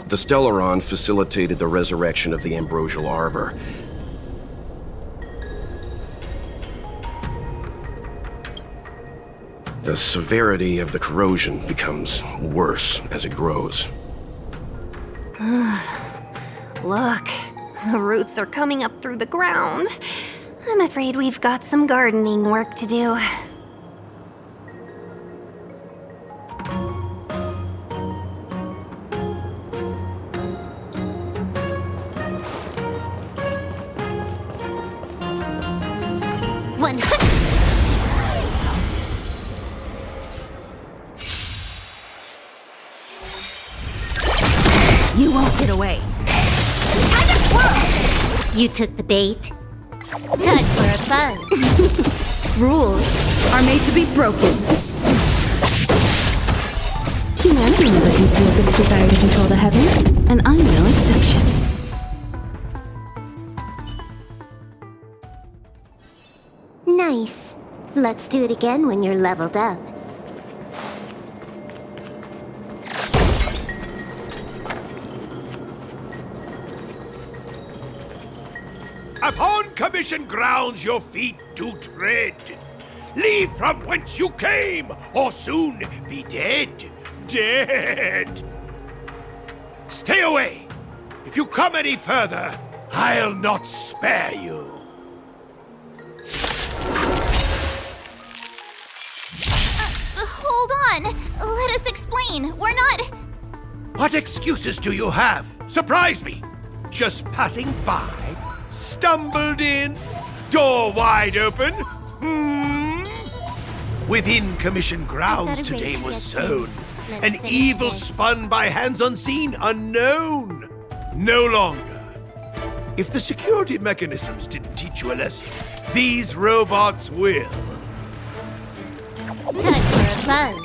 The Stellaron facilitated the resurrection of the Ambrosial Arbor. The severity of the corrosion becomes worse as it grows. Look, the roots are coming up through the ground. I'm afraid we've got some gardening work to do. You won't get away. Time to twirl! You took the bait. Time for a buzz. Rules are made to be broken. Humanity never conceals its desire to control the heavens, and I'm no exception. Nice. Let's do it again when you're leveled up. Upon commission grounds your feet do tread. Leave from whence you came, or soon be dead. Dead! Stay away! If you come any further, I'll not spare you. Hold on! Let us explain. We're not... What excuses do you have? Surprise me! Just passing by? Stumbled in? Door wide open? Within commission grounds better today race to was get sown. Let's An finish evil this. spun by hands unseen, unknown. No longer. If the security mechanisms didn't teach you a lesson, these robots will. Time for a buzz.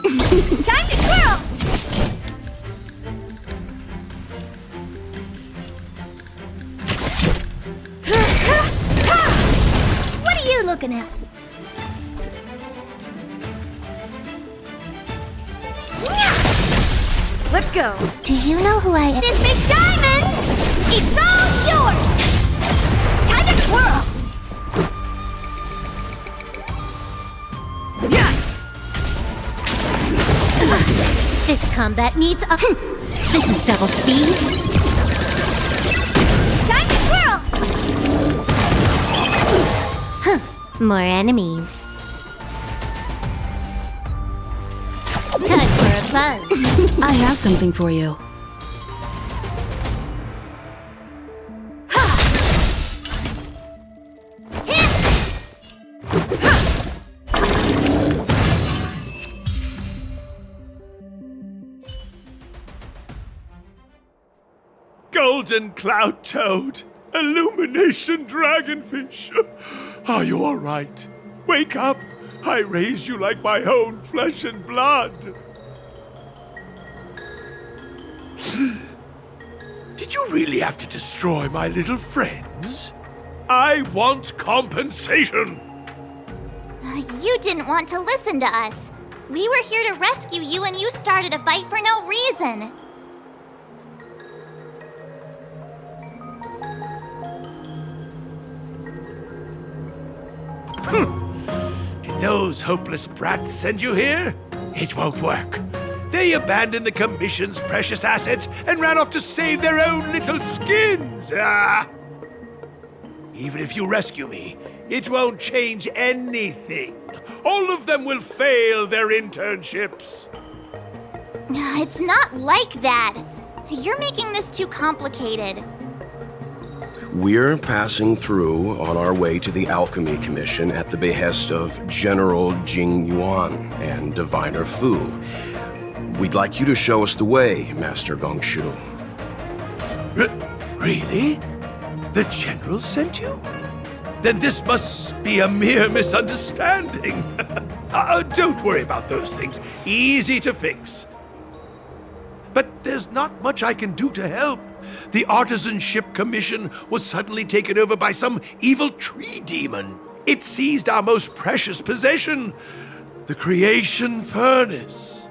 Time to twirl! What are you looking at? Let's go. Do you know who I am? This big diamond! It's all yours! Time to twirl! Yeah. This combat needs a... This is double speed. Time to twirl! More enemies. Time for a buzz. I have something for you. Golden Cloud Toad! Illumination Dragonfish! Are you all right? Wake up! I raised you like my own flesh and blood! Did you really have to destroy my little friends? I want compensation! You didn't want to listen to us. We were here to rescue you and you started a fight for no reason. Did those hopeless brats send you here? It won't work. They abandoned the Commission's precious assets and ran off to save their own little skins. Even if you rescue me, it won't change anything. All of them will fail their internships. It's not like that. You're making this too complicated. We're passing through on our way to the Alchemy Commission at the behest of General Jing Yuan and Diviner Fu. We'd like you to show us the way, Master Gongshu. Really? The General sent you? Then this must be a mere misunderstanding. Don't worry about those things. Easy to fix. But there's not much I can do to help. The Artisanship Commission was suddenly taken over by some evil tree demon. It seized our most precious possession, the Creation Furnace.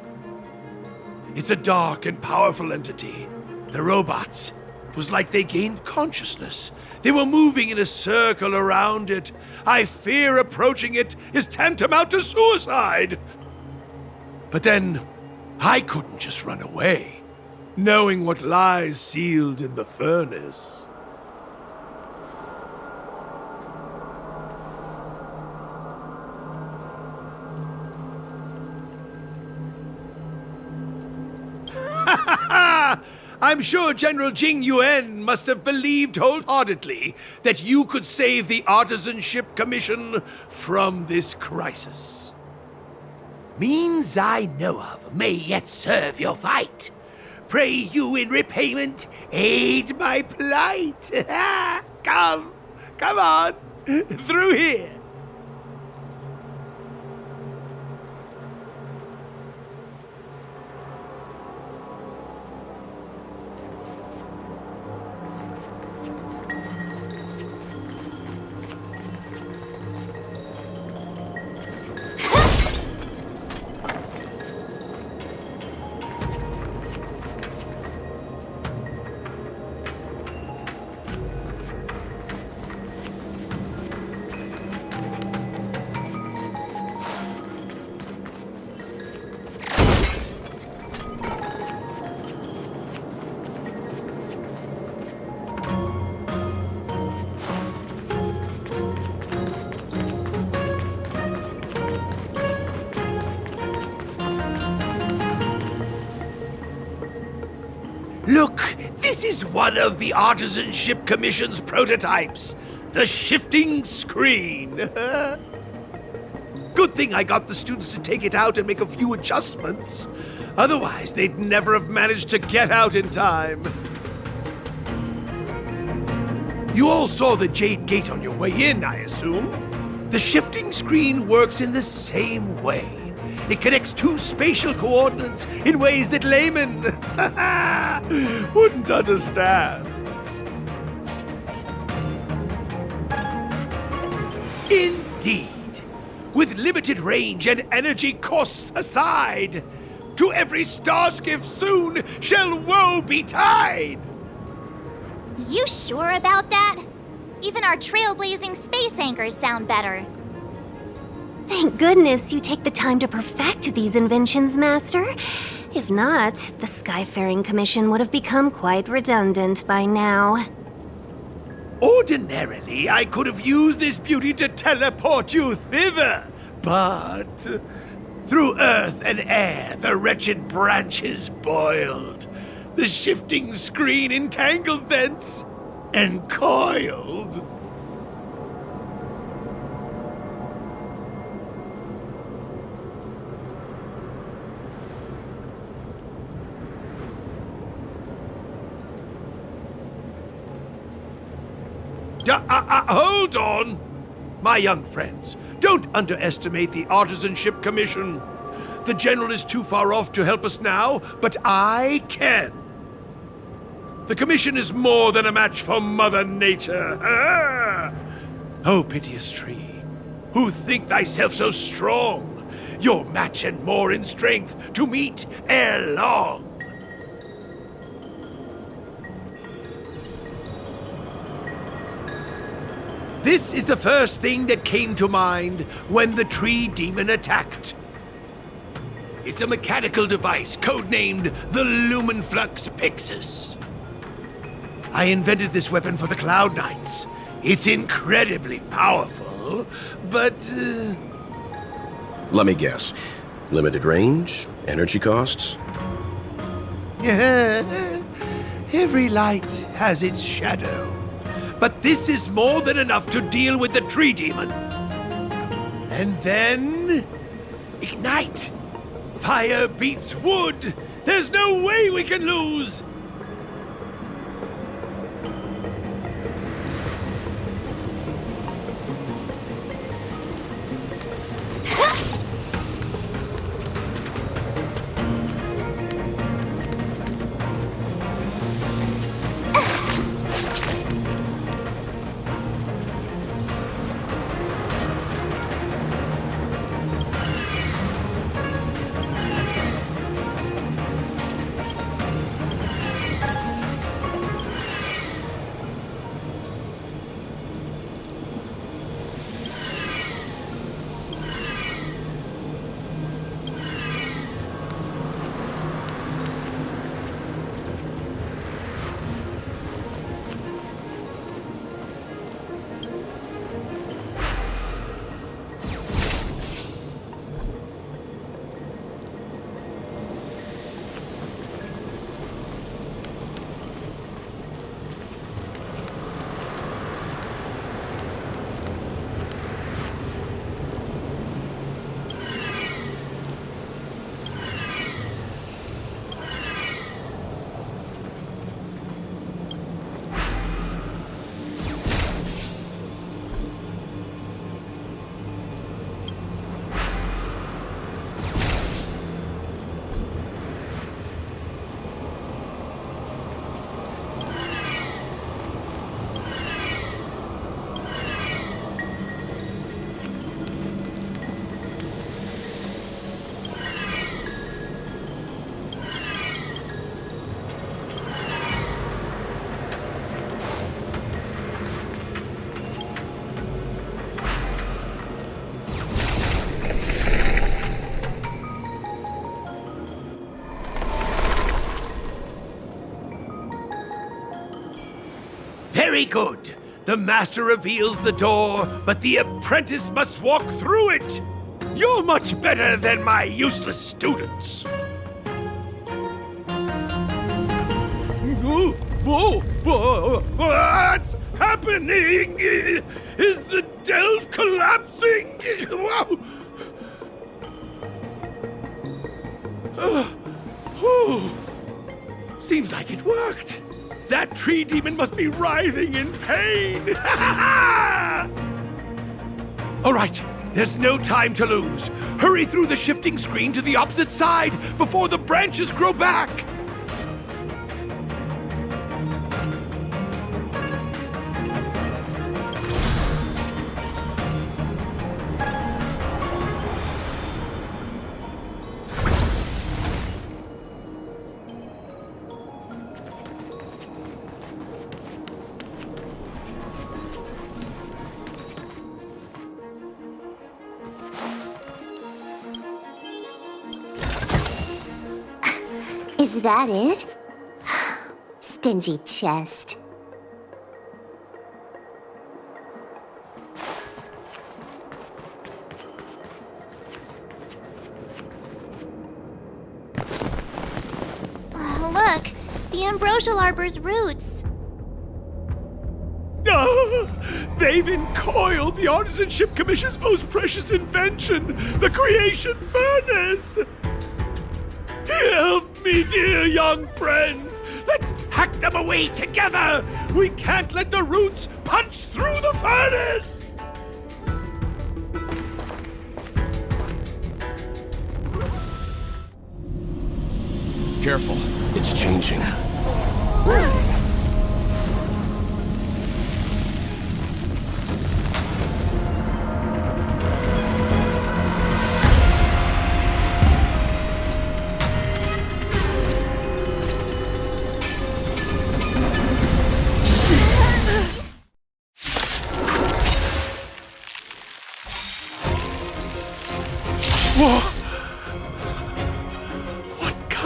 It's a dark and powerful entity. The robots, it was like they gained consciousness. They were moving in a circle around it. I fear approaching it is tantamount to suicide. But then, I couldn't just run away, knowing what lies sealed in the furnace. I'm sure General Jing Yuan must have believed wholeheartedly that you could save the Artisanship Commission from this crisis. Means I know of may yet serve your fight. Pray you in repayment aid my plight. Come on, through here. Look, this is one of the Artisanship Commission's prototypes, the shifting screen. Good thing I got the students to take it out and make a few adjustments. Otherwise, they'd never have managed to get out in time. You all saw the Jade Gate on your way in, I assume? The shifting screen works in the same way. It connects two spatial coordinates in ways that laymen wouldn't understand. Indeed. With limited range and energy costs aside, to every starskiff soon shall woe betide. You sure about that? Even our trailblazing space anchors sound better. Thank goodness you take the time to perfect these inventions, Master. If not, the Skyfaring Commission would have become quite redundant by now. Ordinarily, I could have used this beauty to teleport you thither, but through earth and air the wretched branches boiled. The shifting screen entangled thence and coiled. Hold on! My young friends, don't underestimate the Artisanship Commission. The General is too far off to help us now, but I can. The Commission is more than a match for Mother Nature. Oh, piteous tree, who think thyself so strong, your match and more in strength to meet ere long. This is the first thing that came to mind when the tree demon attacked. It's a mechanical device codenamed the Lumenflux Pixis. I invented this weapon for the Cloud Knights. It's incredibly powerful, but... Let me guess. Limited range? Energy costs? Every light has its shadow. But this is more than enough to deal with the tree demon. And then... ignite! Fire beats wood! There's no way we can lose! Very good. The master reveals the door, but the apprentice must walk through it. You're much better than my useless students. Whoa! What's happening? Is the delve collapsing? Seems like it worked. That tree demon must be writhing in pain. All right, there's no time to lose. Hurry through the shifting screen to the opposite side before the branches grow back. Is that it? Stingy chest. Look, the Ambrosial Arbor's roots. They've encoiled the Artisanship Commission's most precious invention, the Creation Furnace! Help me, dear young friends! Let's hack them away together! We can't let the roots punch through the furnace! Careful, it's changing.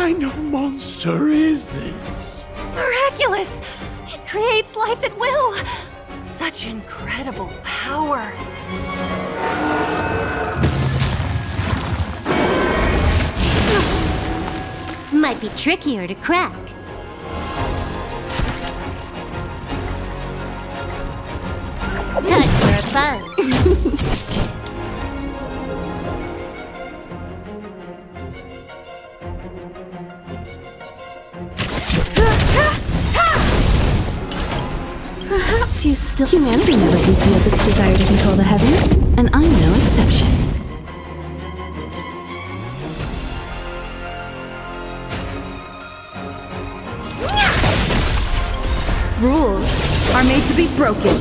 kind of monster is this? Miraculous! It creates life at will! Such incredible power! Might be trickier to crack. Time for a buzz. Perhaps you still... Humanity never conceals its desire to control the heavens, and I'm no exception. Rules are made to be broken.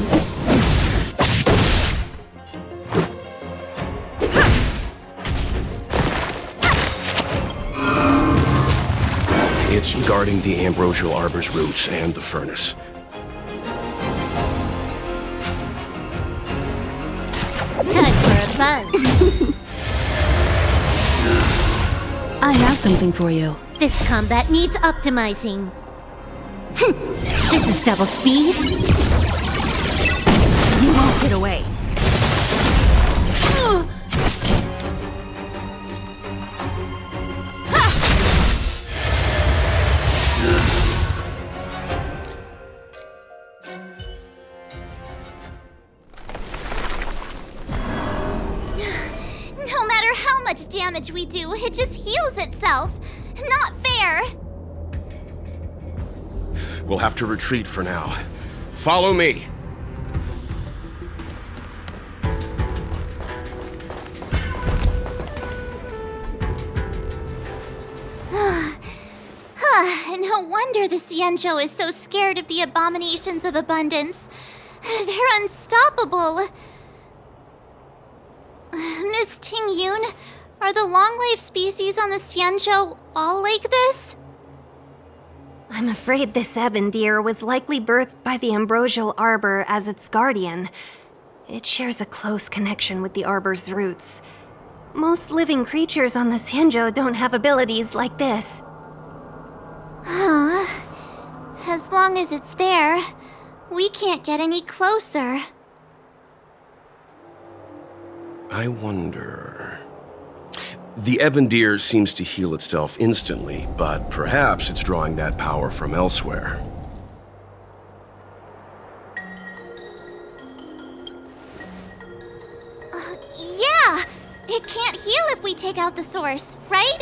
It's guarding the ambrosial arbor's roots and the furnace. Time for a buzz. I have something for you. This combat needs optimizing. This is double speed. You won't get away. No matter how much damage we do, it just heals itself. Not fair. We'll have to retreat for now. Follow me. No wonder the Xianzhou is so scared of the abominations of abundance. They're unstoppable. Miss Ting Yun, are the long-life species on the Xianzhou all like this? I'm afraid this ebon deer was likely birthed by the ambrosial arbor as its guardian. It shares a close connection with the arbor's roots. Most living creatures on the Xianzhou don't have abilities like this. Huh? As long as it's there, we can't get any closer. I wonder... The ebon deer seems to heal itself instantly, but perhaps it's drawing that power from elsewhere. Yeah! It can't heal if we take out the source, right?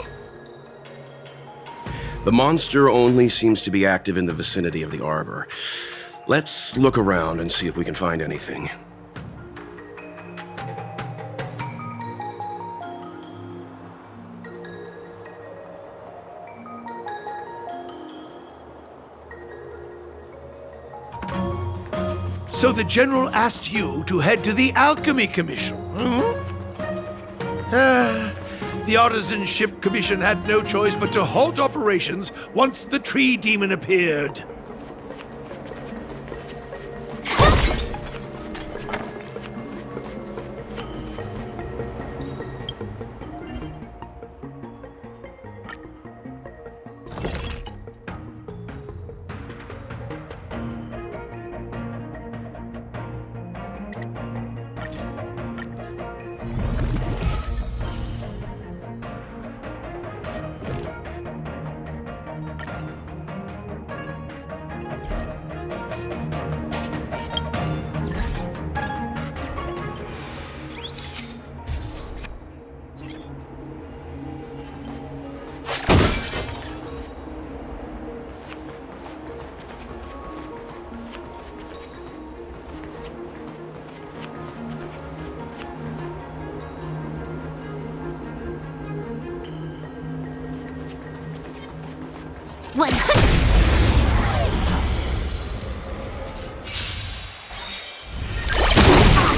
The monster only seems to be active in the vicinity of the arbor. Let's look around and see if we can find anything. So the General asked you to head to the Alchemy Commission, the Artisan Ship Commission had no choice but to halt operations once the tree demon appeared.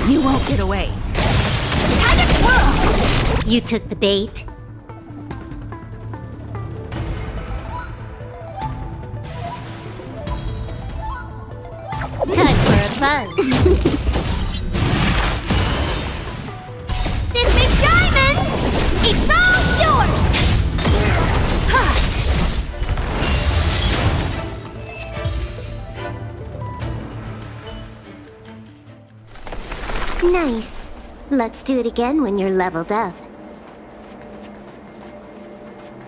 You won't get away. You took the bait. Time for a buzz. This big diamond! It's all yours! Let's do it again when you're leveled up.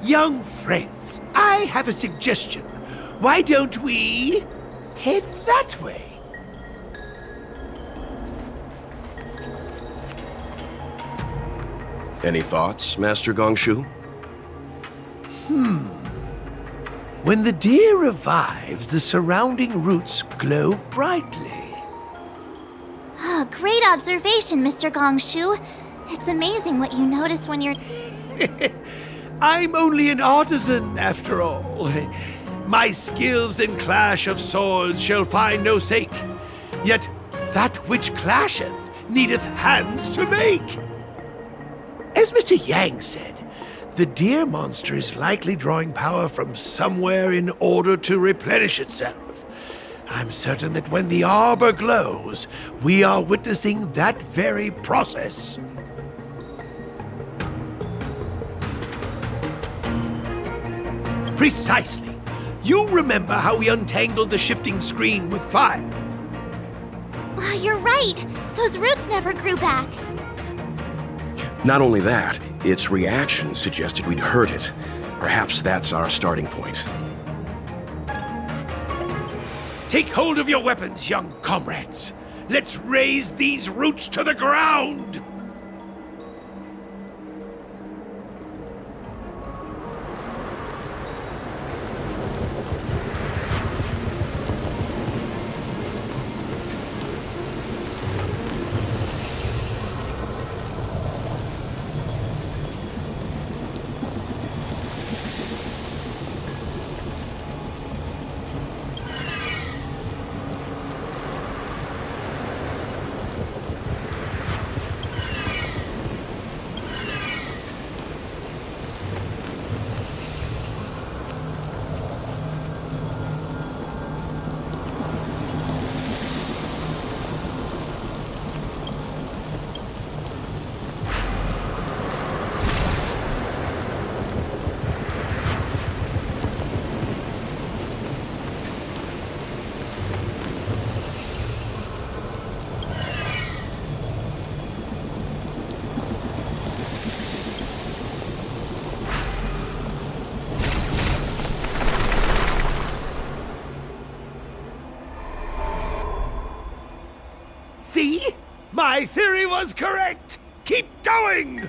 Young friends, I have a suggestion. Why don't we head that way? Any thoughts, Master Gongshu? When the deer revives, the surrounding roots glow brightly. Oh, great observation, Mr. Gongshu. It's amazing what you notice when you're... I'm only an artisan, after all. My skills in clash of swords shall find no sake. Yet that which clasheth needeth hands to make. As Mr. Yang said, the deer monster is likely drawing power from somewhere in order to replenish itself. I'm certain that when the arbor glows, we are witnessing that very process. Precisely. You remember how we untangled the shifting screen with fire? You're right. Those roots never grew back. Not only that, its reaction suggested we'd hurt it. Perhaps that's our starting point. Take hold of your weapons, young comrades. Let's raze these roots to the ground! See? My theory was correct! Keep going!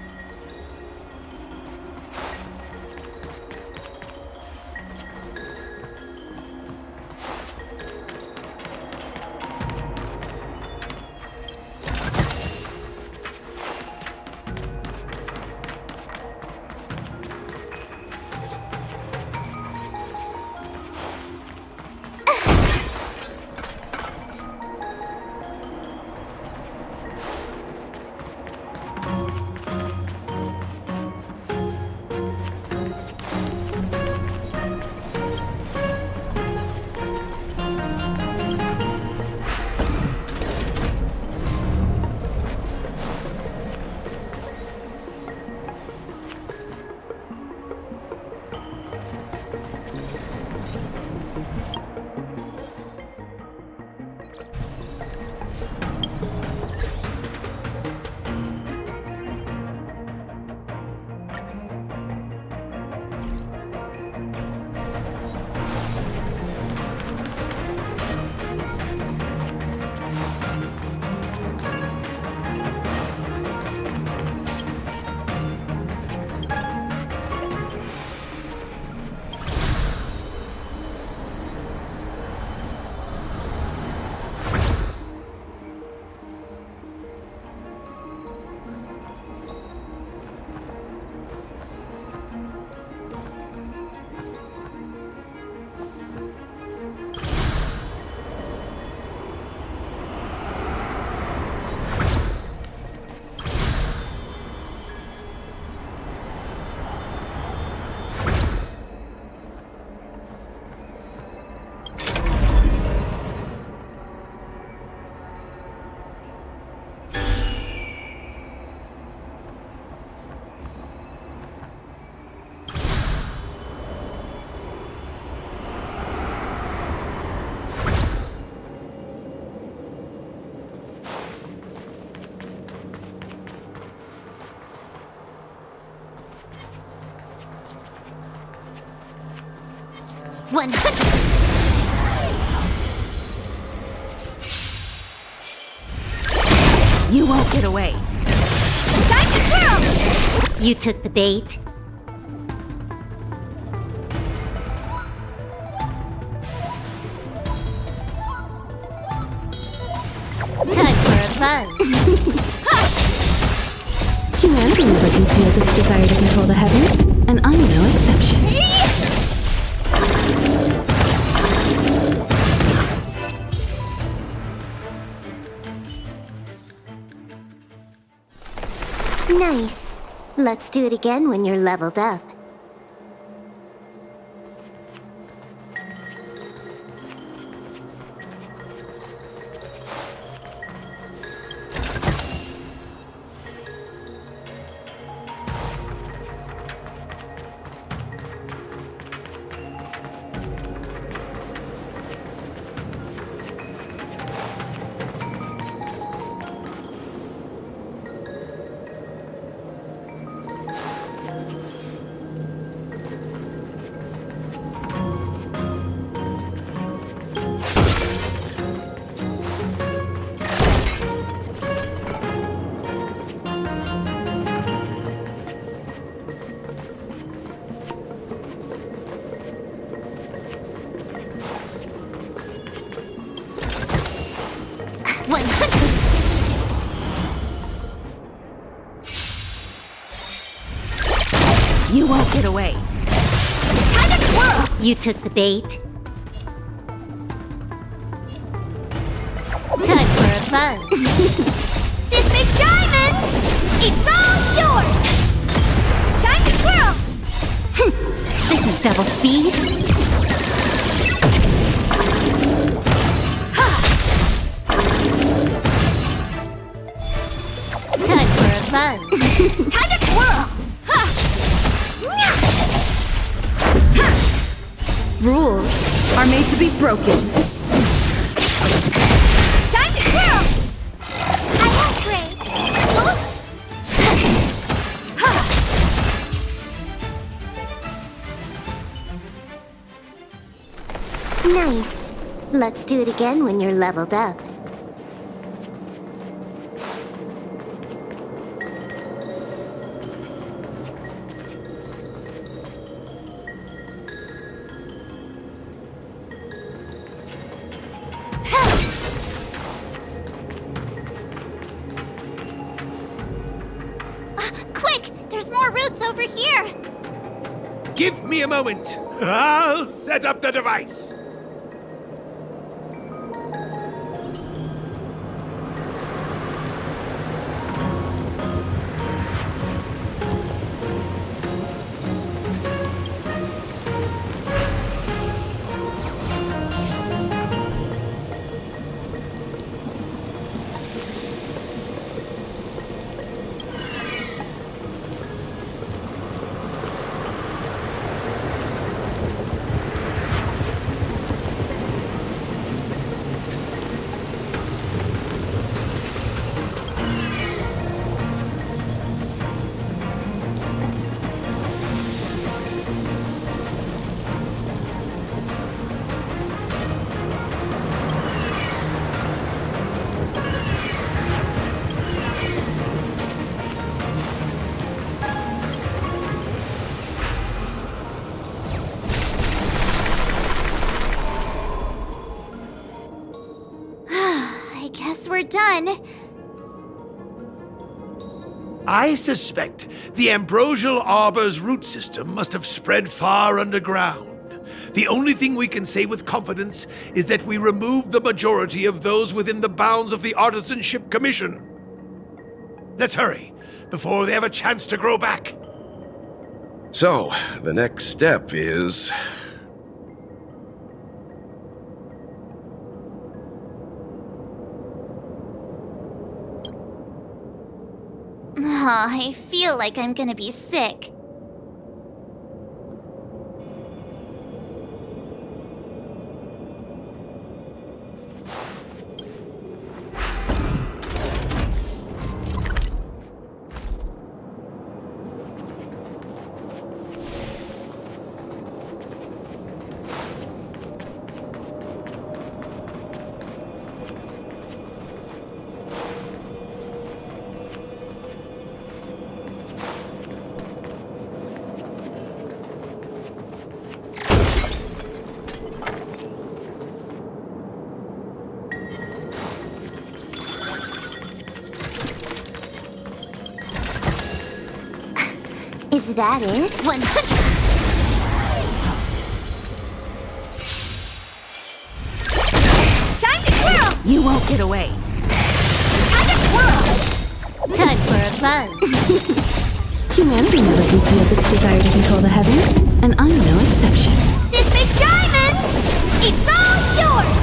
100. You won't get away. Time to twirl! You took the bait. Time for a buzz. Humanity never conceals its desire to control the heavens, and I'm no exception. Nice. Let's do it again when you're leveled up. You won't get away. Time to twirl! You took the bait. Time for a buzz. This big diamond! It's all yours! Time to twirl! This is double speed. Time for a buzz. Time to twirl! Rules are made to be broken. Time to twirl! I upgrade! Nice. Let's do it again when you're leveled up. Quick! There's more roots over here! Give me a moment. I'll set up the device. I guess we're done. I suspect the Ambrosial Arbor's root system must have spread far underground. The only thing we can say with confidence is that we removed the majority of those within the bounds of the Artisanship Commission. Let's hurry, before they have a chance to grow back. So, the next step is... I feel like I'm gonna be sick. That is 100. Time to twirl! You won't get away. Time to twirl! Time for a buzz. Humanity never conceals its desire to control the heavens, and I'm no exception. This big diamond! It's all yours!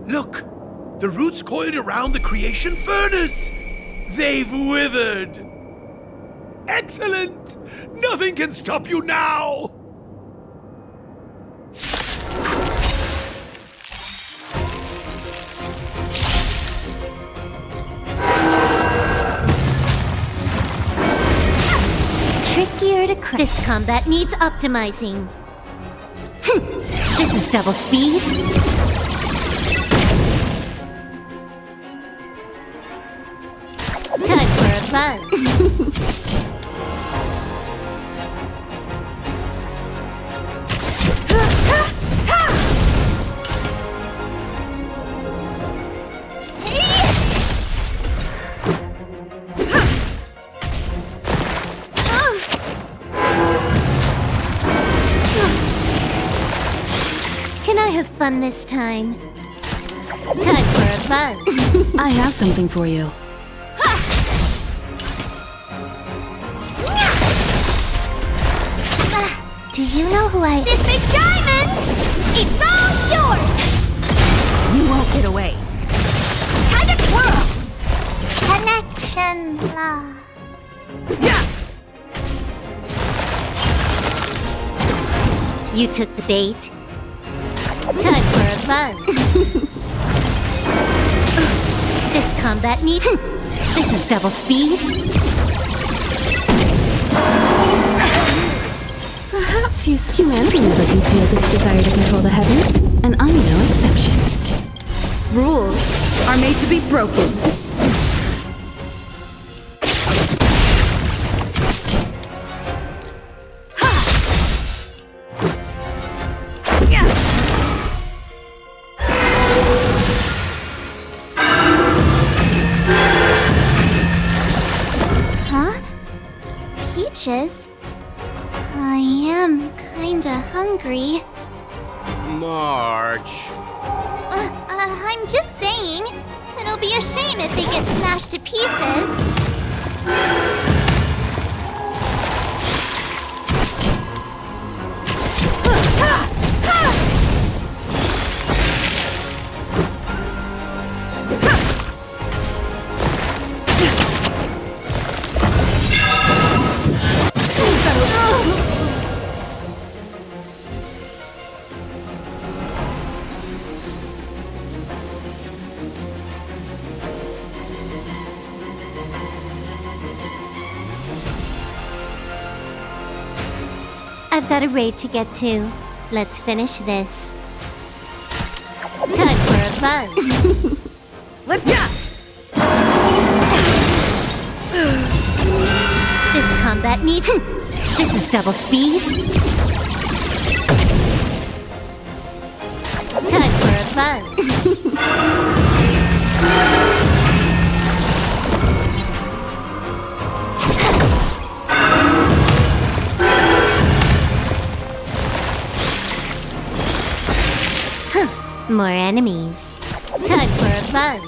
Look! The roots coiled around the creation furnace! They've withered! Excellent! Nothing can stop you now! Trickier to crack. This combat needs optimizing. This is double speed. Time for a buzz. Can I have fun this time? Time for a buzz. I have something for you. Do you know who I... This big diamond! It's all yours! You won't get away. Time to twirl! Connection lost. Yeah! You took the bait. Time for a buzz. This combat need... This is double speed. Perhaps humanity never conceals its desire to control the heavens, and I'm no exception. Rules are made to be broken. Ha! Yeah! dishes. I am kinda hungry. March. I'm just saying. It'll be a shame if they get smashed to pieces. I've got a raid to get to. Let's finish this. Time for a fun. Let's go! This combat needs... This is double speed. Time for a fun. More enemies. Time for a fun.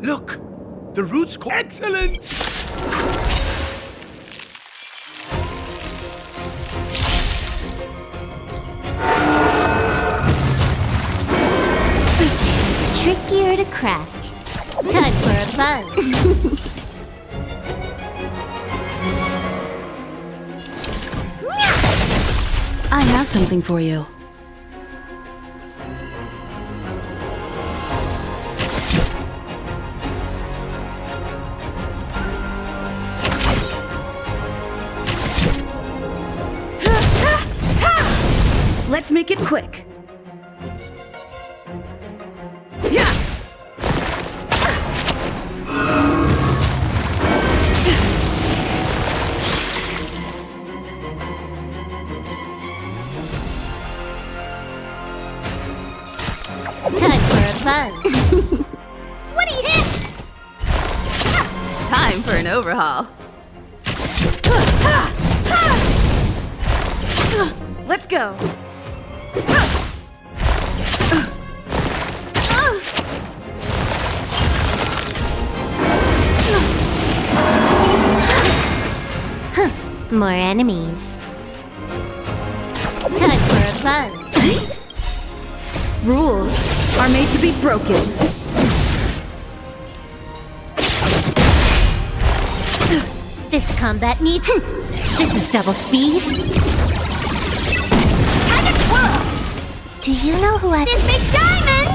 Look! The roots... Excellent! Trickier to crack. Time for a buzz. I have something for you. Let's make it quick. Yeah. Time for a buzz. What do you hit? Time for an overhaul. Let's go. More enemies. Time for a buzz. Rules are made to be broken. This combat needs... This is double speed. Time to twirl! Do you know who I... This big diamond!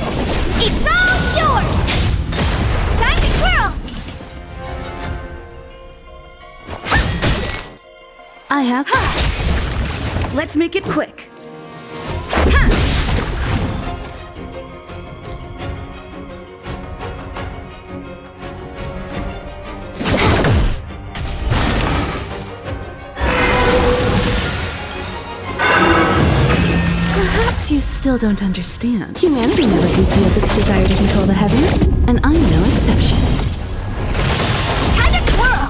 It's all yours! Time to twirl! I have. Let's make it quick. Perhaps you still don't understand. Humanity never conceals its desire to control the heavens, and I'm no exception. Time to twirl!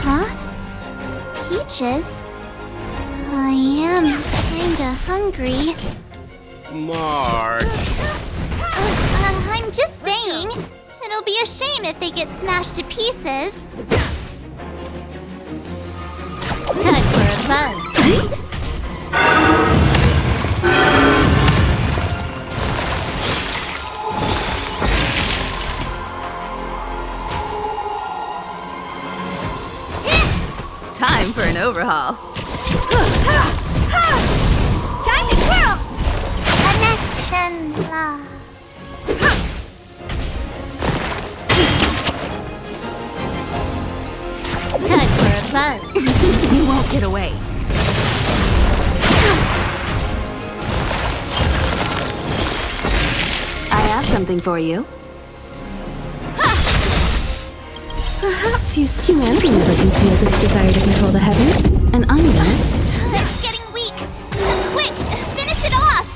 Huh? Peaches? I am kinda hungry. March. I'm just saying. It'll be a shame if they get smashed to pieces. Time for a buzz. Time for an overhaul. Time to twirl! Connection lost. Time for a buzz. You won't get away. I have something for you. Perhaps humanity never conceals its desire to control the heavens, and I'm no exception. It's getting weak. Quick, finish it off!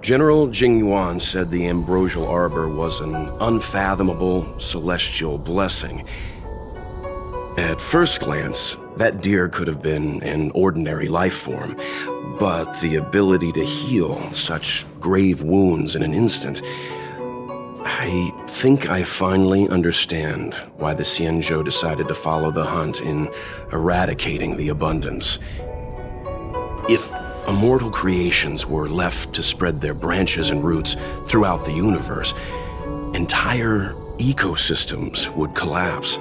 General Jing Yuan said the Ambrosial Arbor was an unfathomable celestial blessing. At first glance, that deer could have been an ordinary life form, but the ability to heal such grave wounds in an instant... I think I finally understand why the Xianzhou decided to follow the hunt in eradicating the abundance. If immortal creations were left to spread their branches and roots throughout the universe, entire ecosystems would collapse.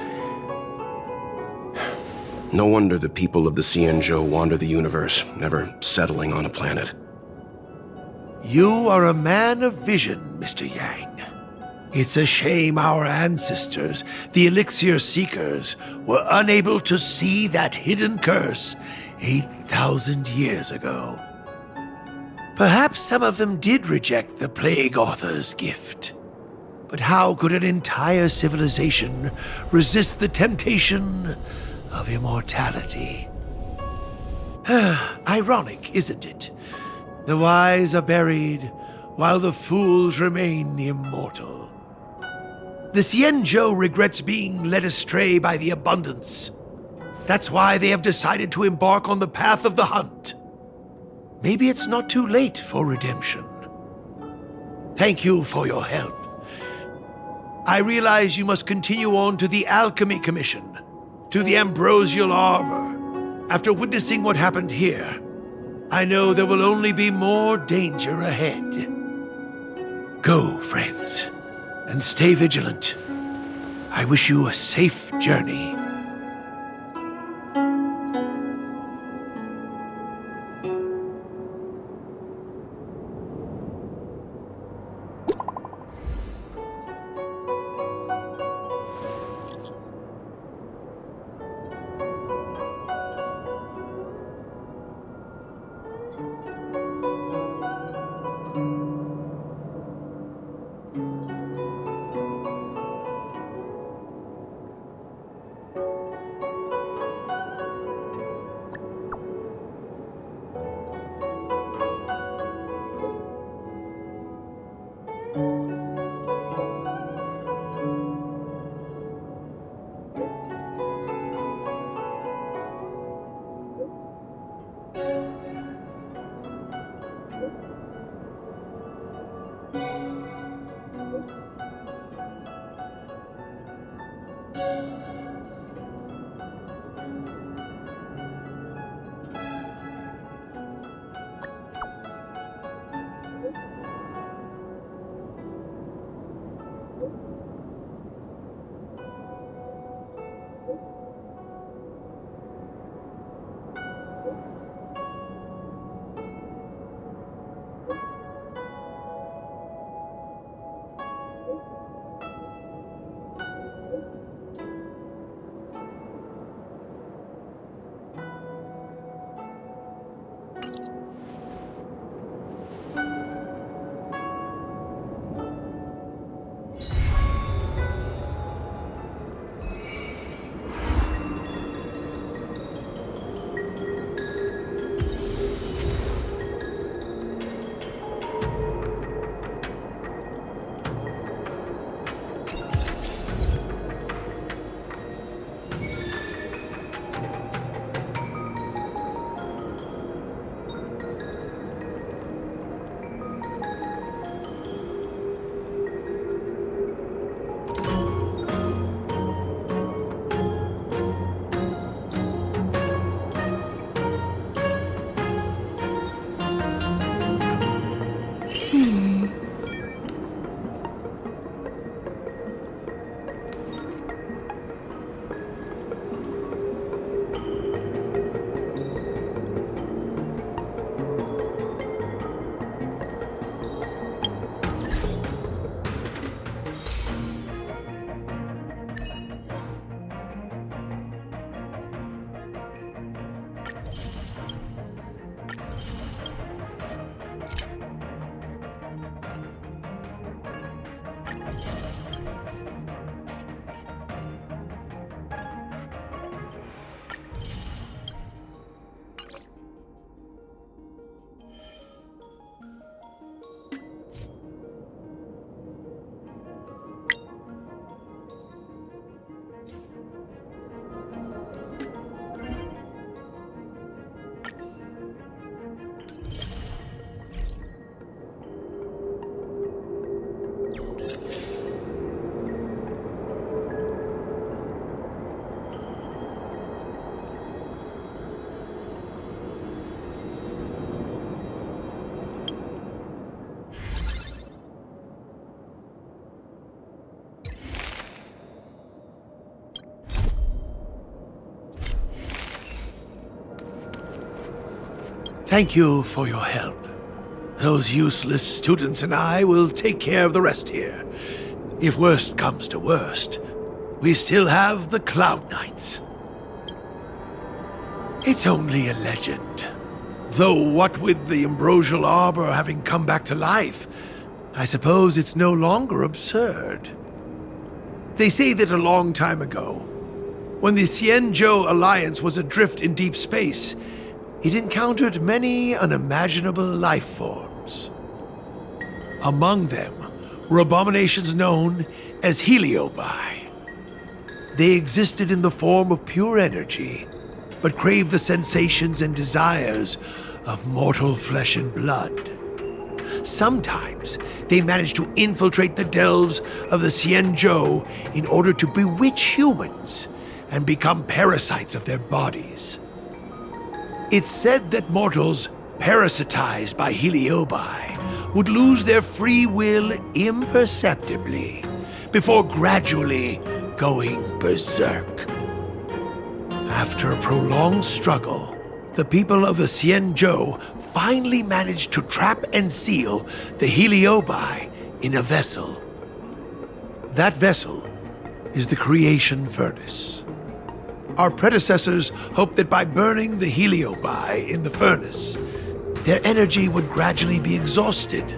No wonder the people of the Xianzhou wander the universe, never settling on a planet. You are a man of vision, Mr. Yang. It's a shame our ancestors, the Elixir Seekers, were unable to see that hidden curse 8,000 years ago. Perhaps some of them did reject the Plague Author's gift. But how could an entire civilization resist the temptation of immortality. Ironic, isn't it? The wise are buried, while the fools remain immortal. The Xianzhou regrets being led astray by the abundance. That's why they have decided to embark on the path of the hunt. Maybe it's not too late for redemption. Thank you for your help. I realize you must continue on to the Alchemy Commission, to the Ambrosial Arbor. After witnessing what happened here, I know there will only be more danger ahead. Go, friends, and stay vigilant. I wish you a safe journey. Thank you for your help. Those useless students and I will take care of the rest here. If worst comes to worst, we still have the Cloud Knights. It's only a legend. Though what with the Ambrosial Arbor having come back to life, I suppose it's no longer absurd. They say that a long time ago, When the Xianzhou Alliance was adrift in deep space, it encountered many unimaginable life forms. Among them were abominations known as Heliobi. They existed in the form of pure energy, but craved the sensations and desires of mortal flesh and blood. Sometimes they managed to infiltrate the delves of the Xianzhou in order to bewitch humans and become parasites of their bodies. It's said that mortals parasitized by Heliobi would lose their free will imperceptibly before gradually going berserk. After a prolonged struggle, the people of the Xianzhou finally managed to trap and seal the Heliobi in a vessel. That vessel is the creation furnace. Our predecessors hoped that by burning the Heliobi in the furnace, their energy would gradually be exhausted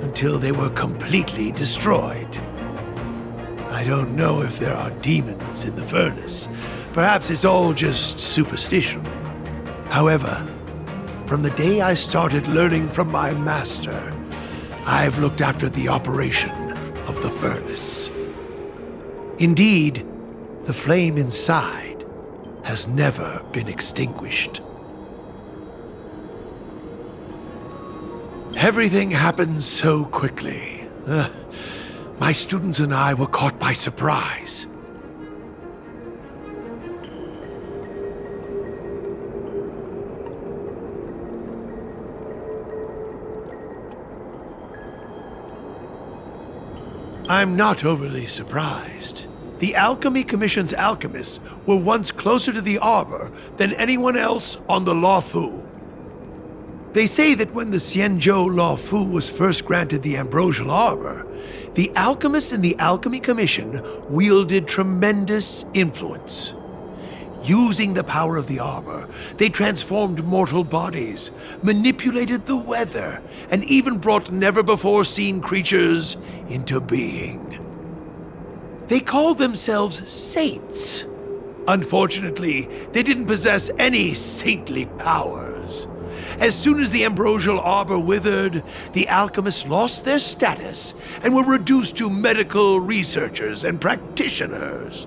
until they were completely destroyed. I don't know if there are demons in the furnace. Perhaps it's all just superstition. However, from the day I started learning from my master, I've looked after the operation of the furnace. Indeed, the flame inside has never been extinguished. Everything happened so quickly. My students and I were caught by surprise. I'm not overly surprised. The Alchemy Commission's alchemists were once closer to the Arbor than anyone else on the Luofu. They say that when the Xianzhou Luofu was first granted the Ambrosial Arbor, the alchemists in the Alchemy Commission wielded tremendous influence. Using the power of the Arbor, they transformed mortal bodies, manipulated the weather, and even brought never-before-seen creatures into being. They called themselves saints. Unfortunately, they didn't possess any saintly powers. As soon as the Ambrosial Arbor withered, the alchemists lost their status and were reduced to medical researchers and practitioners.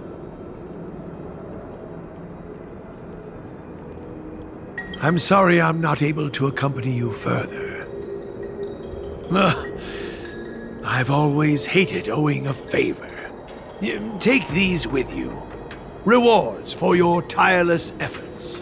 I'm sorry I'm not able to accompany you further. I've always hated owing a favor. Take these with you. Rewards for your tireless efforts.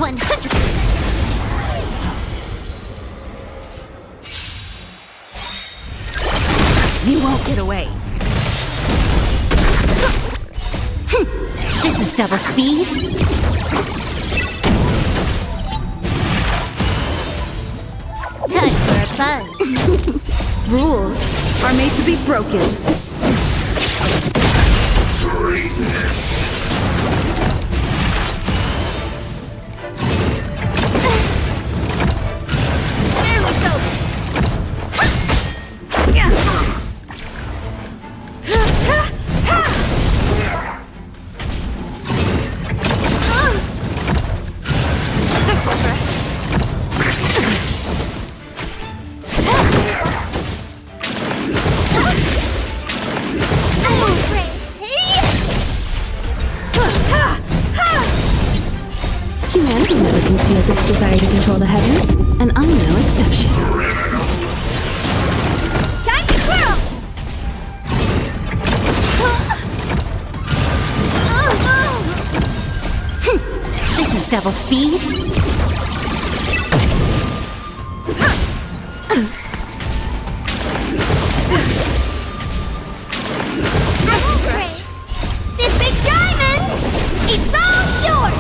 100%. You won't get away. This is double speed. Time for a buzz. Rules are made to be broken. There we go! Just a scratch. Humanity never conceals its desire to control the heavens, and I'm no exception. Time to twirl! This is double speed. Just a scratch. This big diamond! It's all yours!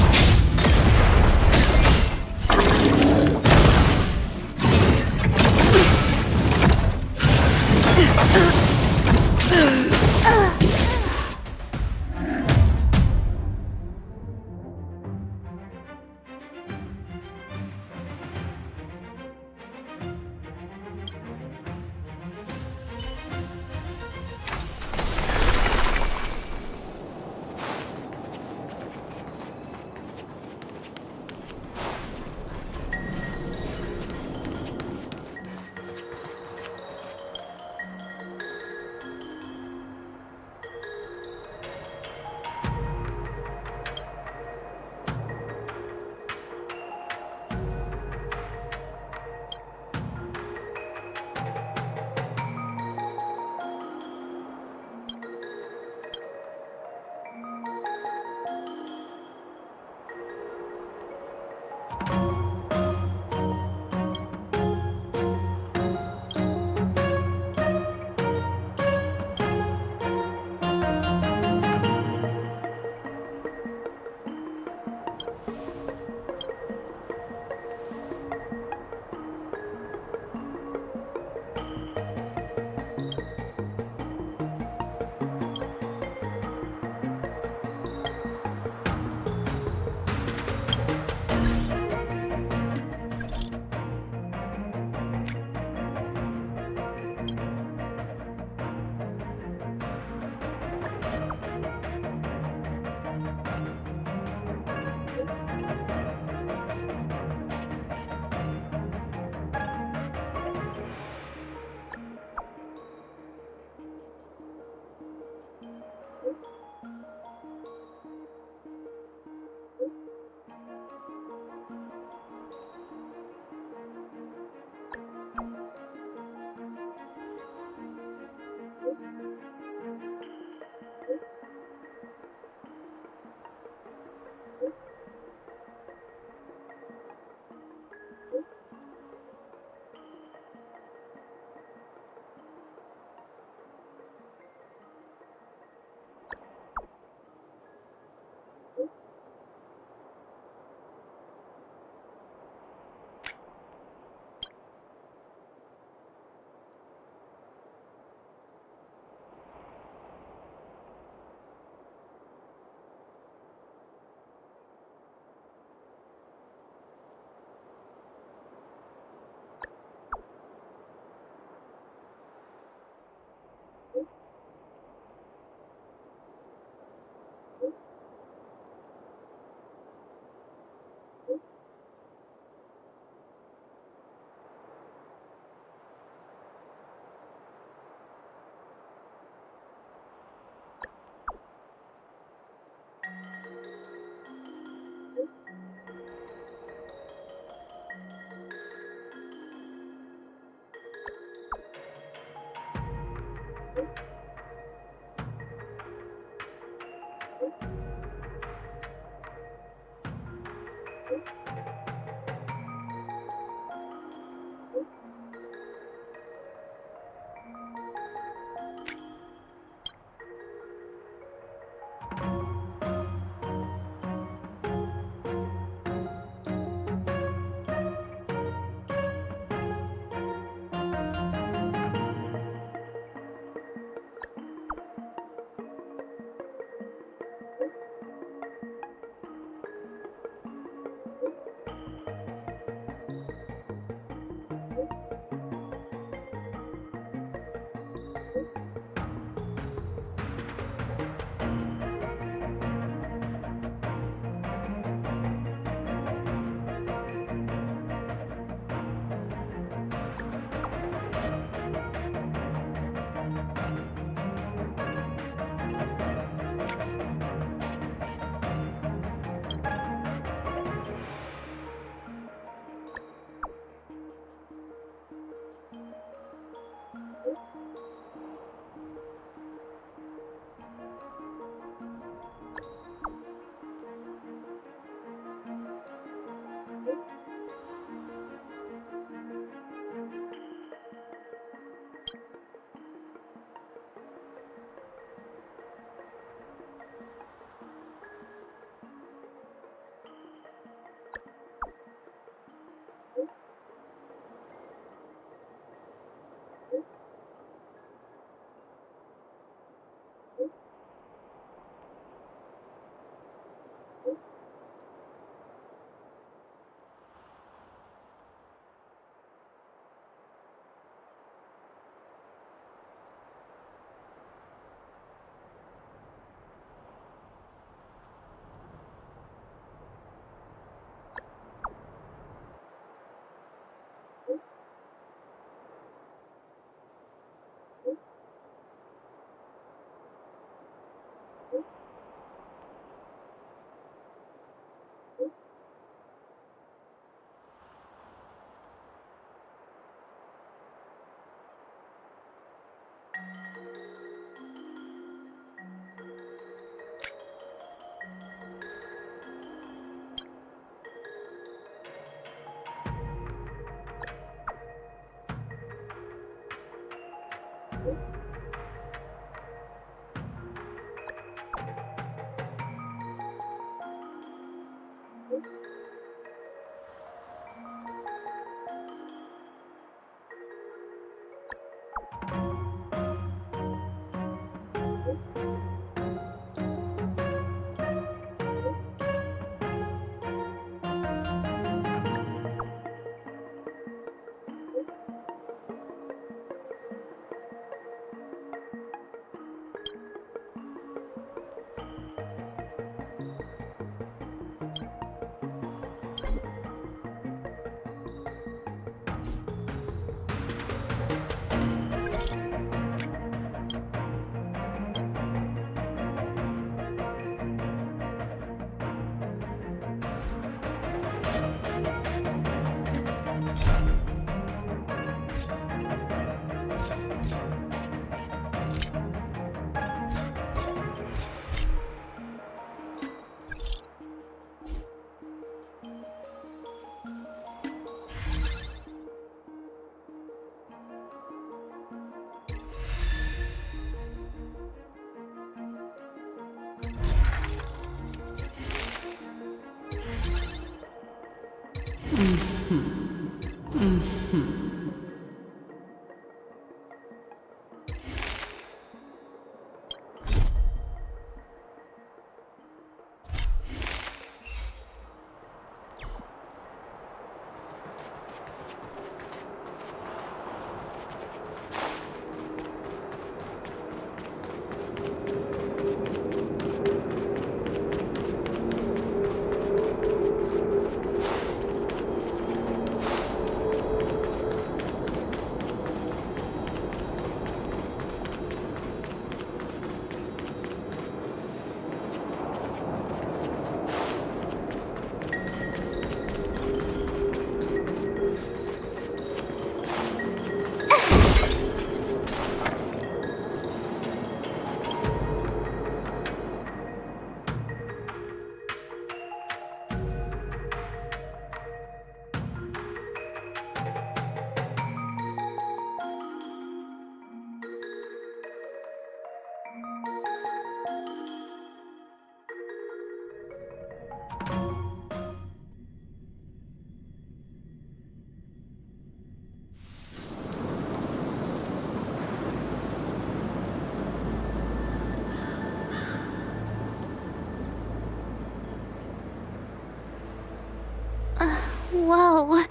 Whoa.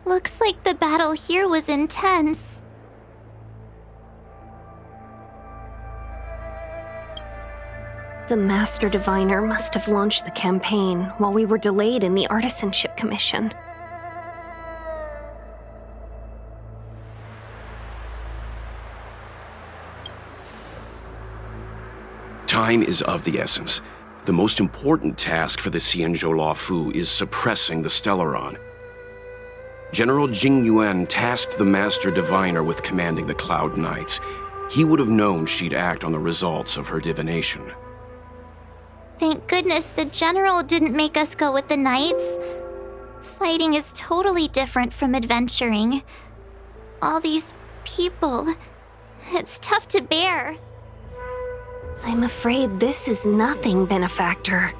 Looks like the battle here was intense. The Master Diviner must have launched the campaign while we were delayed in the Artisanship Commission. Time is of the essence. The most important task for the Xianzhou Luofu is suppressing the Stellaron. General Jing Yuan tasked the Master Diviner with commanding the Cloud Knights. He would have known she'd act on the results of her divination. Thank goodness the General didn't make us go with the Knights. Fighting is totally different from adventuring. All these people, it's tough to bear. I'm afraid this is nothing, Benefactor.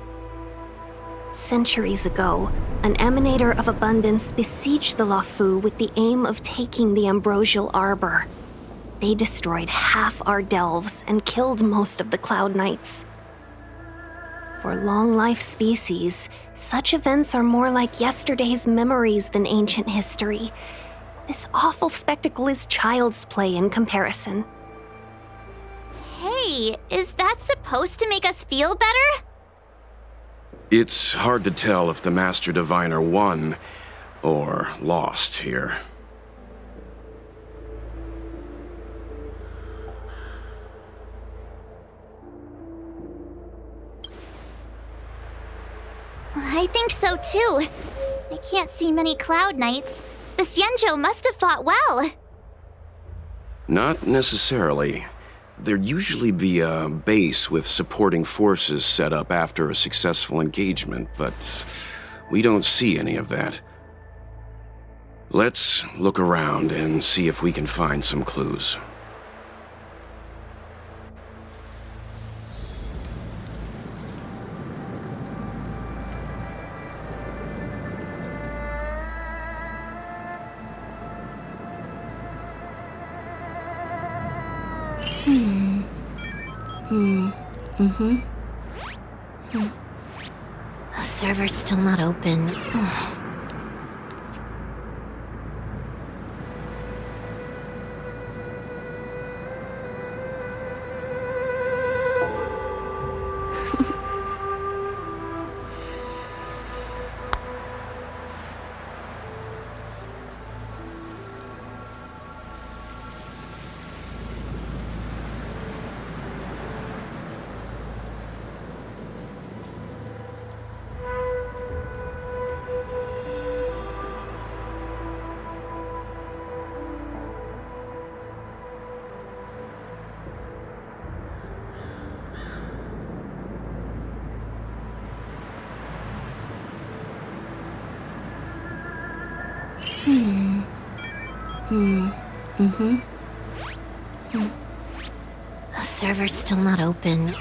Centuries ago, an Emanator of Abundance besieged the Luofu with the aim of taking the Ambrosial Arbor. They destroyed half our delves and killed most of the Cloud Knights. For long-life species, such events are more like yesterday's memories than ancient history. This awful spectacle is child's play in comparison. Hey, is that supposed to make us feel better? It's hard to tell if the Master Diviner won or lost here. I think so too. I can't see many Cloud Knights. The Xianzhou must have fought well. Not necessarily. There'd usually be a base with supporting forces set up after a successful engagement, but we don't see any of that. Let's look around and see if we can find some clues. The server's still not open. The server's still not open.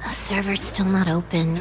The server's still not open.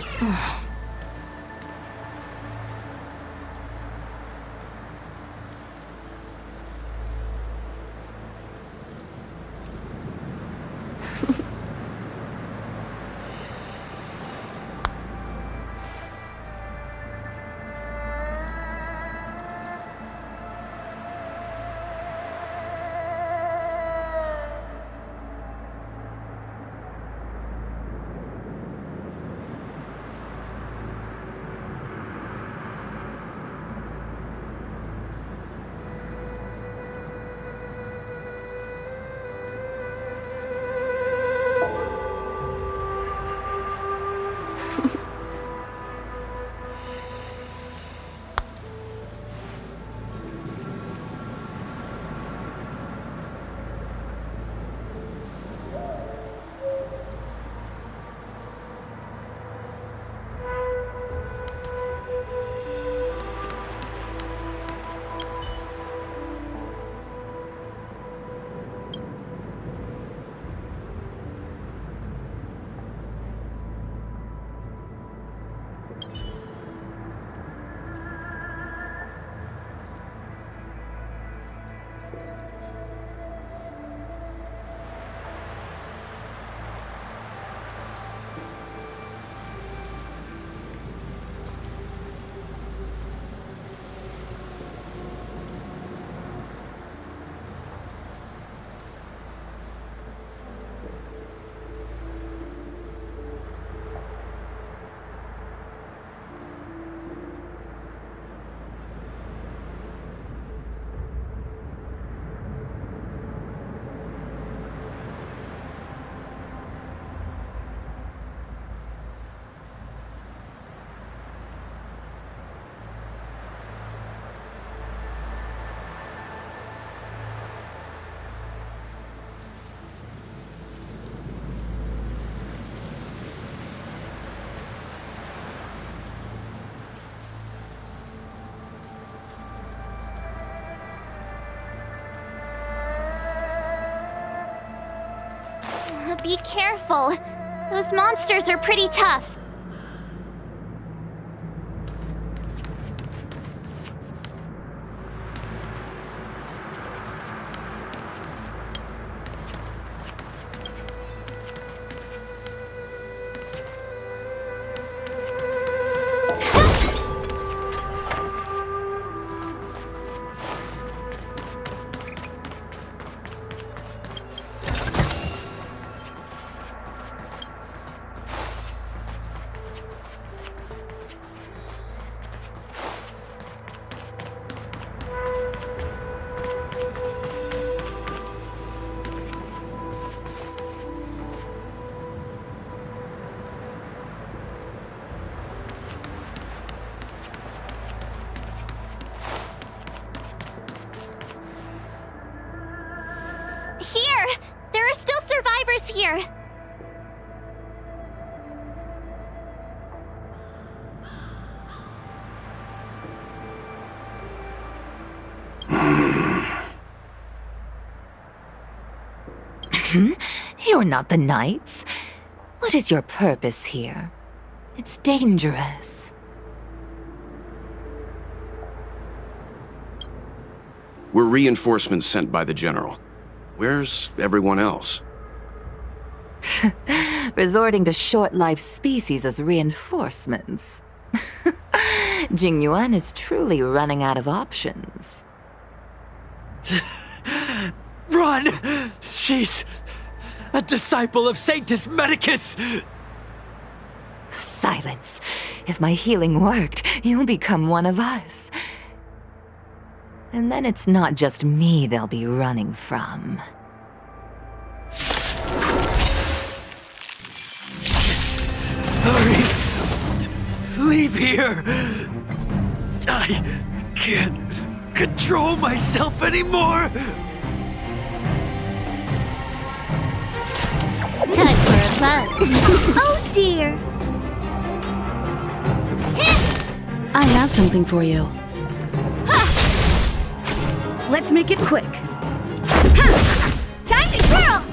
Be careful. Those monsters are pretty tough. It's here. You're not the Knights. What is your purpose here? It's dangerous. We're reinforcements sent by the General. Where's everyone else? Resorting to short-lived species as reinforcements. Jingyuan is truly running out of options. Run! She's a disciple of Sanctus Medicus! Silence. If my healing worked, you'll become one of us. And then it's not just me they'll be running from. Hurry! Leave here! I can't control myself anymore! Time for a fun. Oh dear. I have something for you. Let's make it quick. Time to twirl.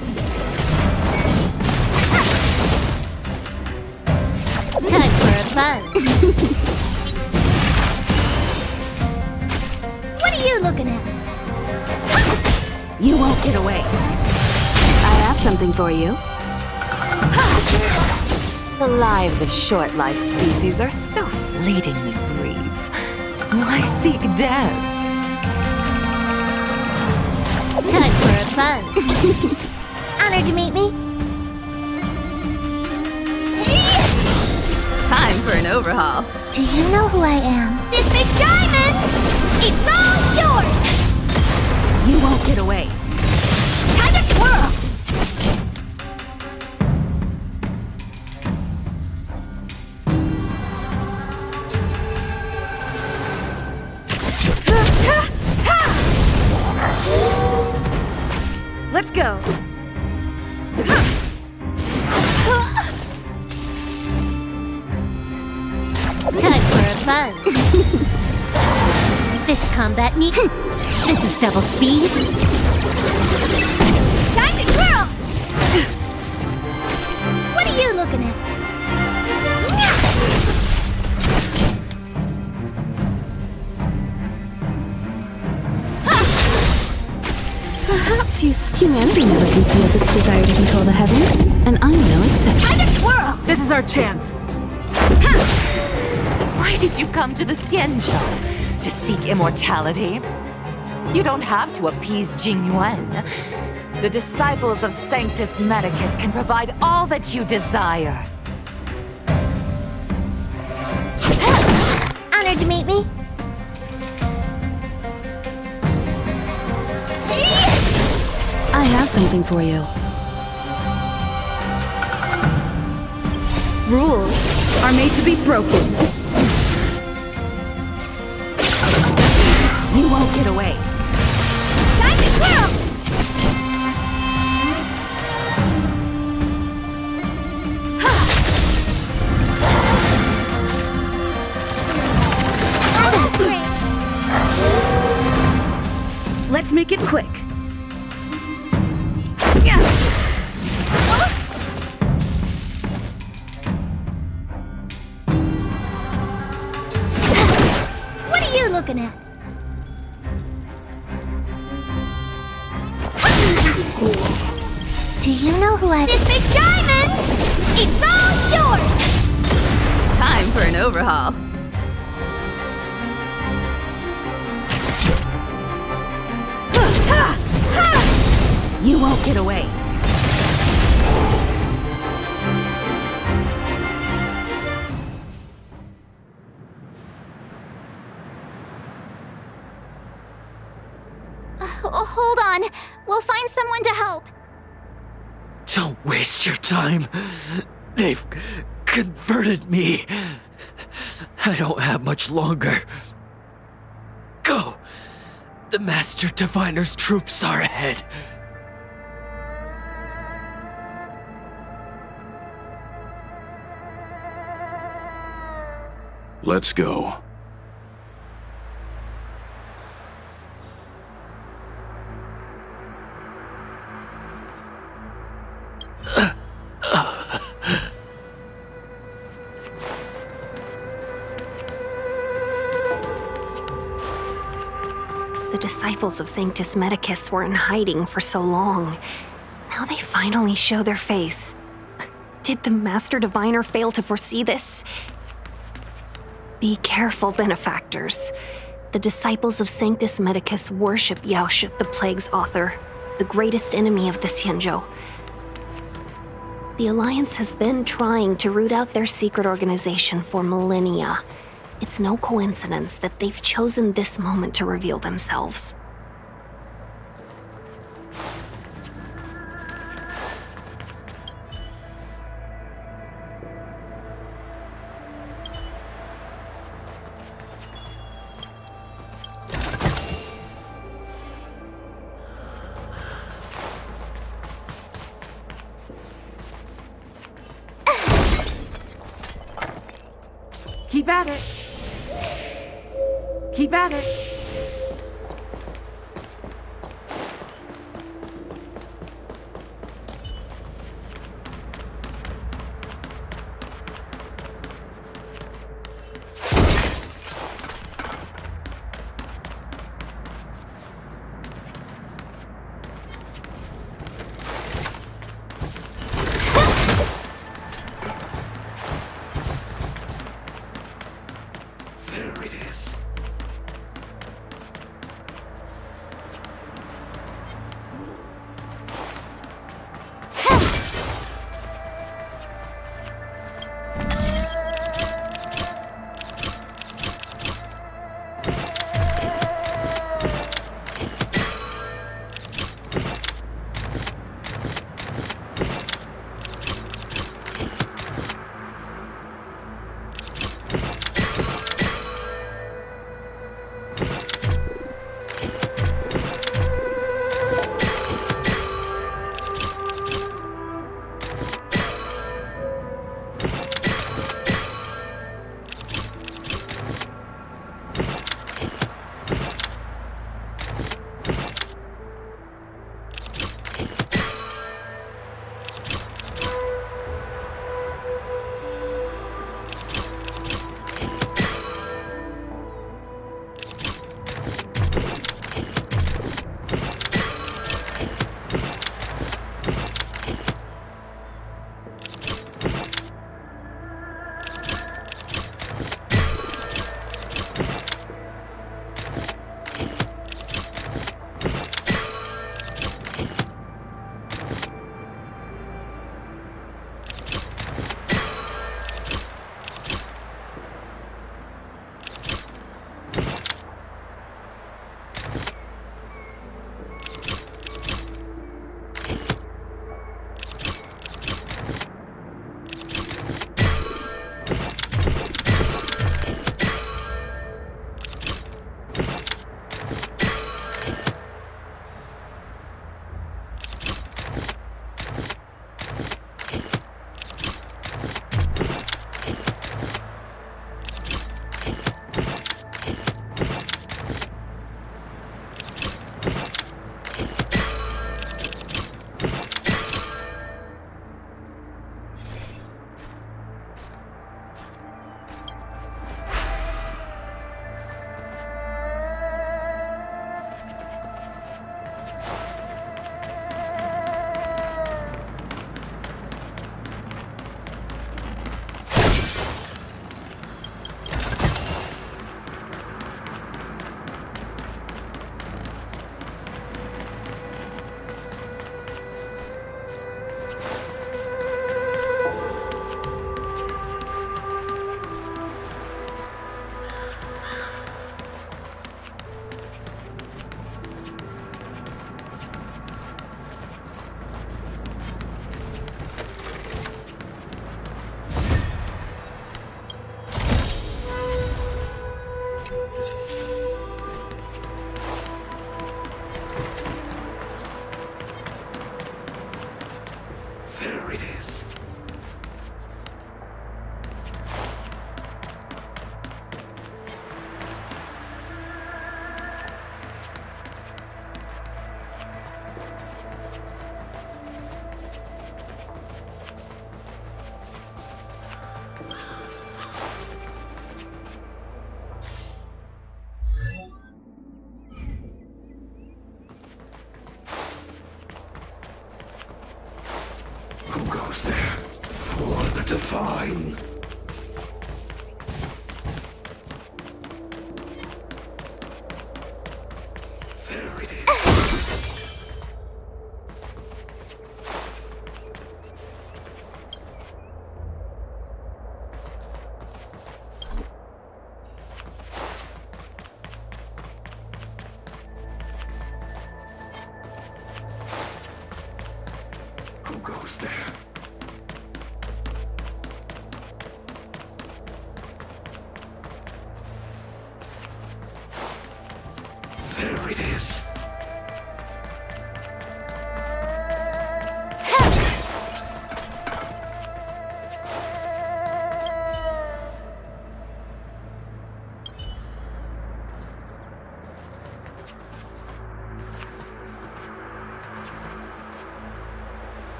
Time for a fun. What are you looking at? You won't get away. I have something for you. The lives of short-lived species are so fleetingly brief. Why seek death? Time for a fun. Honored to meet me. Time for an overhaul. Do you know who I am? This big diamond! It's all yours! You won't get away. Time to twirl! Let's go. Time for a fun. This combat needs... This is double speed. Time to twirl! What are you looking at? Perhaps humanity never can see as its desire to control the heavens, and I'm no exception. Time to twirl! This is our chance. Why did you come to the Xianzhou? To seek immortality? You don't have to appease Jingyuan. The disciples of Sanctus Medicus can provide all that you desire. Honored to meet me. I have something for you. Rules are made to be broken. You won't get away. Time to twirl! Let's make it quick. What are you looking at? Do you know who I... This big diamond! It's all yours! Time for an overhaul. You won't get away. Hold on. We'll find someone to help. Don't waste your time. They've converted me. I don't have much longer. Go! The Master Diviner's troops are ahead. Let's go. The disciples of Sanctus Medicus were in hiding for so long. Now they finally show their face. Did the Master Diviner fail to foresee this? Be careful, benefactors. The disciples of Sanctus Medicus worship Yaoshut, the Plague's author, the greatest enemy of the Xianzhou. The Alliance has been trying to root out their secret organization for millennia. It's no coincidence that they've chosen this moment to reveal themselves. Keep at it. Keep at it. Who goes there for the divine? There it is. Who goes there? There it is.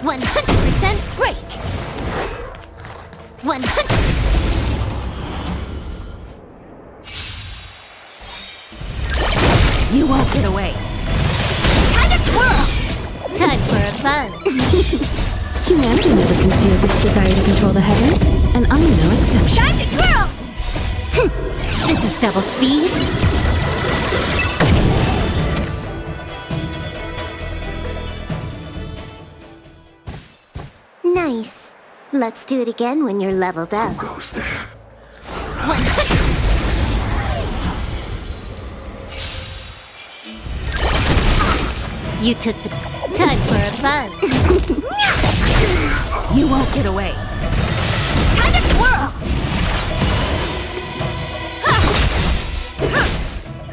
One 100% break. 100. You won't get away. Time to twirl. Time for a fun. Humanity never conceals its desire to control the heavens, and I'm no exception. Time to twirl. This is double speed. Nice. Let's do it again when you're leveled up. Who goes there? 100. You took the time for a fun. You won't get away. Time to twirl.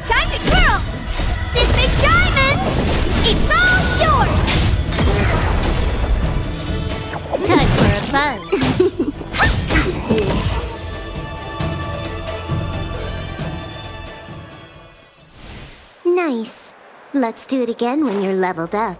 Time to twirl. This big diamond, it's all yours. Time for a fun. Nice. Let's do it again when you're leveled up.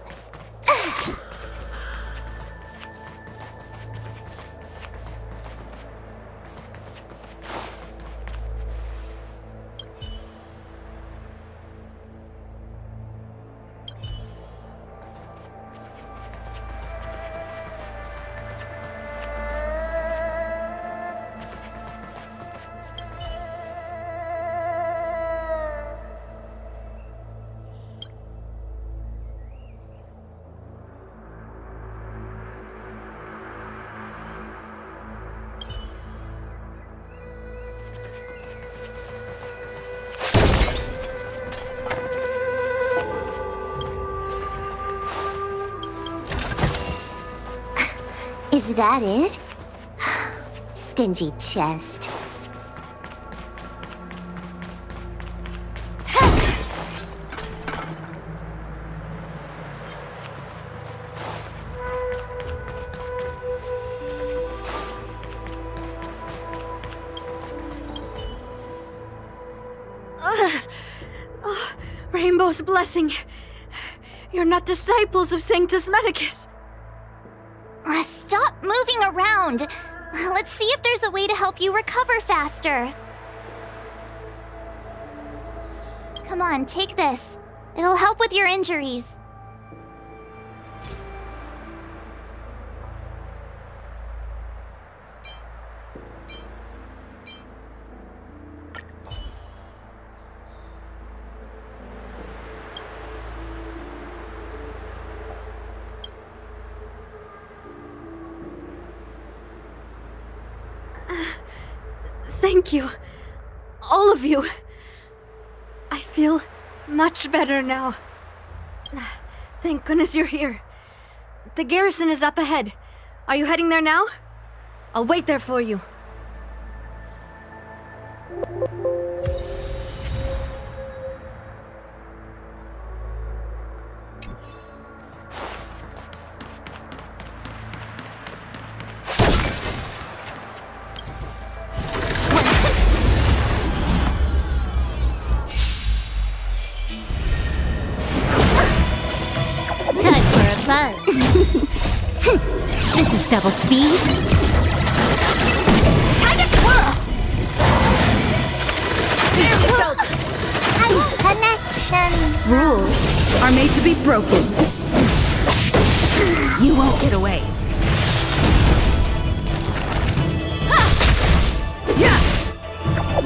Is that it? Stingy chest. Rainbow's blessing. You're not disciples of Sanctus Medicus. Stop moving around. Let's see if there's a way to help you recover faster. Come on, take this. It'll help with your injuries. Thank you. All of you. I feel much better now. Thank goodness you're here. The garrison is up ahead. Are you heading there now? I'll wait there for you. Time for a buzz. This is double speed. Time to twirl! Connection. Rules are made to be broken. You won't get away.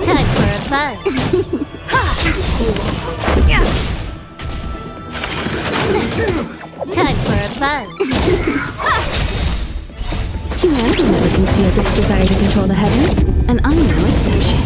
Time for a buzz. Time for a buzz. Humanity never conceals its desire to control the heavens, and I'm no exception.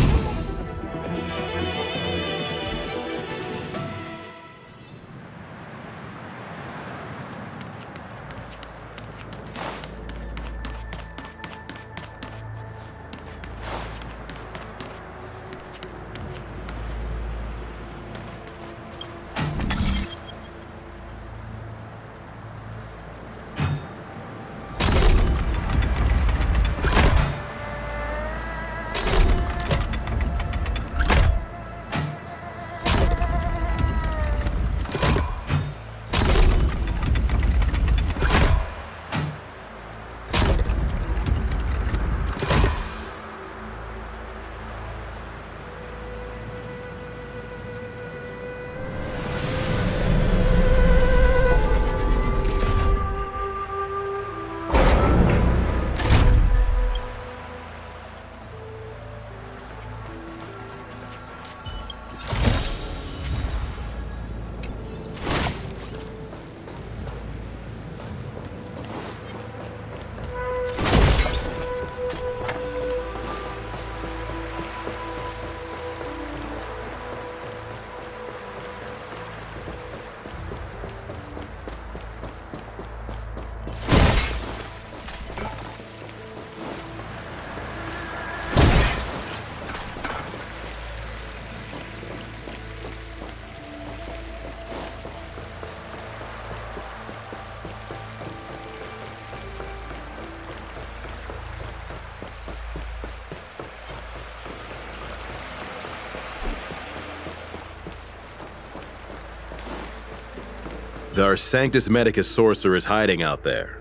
Our Sanctus Medicus sorcerer is hiding out there.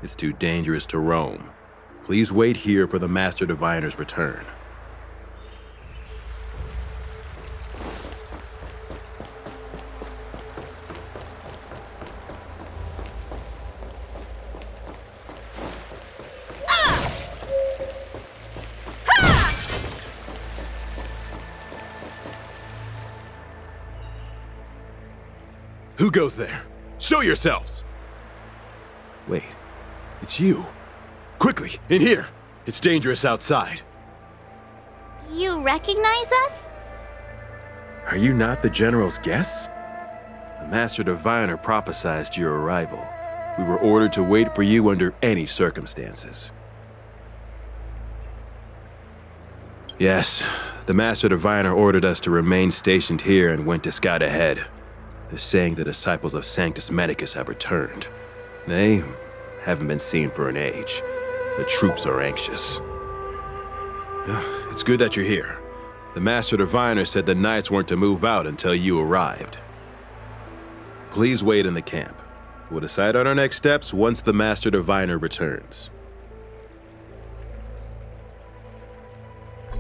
It's too dangerous to roam. Please wait here for the Master Diviner's return. Who goes there? Show yourselves! Wait, it's you. Quickly, in here! It's dangerous outside. You recognize us? Are you not the General's guests? The Master Diviner prophesied your arrival. We were ordered to wait for you under any circumstances. Yes, the Master Diviner ordered us to remain stationed here and went to scout ahead. They're saying the disciples of Sanctus Medicus have returned. They haven't been seen for an age. The troops are anxious. It's good that you're here. The Master Diviner said the Knights weren't to move out until you arrived. Please wait in the camp. We'll decide on our next steps once the Master Diviner returns.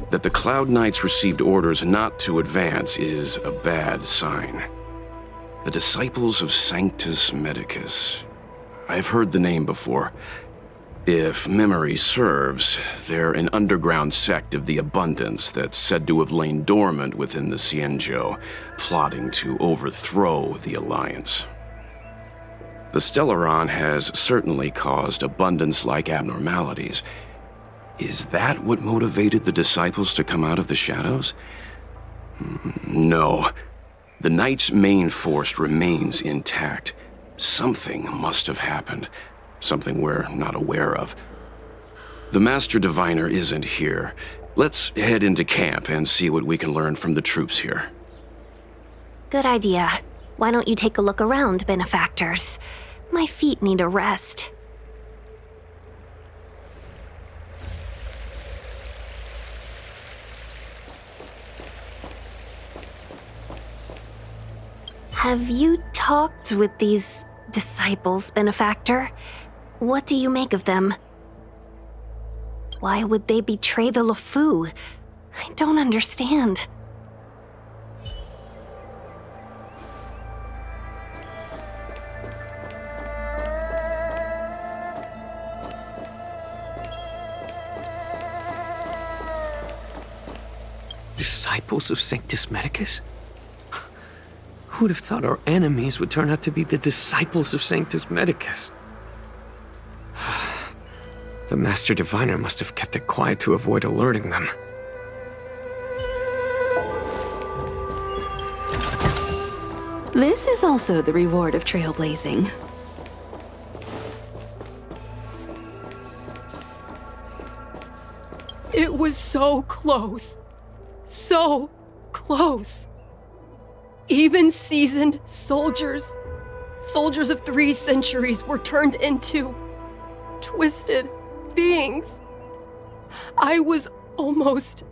That the Cloud Knights received orders not to advance is a bad sign. The Disciples of Sanctus Medicus. I've heard the name before. If memory serves, they're an underground sect of the Abundance that's said to have lain dormant within the Xianzhou, plotting to overthrow the Alliance. The Stellaron has certainly caused Abundance-like abnormalities. Is that what motivated the Disciples to come out of the shadows? No. The Knights' main force remains intact. Something must have happened. Something we're not aware of. The Master Diviner isn't here. Let's head into camp and see what we can learn from the troops here. Good idea. Why don't you take a look around, benefactors? My feet need a rest. Have you talked with these disciples, benefactor? What do you make of them? Why would they betray the LeFou? I don't understand. Disciples of Sanctus Medicus? Who'd have thought our enemies would turn out to be the disciples of Sanctus Medicus? The Master Diviner must have kept it quiet to avoid alerting them. This is also the reward of trailblazing. It was so close. So close. Even seasoned soldiers of 3 centuries were turned into twisted beings. I was almost.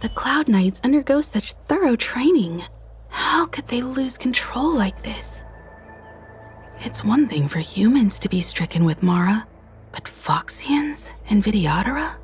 The Cloud Knights undergo such thorough training. How could they lose control like this? It's one thing for humans to be stricken with Mara, but Foxians and Vidyadhara?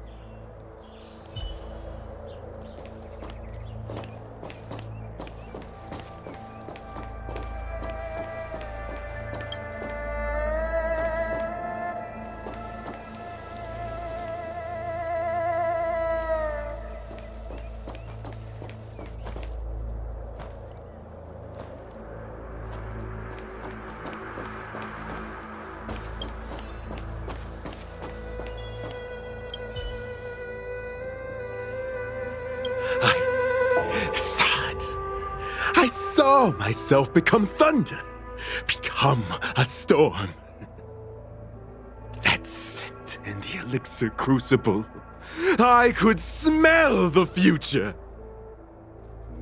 I saw myself become thunder, become a storm. That scent in the elixir crucible. I could smell the future.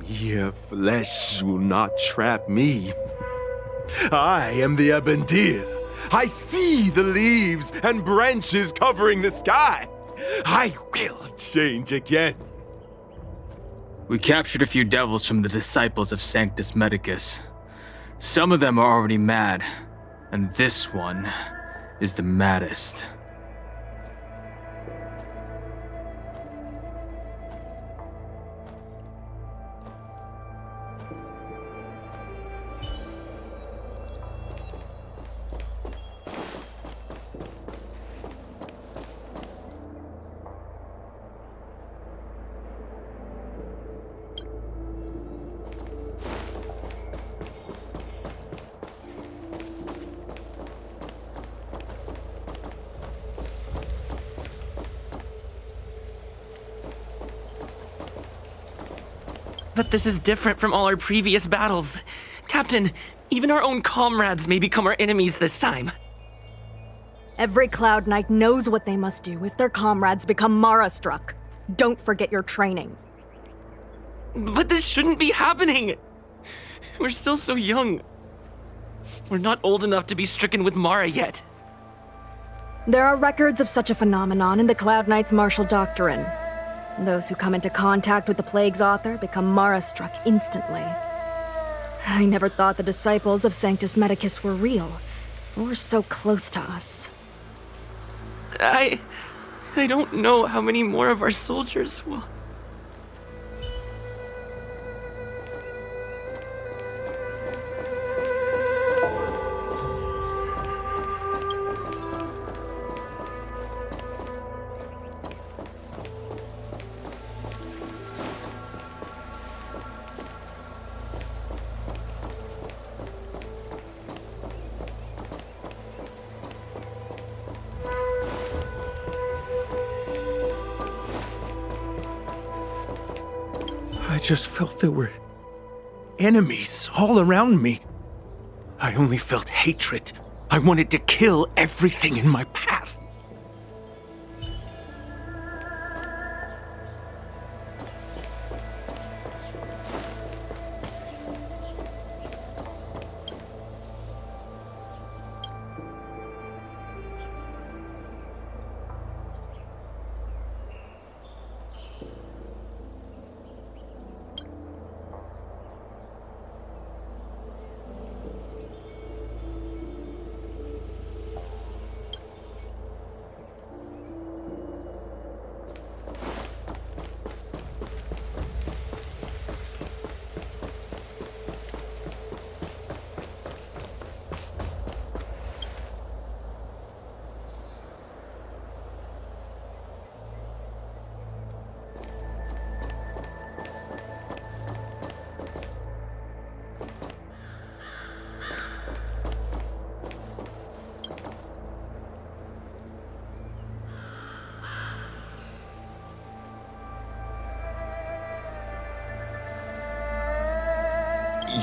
Mere flesh will not trap me. I am the Abendir. I see the leaves and branches covering the sky. I will change again. We captured a few devils from the disciples of Sanctus Medicus. Some of them are already mad, and this one is the maddest. But this is different from all our previous battles. Captain, even our own comrades may become our enemies this time. Every Cloud Knight knows what they must do if their comrades become Mara-struck. Don't forget your training. But this shouldn't be happening! We're still so young. We're not old enough to be stricken with Mara yet. There are records of such a phenomenon in the Cloud Knight's martial doctrine. Those who come into contact with the Plague's author become Mara-struck instantly. I never thought the disciples of Sanctus Medicus were real, or so close to us. I don't know how many more of our soldiers will... I just felt there were enemies all around me. I only felt hatred. I wanted to kill everything in my path.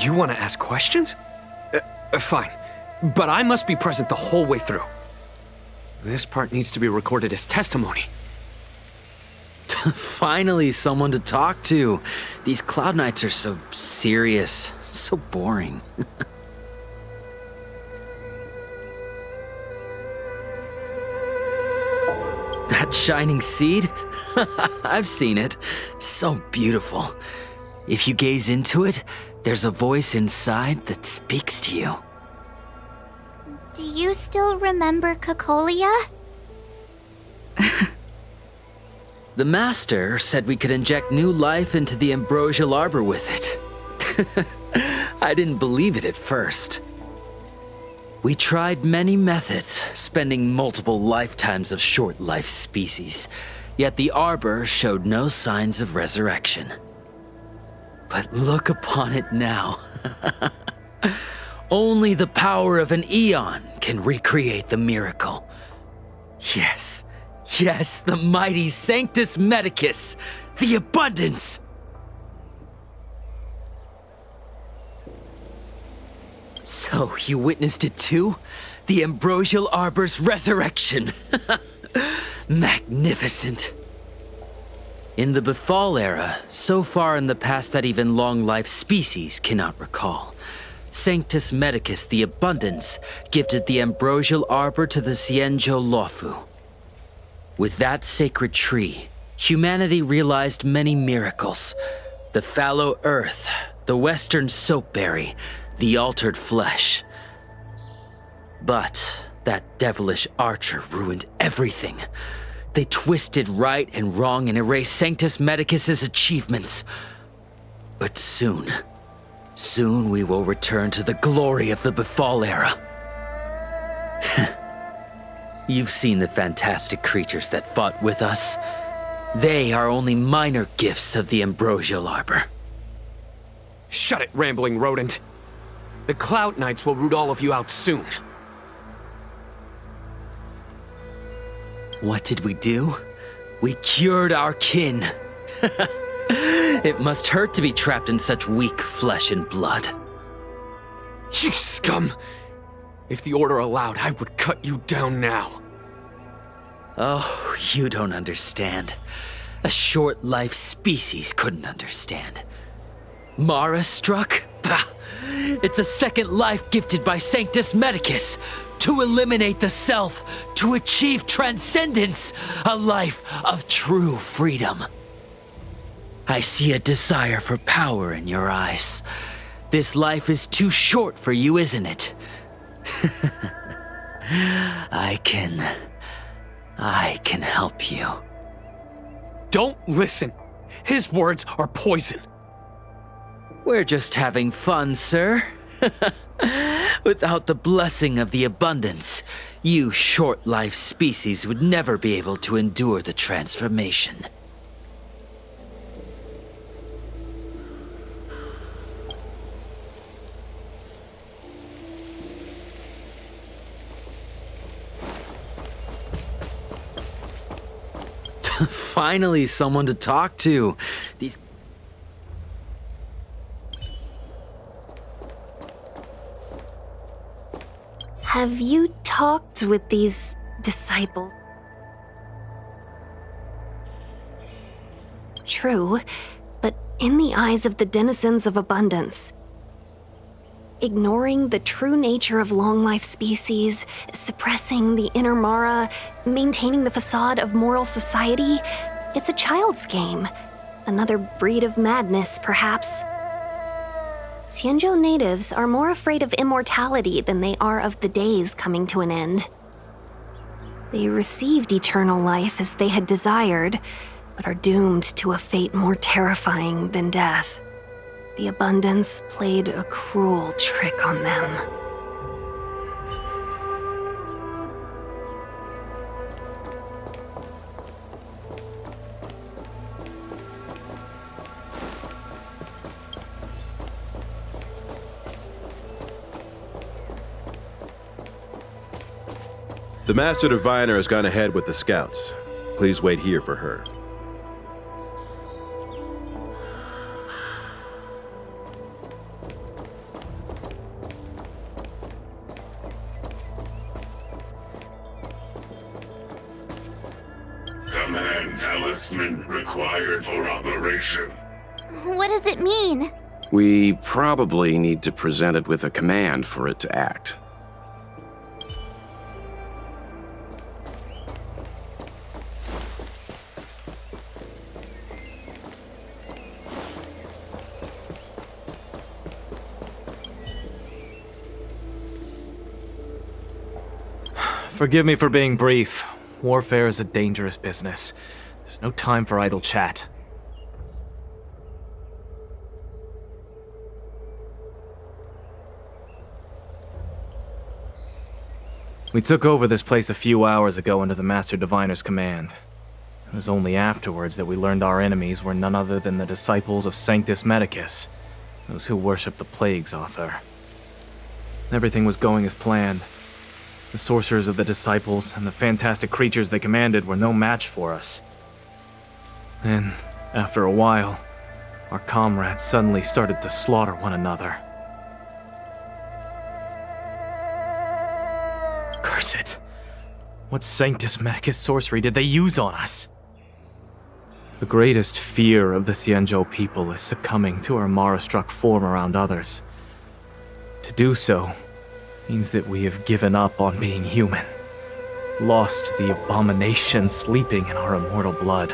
You want to ask questions? Fine. But I must be present the whole way through. This part needs to be recorded as testimony. Finally, someone to talk to. These Cloud Knights are so serious, so boring. That shining seed? I've seen it. So beautiful. If you gaze into it, there's a voice inside that speaks to you. Do you still remember Cocolia? The Master said we could inject new life into the Ambrosial Arbor with it. I didn't believe it at first. We tried many methods, spending multiple lifetimes of short-life species, yet the Arbor showed no signs of resurrection. But look upon it now. Only the power of an Eon can recreate the miracle. Yes, yes, the mighty Sanctus Medicus, the abundance. So, you witnessed it too? The Ambrosial Arbor's resurrection. Magnificent. In the Befall era, so far in the past that even long-life species cannot recall, Sanctus Medicus the Abundance gifted the Ambrosial Arbor to the Xianzhou Luofu. With that sacred tree, humanity realized many miracles. The fallow earth, the western soapberry, the altered flesh. But that devilish archer ruined everything. They twisted right and wrong and erased Sanctus Medicus's achievements. But soon we will return to the glory of the Befall era. You've seen the fantastic creatures that fought with us. They are only minor gifts of the Ambrosial Arbor. Shut it, rambling rodent. The Cloud Knights will root all of you out soon. What did we do? We cured our kin. It must hurt to be trapped in such weak flesh and blood. You scum! If the Order allowed, I would cut you down now. Oh, you don't understand. A short-life species couldn't understand. Mara-struck? Bah! It's a second life gifted by Sanctus Medicus. To eliminate the self, to achieve transcendence, a life of true freedom. I see a desire for power in your eyes. This life is too short for you, isn't it? I can help you. Don't listen. His words are poison. We're just having fun, sir. Without the blessing of the abundance, you short-life species would never be able to endure the transformation. Finally, someone to talk to. These... Have you talked with these disciples? True, but in the eyes of the denizens of abundance, ignoring the true nature of long-life species, suppressing the inner Mara, maintaining the facade of moral society, it's a child's game. Another breed of madness, perhaps. Xianzhou natives are more afraid of immortality than they are of the days coming to an end. They received eternal life as they had desired, but are doomed to a fate more terrifying than death. The abundance played a cruel trick on them. The Master Diviner has gone ahead with the scouts. Please wait here for her. Command talisman required for operation. What does it mean? We probably need to present it with a command for it to act. Forgive me for being brief. Warfare is a dangerous business. There's no time for idle chat. We took over this place a few hours ago under the Master Diviner's command. It was only afterwards that we learned our enemies were none other than the disciples of Sanctus Medicus, those who worship the Plague's author. Everything was going as planned. The sorcerers of the disciples and the fantastic creatures they commanded were no match for us. Then, after a while, our comrades suddenly started to slaughter one another. Curse it! What Sanctus Medicus sorcery did they use on us? The greatest fear of the Xianzhou people is succumbing to our Mara-struck form around others. To do so means that we have given up on being human, lost the abomination sleeping in our immortal blood,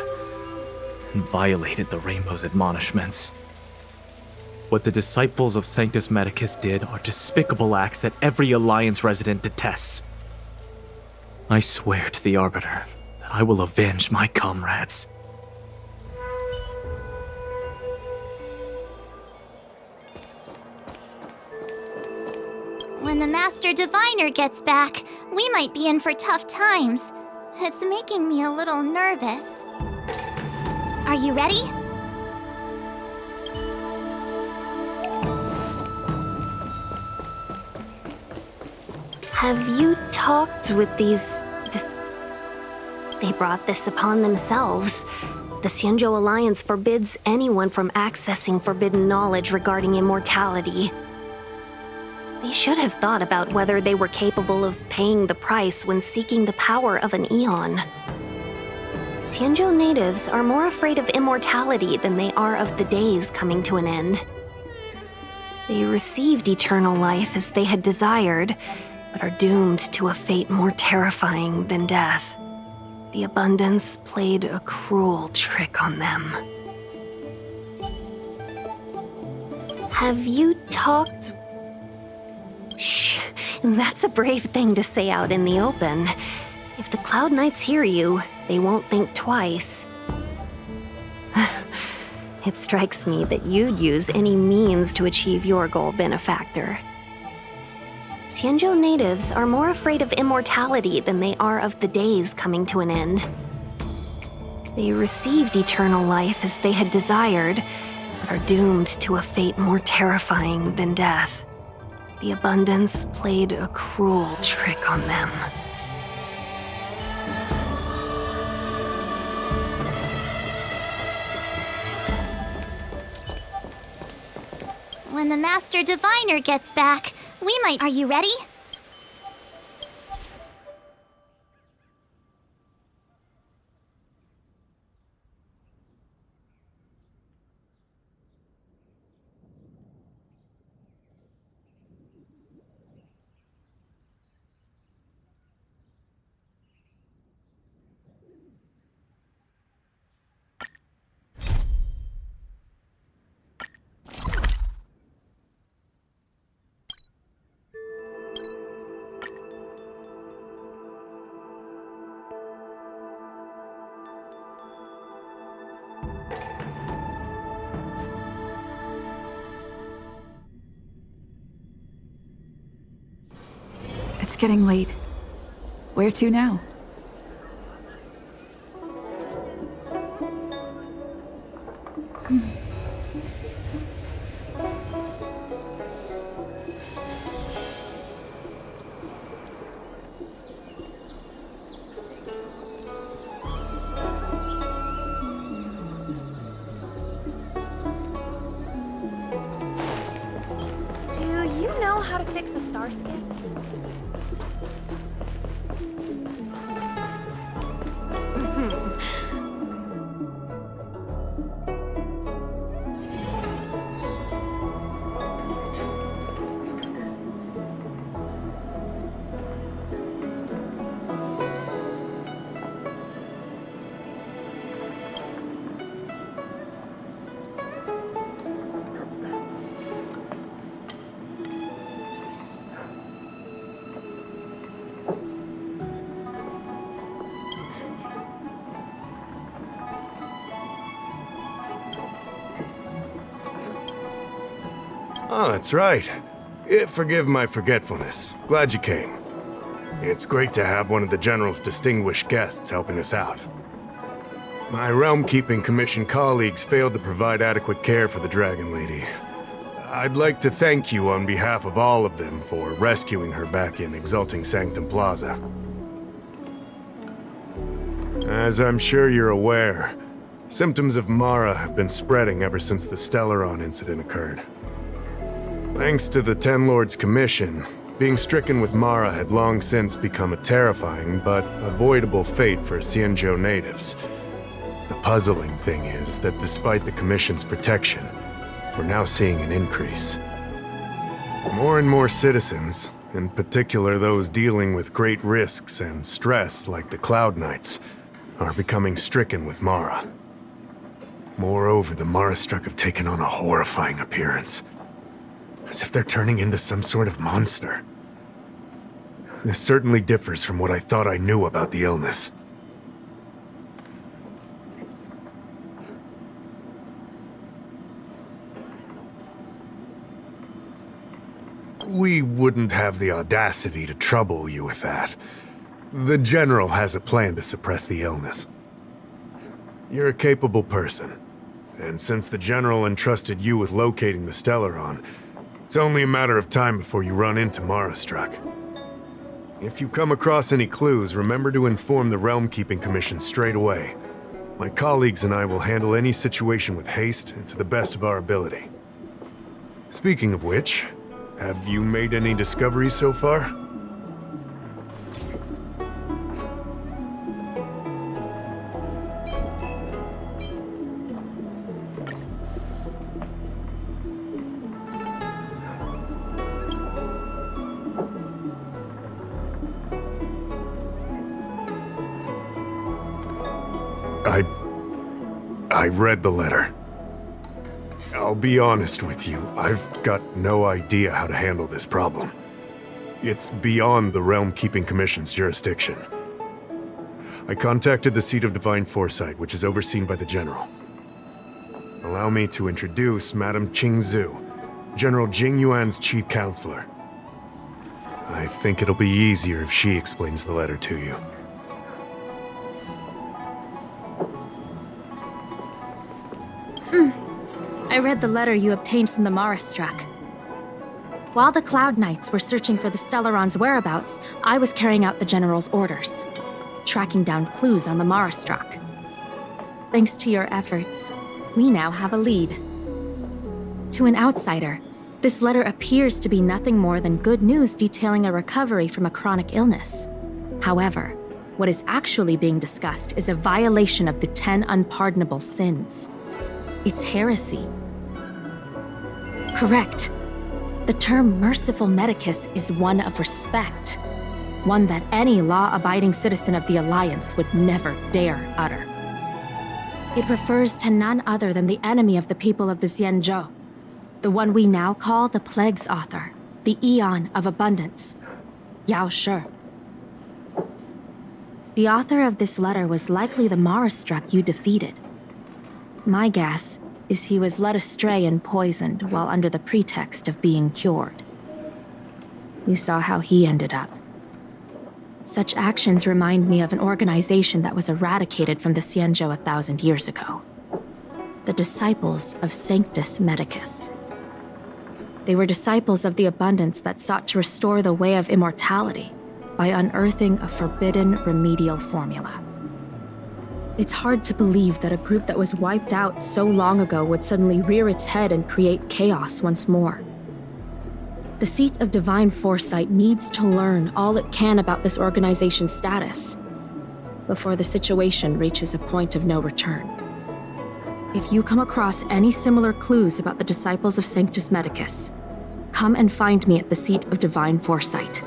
and violated the Rainbow's admonishments. What the disciples of Sanctus Medicus did are despicable acts that every Alliance resident detests. I swear to the Arbiter that I will avenge my comrades. When the Master Diviner gets back, we might be in for tough times. It's making me a little nervous. Are you ready? Have you talked with these... They brought this upon themselves. The Xianzhou Alliance forbids anyone from accessing forbidden knowledge regarding immortality. They should have thought about whether they were capable of paying the price when seeking the power of an Aeon. Xianzhou natives are more afraid of immortality than they are of the days coming to an end. They received eternal life as they had desired, but are doomed to a fate more terrifying than death. The abundance played a cruel trick on them. Have you talked... Shh, that's a brave thing to say out in the open. If the Cloud Knights hear you, they won't think twice. It strikes me that you'd use any means to achieve your goal, Benefactor. Xianzhou natives are more afraid of immortality than they are of the days coming to an end. They received eternal life as they had desired, but are doomed to a fate more terrifying than death. The Abundance played a cruel trick on them. When the Master Diviner gets back, we might... Are you ready? It's getting late. Where to now? Do you know how to fix a star skin? Oh, that's right. Forgive my forgetfulness. Glad you came. It's great to have one of the General's distinguished guests helping us out. My Realm-Keeping Commission colleagues failed to provide adequate care for the Dragon Lady. I'd like to thank you on behalf of all of them for rescuing her back in Exalting Sanctum Plaza. As I'm sure you're aware, symptoms of Mara have been spreading ever since the Stellaron incident occurred. Thanks to the Ten Lords Commission, being stricken with Mara had long since become a terrifying but avoidable fate for Xianzhou natives. The puzzling thing is that despite the Commission's protection, we're now seeing an increase. More and more citizens, in particular those dealing with great risks and stress like the Cloud Knights, are becoming stricken with Mara. Moreover, the Marastruck have taken on a horrifying appearance. As if they're turning into some sort of monster. This certainly differs from what I thought I knew about the illness. We wouldn't have the audacity to trouble you with that. The General has a plan to suppress the illness. You're a capable person, and since the General entrusted you with locating the Stellaron, it's only a matter of time before you run into Marastruck. If you come across any clues, remember to inform the Realm-Keeping Commission straight away. My colleagues and I will handle any situation with haste and to the best of our ability. Speaking of which, have you made any discoveries so far? I read the letter. I'll be honest with you, I've got no idea how to handle this problem. It's beyond the Realm Keeping Commission's jurisdiction. I contacted the Seat of Divine Foresight, which is overseen by the General. Allow me to introduce Madame Qingzhu, General Jing Yuan's chief counselor. I think it'll be easier if she explains the letter to you. I read the letter you obtained from the Marastruck. While the Cloud Knights were searching for the Stellaron's whereabouts, I was carrying out the General's orders, tracking down clues on the Marastruck. Thanks to your efforts, we now have a lead. To an outsider, this letter appears to be nothing more than good news detailing a recovery from a chronic illness. However, what is actually being discussed is a violation of the 10 unpardonable sins. It's heresy. Correct. The term Merciful Medicus is one of respect, one that any law-abiding citizen of the Alliance would never dare utter. It refers to none other than the enemy of the people of the Xianzhou, the one we now call the Plague's Author, the Aeon of Abundance, Yao Shi. The author of this letter was likely the Marastruck you defeated. My guess is he was led astray and poisoned while under the pretext of being cured. You saw how he ended up. Such actions remind me of an organization that was eradicated from the Xianzhou 1,000 years ago. The Disciples of Sanctus Medicus. They were disciples of the Abundance that sought to restore the way of immortality by unearthing a forbidden remedial formula. It's hard to believe that a group that was wiped out so long ago would suddenly rear its head and create chaos once more. The Seat of Divine Foresight needs to learn all it can about this organization's status before the situation reaches a point of no return. If you come across any similar clues about the Disciples of Sanctus Medicus, come and find me at the Seat of Divine Foresight.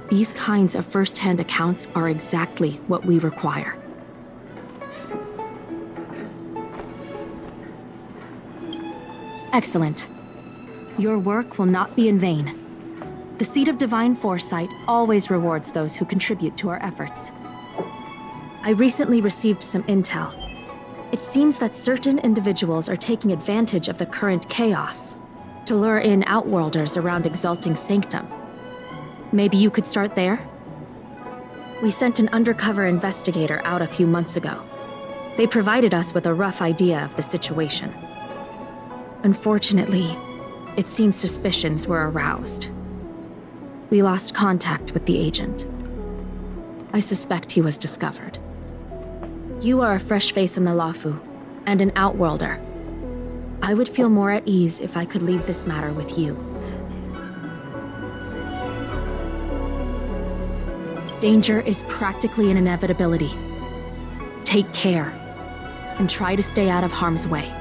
These kinds of first-hand accounts are exactly what we require. Excellent. Your work will not be in vain. The Seat of Divine Foresight always rewards those who contribute to our efforts. I recently received some intel. It seems that certain individuals are taking advantage of the current chaos to lure in Outworlders around Exalting Sanctum. Maybe you could start there? We sent an undercover investigator out a few months ago. They provided us with a rough idea of the situation. Unfortunately, it seems suspicions were aroused. We lost contact with the agent. I suspect he was discovered. You are a fresh face in the Luofu, and an Outworlder. I would feel more at ease if I could leave this matter with you. Danger is practically an inevitability. Take care, and try to stay out of harm's way.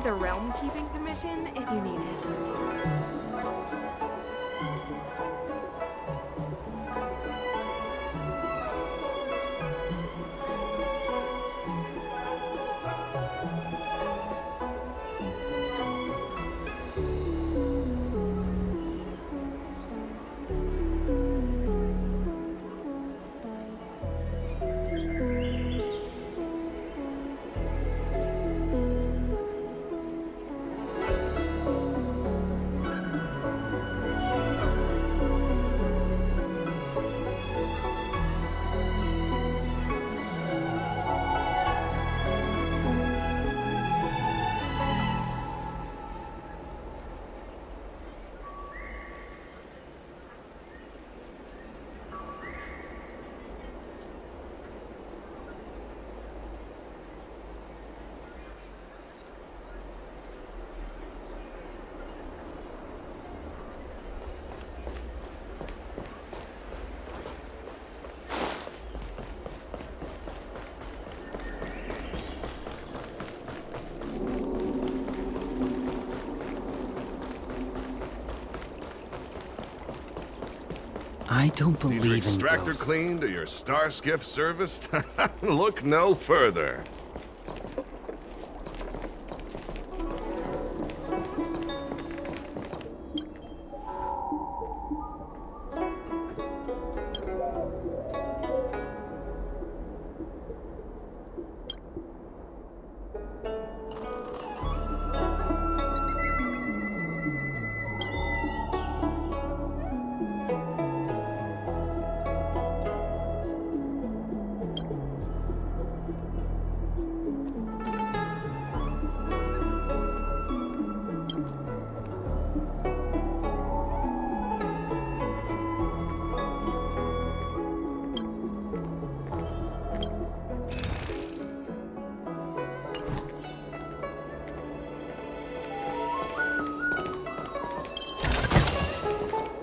by the Realm Keeping Commission if you need it. I don't believe Need your in extractor ghosts. cleaned or your star skiff serviced? Look no further.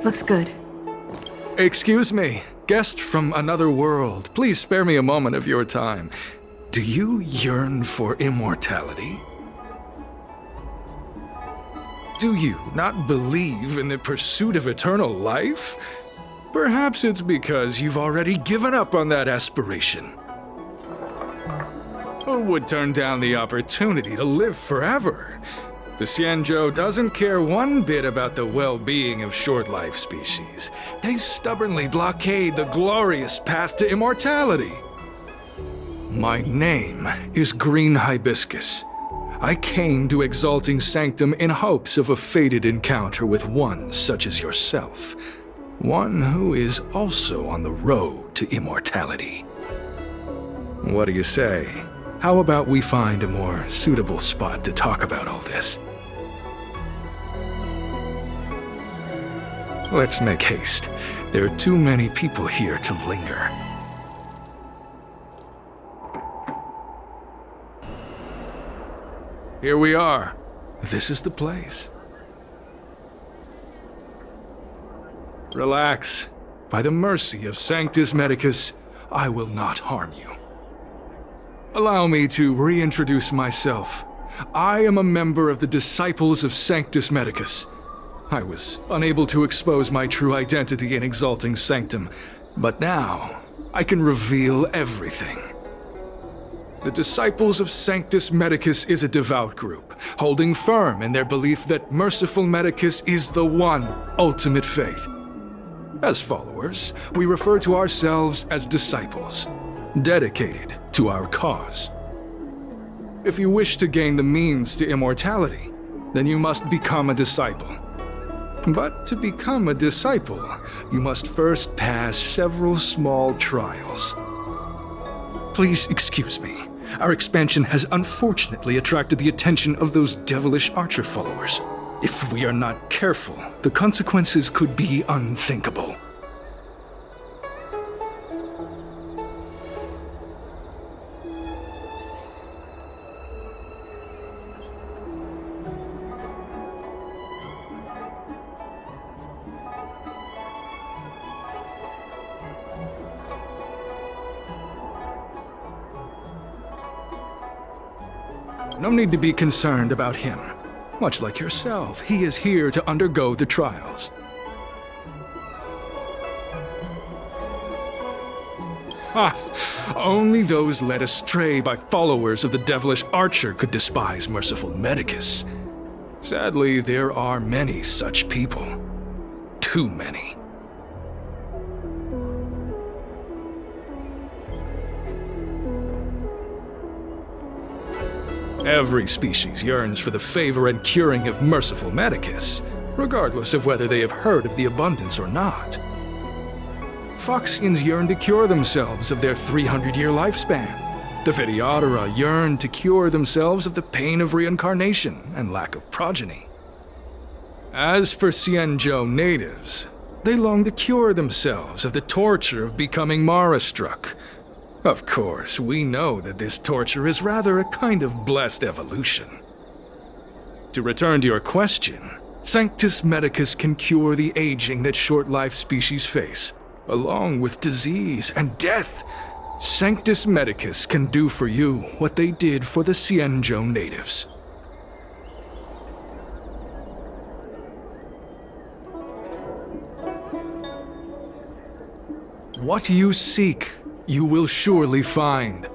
Looks good. Excuse me, guest from another world. Please spare me a moment of your time. Do you yearn for immortality? Do you not believe in the pursuit of eternal life? Perhaps it's because you've already given up on that aspiration. Who would turn down the opportunity to live forever? The Xianzhou doesn't care one bit about the well-being of short-life species. They stubbornly blockade the glorious path to immortality. My name is Green Hibiscus. I came to Exalting Sanctum in hopes of a fated encounter with one such as yourself. One who is also on the road to immortality. What do you say? How about we find a more suitable spot to talk about all this? Let's make haste. There are too many people here to linger. Here we are. This is the place. Relax. By the mercy of Sanctus Medicus, I will not harm you. Allow me to reintroduce myself. I am a member of the Disciples of Sanctus Medicus. I was unable to expose my true identity in Exalting Sanctum, but now I can reveal everything. The Disciples of Sanctus Medicus is a devout group, holding firm in their belief that Merciful Medicus is the one ultimate faith. As followers, we refer to ourselves as disciples, dedicated to our cause. If you wish to gain the means to immortality, then you must become a disciple. But to become a disciple, you must first pass several small trials. Please excuse me. Our expansion has unfortunately attracted the attention of those devilish archer followers. If we are not careful, the consequences could be unthinkable. No need to be concerned about him. Much like yourself, he is here to undergo the trials. Only those led astray by followers of the devilish Archer could despise merciful Medicus. Sadly, there are many such people. Too many. Every species yearns for the favor and curing of merciful Medicus, regardless of whether they have heard of the abundance or not. Foxians yearn to cure themselves of their 300-year lifespan. The Videodara yearn to cure themselves of the pain of reincarnation and lack of progeny. As for Xianzhou natives, they long to cure themselves of the torture of becoming Mara-struck. Of course, we know that this torture is rather a kind of blessed evolution. To return to your question, Sanctus Medicus can cure the aging that short-life species face, along with disease and death. Sanctus Medicus can do for you what they did for the Xianzhou natives. What you seek, you will surely find.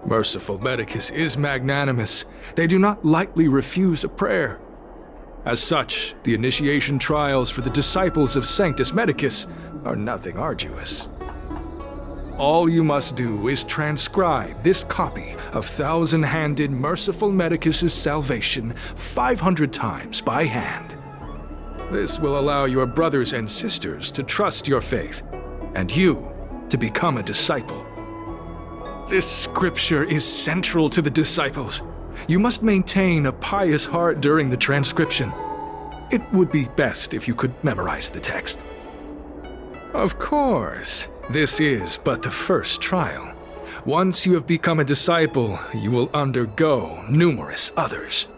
Merciful Medicus is magnanimous. They do not lightly refuse a prayer. As such, the initiation trials for the disciples of Sanctus Medicus are nothing arduous. All you must do is transcribe this copy of Thousand-Handed Merciful Medicus's Salvation 500 times by hand. This will allow your brothers and sisters to trust your faith, and you to become a disciple. This scripture is central to the disciples. You must maintain a pious heart during the transcription. It would be best if you could memorize the text. Of course, this is but the first trial. Once you have become a disciple, you will undergo numerous others.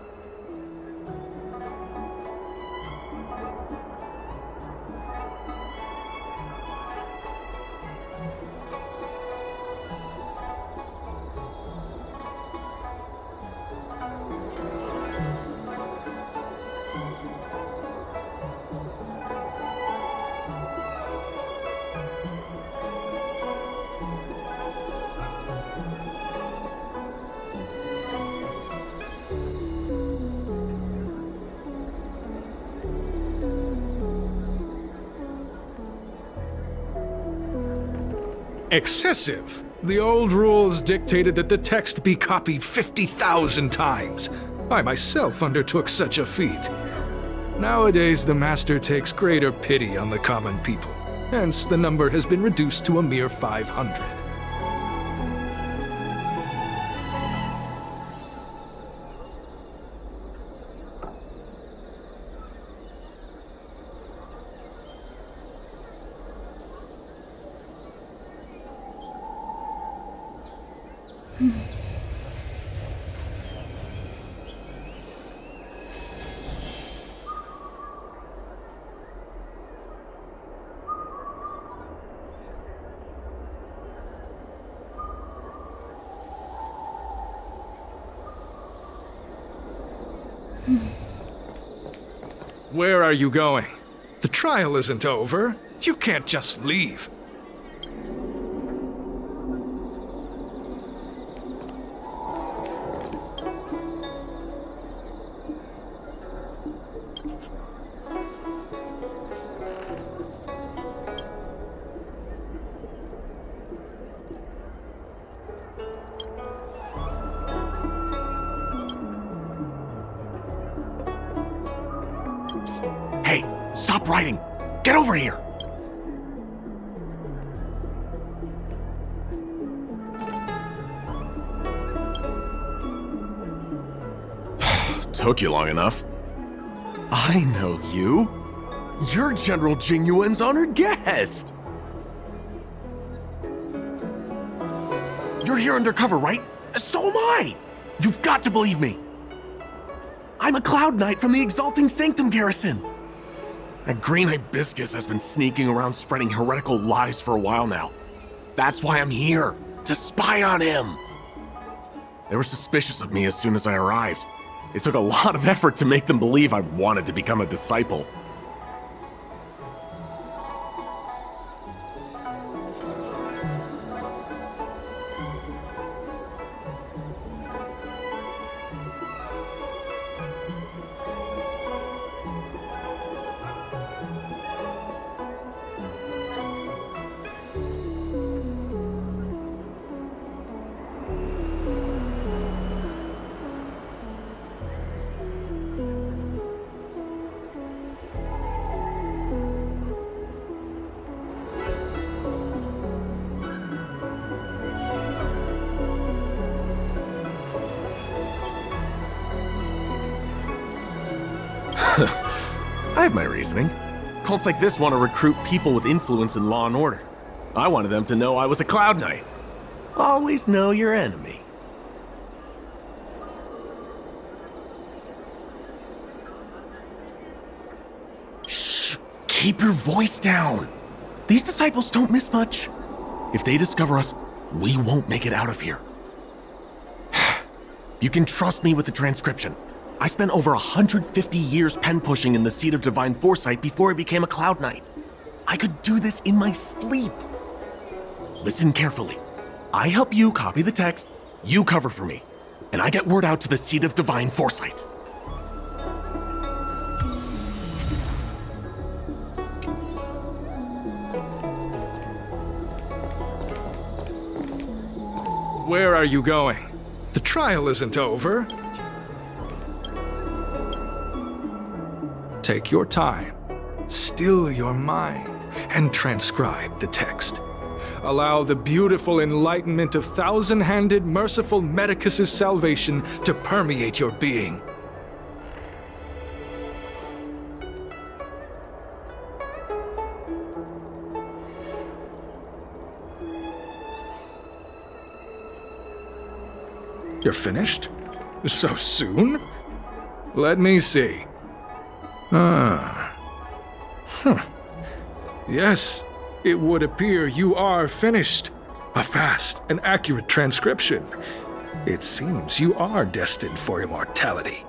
Excessive. The old rules dictated that the text be copied 50,000 times. I myself undertook such a feat. Nowadays, the Master takes greater pity on the common people. Hence, the number has been reduced to a mere 500. Where are you going? The trial isn't over. You can't just leave. Hey, stop writing! Get over here! Took you long enough. I know you. You're General Jing Yuan's honored guest. You're here undercover, right? So am I! You've got to believe me. I'm a Cloud Knight from the Exalting Sanctum Garrison. That green hibiscus has been sneaking around spreading heretical lies for a while now. That's why I'm here, to spy on him. They were suspicious of me as soon as I arrived. It took a lot of effort to make them believe I wanted to become a disciple. I have my reasoning. Cults like this want to recruit people with influence in law and order. I wanted them to know I was a Cloud Knight. Always know your enemy. Shh! Keep your voice down! These disciples don't miss much. If they discover us, we won't make it out of here. You can trust me with the transcription. I spent over 150 years pen-pushing in the Seat of Divine Foresight before I became a Cloud Knight. I could do this in my sleep. Listen carefully. I help you copy the text, you cover for me, and I get word out to the Seat of Divine Foresight. Where are you going? The trial isn't over. Take your time, still your mind, and transcribe the text. Allow the beautiful enlightenment of thousand-handed, merciful Medicus's salvation to permeate your being. You're finished? So soon? Let me see. Yes, it would appear you are finished. A fast and accurate transcription. It seems you are destined for immortality.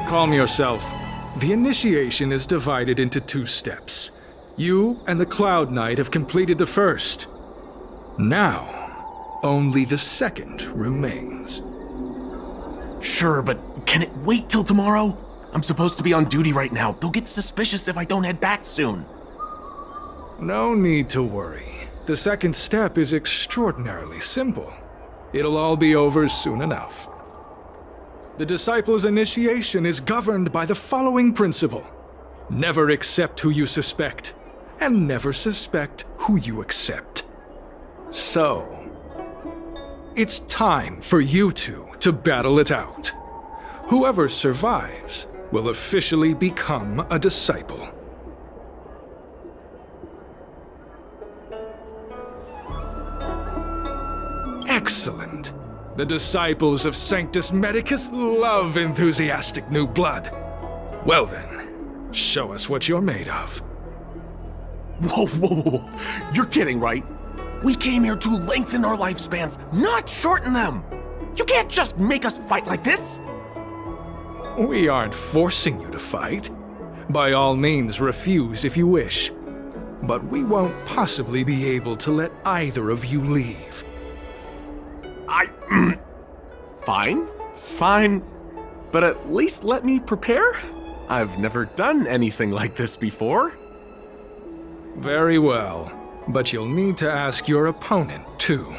Calm yourself. The initiation is divided into 2 steps. You and the Cloud Knight have completed the first. Now, only the second remains. Sure, but can it wait till tomorrow? I'm supposed to be on duty right now. They'll get suspicious if I don't head back soon. No need to worry. The second step is extraordinarily simple. It'll all be over soon enough. The disciple's initiation is governed by the following principle. Never accept who you suspect, and never suspect who you accept. So, it's time for you two to battle it out. Whoever survives will officially become a disciple. Excellent. The disciples of Sanctus Medicus love enthusiastic new blood. Well then, show us what you're made of. Whoa. You're kidding, right? We came here to lengthen our lifespans, not shorten them. You can't just make us fight like this. We aren't forcing you to fight. By all means, refuse if you wish. But we won't possibly be able to let either of you leave. Fine. But at least let me prepare. I've never done anything like this before. Very well. But you'll need to ask your opponent, too.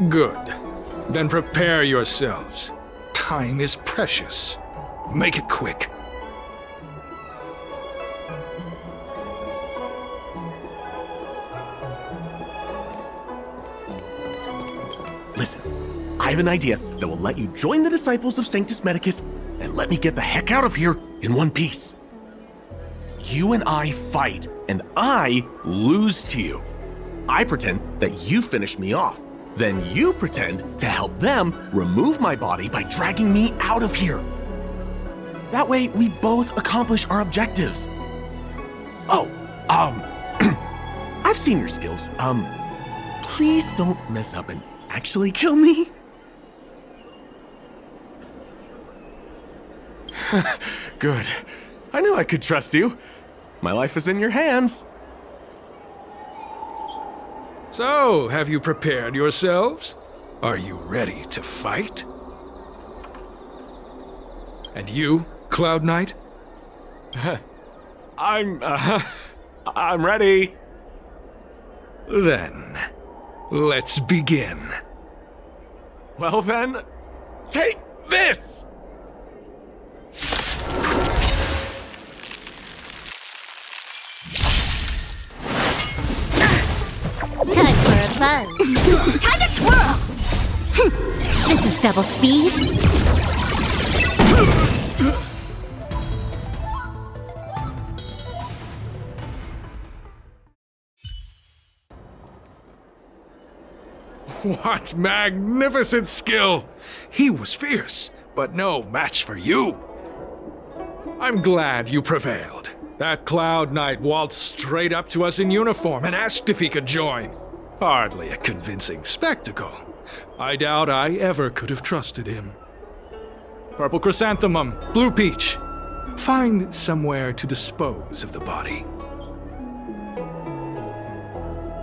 Good. Then prepare yourselves. Time is precious. Make it quick. Listen, I have an idea that will let you join the disciples of Sanctus Medicus and let me get the heck out of here in one piece. You and I fight, and I lose to you. I pretend that you finish me off. Then you pretend to help them remove my body by dragging me out of here. That way, we both accomplish our objectives. Oh, I've seen your skills. Please don't mess up and actually kill me. Good. I knew I could trust you. My life is in your hands. So, have you prepared yourselves? Are you ready to fight? And you, Cloud Knight? I'm ready. Then, let's begin. Well then, take this! Time for a buzz. Time to twirl! This is double speed. What magnificent skill! He was fierce, but no match for you. I'm glad you prevailed. That Cloud Knight waltzed straight up to us in uniform and asked if he could join. Hardly a convincing spectacle. I doubt I ever could have trusted him. Purple Chrysanthemum, Blue Peach. Find somewhere to dispose of the body.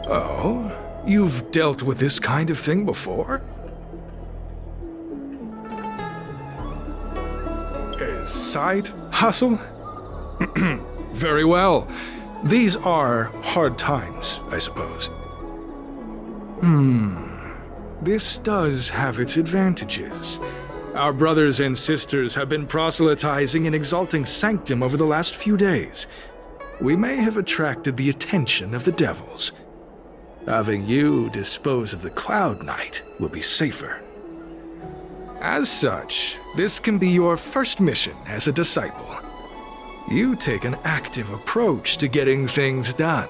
Oh, you've dealt with this kind of thing before? A side hustle? Very well. These are hard times, I suppose. This does have its advantages. Our brothers and sisters have been proselytizing and exalting Sanctum over the last few days. We may have attracted the attention of the devils. Having you dispose of the Cloud Knight will be safer. As such, this can be your first mission as a disciple. You take an active approach to getting things done.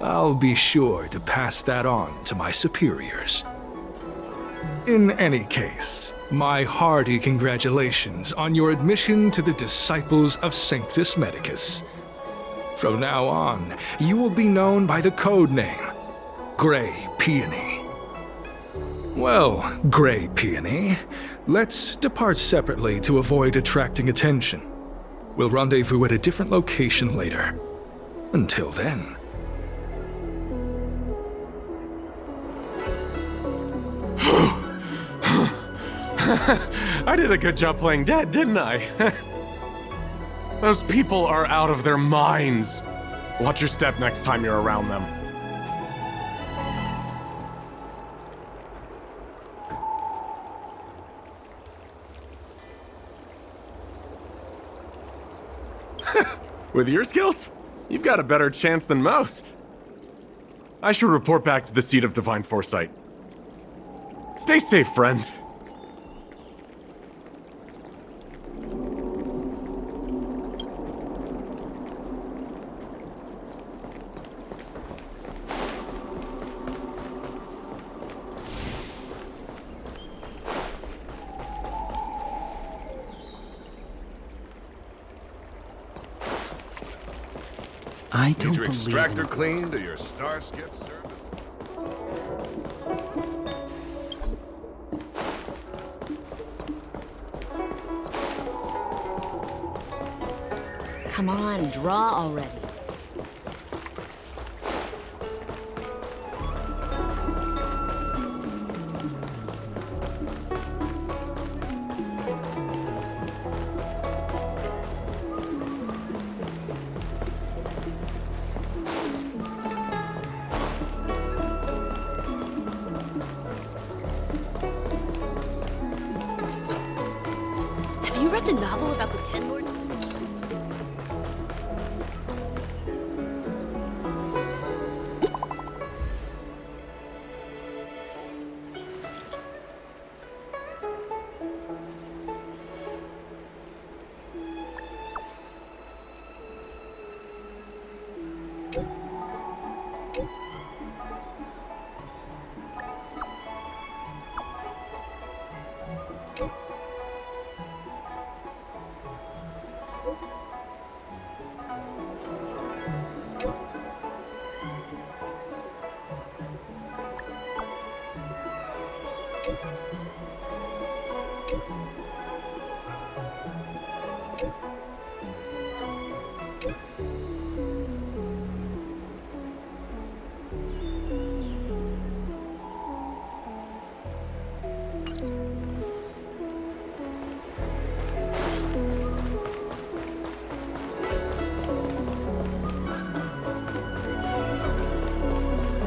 I'll be sure to pass that on to my superiors. In any case, my hearty congratulations on your admission to the Disciples of Sanctus Medicus. From now on, you will be known by the code name, Grey Peony. Well, Grey Peony, let's depart separately to avoid attracting attention. We'll rendezvous at a different location later. Until then. I did a good job playing dead, didn't I? Those people are out of their minds. Watch your step next time you're around them. With your skills, you've got a better chance than most. I should report back to the Seat of Divine Foresight. Stay safe, friend. I don't Need your believe extractor in cleaned or your star skip service? Come on, draw already. the novel about the Ten Lords?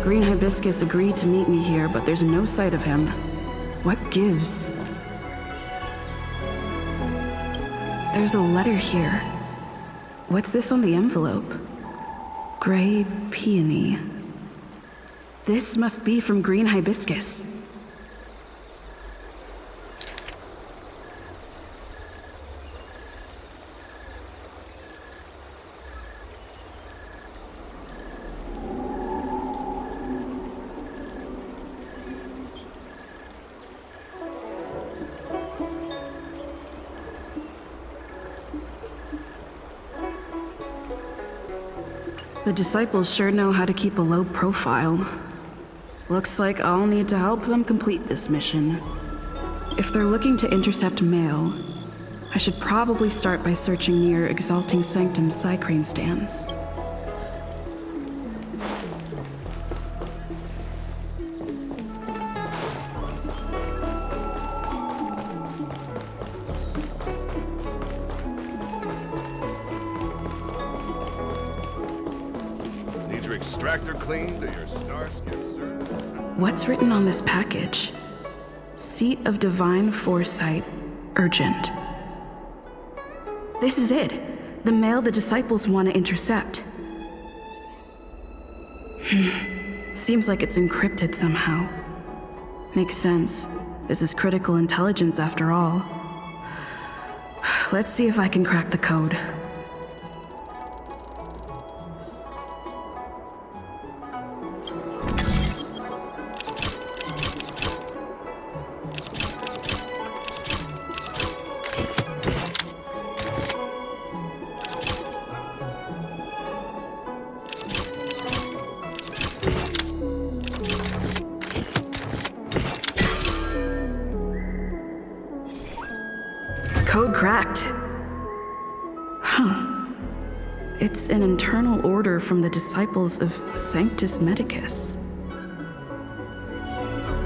Green Hibiscus agreed to meet me here, but there's no sight of him. What gives? There's a letter here. What's this on the envelope? Gray Peony. This must be from Green Hibiscus. The disciples sure know how to keep a low profile. Looks like I'll need to help them complete this mission. If they're looking to intercept mail, I should probably start by searching near Exalting Sanctum Psycrane stands. Need your extractor cleaned or your star skip searched? What's written on this package? Seat of Divine Foresight, urgent. This is it. The mail the disciples want to intercept. Seems like it's encrypted somehow. Makes sense. This is critical intelligence after all. Let's see if I can crack the code. Code cracked. Huh. It's an internal order from the disciples of Sanctus Medicus.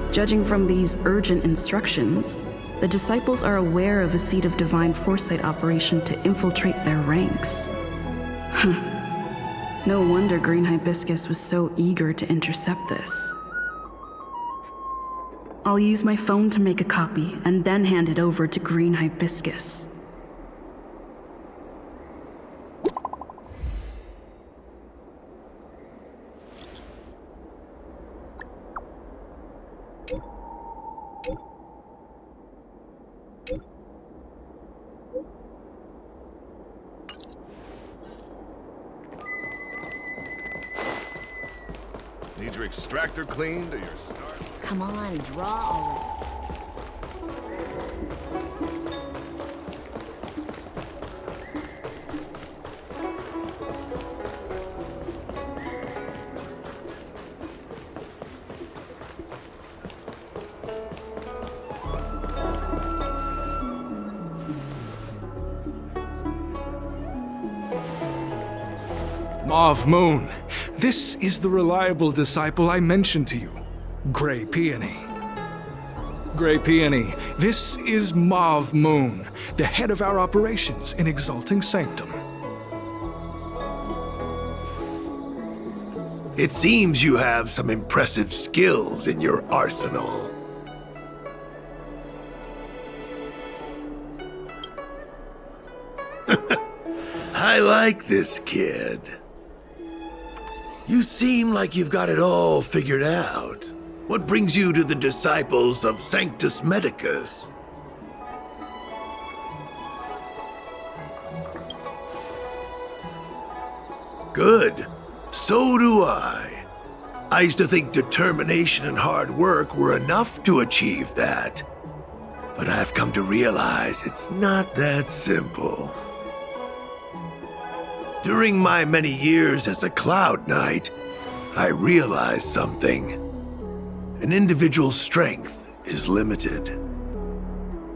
Judging from these urgent instructions, the disciples are aware of a Seat of Divine Foresight operation to infiltrate their ranks. Huh. No wonder Green Hibiscus was so eager to intercept this. I'll use my phone to make a copy and then hand it over to Green Hibiscus. Need your extractor cleaned or your star? Come on, draw already. Mauve Moon, this is the reliable disciple I mentioned to you, Gray Peony. Gray Peony, this is Mauve Moon, the head of our operations in Exalting Sanctum. It seems you have some impressive skills in your arsenal. I like this kid. You seem like you've got it all figured out. What brings you to the disciples of Sanctus Medicus? Good. So do I. I used to think determination and hard work were enough to achieve that. But I've come to realize it's not that simple. During my many years as a Cloud Knight, I realized something. An individual's strength is limited.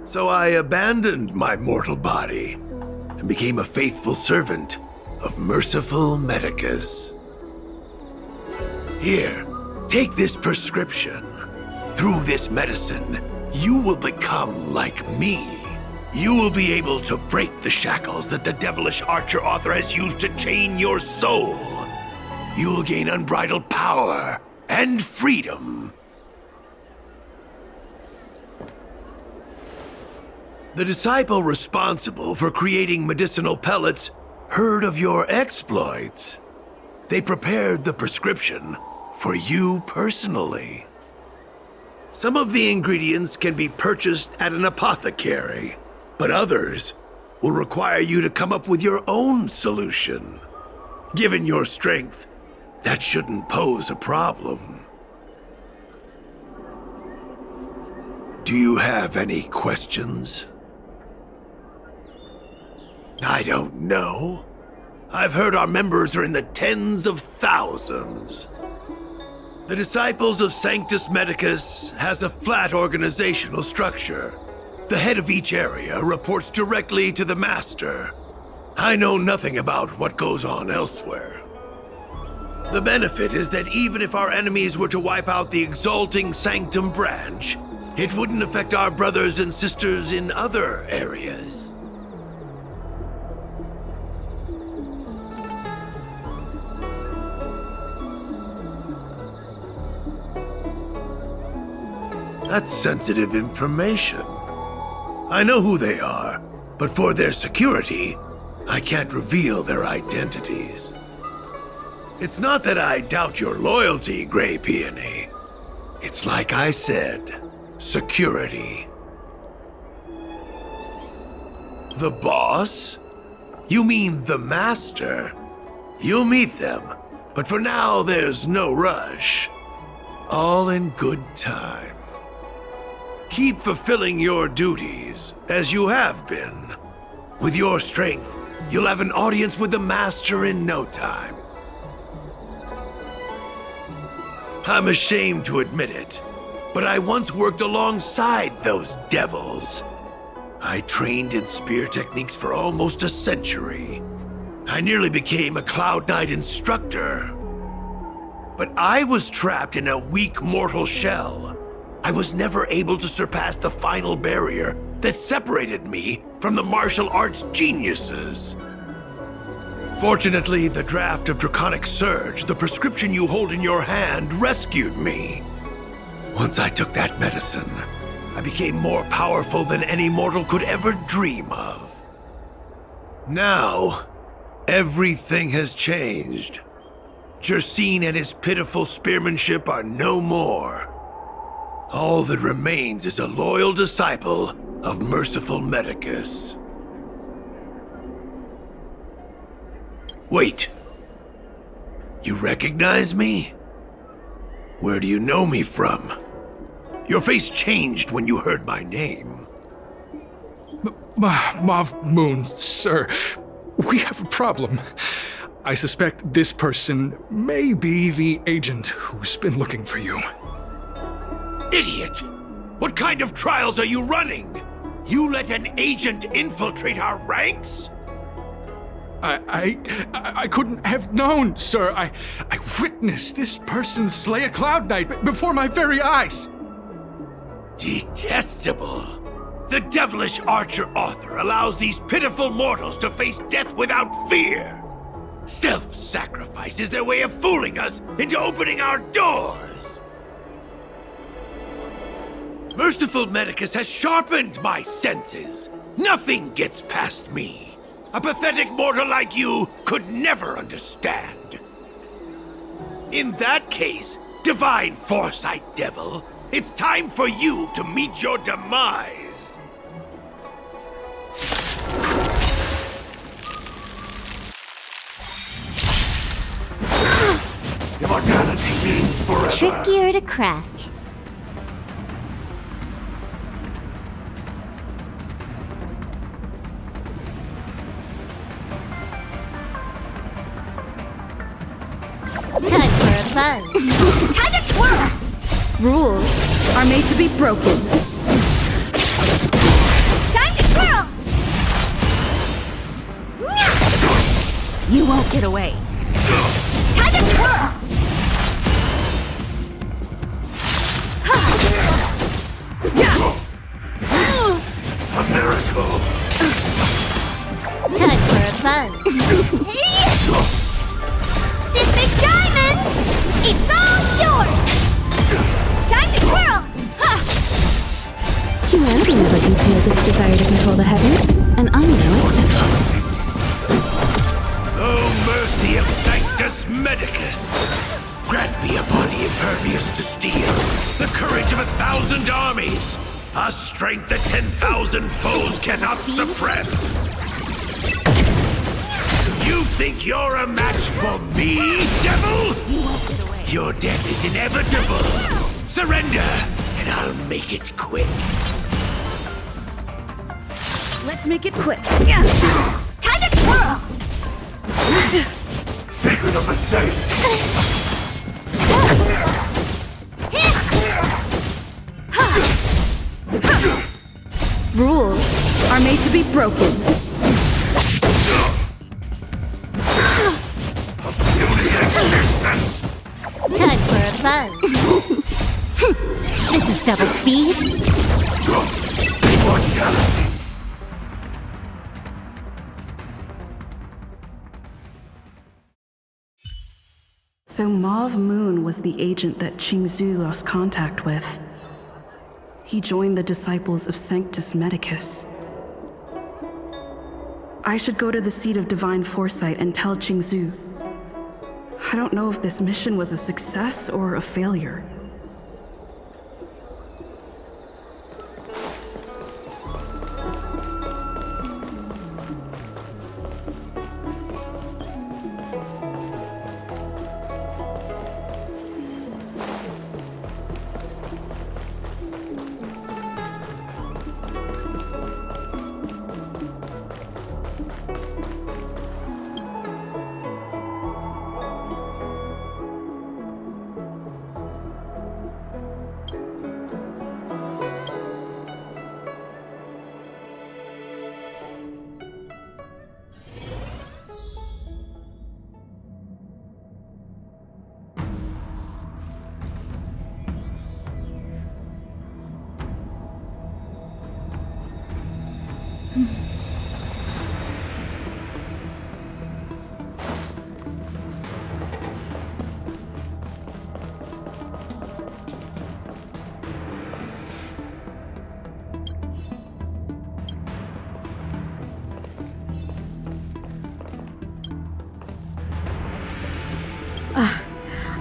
So I abandoned my mortal body and became a faithful servant of merciful Medicus. Here, take this prescription. Through this medicine, you will become like me. You will be able to break the shackles that the devilish Archer author has used to chain your soul. You will gain unbridled power and freedom. The disciple responsible for creating medicinal pellets heard of your exploits. They prepared the prescription for you personally. Some of the ingredients can be purchased at an apothecary, but others will require you to come up with your own solution. Given your strength, that shouldn't pose a problem. Do you have any questions? I don't know. I've heard our members are in the tens of thousands. The Disciples of Sanctus Medicus has a flat organizational structure. The head of each area reports directly to the Master. I know nothing about what goes on elsewhere. The benefit is that even if our enemies were to wipe out the Exalting Sanctum branch, it wouldn't affect our brothers and sisters in other areas. That's sensitive information. I know who they are, but for their security, I can't reveal their identities. It's not that I doubt your loyalty, Grey Peony. It's like I said, security. The boss? You mean the Master? You'll meet them, but for now there's no rush. All in good time. Keep fulfilling your duties, as you have been. With your strength, you'll have an audience with the Master in no time. I'm ashamed to admit it, but I once worked alongside those devils. I trained in spear techniques for almost a century. I nearly became a Cloud Knight instructor. But I was trapped in a weak mortal shell. I was never able to surpass the final barrier that separated me from the martial arts geniuses. Fortunately, the draft of Draconic Surge, the prescription you hold in your hand, rescued me. Once I took that medicine, I became more powerful than any mortal could ever dream of. Now, everything has changed. Jersine and his pitiful spearmanship are no more. All that remains is a loyal disciple of merciful Medicus. Wait. You recognize me? Where do you know me from? Your face changed when you heard my name. Mav Moons, sir. We have a problem. I suspect this person may be the agent who's been looking for you. Idiot! What kind of trials are you running? You let an agent infiltrate our ranks? I couldn't have known, sir. I witnessed this person slay a Cloud Knight before my very eyes. Detestable. The devilish Archer author allows these pitiful mortals to face death without fear. Self-sacrifice is their way of fooling us into opening our doors. Merciful Medicus has sharpened my senses. Nothing gets past me. A pathetic mortal like you could never understand. In that case, Divine Foresight Devil, it's time for you to meet your demise. Immortality means forever. Trickier to crack. Time for a fun. Time to twirl! Rules are made to be broken. Time to twirl! You won't get away. Time to twirl! A miracle. Time for a fun. This big diamond! It's all yours! Time to twirl! Humanity never conceals its desire to control the heavens, and I'm no exception. Oh, mercy of Sanctus Medicus! Grant me a body impervious to steel, the courage of 1,000 armies, a strength that 10,000 foes cannot suppress. You think you're a match for me, devil? Your death is inevitable. Surrender, and I'll make it quick. Let's make it quick. Time to twirl! Secret of the saint. Rules are made to be broken. Time for a fun. This is double speed. So Mauve Moon was the agent that Qingzhou lost contact with. He joined the disciples of Sanctus Medicus. I should go to the seat of Divine Foresight and tell Qingzhou. I don't know if this mission was a success or a failure.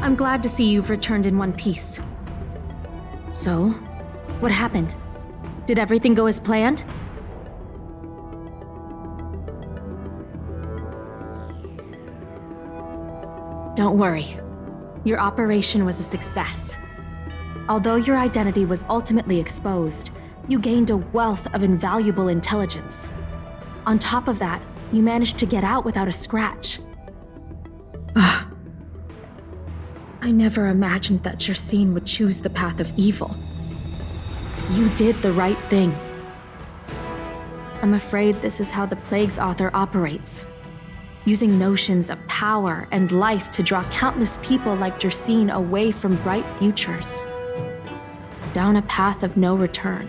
I'm glad to see you've returned in one piece. So, what happened? Did everything go as planned? Don't worry. Your operation was a success. Although your identity was ultimately exposed, you gained a wealth of invaluable intelligence. On top of that, you managed to get out without a scratch. I never imagined that Jersine would choose the path of evil. You did the right thing. I'm afraid this is how the Plague's author operates, using notions of power and life to draw countless people like Jersine away from bright futures, down a path of no return.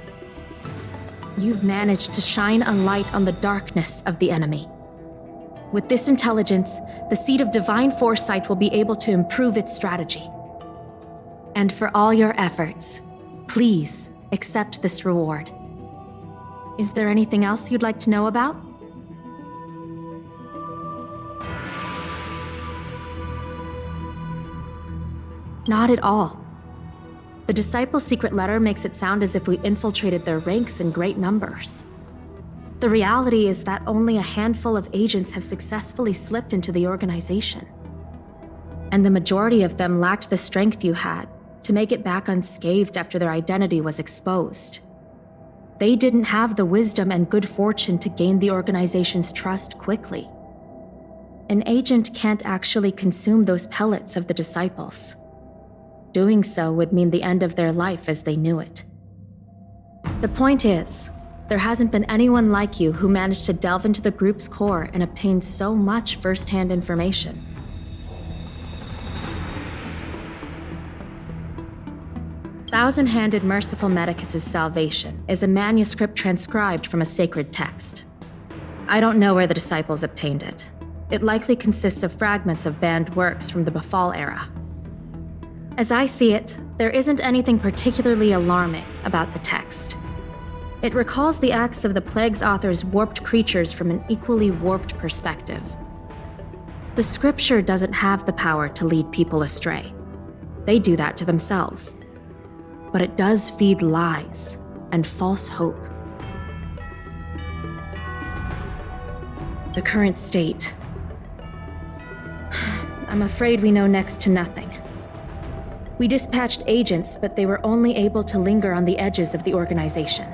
You've managed to shine a light on the darkness of the enemy. With this intelligence, the Seat of Divine Foresight will be able to improve its strategy. And for all your efforts, please accept this reward. Is there anything else you'd like to know about? Not at all. The Disciples' secret letter makes it sound as if we infiltrated their ranks in great numbers. The reality is that only a handful of agents have successfully slipped into the organization. And the majority of them lacked the strength you had to make it back unscathed after their identity was exposed. They didn't have the wisdom and good fortune to gain the organization's trust quickly. An agent can't actually consume those pellets of the Disciples. Doing so would mean the end of their life as they knew it. The point is, there hasn't been anyone like you who managed to delve into the group's core and obtain so much first-hand information. Thousand-Handed Merciful Medicus' Salvation is a manuscript transcribed from a sacred text. I don't know where the Disciples obtained it. It likely consists of fragments of banned works from the Befall era. As I see it, there isn't anything particularly alarming about the text. It recalls the acts of the Plague's author's warped creatures from an equally warped perspective. The scripture doesn't have the power to lead people astray. They do that to themselves. But it does feed lies and false hope. The current state. I'm afraid we know next to nothing. We dispatched agents, but they were only able to linger on the edges of the organization.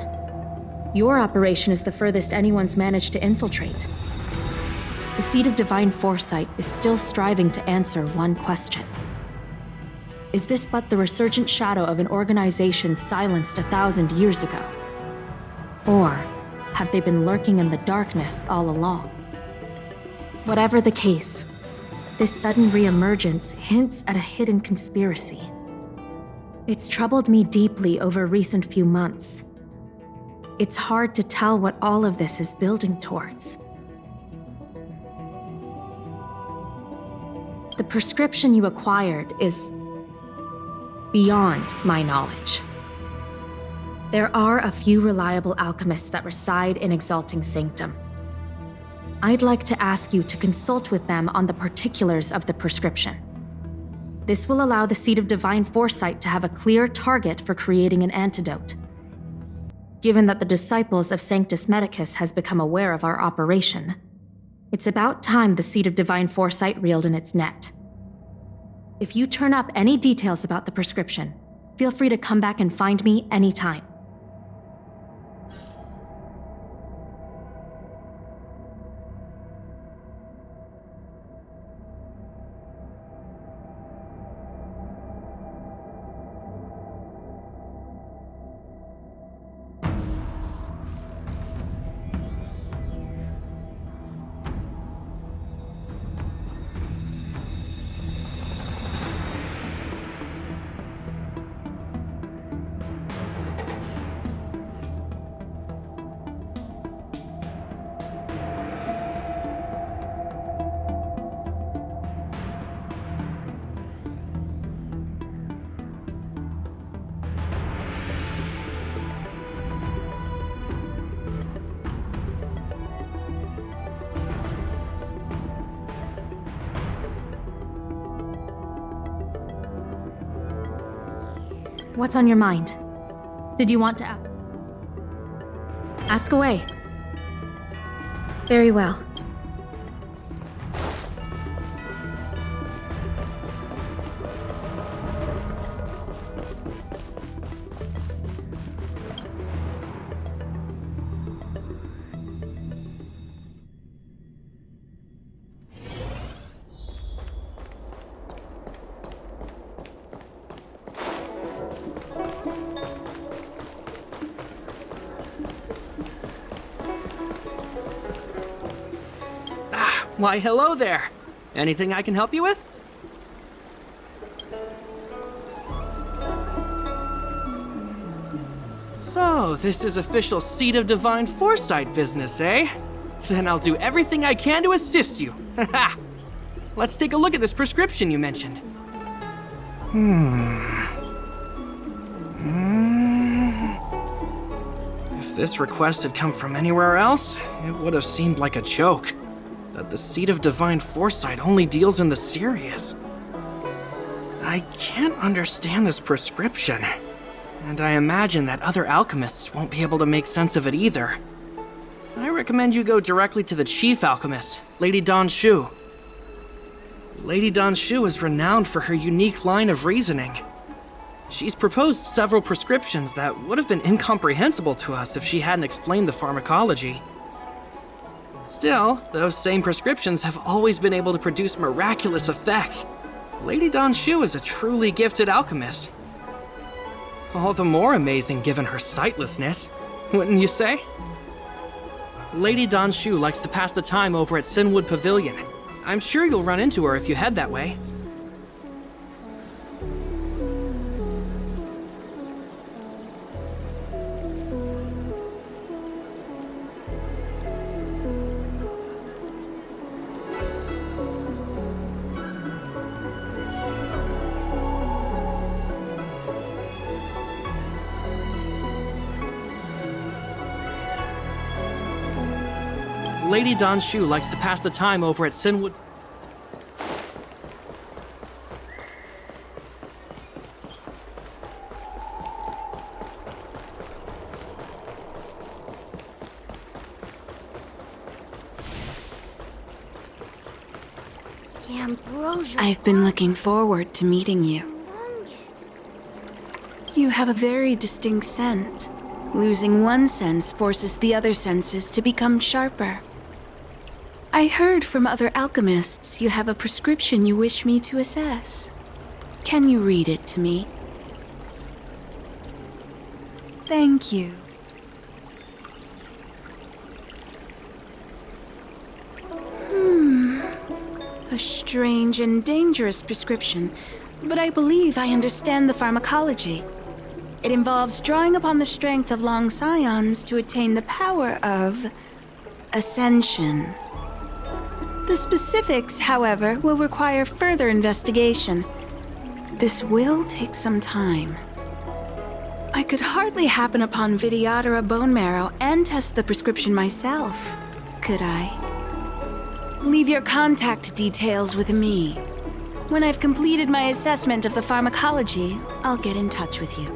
Your operation is the furthest anyone's managed to infiltrate. The Seed of Divine Foresight is still striving to answer one question. Is this but the resurgent shadow of an organization silenced 1,000 years ago? Or have they been lurking in the darkness all along? Whatever the case, this sudden reemergence hints at a hidden conspiracy. It's troubled me deeply over recent few months. It's hard to tell what all of this is building towards. The prescription you acquired is beyond my knowledge. There are a few reliable alchemists that reside in Exalting Sanctum. I'd like to ask you to consult with them on the particulars of the prescription. This will allow the Seed of Divine Foresight to have a clear target for creating an antidote. Given that the Disciples of Sanctus Medicus has become aware of our operation, it's about time the Seed of Divine Foresight reeled in its net. If you turn up any details about the prescription, feel free to come back and find me anytime. What's on your mind? Did you want to ask away? Very well. Why, hello there. Anything I can help you with? So, this is official Seed of Divine Foresight business, eh? Then I'll do everything I can to assist you. Let's take a look at this prescription you mentioned. If this request had come from anywhere else, it would have seemed like a joke. That the Seed of Divine Foresight only deals in the serious. I can't understand this prescription. And I imagine that other alchemists won't be able to make sense of it either. I recommend you go directly to the chief alchemist, Lady Dan Shu. Lady Dan Shu is renowned for her unique line of reasoning. She's proposed several prescriptions that would have been incomprehensible to us if she hadn't explained the pharmacology. Still, those same prescriptions have always been able to produce miraculous effects. Lady Dan Shu is a truly gifted alchemist. All the more amazing given her sightlessness, wouldn't you say? Lady Dan Shu likes to pass the time over at Sinwood Pavilion. I'm sure you'll run into her if you head that way. Lady Dan Shu likes to pass the time over at Sinwood. The Ambrosia. I've been looking forward to meeting you. You have a very distinct scent. Losing one sense forces the other senses to become sharper. I heard from other alchemists you have a prescription you wish me to assess. Can you read it to me? Thank you. A strange and dangerous prescription, but I believe I understand the pharmacology. It involves drawing upon the strength of long scions to attain the power of ascension. The specifics, however, will require further investigation. This will take some time. I could hardly happen upon Vidyadhara bone marrow and test the prescription myself, could I? Leave your contact details with me. When I've completed my assessment of the pharmacology, I'll get in touch with you.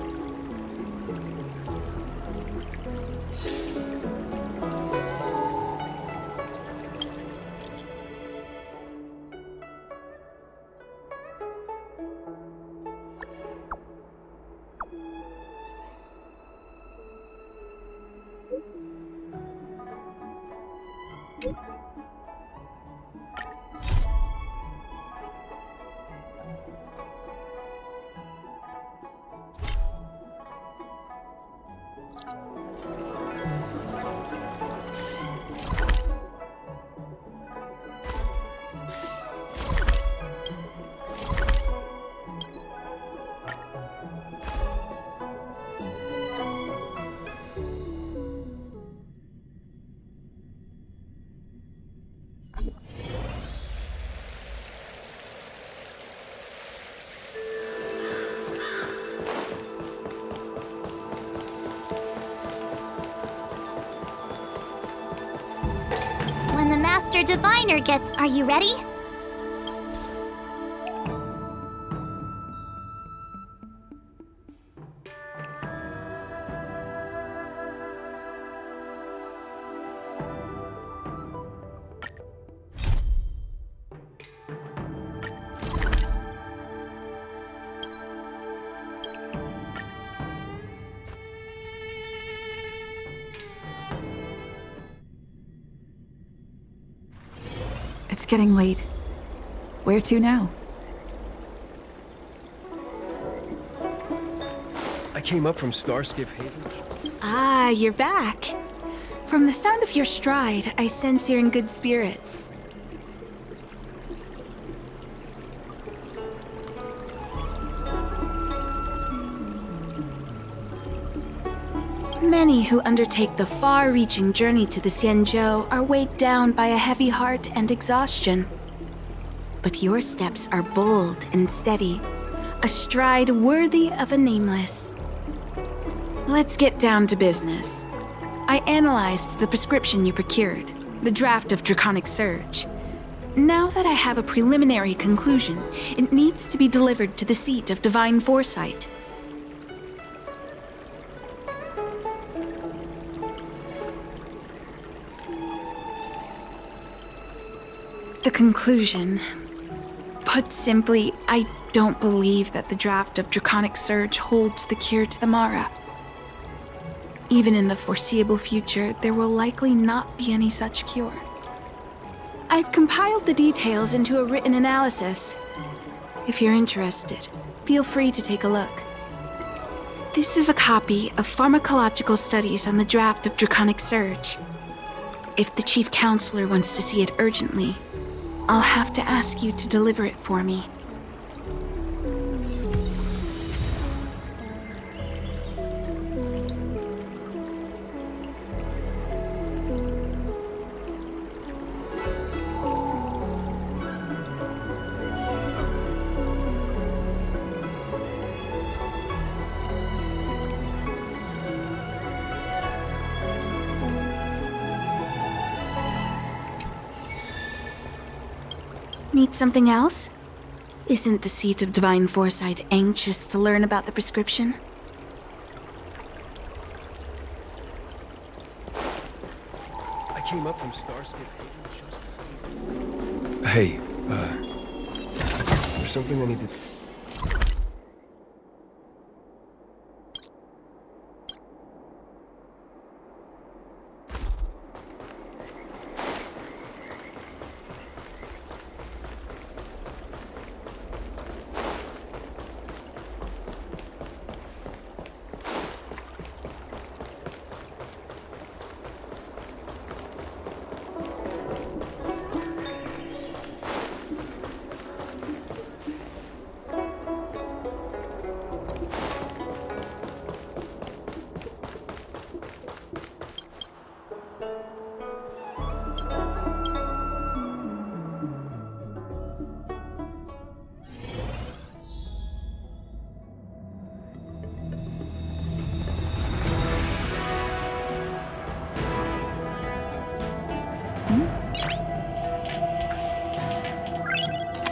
When the Master Diviner gets... Are you ready? It's getting late. Where to now? I came up from Starskiff Haven. Ah, you're back. From the sound of your stride, I sense you're in good spirits. Many who undertake the far-reaching journey to the Xianzhou are weighed down by a heavy heart and exhaustion. But your steps are bold and steady, a stride worthy of a nameless. Let's get down to business. I analyzed the prescription you procured, the draft of Draconic Surge. Now that I have a preliminary conclusion, it needs to be delivered to the seat of divine foresight. The conclusion. Put simply, I don't believe that the draft of Draconic Surge holds the cure to the Mara. Even in the foreseeable future, there will likely not be any such cure. I've compiled the details into a written analysis. If you're interested, feel free to take a look. This is a copy of Pharmacological Studies on the draft of Draconic Surge. If the Chief Counselor wants to see it urgently, I'll have to ask you to deliver it for me. Need something else? Isn't the seat of divine foresight anxious to learn about the prescription? I came up from Starskip Haven just to see. Hey, there's something I need to.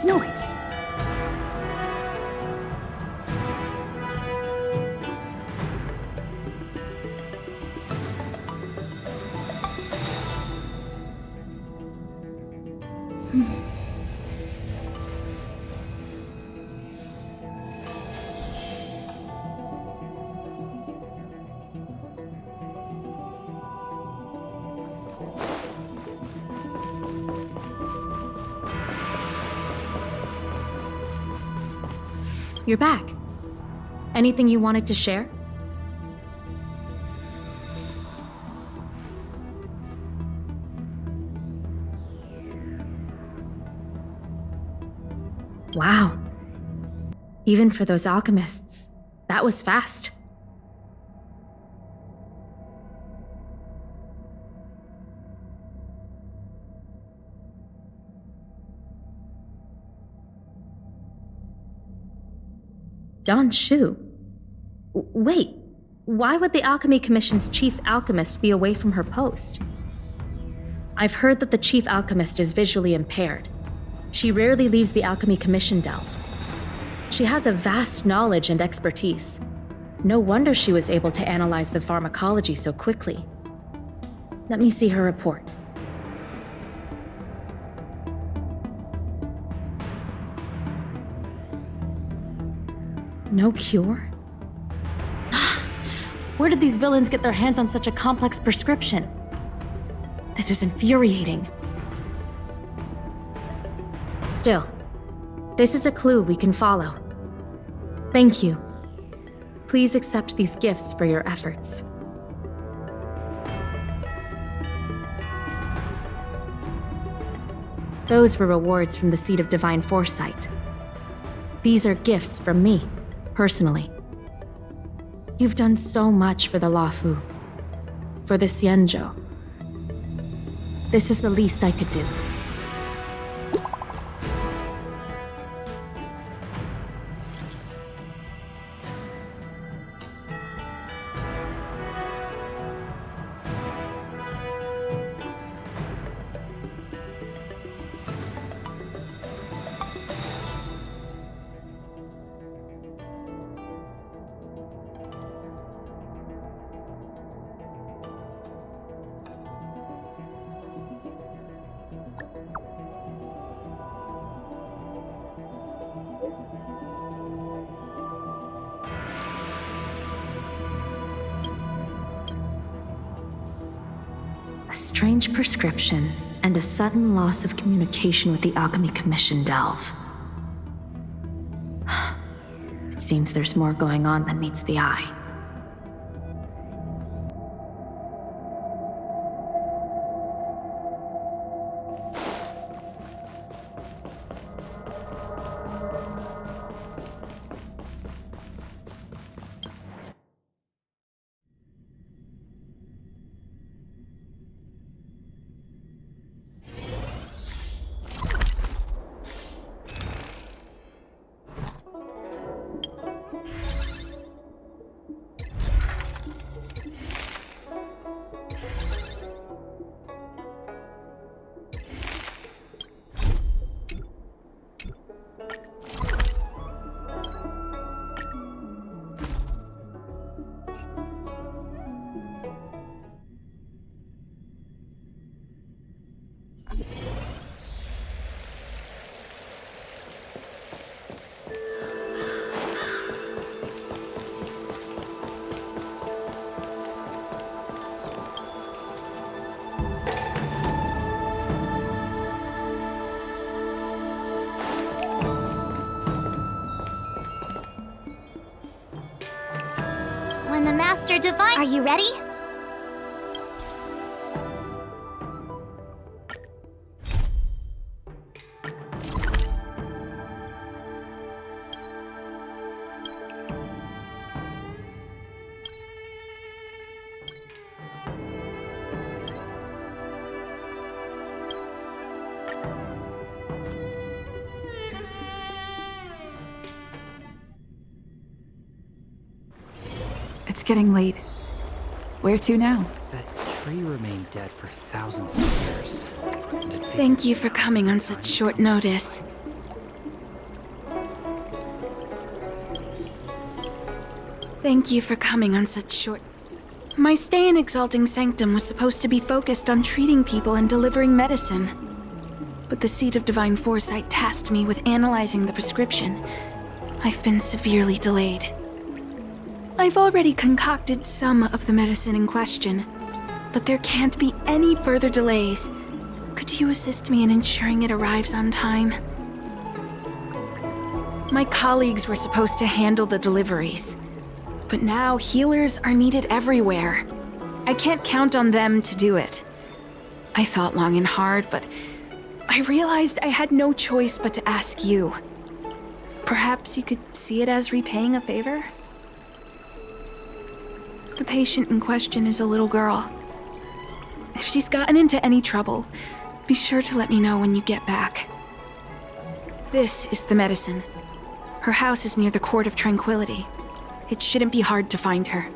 Noise. You're back. Anything you wanted to share? Wow. Even for those alchemists, that was fast. Don Shu? Wait, why would the Alchemy Commission's chief alchemist be away from her post? I've heard that the chief alchemist is visually impaired. She rarely leaves the Alchemy Commission delve. She has a vast knowledge and expertise. No wonder she was able to analyze the pharmacology so quickly. Let me see her report. No cure? Where did these villains get their hands on such a complex prescription? This is infuriating. Still, this is a clue we can follow. Thank you. Please accept these gifts for your efforts. Those were rewards from the Seat of Divine Foresight. These are gifts from me, personally. You've done so much for the Luofu, for the Xianzhou. This is the least I could do. A strange prescription and a sudden loss of communication with the Alchemy Commission Delve. It seems there's more going on than meets the eye. When the Master Divine... Are you ready? It's getting late. Where to now? That tree remained dead for thousands of years. Thank you for coming on such short notice. Thank you for coming on such short... My stay in Exalting Sanctum was supposed to be focused on treating people and delivering medicine. But the Seed of Divine Foresight tasked me with analyzing the prescription. I've been severely delayed. I've already concocted some of the medicine in question, but there can't be any further delays. Could you assist me in ensuring it arrives on time? My colleagues were supposed to handle the deliveries, but now healers are needed everywhere. I can't count on them to do it. I thought long and hard, but I realized I had no choice but to ask you. Perhaps you could see it as repaying a favor? The patient in question is a little girl. If she's gotten into any trouble, be sure to let me know when you get back. This is the medicine. Her house is near the Court of Tranquility. It shouldn't be hard to find her.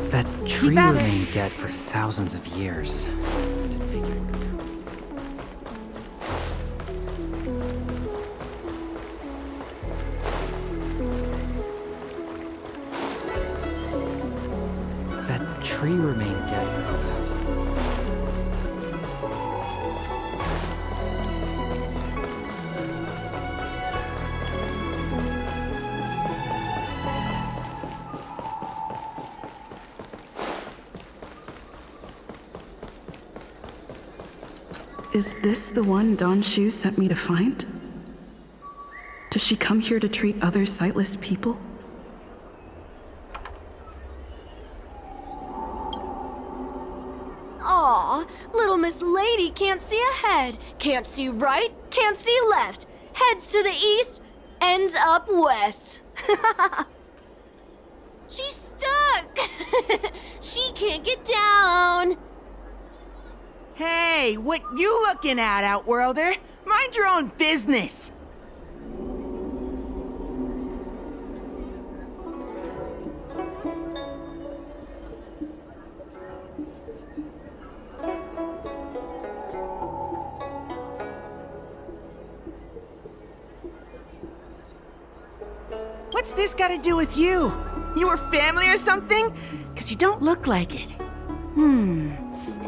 That tree remained dead for thousands of years. That tree remained dead for thousands of years. Is this the one Don Shu sent me to find? Does she come here to treat other sightless people? Aw, little Miss Lady can't see ahead, can't see right, can't see left, heads to the east, ends up west. She's stuck! She can't get down! Hey, what you looking at, Outworlder? Mind your own business! What's this got to do with you? You were family or something? 'Cause you don't look like it.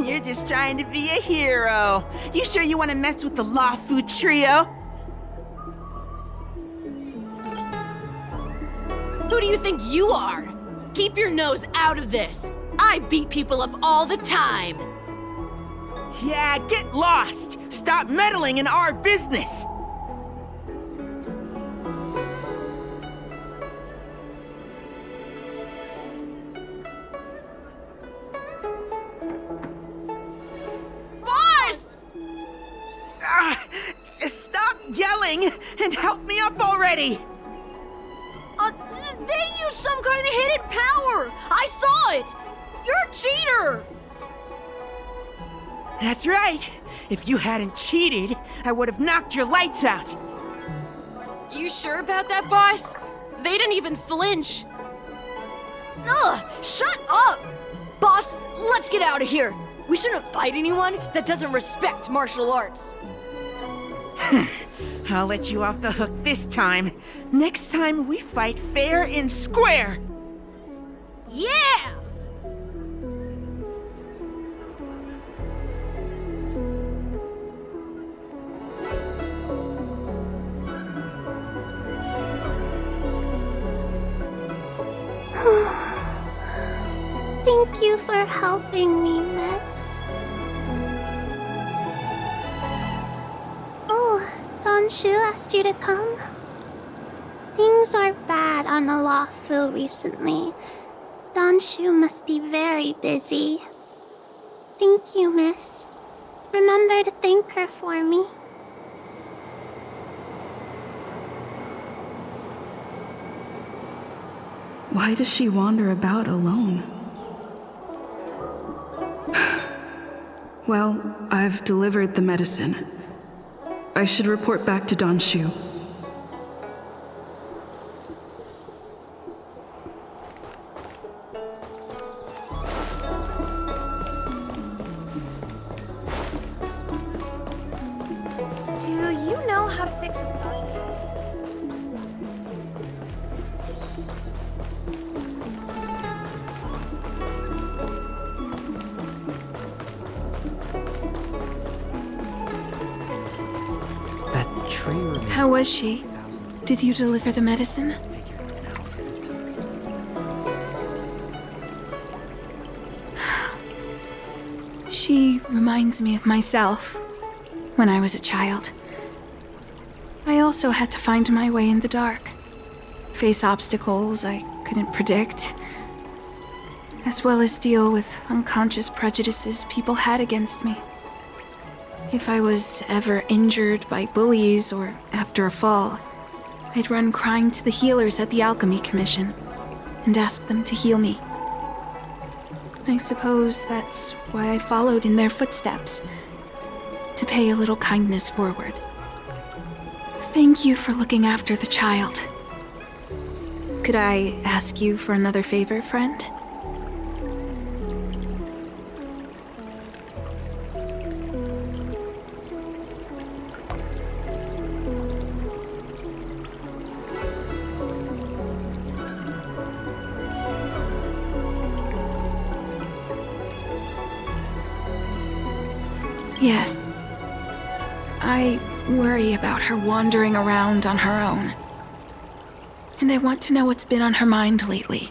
You're just trying to be a hero. You sure you want to mess with the Lawfu trio? Who do you think you are? Keep your nose out of this. I beat people up all the time. Yeah, get lost. Stop meddling in our business. Stop yelling and help me up already! They used some kind of hidden power! I saw it! You're a cheater! That's right. If you hadn't cheated, I would have knocked your lights out. You sure about that, boss? They didn't even flinch. Ugh! Shut up! Boss, let's get out of here. We shouldn't fight anyone that doesn't respect martial arts. I'll let you off the hook this time. Next time we fight fair and square. Yeah! Thank you for helping me, miss. Oh, Don Shu asked you to come? Things are bad on the Lawfu recently. Don Shu must be very busy. Thank you, miss. Remember to thank her for me. Why does she wander about alone? Well, I've delivered the medicine. I should report back to Don Shu. Do you know how to fix a star scale? How was she? Did you deliver the medicine? She reminds me of myself when I was a child. I also had to find my way in the dark, face obstacles I couldn't predict, as well as deal with unconscious prejudices people had against me. If I was ever injured by bullies or after a fall, I'd run crying to the healers at the Alchemy Commission and ask them to heal me. I suppose that's why I followed in their footsteps, to pay a little kindness forward. Thank you for looking after the child. Could I ask you for another favor, friend? Yes. I worry about her wandering around on her own. And I want to know what's been on her mind lately.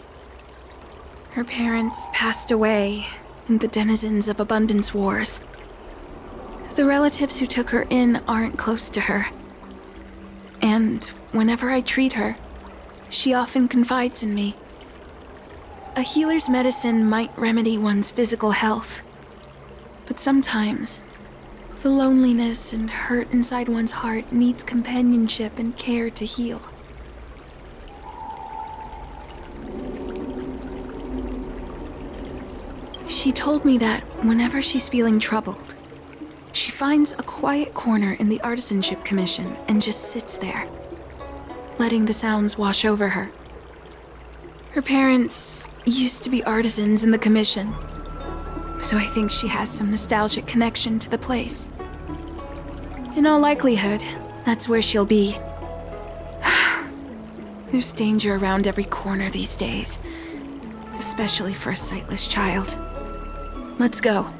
Her parents passed away in the denizens of Abundance Wars. The relatives who took her in aren't close to her. And whenever I treat her, she often confides in me. A healer's medicine might remedy one's physical health, but sometimes the loneliness and hurt inside one's heart needs companionship and care to heal. She told me that whenever she's feeling troubled, she finds a quiet corner in the Artisanship Commission and just sits there, letting the sounds wash over her. Her parents used to be artisans in the commission, so I think she has some nostalgic connection to the place. In all likelihood, that's where she'll be. There's danger around every corner these days, especially for a sightless child. Let's go.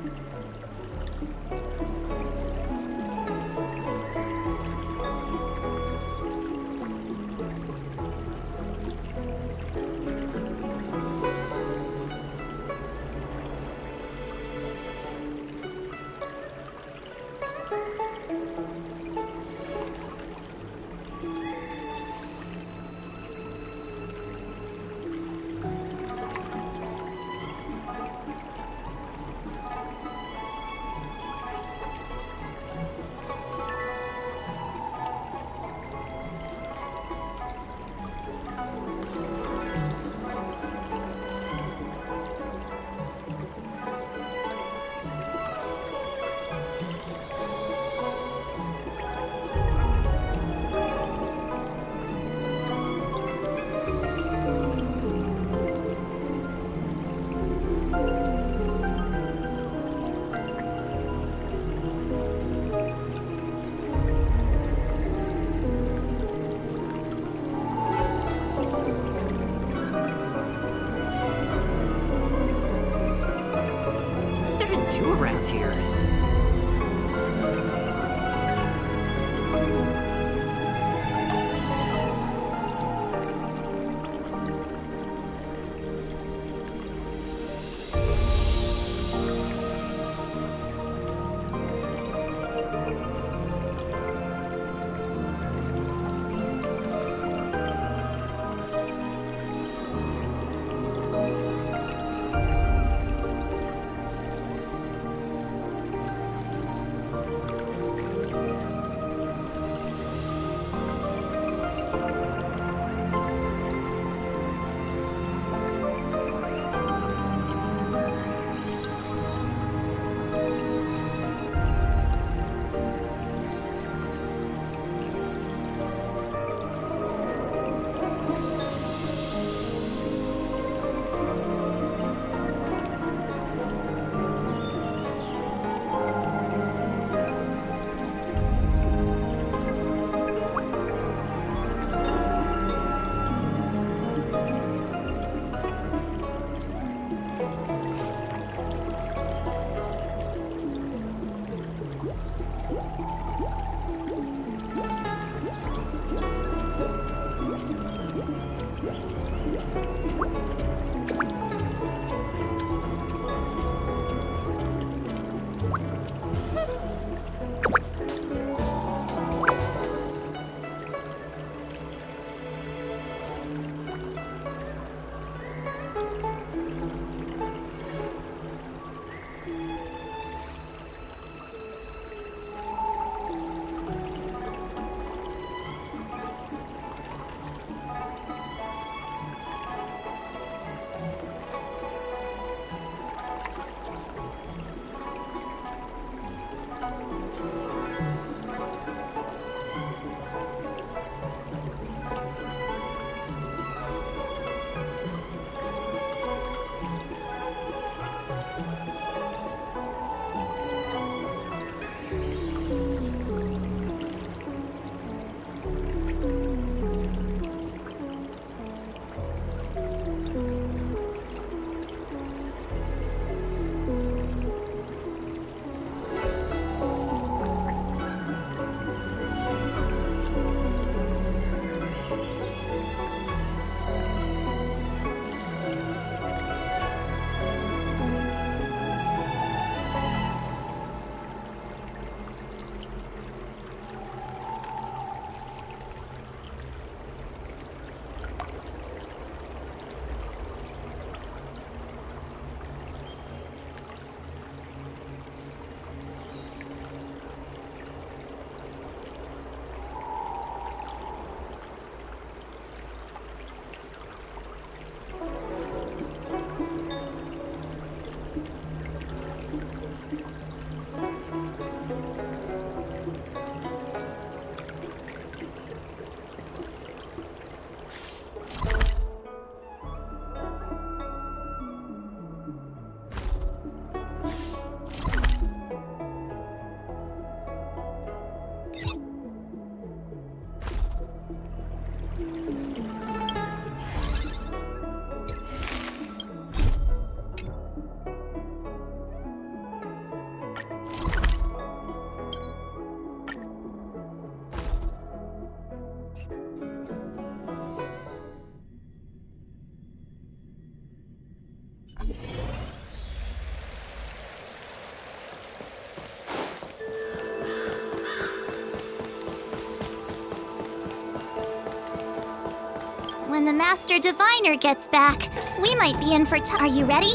When the Master Diviner gets back, we might be in for Are you ready?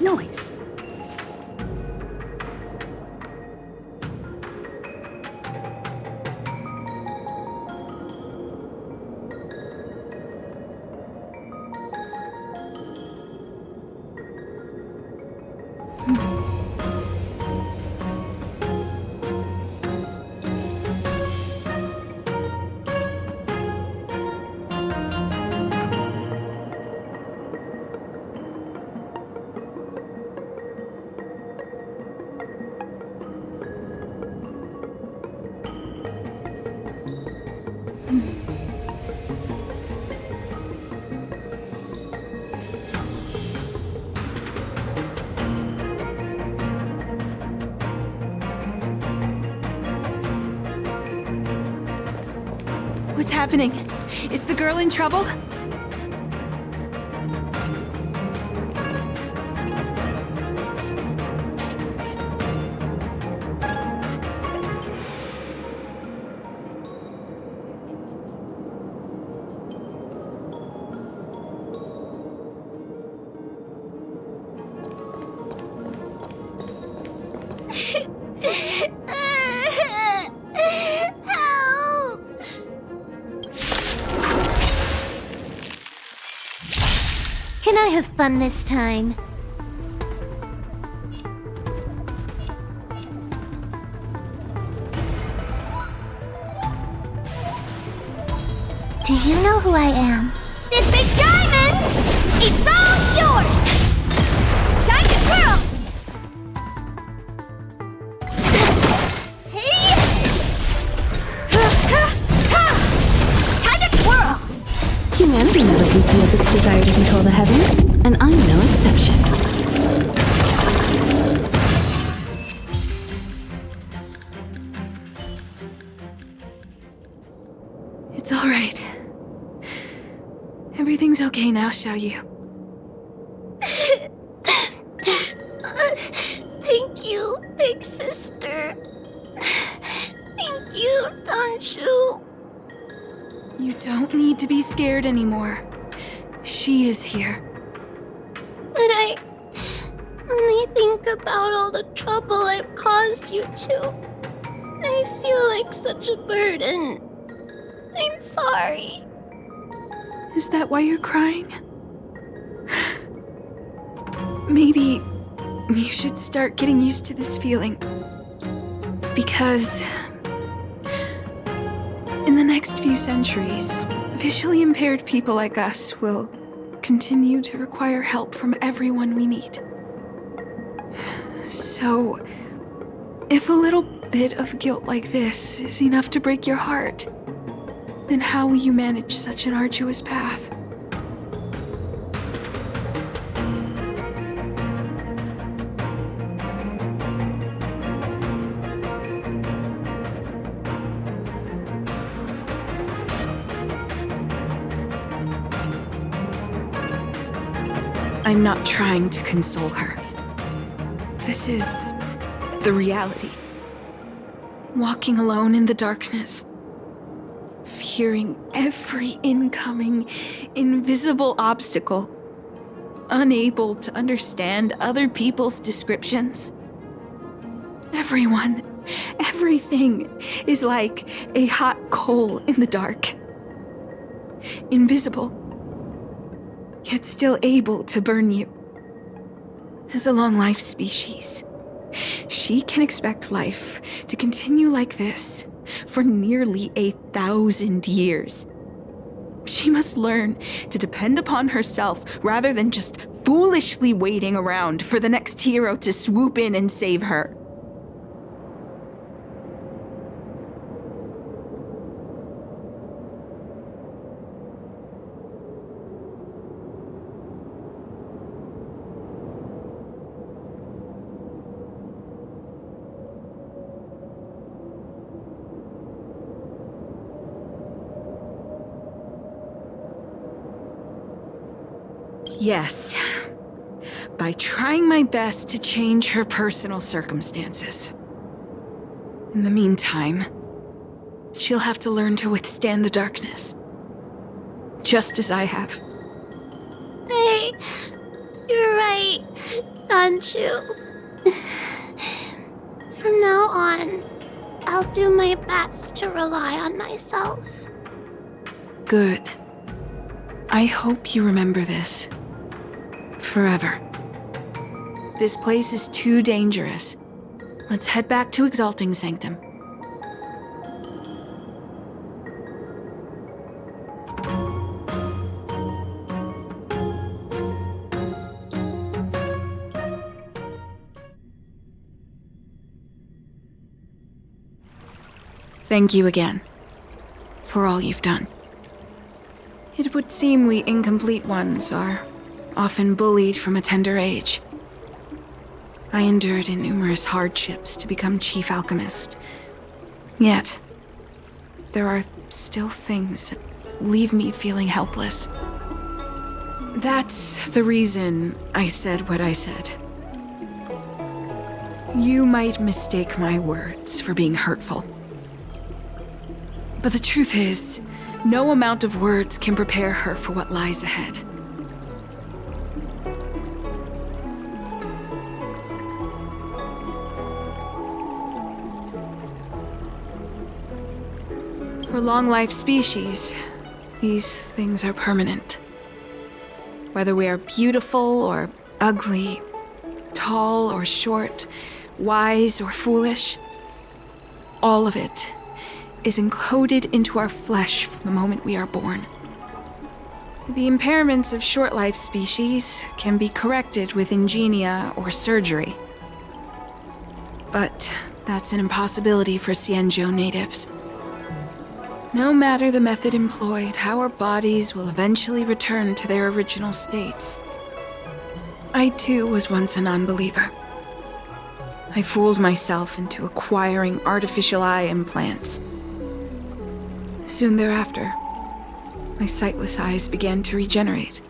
Noise. What's happening? Is the girl in trouble? Can I have fun this time? Do you know who I am? This big diamond! It's all yours! Time to twirl! Hey! Time to twirl! Humanity never conceals its desire to control the heavens, and I'm no exception. It's all right. Everything's okay now, Xiaoyu. Thank you, big sister. Thank you, Danshu. You don't need to be scared anymore. She is here. But when I think about all the trouble I've caused you two, I feel like such a burden. I'm sorry. Is that why you're crying? Maybe you should start getting used to this feeling. Because in the next few centuries, visually impaired people like us will continue to require help from everyone we meet. So, if a little bit of guilt like this is enough to break your heart, then how will you manage such an arduous path? I'm not trying to console her. This is the reality. Walking alone in the darkness, fearing every incoming, invisible obstacle, unable to understand other people's descriptions. Everyone, everything is like a hot coal in the dark. Invisible, yet still able to burn you. As a long-life species, she can expect life to continue like this for nearly 1,000 years. She must learn to depend upon herself rather than just foolishly waiting around for the next hero to swoop in and save her. Yes, by trying my best to change her personal circumstances. In the meantime, she'll have to learn to withstand the darkness, just as I have. Hey, you're right, Danshu. From now on, I'll do my best to rely on myself. Good. I hope you remember this. Forever. This place is too dangerous. Let's head back to Exalting Sanctum. Thank you again for all you've done. It would seem we incomplete ones are often bullied from a tender age. I endured numerous hardships to become Chief Alchemist. Yet, there are still things that leave me feeling helpless. That's the reason I said what I said. You might mistake my words for being hurtful. But the truth is, no amount of words can prepare her for what lies ahead. For long-life species, these things are permanent. Whether we are beautiful or ugly, tall or short, wise or foolish, all of it is encoded into our flesh from the moment we are born. The impairments of short-life species can be corrected with ingenia or surgery. But that's an impossibility for Xianzhou natives. No matter the method employed, our bodies will eventually return to their original states. I too was once a non-believer. I fooled myself into acquiring artificial eye implants. Soon thereafter, my sightless eyes began to regenerate,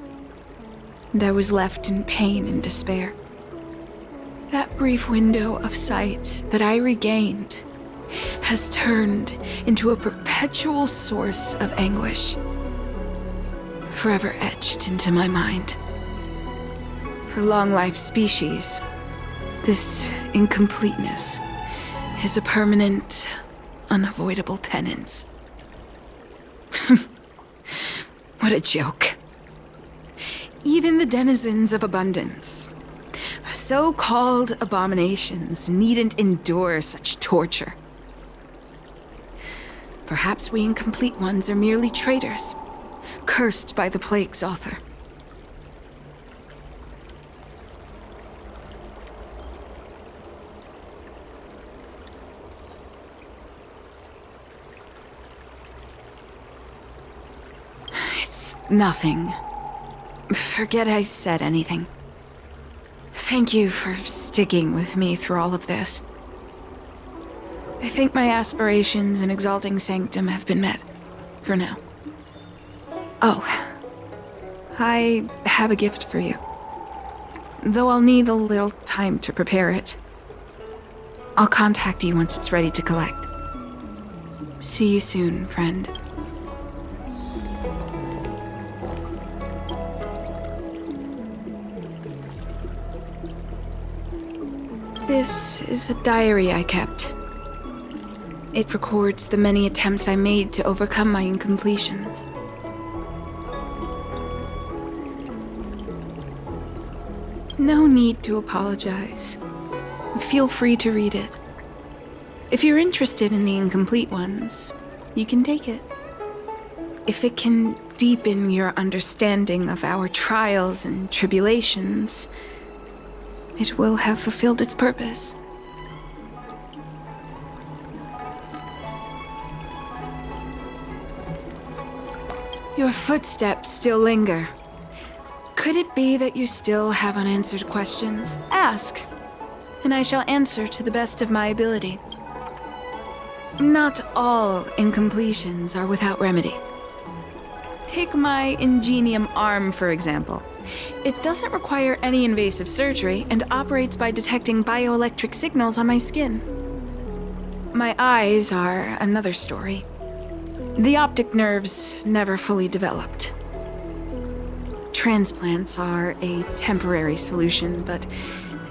and I was left in pain and despair. That brief window of sight that I regained has turned into a perpetual source of anguish, forever etched into my mind. For long-life species, this incompleteness is a permanent, unavoidable tenance. What a joke. Even the denizens of abundance, so-called abominations, needn't endure such torture. Perhaps we incomplete ones are merely traitors, cursed by the plague's author. It's nothing. Forget I said anything. Thank you for sticking with me through all of this. I think my aspirations in Exalting Sanctum have been met, for now. Oh, I have a gift for you. though I'll need a little time to prepare it. I'll contact you once it's ready to collect. See you soon, friend. This is a diary I kept. It records the many attempts I made to overcome my incompletions. No need to apologize. Feel free to read it. If you're interested in the incomplete ones, you can take it. If it can deepen your understanding of our trials and tribulations, it will have fulfilled its purpose. Your footsteps still linger. Could it be that you still have unanswered questions? Ask, and I shall answer to the best of my ability. Not all incompletions are without remedy. Take my Ingenium arm, for example. It doesn't require any invasive surgery and operates by detecting bioelectric signals on my skin. My eyes are another story. The optic nerves never fully developed. Transplants are a temporary solution, but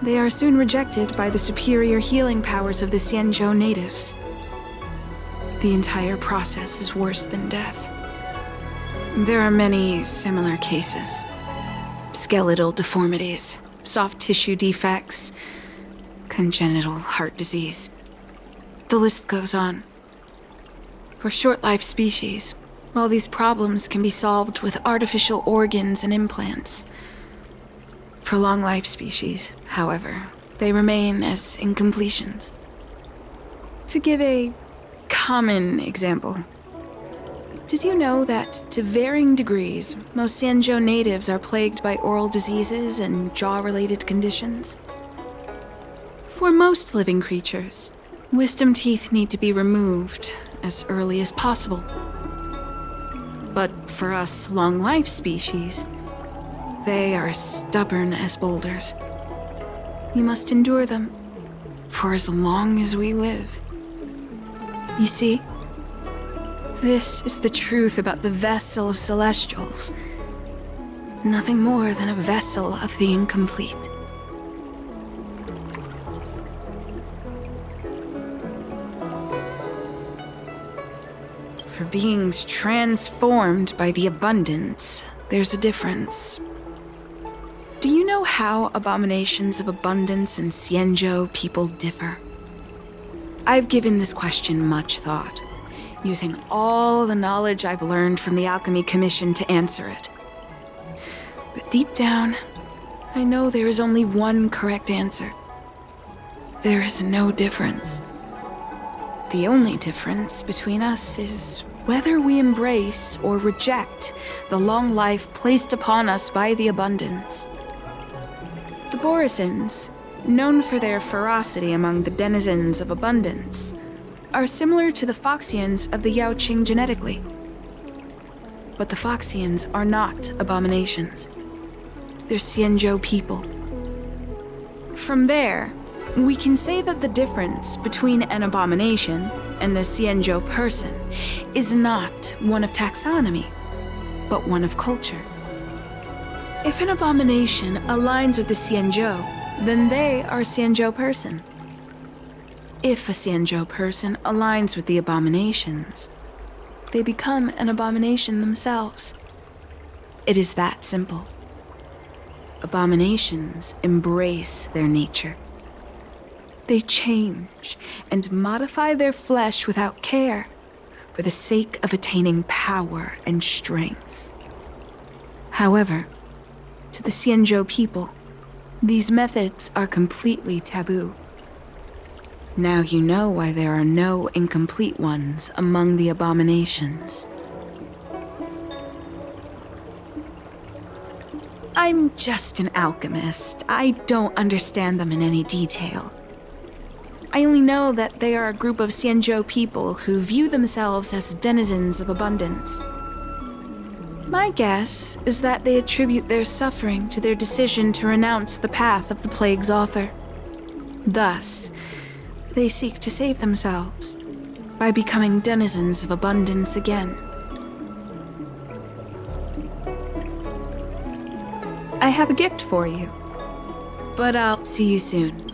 they are soon rejected by the superior healing powers of the Xianzhou natives. The entire process is worse than death. There are many similar cases. Skeletal deformities, soft tissue defects, congenital heart disease. The list goes on. For short-life species, all these problems can be solved with artificial organs and implants. For long-life species, however, they remain as incompletions. To give a common example, did you know that, to varying degrees, most Xianzhou natives are plagued by oral diseases and jaw-related conditions? For most living creatures, wisdom teeth need to be removed as early as possible. But for us long-life species, they are stubborn as boulders. We must endure them for as long as we live. You see, this is the truth about the vessel of Celestials. Nothing more than a vessel of the incomplete. For beings transformed by the abundance, there's a difference. Do you know how abominations of abundance and Xianzhou people differ? I've given this question much thought, using all the knowledge I've learned from the Alchemy Commission to answer it. But deep down, I know there is only one correct answer. There is no difference. The only difference between us is whether we embrace or reject the long life placed upon us by the abundance. The Borisans, known for their ferocity among the denizens of abundance, are similar to the Foxians of the Yaoqing genetically. But the Foxians are not abominations. They're Xianzhou people. From there, we can say that the difference between an abomination and a Xianzhou person is not one of taxonomy, but one of culture. If an abomination aligns with the Xianzhou, then they are a Xianzhou person. If a Xianzhou person aligns with the abominations, they become an abomination themselves. It is that simple. Abominations embrace their nature. They change and modify their flesh without care, for the sake of attaining power and strength. However, to the Xianzhou people, these methods are completely taboo. Now you know why there are no incomplete ones among the abominations. I'm just an alchemist. I don't understand them in any detail. I only know that they are a group of Xianzhou people who view themselves as denizens of abundance. My guess is that they attribute their suffering to their decision to renounce the path of the plague's author. Thus, they seek to save themselves by becoming denizens of abundance again. I have a gift for you, but I'll see you soon.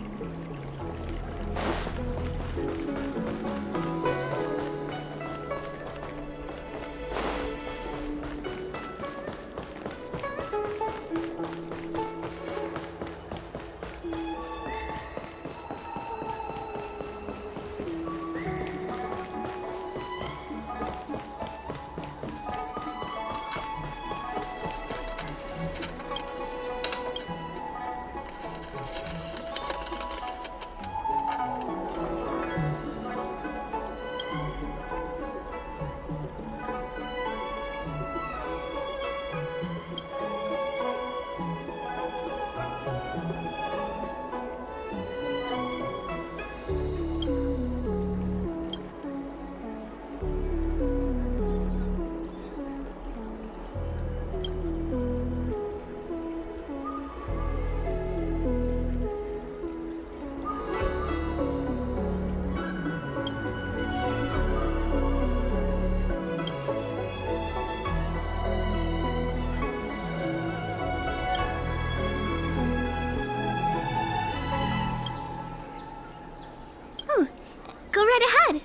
Go right ahead.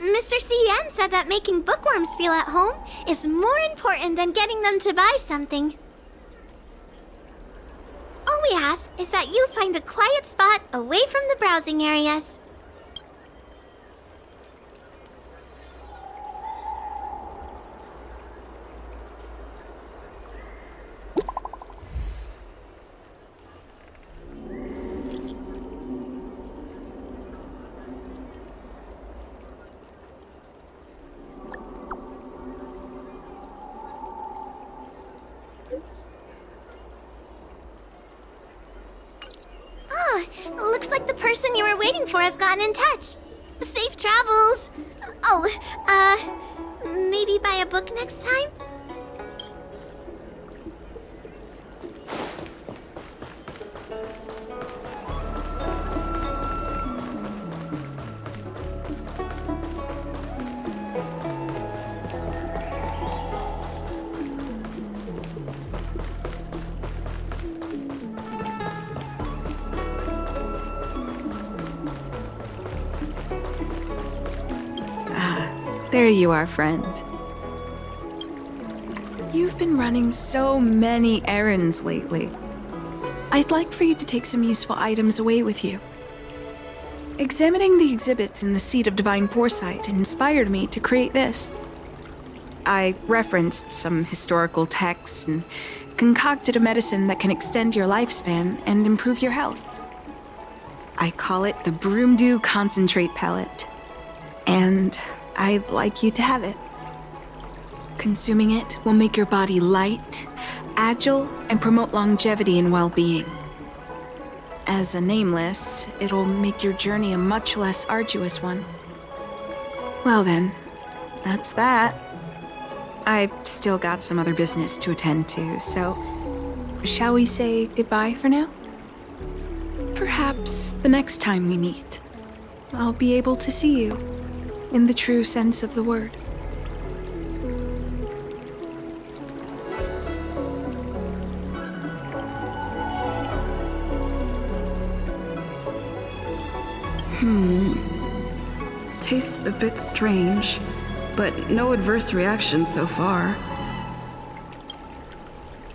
Mr. C.N. said that making bookworms feel at home is more important than getting them to buy something. All we ask is that you find a quiet spot away from the browsing areas. Looks like the person you were waiting for has gotten in touch. Safe travels. Oh, maybe buy a book next time? There you are, friend. You've been running so many errands lately. I'd like for you to take some useful items away with you. Examining the exhibits in the Seat of Divine Foresight inspired me to create this. I referenced some historical texts and concocted a medicine that can extend your lifespan and improve your health. I call it the Broomdew Concentrate Pellet. And I'd like you to have it. Consuming it will make your body light, agile, and promote longevity and well-being. As a nameless, it'll make your journey a much less arduous one. Well then, that's that. I've still got some other business to attend to, so shall we say goodbye for now? Perhaps the next time we meet, I'll be able to see you. In the true sense of the word. Tastes a bit strange, but no adverse reaction so far.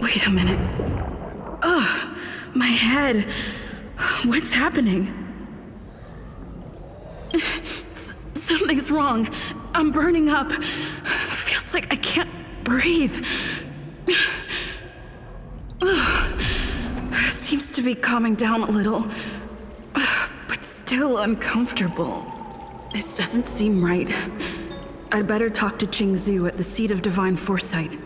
Wait a minute. Ugh, my head. What's happening? Something's wrong. I'm burning up. Feels like I can't breathe. Seems to be calming down a little, but still uncomfortable. This doesn't seem right. I'd better talk to Qingzu at the Seat of Divine Foresight.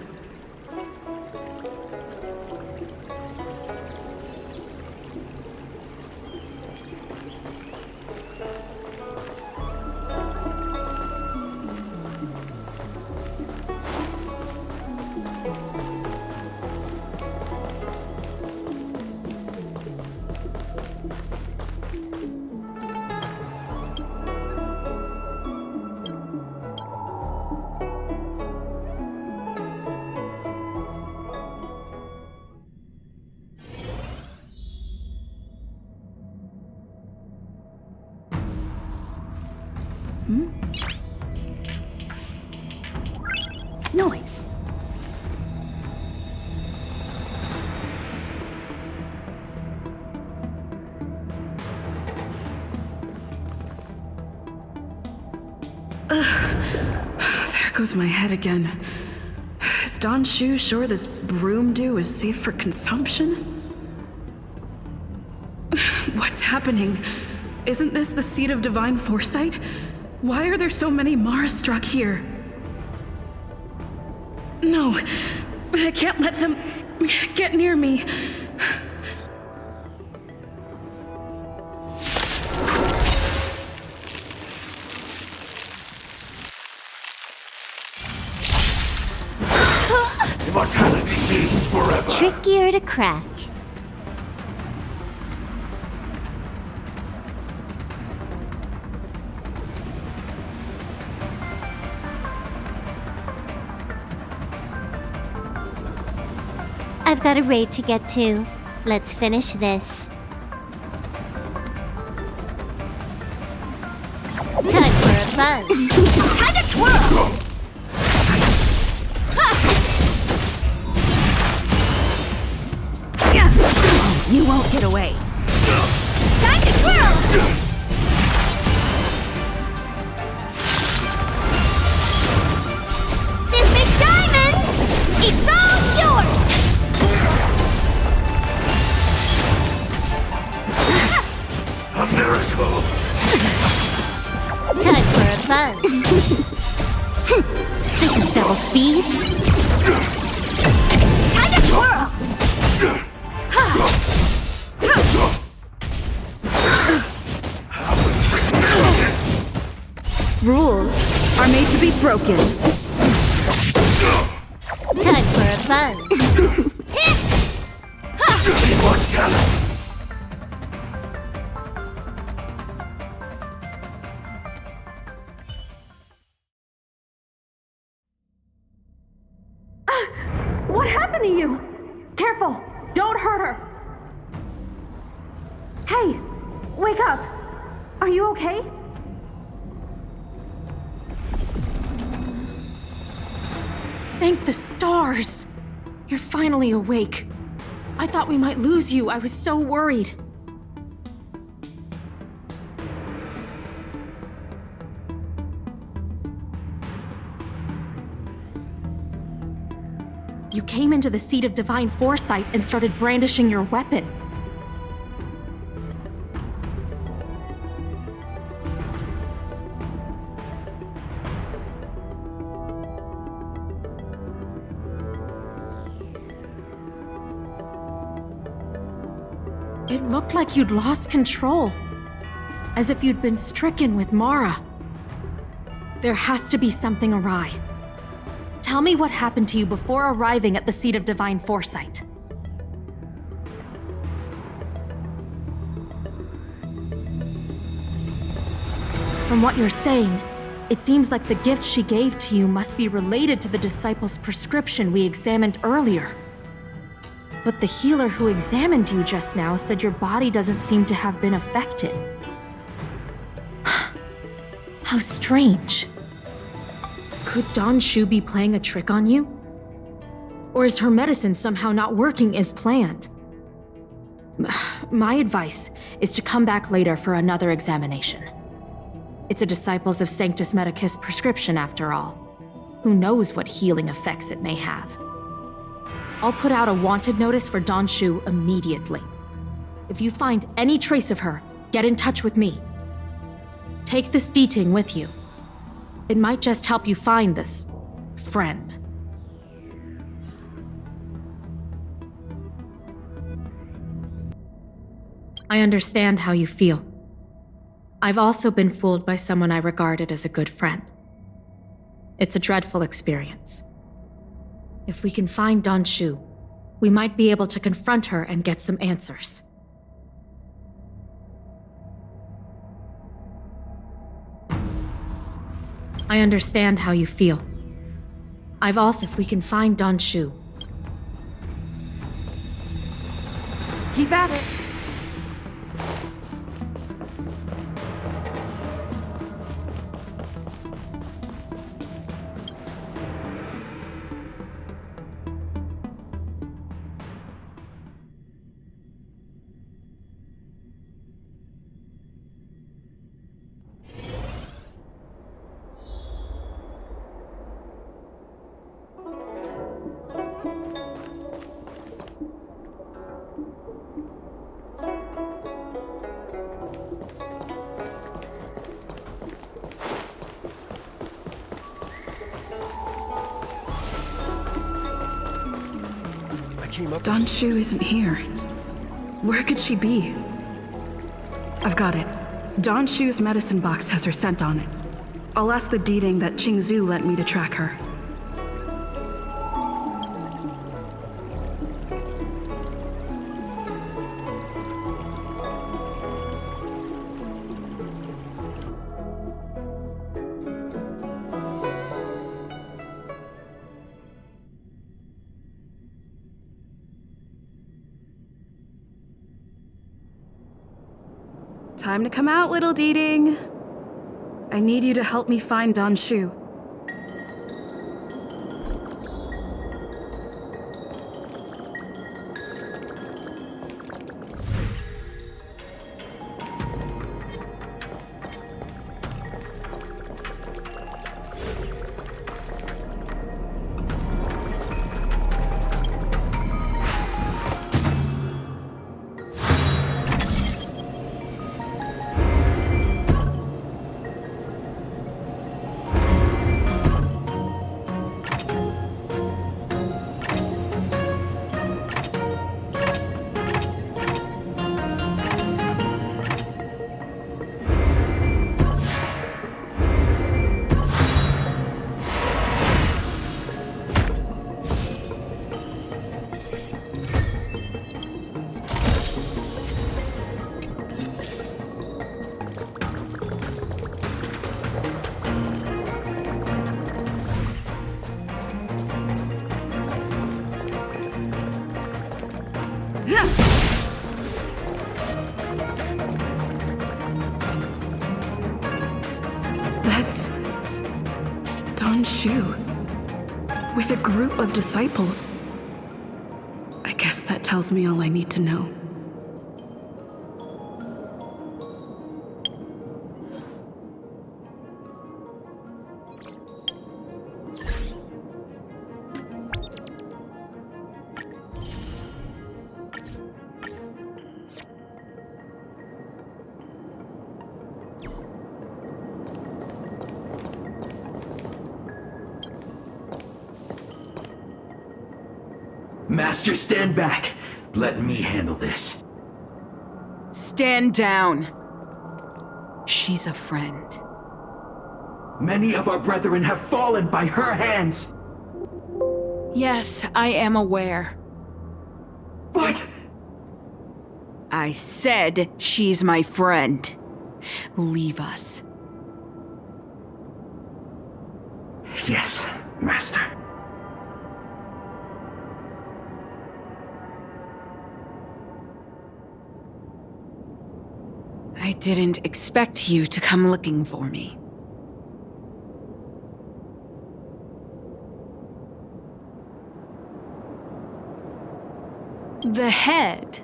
goes my head again. Is Don Shu sure this broom dew is safe for consumption? What's happening? Isn't this the seat of divine foresight? Why are there so many Mara struck here? No, I can't let them get near me. Immortality means forever. Trickier to crack. I've got a raid to get to. Let's finish this. Time for a fun. Time to twirl! You won't get away. Time to twirl! This big diamond! It's all yours! A miracle. Time for a fun. This is double speed. Time to twirl! Rules are made to be broken. Time for a fun. Immortality. What happened to you? Careful! Don't hurt her! Hey! Wake up! Are you okay? Thank the stars! You're finally awake. I thought we might lose you. I was so worried. You came into the seat of divine foresight and started brandishing your weapon. It looked like you'd lost control, as if you'd been stricken with Mara. There has to be something awry. Tell me what happened to you before arriving at the seat of divine foresight. From what you're saying, it seems like the gift she gave to you must be related to the disciple's prescription we examined earlier. But the healer who examined you just now said your body doesn't seem to have been affected. How strange. Could Don Shu be playing a trick on you? Or is her medicine somehow not working as planned? My advice is to come back later for another examination. It's a Disciples of Sanctus Medicus prescription after all. Who knows what healing effects it may have? I'll put out a wanted notice for Don Shu immediately. If you find any trace of her, get in touch with me. Take this D-Ting with you. It might just help you find this friend. I understand how you feel. I've also been fooled by someone I regarded as a good friend. It's a dreadful experience. If we can find Don Shu, we might be able to confront her and get some answers. I understand how you feel. I've also, if we can find Don Shu. Keep at it. came up. Don Shu isn't here. Where could she be? I've got it. Don Shu's medicine box has her scent on it. I'll ask the Deeding that Qingzu lent me to track her. Time to come out, little Deeding. I need you to help me find Don Shu. That's Don Shu with a group of disciples. I guess that tells me all I need to know. Master, stand back. Let me handle this. Stand down. She's a friend. Many of our brethren have fallen by her hands. Yes, I am aware. But... I said she's my friend. Leave us. Yes, Master. I didn't expect you to come looking for me. The head.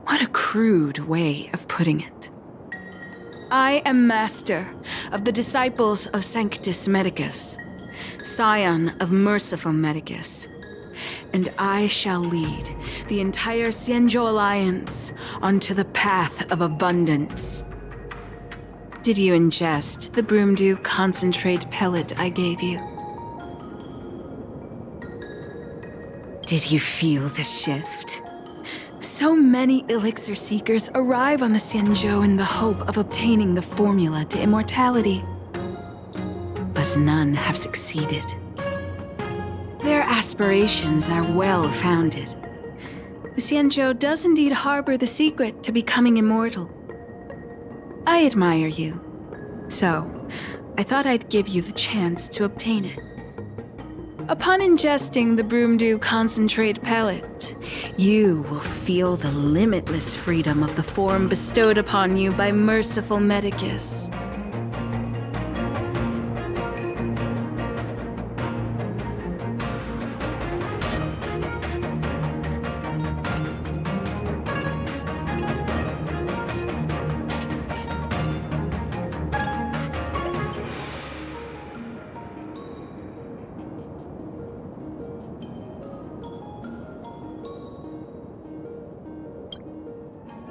What a crude way of putting it. I am master of the disciples of Sanctus Medicus, scion of Merciful Medicus, and I shall lead the entire Xianzhou Alliance onto the path of abundance. Did you ingest the Broomdew concentrate pellet I gave you? Did you feel the shift? So many elixir seekers arrive on the Xianzhou in the hope of obtaining the formula to immortality. But none have succeeded. Their aspirations are well-founded. The Xianzhou does indeed harbor the secret to becoming immortal. I admire you, so I thought I'd give you the chance to obtain it. Upon ingesting the Broomdew concentrate pellet, you will feel the limitless freedom of the form bestowed upon you by Merciful Medicus.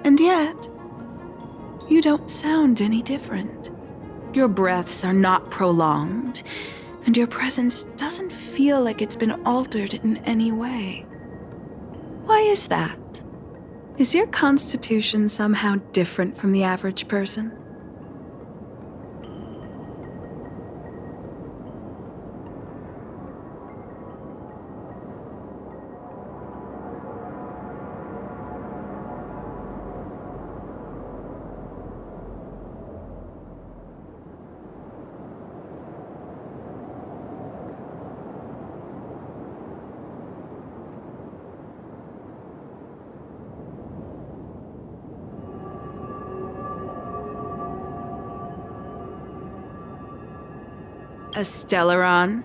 And yet, you don't sound any different. Your breaths are not prolonged, and your presence doesn't feel like it's been altered in any way. Why is that? Is your constitution somehow different from the average person? A Stellaron?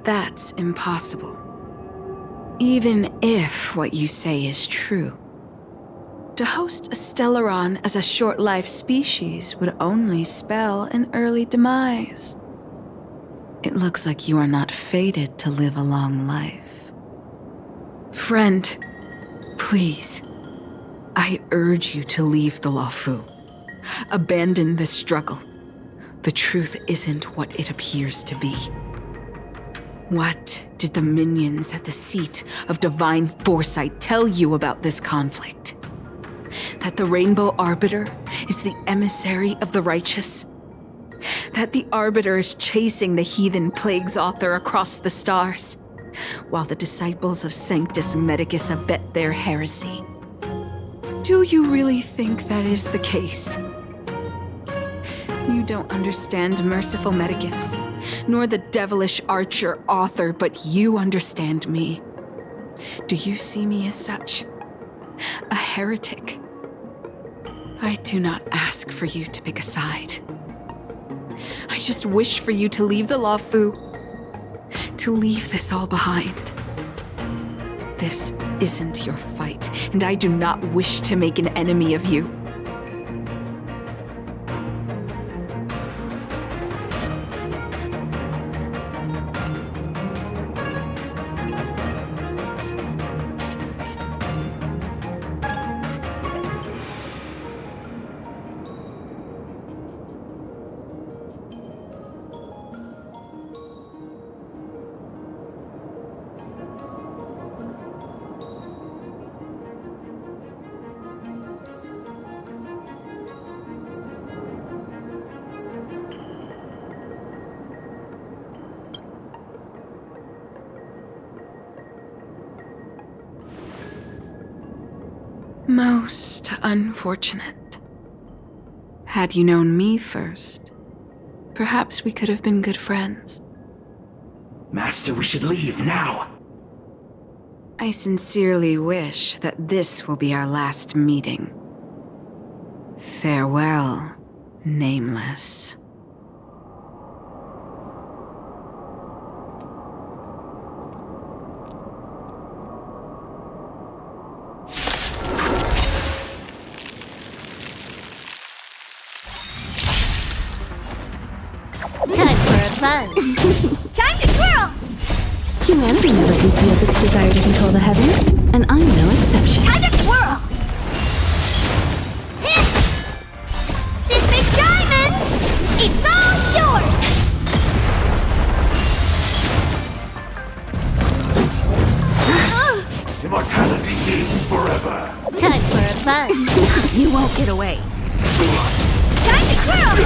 That's impossible. Even if what you say is true. To host a Stellaron as a short-life species would only spell an early demise. It looks like you are not fated to live a long life. Friend, please, I urge you to leave the Luofu. Abandon this struggle. The truth isn't what it appears to be. What did the minions at the seat of divine foresight tell you about this conflict? That the Rainbow Arbiter is the emissary of the righteous? That the Arbiter is chasing the heathen plagues author across the stars, while the disciples of Sanctus Medicus abet their heresy? Do you really think that is the case? You don't understand Merciful Medicus, nor the devilish archer author, but you understand me. Do you see me as such? A heretic? I do not ask for you to pick a side. I just wish for you to leave the Luofu, to leave this all behind. This isn't your fight, and I do not wish to make an enemy of you. Most unfortunate. Had you known me first, perhaps we could have been good friends. Master, we should leave now. I sincerely wish that this will be our last meeting. Farewell, Nameless. Fun. Time to twirl! Humanity never conceals its desire to control the heavens, and I'm no exception. Time to twirl! Hit! This big diamond! It's all yours! Immortality means forever. Time for a fun. You won't get away. Time to twirl!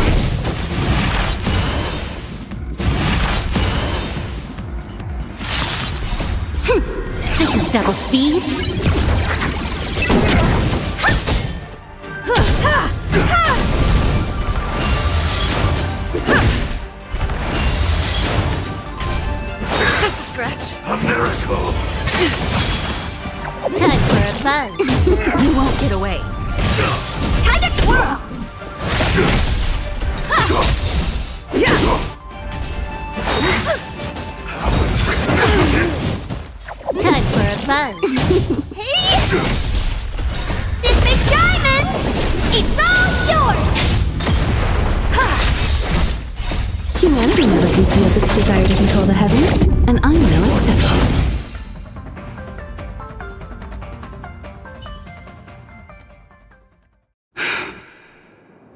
This is double speed. Just a scratch. A miracle. Time for a fun. You won't get away. Time to twirl! Time for a fun. Hey! This big diamond! It's all yours! Humanity never conceals its desire to control the heavens, and I'm no exception.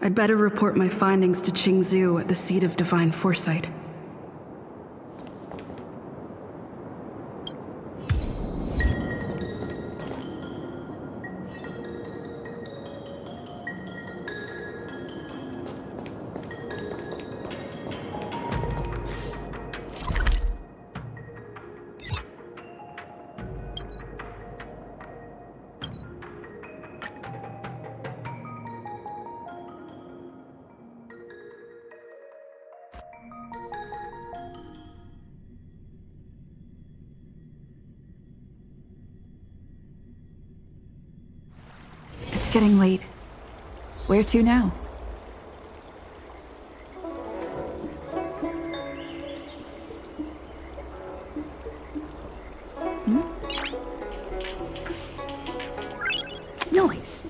I'd better report my findings to Qingzhou at the seat of divine foresight. getting late. Where to now? Nice.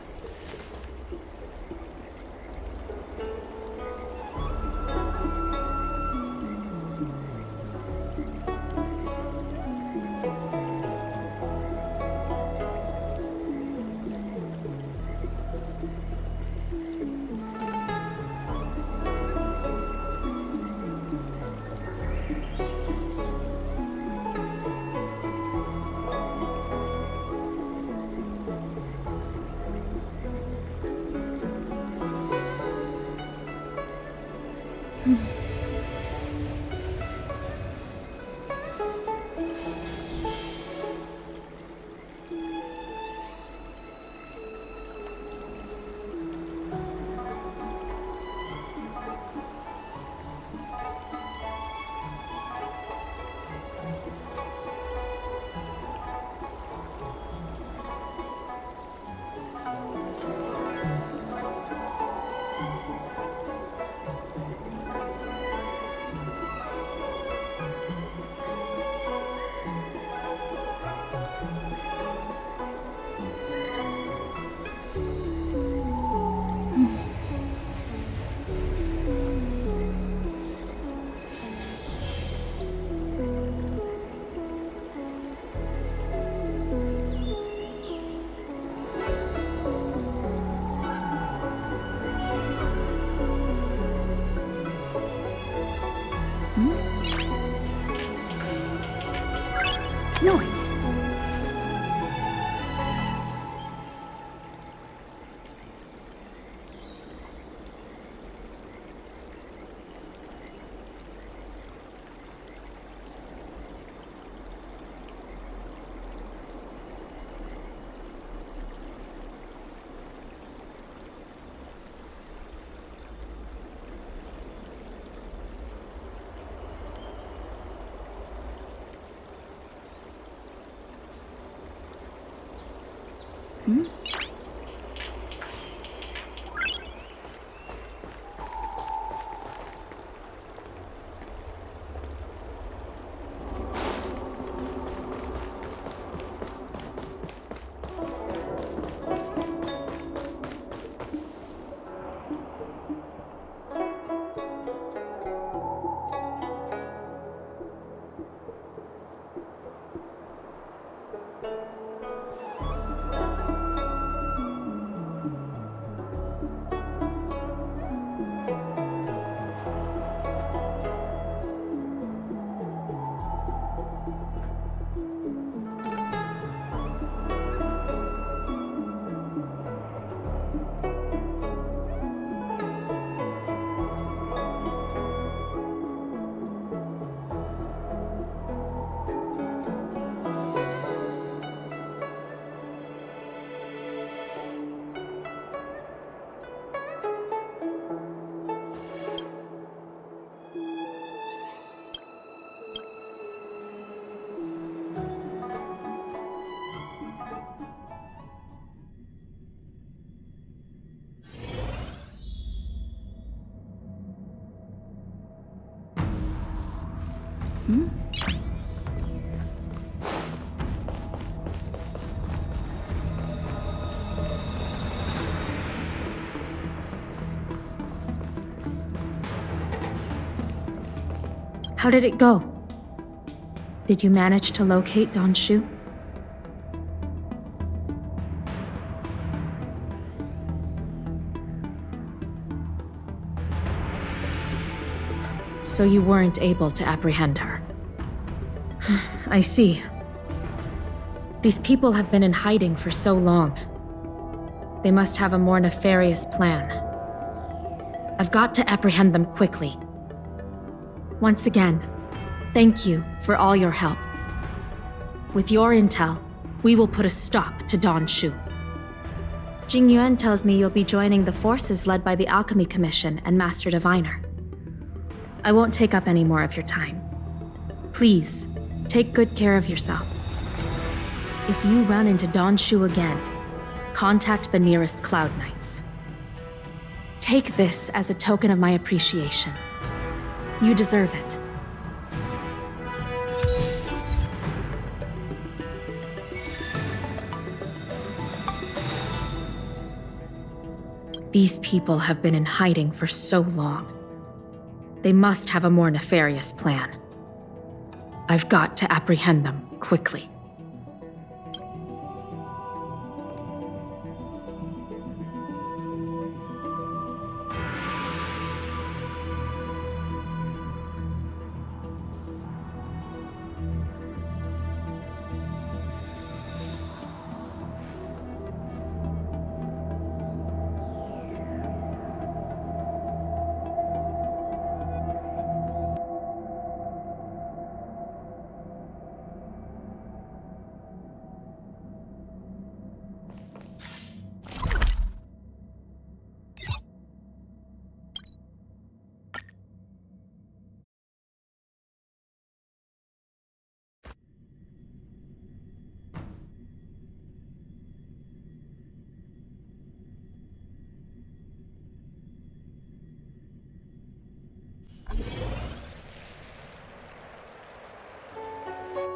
Nice. How did it go? Did you manage to locate Don Shu? So you weren't able to apprehend her. I see. These people have been in hiding for so long. They must have a more nefarious plan. I've got to apprehend them quickly. Once again, thank you for all your help. With your intel, we will put a stop to Don Shu. Jing Yuan tells me you'll be joining the forces led by the Alchemy Commission and Master Diviner. I won't take up any more of your time. Please, take good care of yourself. If you run into Don Shu again, contact the nearest Cloud Knights. Take this as a token of my appreciation. You deserve it. These people have been in hiding for so long. They must have a more nefarious plan. I've got to apprehend them quickly.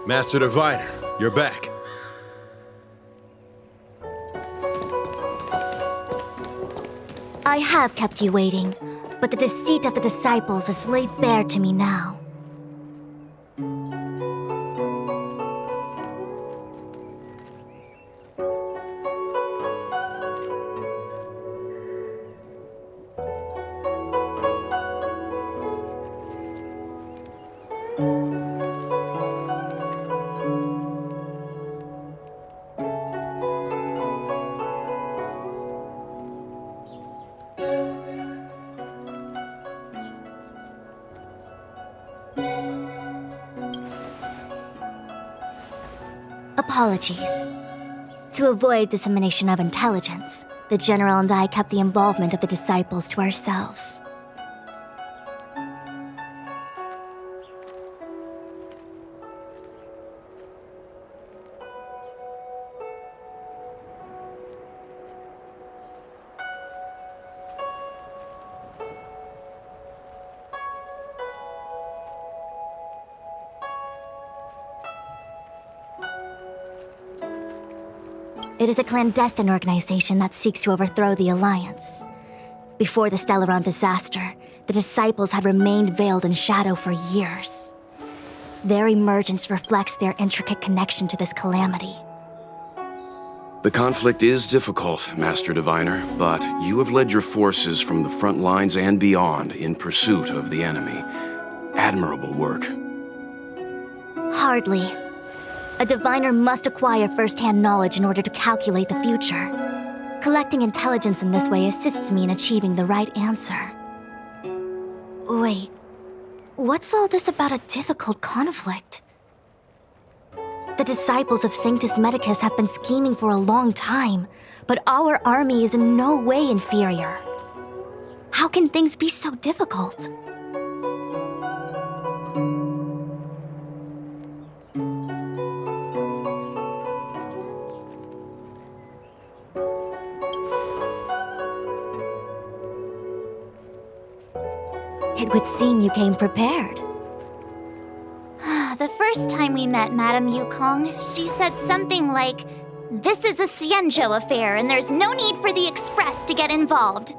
Master Diviner, you're back. I have kept you waiting, but the deceit of the disciples is laid bare to me now. Apologies. To avoid dissemination of intelligence, the General and I kept the involvement of the disciples to ourselves. It is a clandestine organization that seeks to overthrow the Alliance. Before the Stellaron disaster, the Disciples had remained veiled in shadow for years. Their emergence reflects their intricate connection to this calamity. The conflict is difficult, Master Diviner, but you have led your forces from the front lines and beyond in pursuit of the enemy. Admirable work. Hardly. A diviner must acquire first-hand knowledge in order to calculate the future. Collecting intelligence in this way assists me in achieving the right answer. Wait, what's all this about a difficult conflict? The disciples of Sanctus Medicus have been scheming for a long time, but our army is in no way inferior. How can things be so difficult? It would seem you came prepared. The first time we met Madame Yukong, she said something like, "This is a Xianzhou affair and there's no need for the Express to get involved."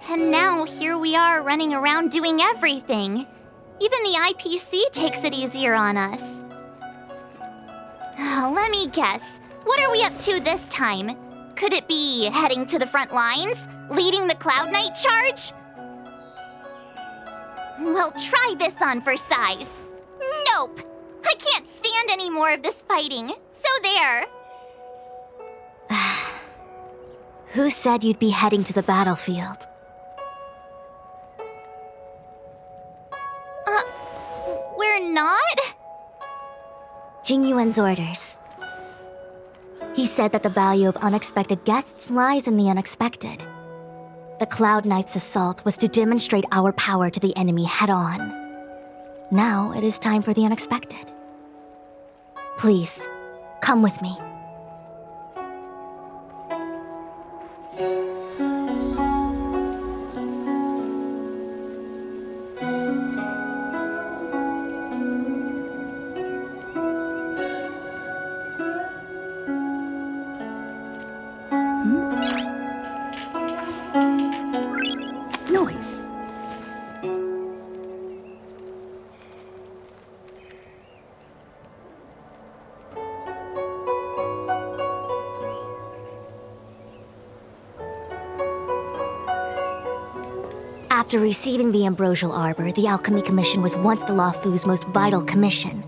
And now here we are running around doing everything. Even the IPC takes it easier on us. Let me guess, what are we up to this time? Could it be heading to the front lines? Leading the Cloud Knight charge? Well, try this on for size. Nope! I can't stand any more of this fighting, so there. Who said you'd be heading to the battlefield? We're not? Jingyuan's orders. He said that the value of unexpected guests lies in the unexpected. The Cloud Knight's assault was to demonstrate our power to the enemy head-on. Now it is time for the unexpected. Please, come with me. After receiving the Ambrosial Arbor, the Alchemy Commission was once the Luofu's most vital commission.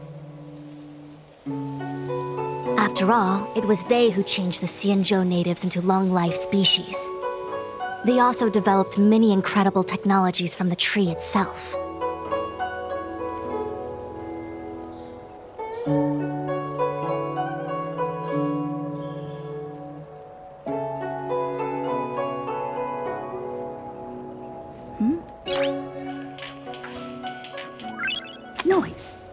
After all, it was they who changed the Xianzhou natives into long-life species. They also developed many incredible technologies from the tree itself. Noise.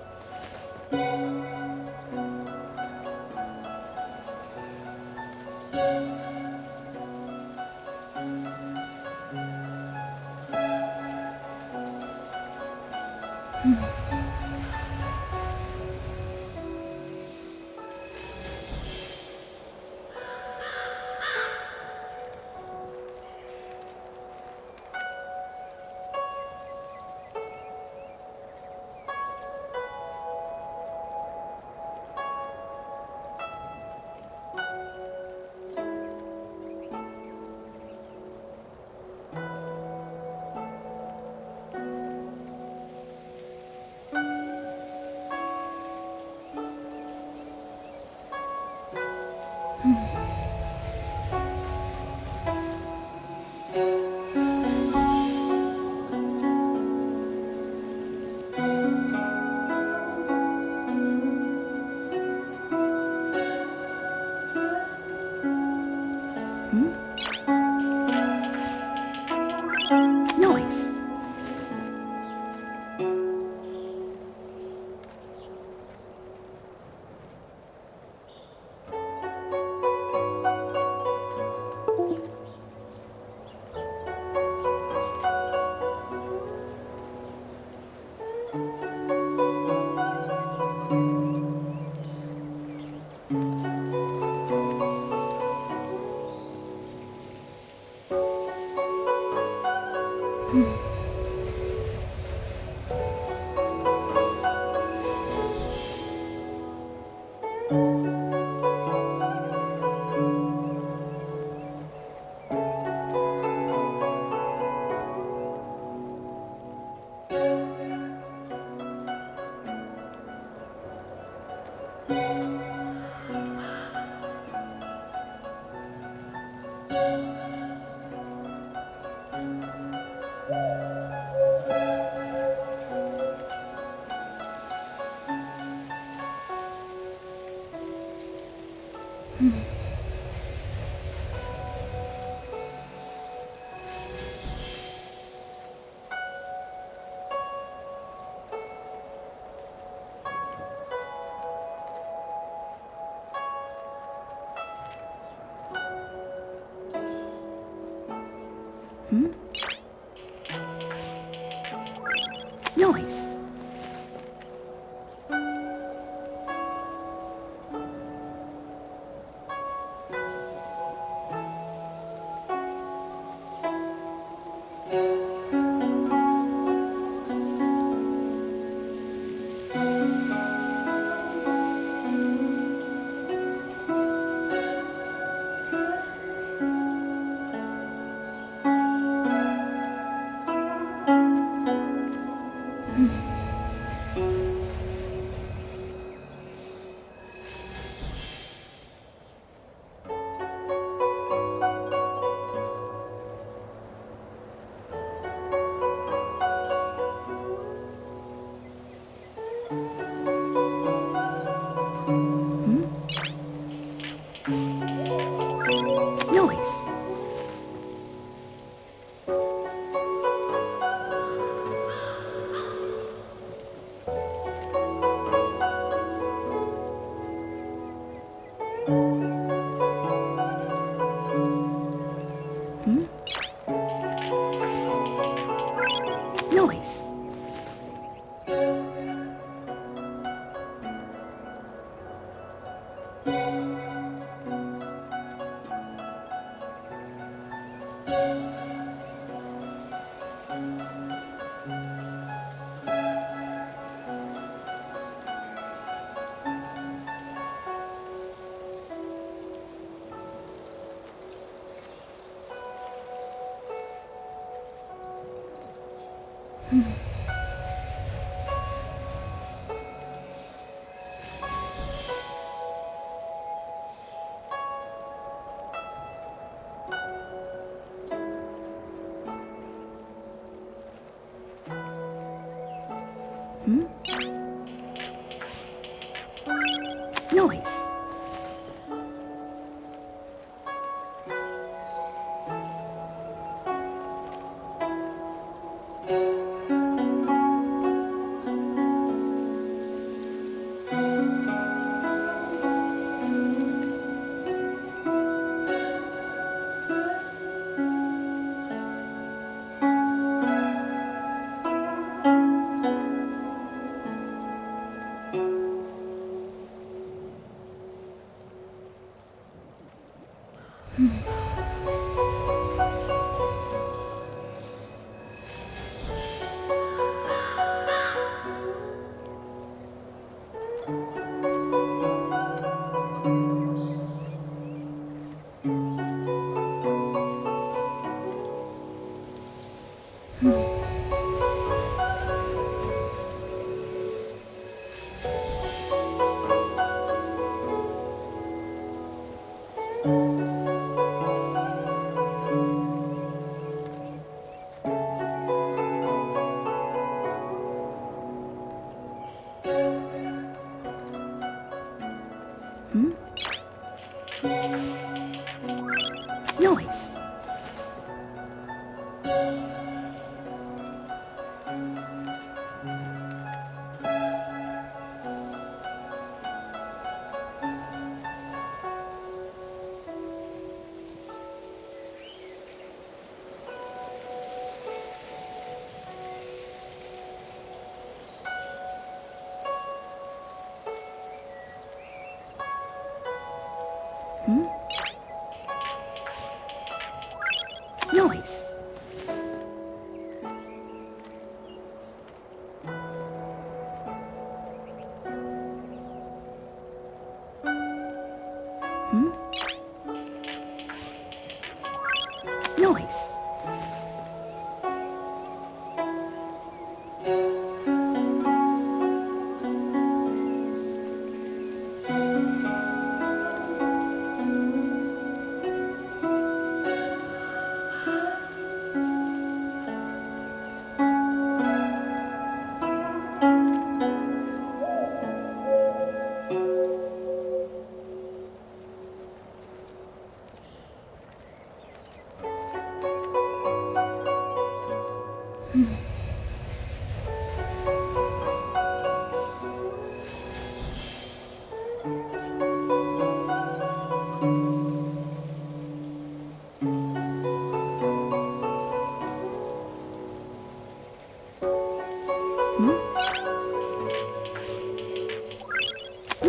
Noise. Noise. Noise. Noise. Noise. Noise.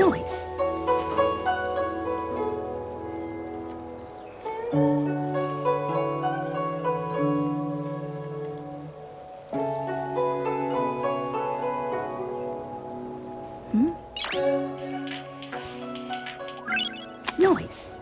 Noise. Noise.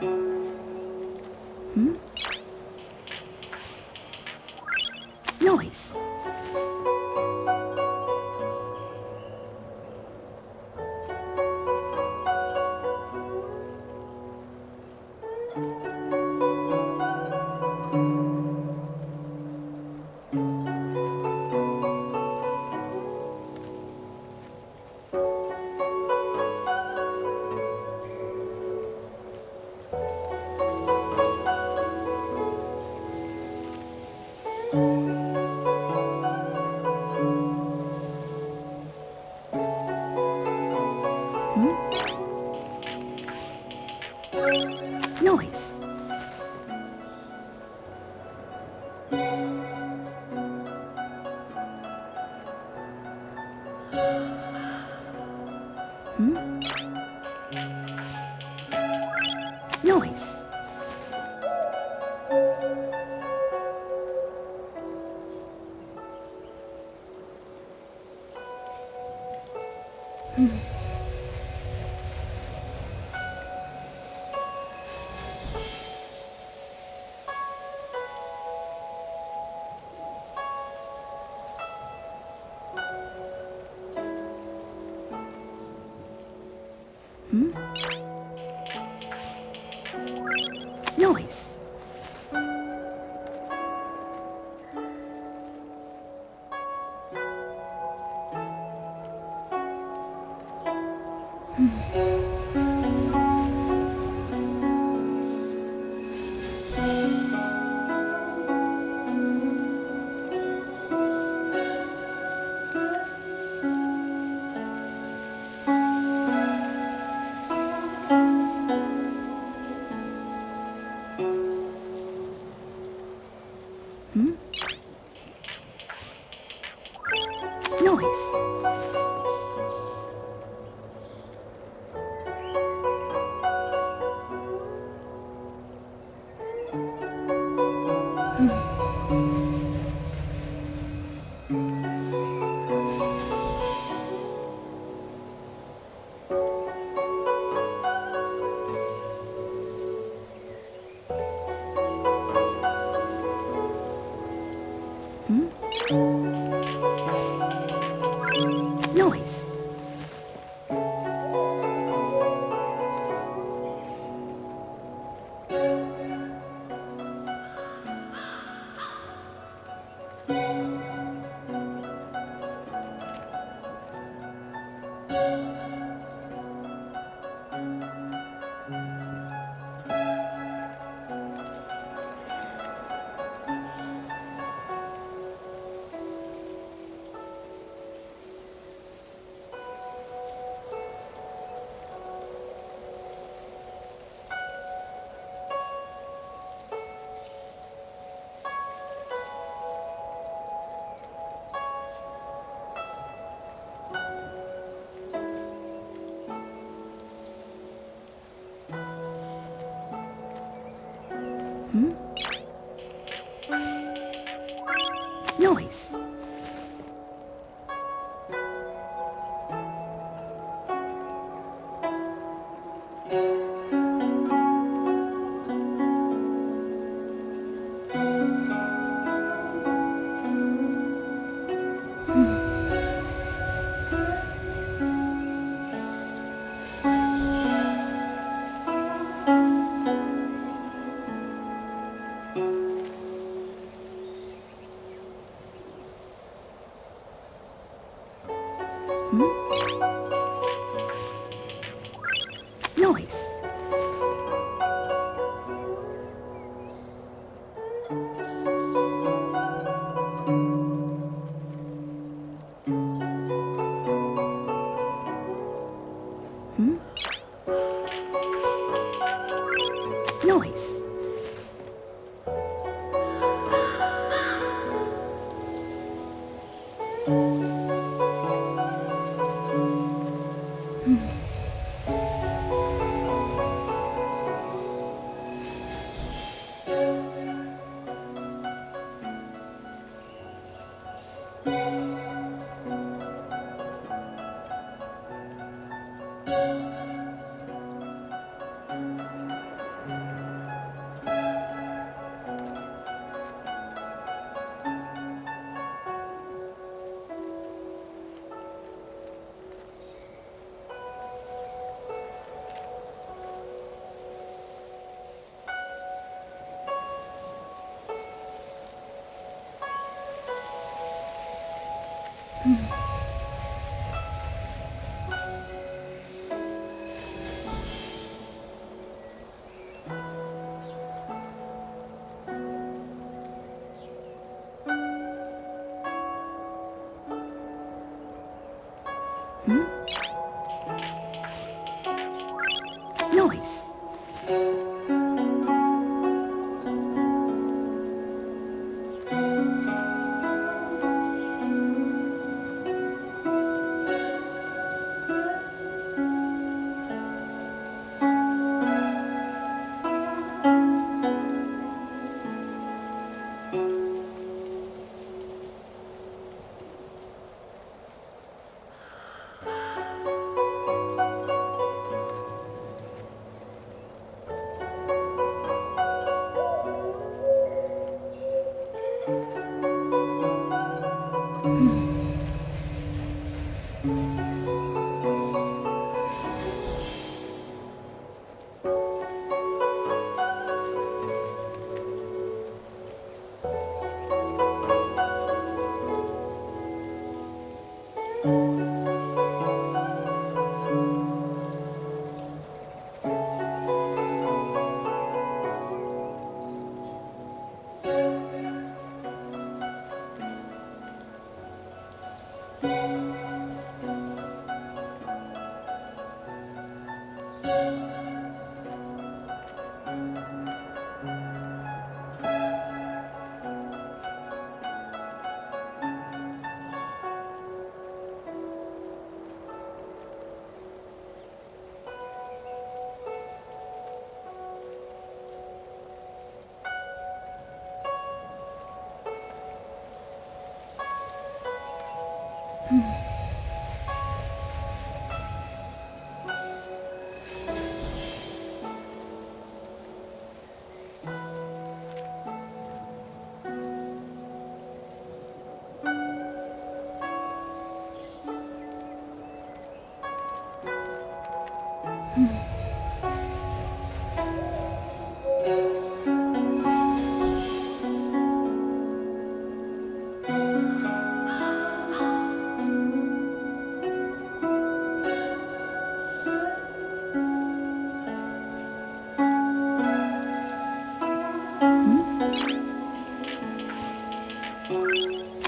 Noise. Noise. Noise. Noise. Noise. Noise. Noise. Noise. Noise.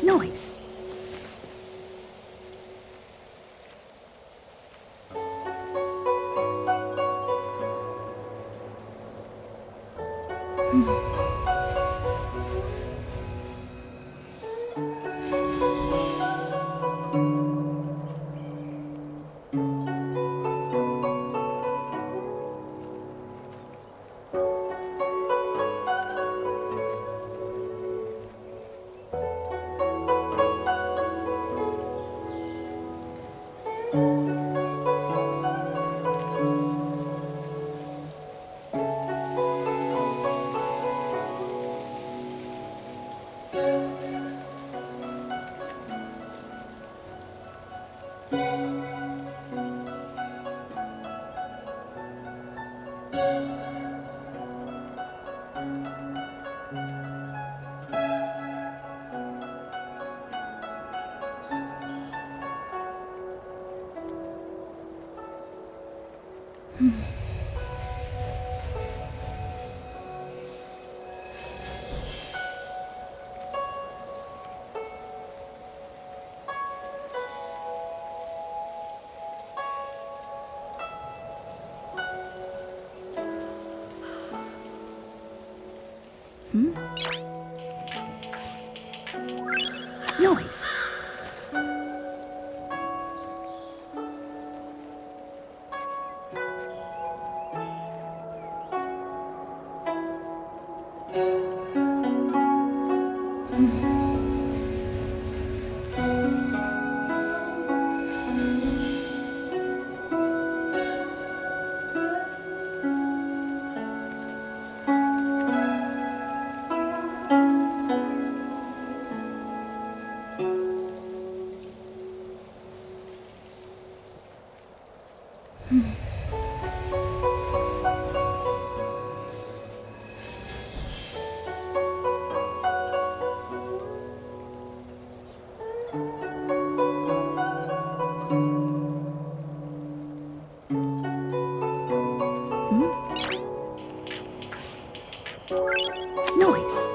Noise. Noise. Noise.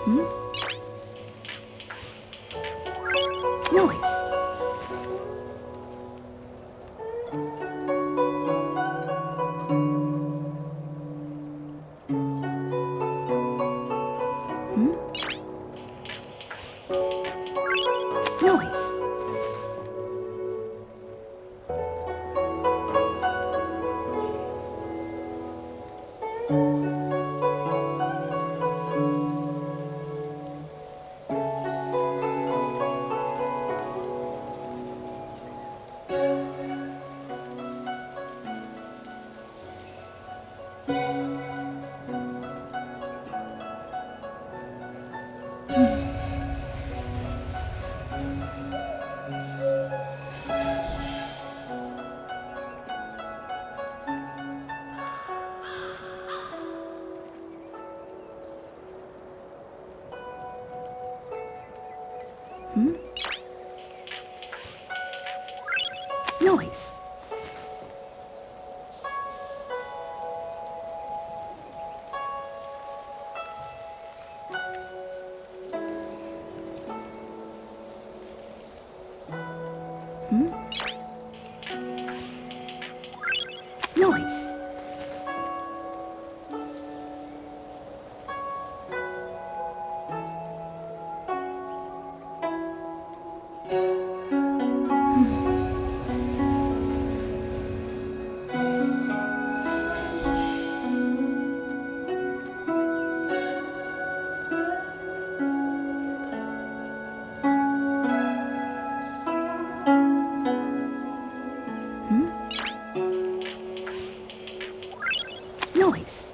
Noise. Noise. Noise. Noise. Noise.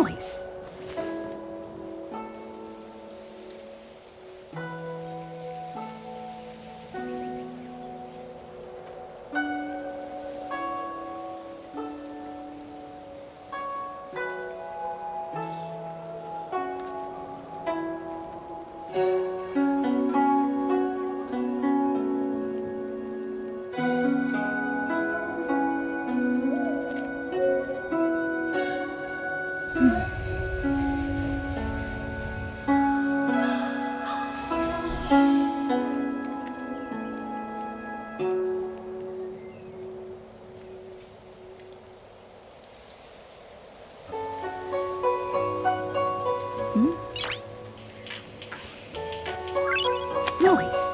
Noise. Noise.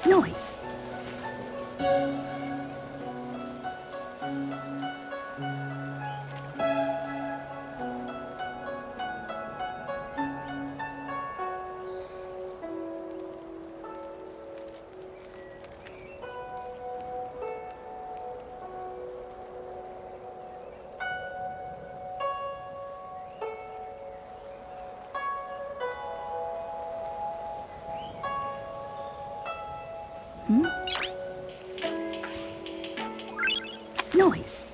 Noise. Noise.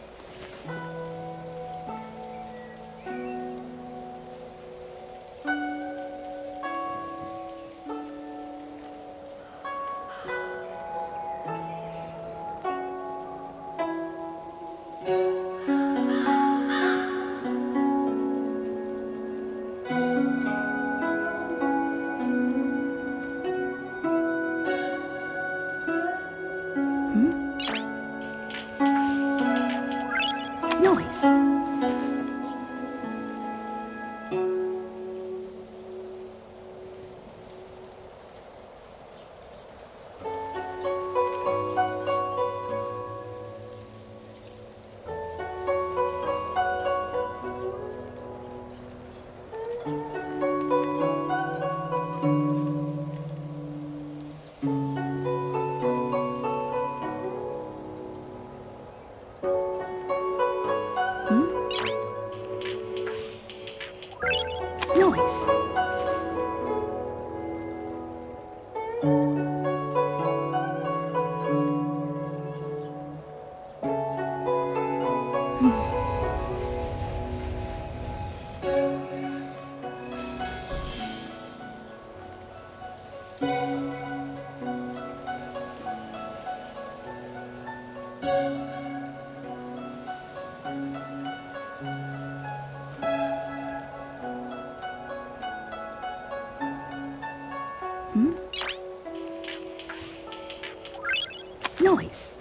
Noise. Noise. Noise.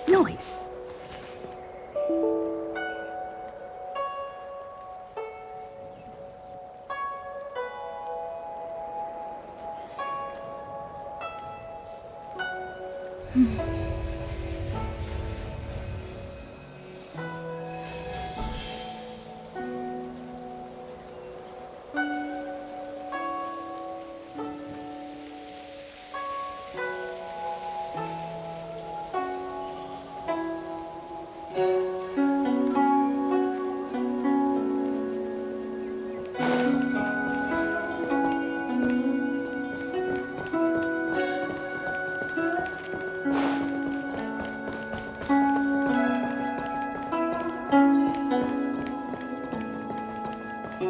Noise.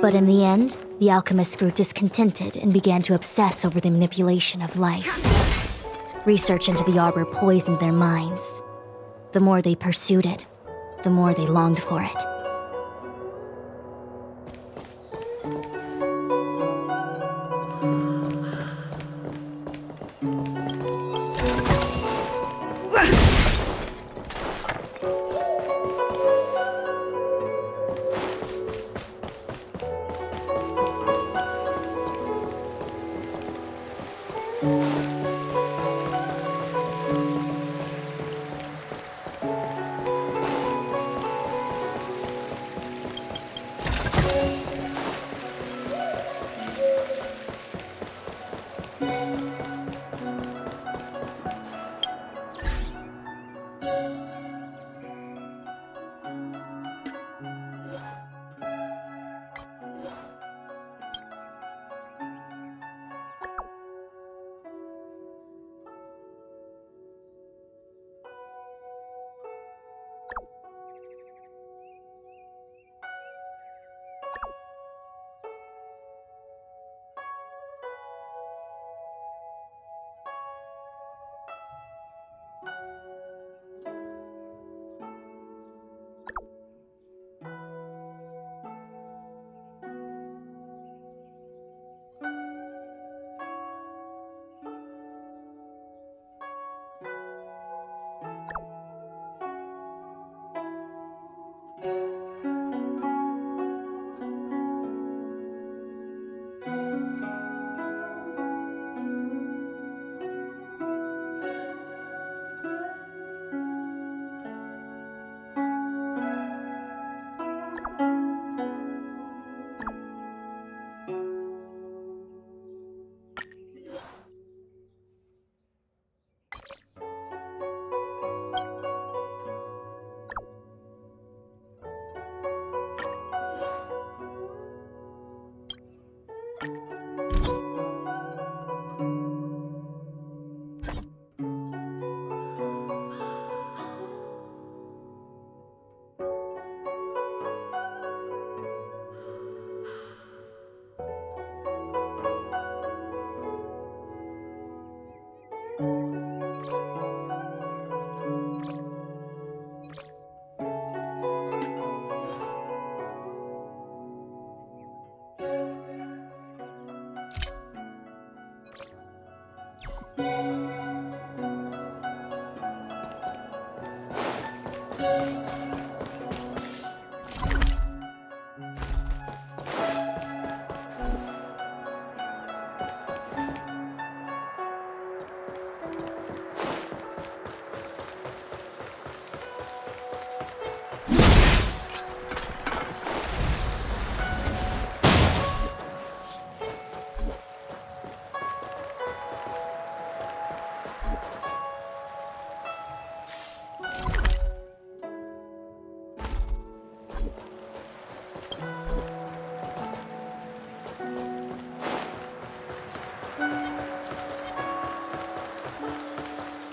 But in the end, the alchemists grew discontented and began to obsess over the manipulation of life. Research into the arbor poisoned their minds. The more they pursued it, the more they longed for it.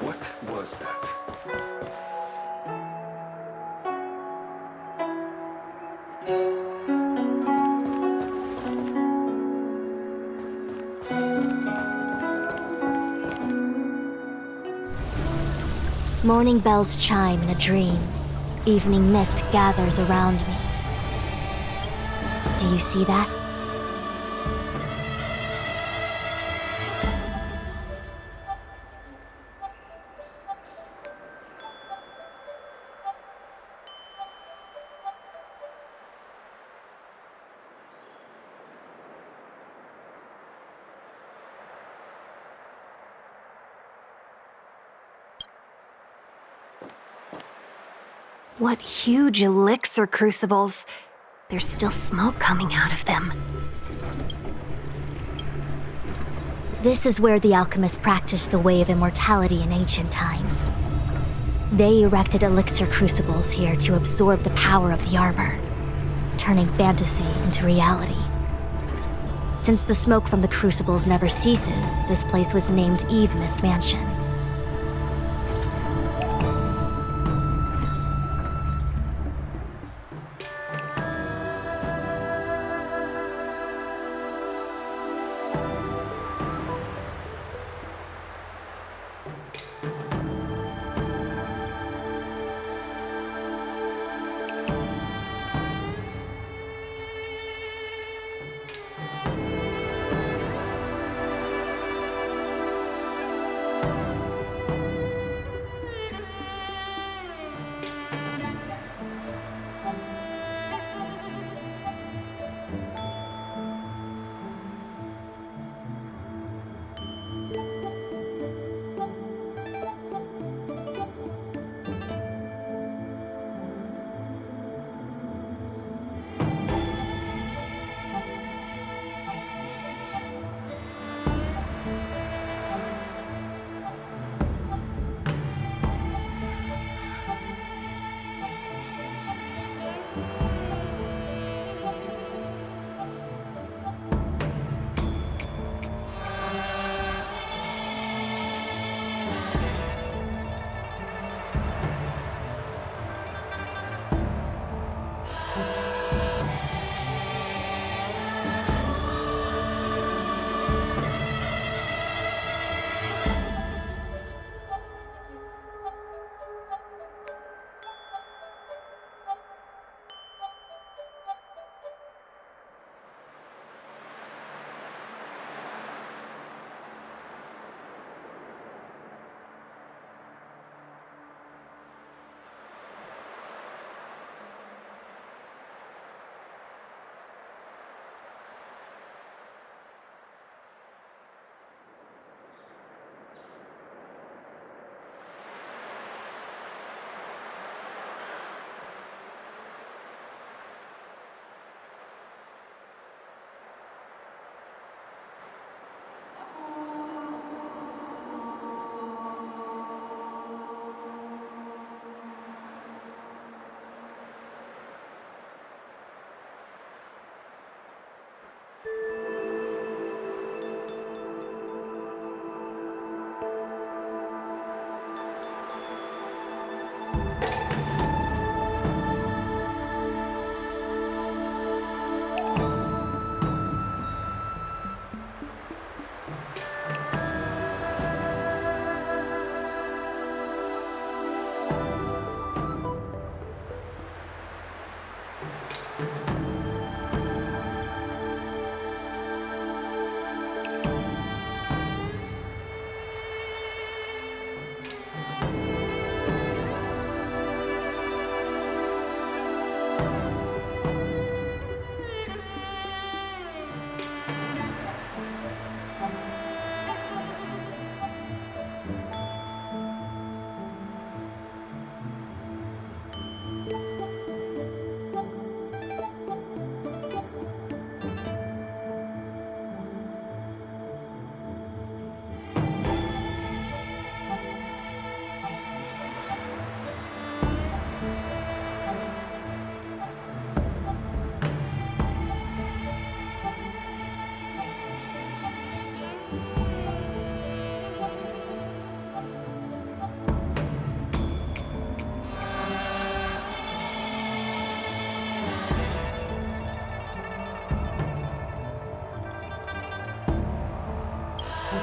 What was that? Morning bells chime in a dream. Evening mist gathers around me. Do you see that? What huge elixir crucibles. There's still smoke coming out of them. This is where the alchemists practiced the way of immortality in ancient times. They erected elixir crucibles here to absorb the power of the arbor, turning fantasy into reality. Since the smoke from the crucibles never ceases, this place was named Eve Mist Mansion.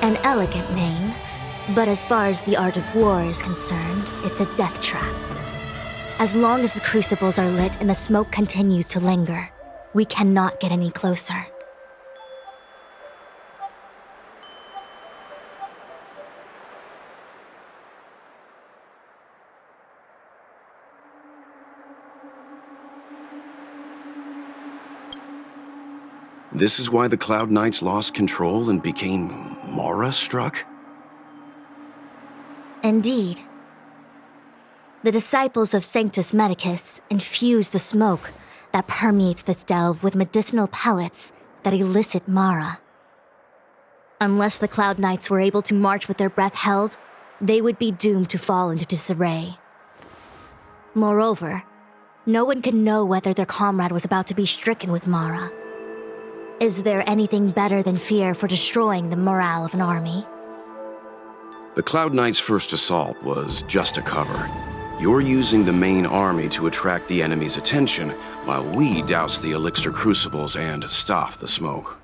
An elegant name, but as far as the art of war is concerned, it's a death trap. As long as the crucibles are lit and the smoke continues to linger, we cannot get any closer. This is why the Cloud Knights lost control and became Mara-struck? Indeed. The disciples of Sanctus Medicus infuse the smoke that permeates this delve with medicinal pellets that elicit Mara. Unless the Cloud Knights were able to march with their breath held, they would be doomed to fall into disarray. Moreover, no one could know whether their comrade was about to be stricken with Mara. Is there anything better than fear for destroying the morale of an army? The Cloud Knights' first assault was just a cover. You're using the main army to attract the enemy's attention, while we douse the elixir crucibles and stop the smoke.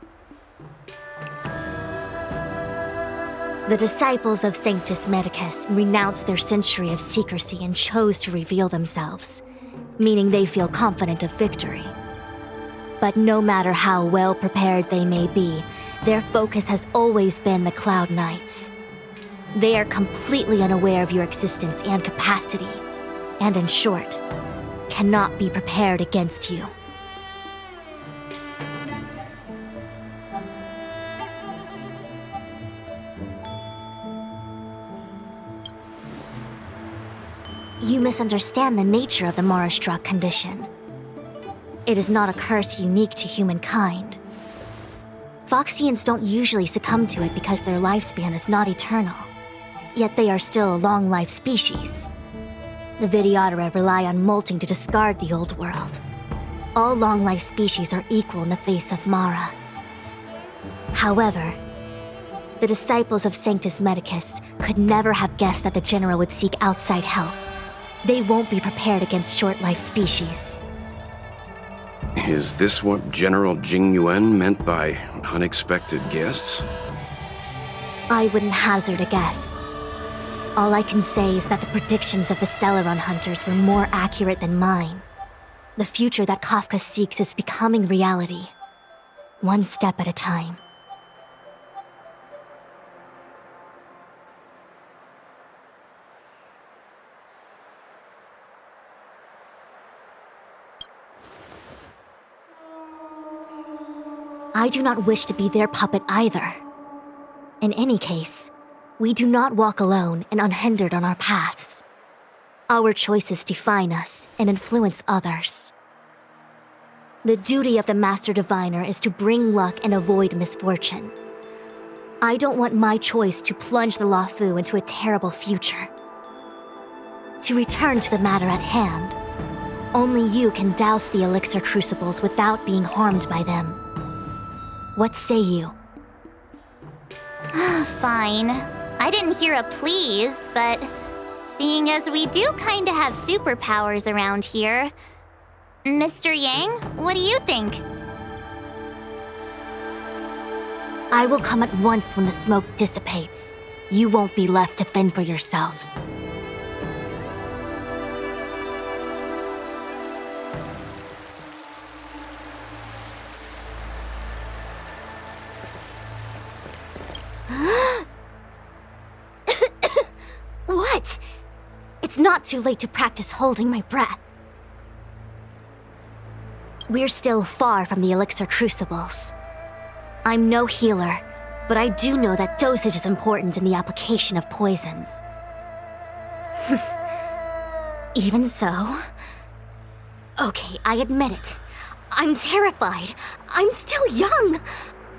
The disciples of Sanctus Medicus renounced their century of secrecy and chose to reveal themselves, meaning they feel confident of victory. But no matter how well prepared they may be, their focus has always been the Cloud Knights. They are completely unaware of your existence and capacity, and in short, cannot be prepared against you. You misunderstand the nature of the Mara-struck condition. It is not a curse unique to humankind. Foxians don't usually succumb to it because their lifespan is not eternal. Yet they are still a long-life species. The Vidyadhara rely on molting to discard the old world. All long-life species are equal in the face of Mara. However, the disciples of Sanctus Medicus could never have guessed that the General would seek outside help. They won't be prepared against short-life species. Is this what General Jing Yuan meant by unexpected guests? I wouldn't hazard a guess. All I can say is that the predictions of the Stellaron hunters were more accurate than mine. The future that Kafka seeks is becoming reality, one step at a time. I do not wish to be their puppet either. In any case, we do not walk alone and unhindered on our paths. Our choices define us and influence others. The duty of the Master Diviner is to bring luck and avoid misfortune. I don't want my choice to plunge the Luofu into a terrible future. To return to the matter at hand, only you can douse the elixir crucibles without being harmed by them. What say you? Fine. I didn't hear a please, but seeing as we do kinda have superpowers around here, Mr. Yang, what do you think? I will come at once when the smoke dissipates. You won't be left to fend for yourselves. What? It's not too late to practice holding my breath. We're still far from the elixir crucibles. I'm no healer, but I do know that dosage is important in the application of poisons. Even so... Okay, I admit it. I'm terrified. I'm still young.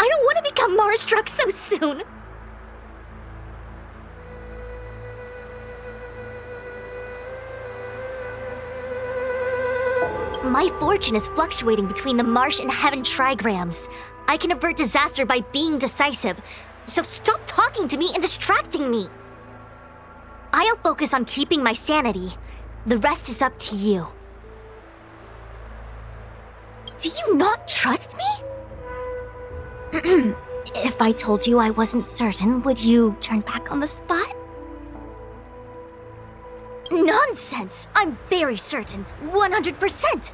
I don't want to become Mara-struck so soon. My fortune is fluctuating between the marsh and heaven trigrams. I can avert disaster by being decisive, so stop talking to me and distracting me. I'll focus on keeping my sanity. The rest is up to you. Do you not trust me? If I told you I wasn't certain, would you turn back on the spot? Nonsense! I'm very certain. 100%!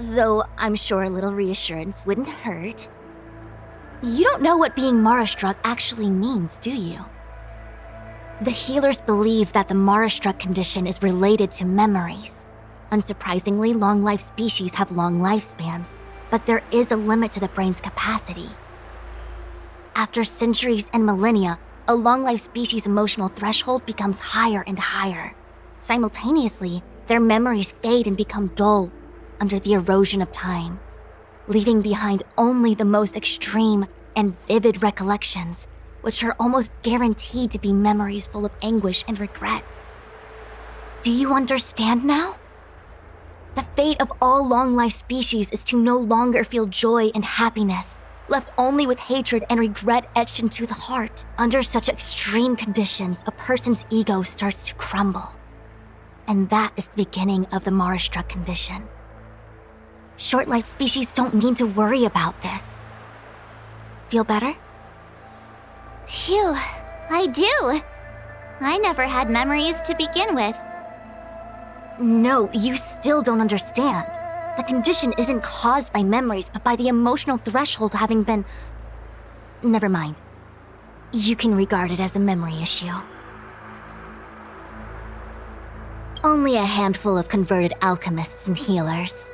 Though I'm sure a little reassurance wouldn't hurt. You don't know what being Mara-struck actually means, do you? The healers believe that the Mara-struck condition is related to memories. Unsurprisingly, long-life species have long lifespans, but there is a limit to the brain's capacity. After centuries and millennia, a long-life species' emotional threshold becomes higher and higher. Simultaneously, their memories fade and become dull under the erosion of time, leaving behind only the most extreme and vivid recollections, which are almost guaranteed to be memories full of anguish and regret. Do you understand now? The fate of all long-life species is to no longer feel joy and happiness, left only with hatred and regret etched into the heart. Under such extreme conditions, a person's ego starts to crumble. And that is the beginning of the Mara-struck condition. Short-life species don't need to worry about this. Feel better? Phew, I do. I never had memories to begin with. No, you still don't understand. The condition isn't caused by memories, but by the emotional threshold having been... Never mind. You can regard it as a memory issue. Only a handful of converted alchemists and healers.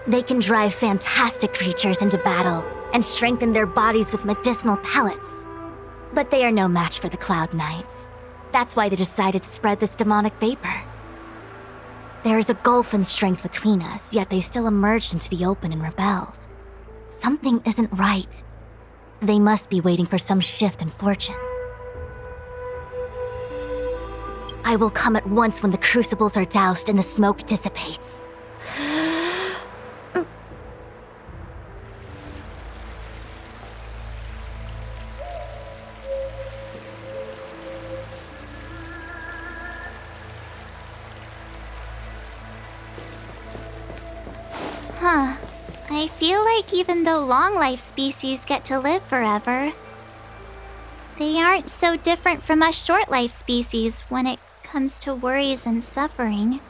They can drive fantastic creatures into battle and strengthen their bodies with medicinal pellets. But they are no match for the Cloud Knights. That's why they decided to spread this demonic vapor. There is a gulf in strength between us, yet they still emerged into the open and rebelled. Something isn't right. They must be waiting for some shift in fortune. I will come at once when the crucibles are doused and the smoke dissipates. Huh. I feel like even though long-life species get to live forever, they aren't so different from us short-life species when it comes to worries and suffering.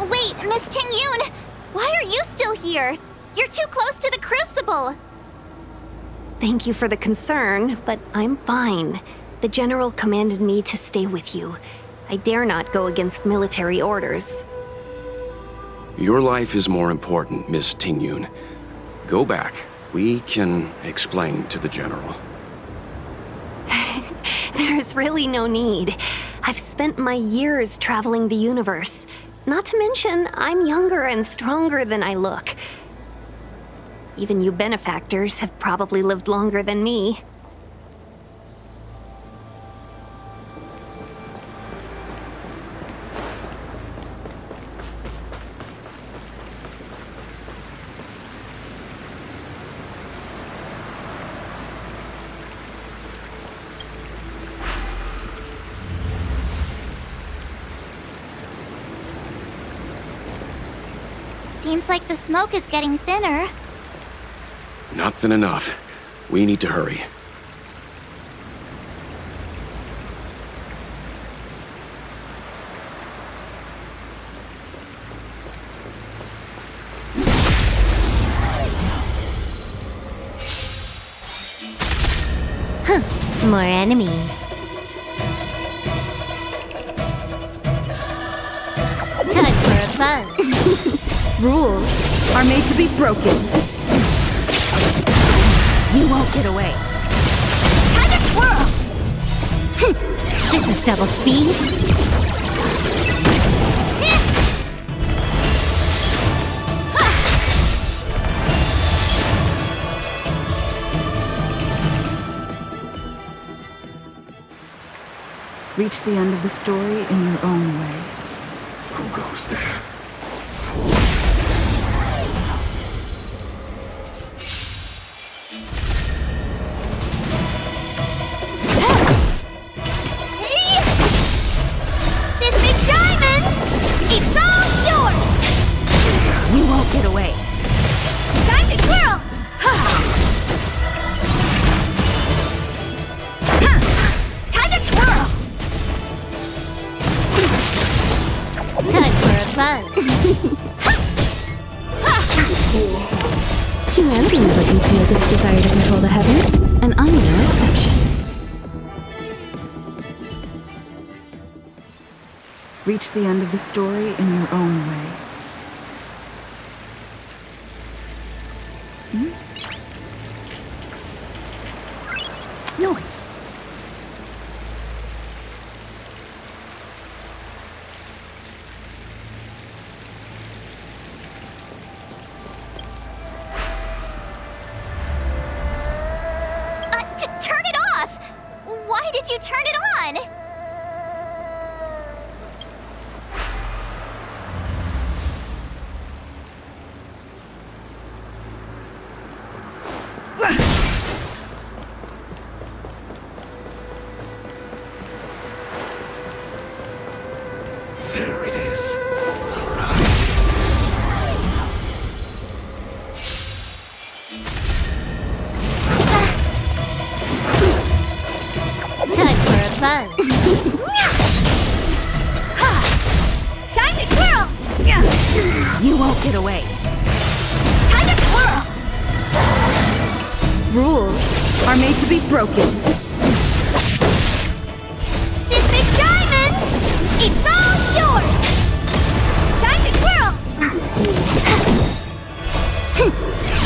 Wait, Miss Ting-Yun! Why are you still here? You're too close to the Crucible! Thank you for the concern, but I'm fine. The General commanded me to stay with you. I dare not go against military orders. Your life is more important, Miss Ting-Yun. Go back. We can explain to the General. There's really no need. I've spent my years traveling the universe. Not to mention, I'm younger and stronger than I look. Even you benefactors have probably lived longer than me. Seems like the smoke is getting thinner. Not thin enough. We need to hurry. More enemies. Time for a buzz. Rules are made to be broken. You won't get away. Time to twirl! This is double speed. Reach the end of the story in your own way. Who goes there? This big diamond! It's all yours! You won't get away. Time to twirl! Time to twirl! Time for a buzz. Humanity never conceals its desire to control the heavens, and I'm no exception. Reach the end of the story in your own way. Noise. Turn it off! Why did you turn it on? There it is. Time for a buzz. Time to twirl! You won't get away. Time to twirl! Rules are made to be broken. This big diamond! It's all yours! Time to twirl!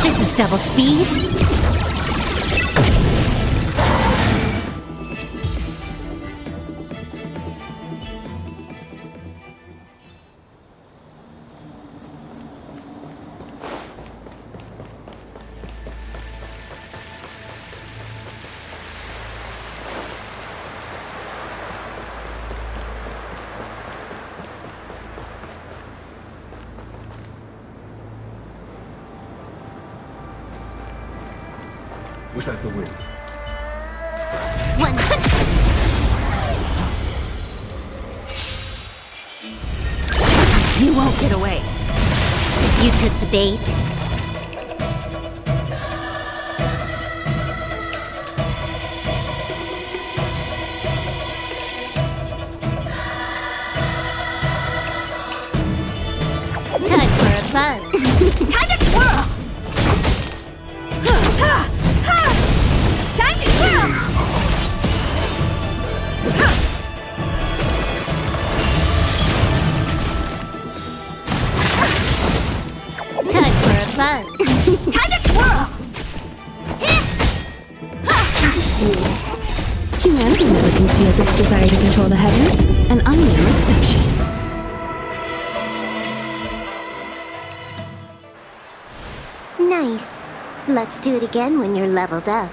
This is double speed. Was that the wind? 100! You won't get away. You took the bait. Time for a buzz. Time to twirl! Time to twirl! Time for a buzz. Time to twirl! Humanity never conceals its desire to control the heavens, and I'm no exception. Nice. Let's do it again when you're leveled up.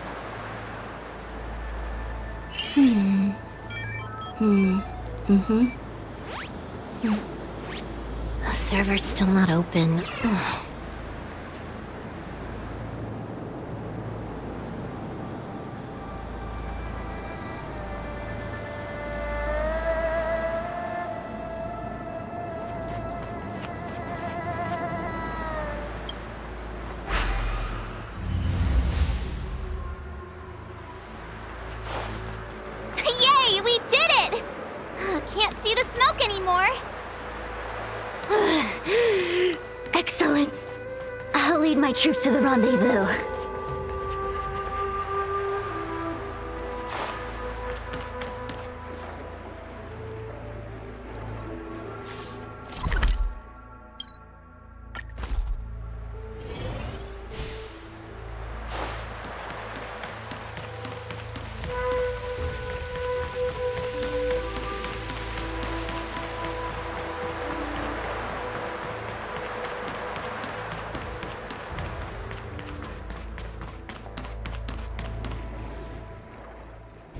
The server's still not open. Ugh. lead my troops to the rendezvous.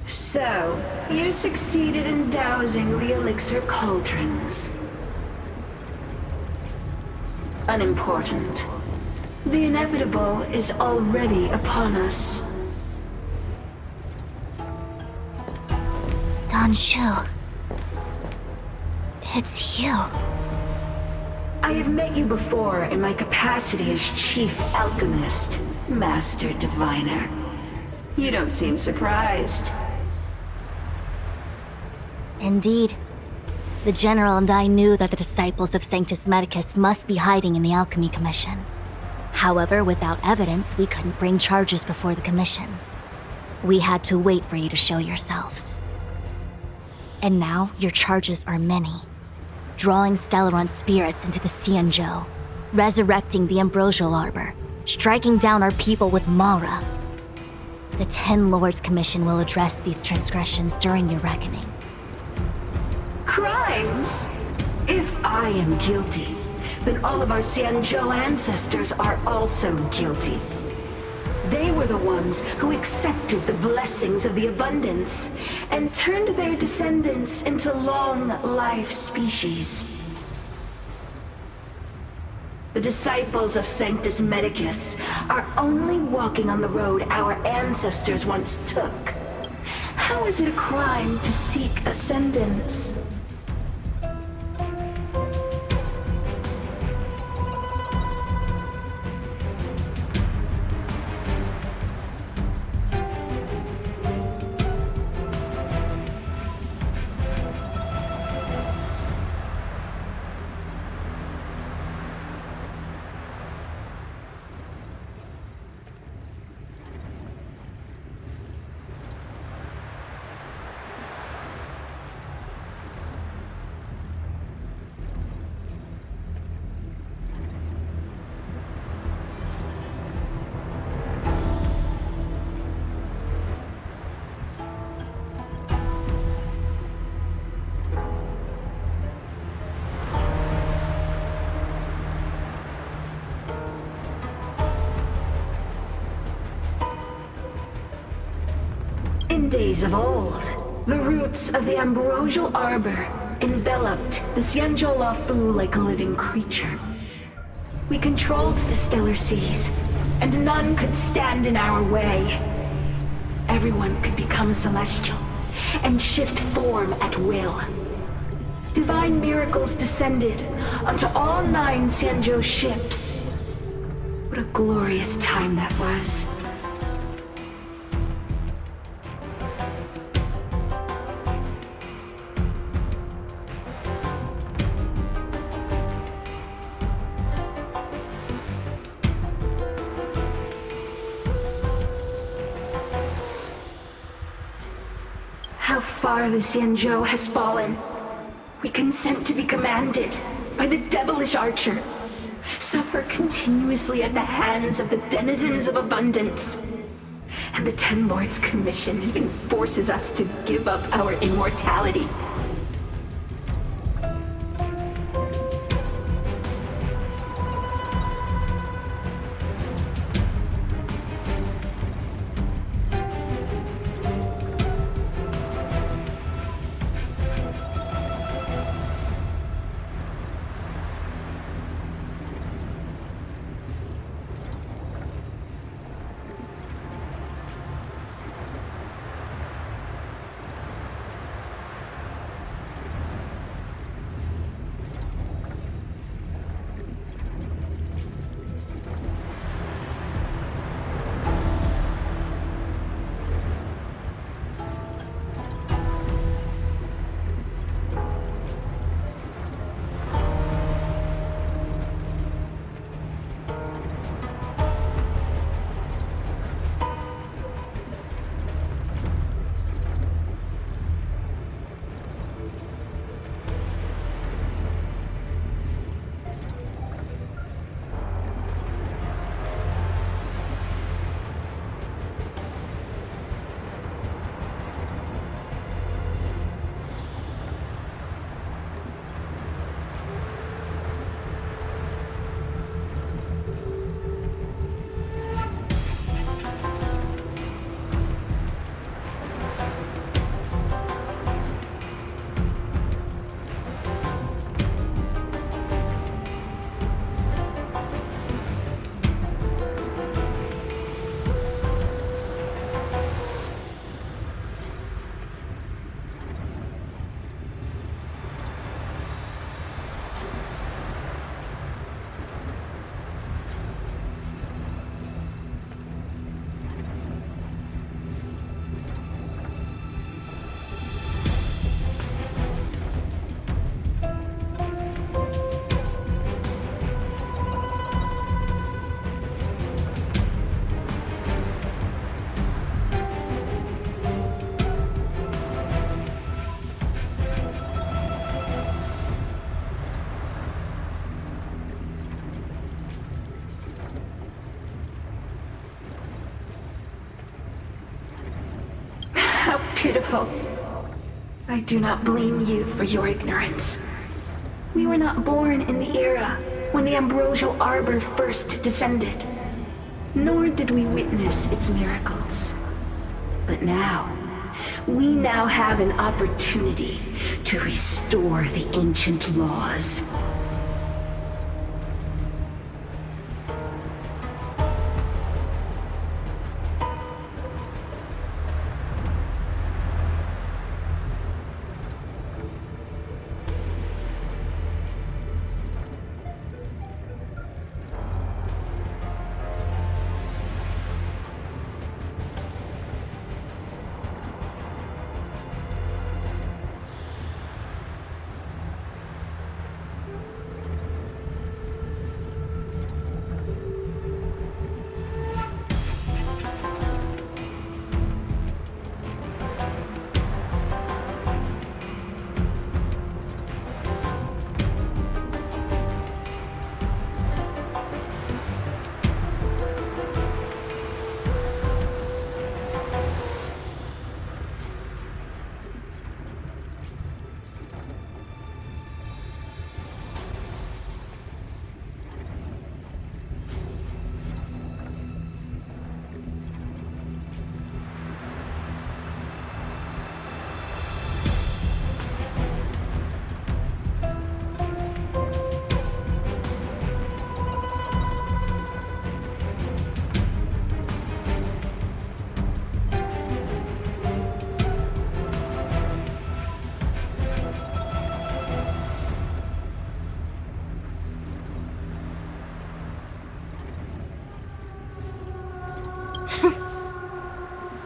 So, you succeeded in dousing the elixir cauldrons. Unimportant. The inevitable is already upon us. Donshu. It's you. I have met you before in my capacity as Chief Alchemist, Master Diviner. You don't seem surprised. Indeed. The General and I knew that the disciples of Sanctus Medicus must be hiding in the Alchemy Commission. However, without evidence, we couldn't bring charges before the commissions. We had to wait for you to show yourselves. And now, your charges are many. Drawing Stellaron spirits into the Xianzhou, resurrecting the Ambrosial Arbor, striking down our people with Mara. The Ten Lords Commission will address these transgressions during your reckoning. Crimes? If I am guilty, then all of our Xianzhou ancestors are also guilty. They were the ones who accepted the blessings of the abundance and turned their descendants into long-life species. The disciples of Sanctus Medicus are only walking on the road our ancestors once took. How is it a crime to seek ascendance? In days of old, the roots of the Ambrosial Arbor enveloped the Xianzhou Luofu like a living creature. We controlled the stellar seas, and none could stand in our way. Everyone could become a celestial and shift form at will. Divine miracles descended onto all 9 Xianzhou ships. What a glorious time that was. How far the Xianzhou has fallen. We consent to be commanded by the devilish archer. Suffer continuously at the hands of the denizens of abundance. And the Ten Lords Commission even forces us to give up our immortality. pitiful. I do not blame you for your ignorance. We were not born in the era when the ambrosial arbor first descended, nor did we witness its miracles. But now, we now have an opportunity to restore the ancient laws.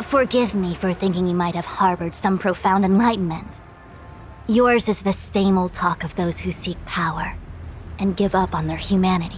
Forgive me for thinking you might have harbored some profound enlightenment. Yours is the same old talk of those who seek power and give up on their humanity.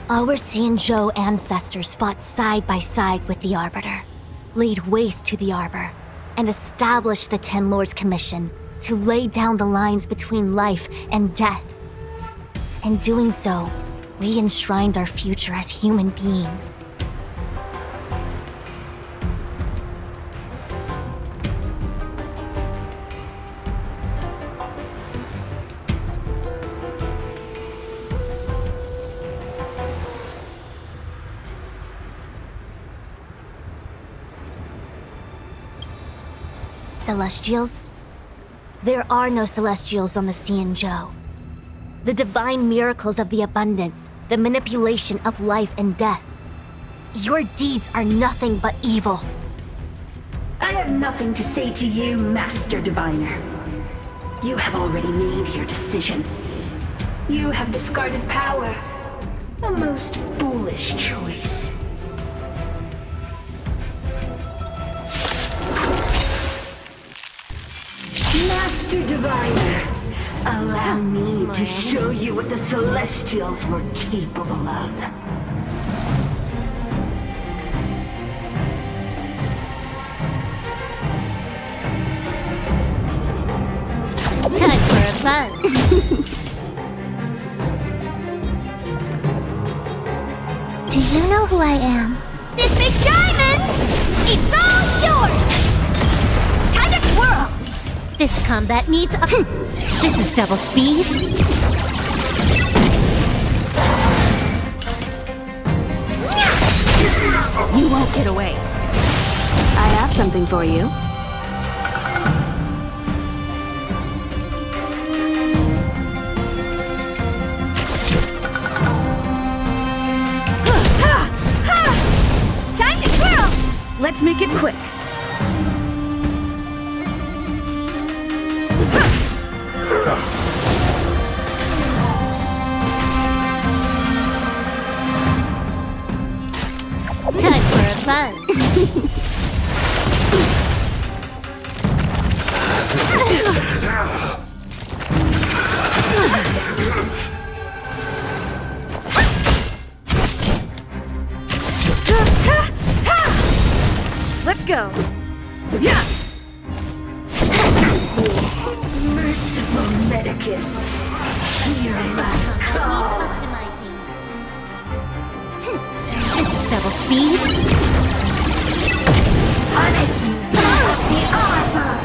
Our Xianzhou ancestors fought side by side with the Arbiter, laid waste to the Arbor, and established the Ten Lords Commission to lay down the lines between life and death. In doing so, we enshrined our future as human beings. Celestials? There are no Celestials on the Xianzhou. The divine miracles of the abundance, the manipulation of life and death. Your deeds are nothing but evil. I have nothing to say to you, Master Diviner. You have already made your decision. You have discarded power. A most foolish choice. Master Diviner, allow me to show you what the Celestials were capable of. Time for a buzz. Do you know who I am? This big diamond! It's all yours! Time to twirl! This combat needs a... This is double speed. You won't get away. I have something for you. Time to twirl! Let's make it quick. buzz. Let's go. Merciful Medicus, hear my call. This is double speed. Punishment of the Arbor.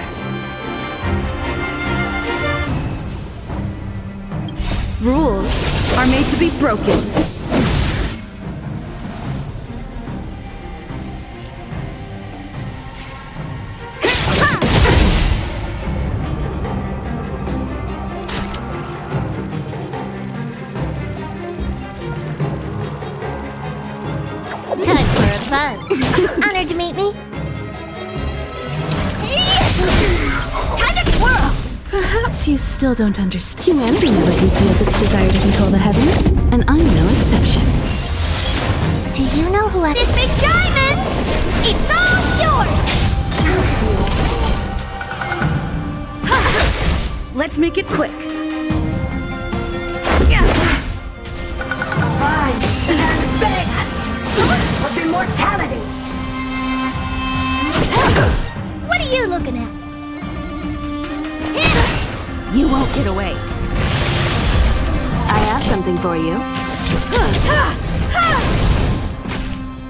Rules are made to be broken. Time for a buzz. Honored to meet me. Time to twirl! Perhaps you still don't understand. Humanity never conceals its desire to control the heavens, and I'm no exception. Do you know who I... This big diamond! It's all yours! Let's make it quick. Rise and begs of immortality! What are you looking at? You won't get away. I have something for you.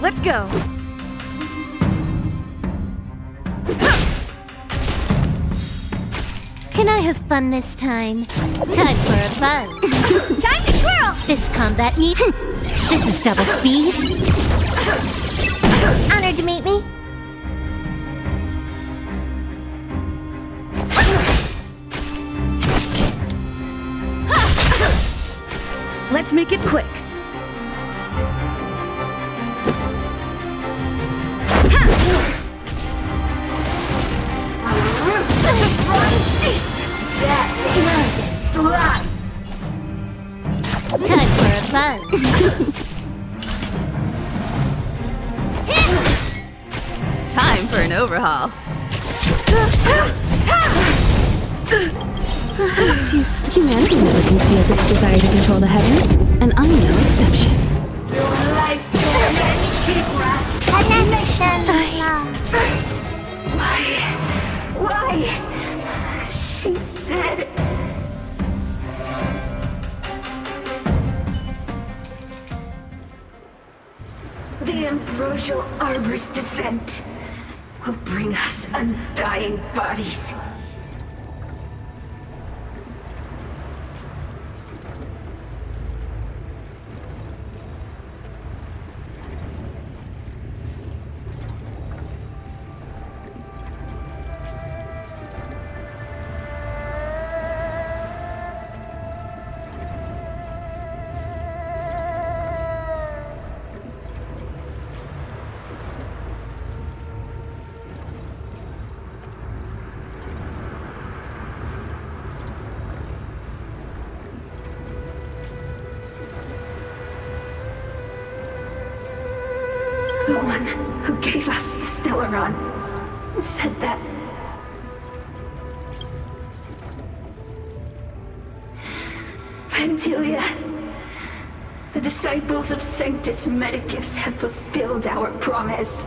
Let's go. Can I have fun this time? Time for a buzz. Time to twirl! This combat need. This is double speed. Honored to meet me. Let's make it quick. Time for a buzz. Time for an overhaul. Perhaps humanity never conceals its desire to control the heavens, and I'm no exception. Your life's keep Connection. Why? She said... The ambrosial arbor's descent will bring us undying bodies. The one who gave us the Stellaron said that Vantilia, the disciples of Sanctus Medicus have fulfilled our promise.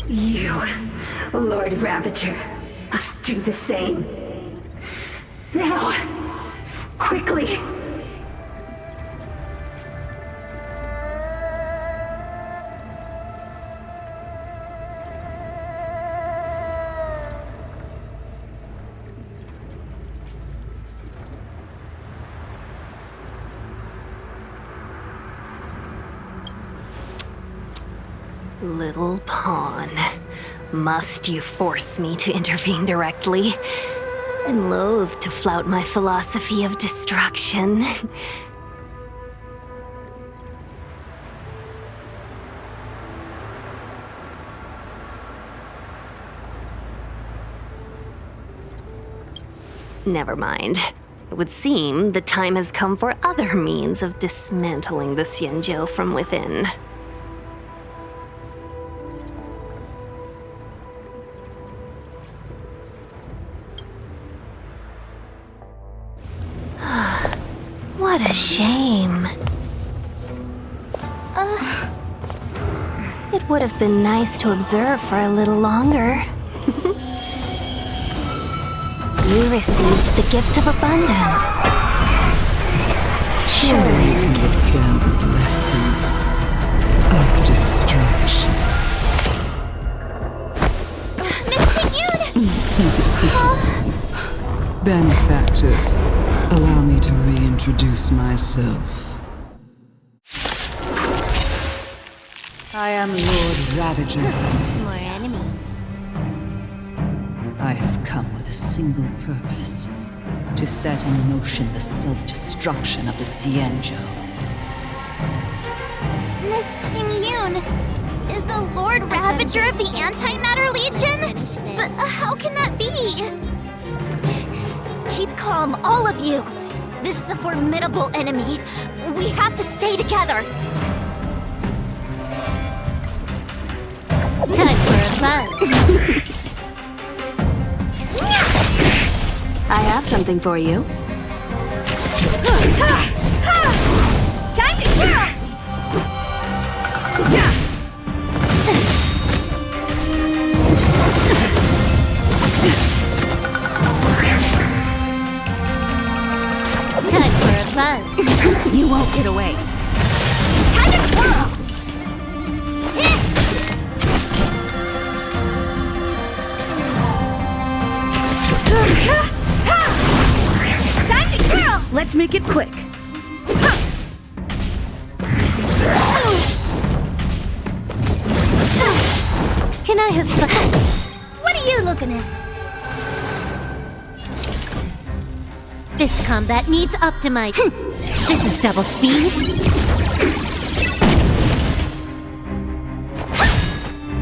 You, Lord Ravager, must do the same. Now, quickly. Little pawn. Must you force me to intervene directly? I'm loath to flout my philosophy of destruction. Never mind. It would seem the time has come for other means of dismantling the Xianzhou from within. What a shame. It would have been nice to observe for a little longer. You received the gift of abundance. Surely you can withstand the blessing of destruction. Benefactors, allow me to reintroduce myself. I am Lord Ravager. More enemies. I have come with a single purpose. To set in motion the self-destruction of the Xianzhou. Miss Ting-Yun, is the Lord Ravager of the Antimatter Legion? But how can that be? Keep calm, all of you. This is a formidable enemy. We have to stay together. Time for a buzz. I have something for you. Time to kill! Yeah! Time for a buzz. You won't get away. Time to twirl! Time to twirl! Let's make it quick. Can I have fun? What are you looking at? This combat needs optimizing. This is double speed.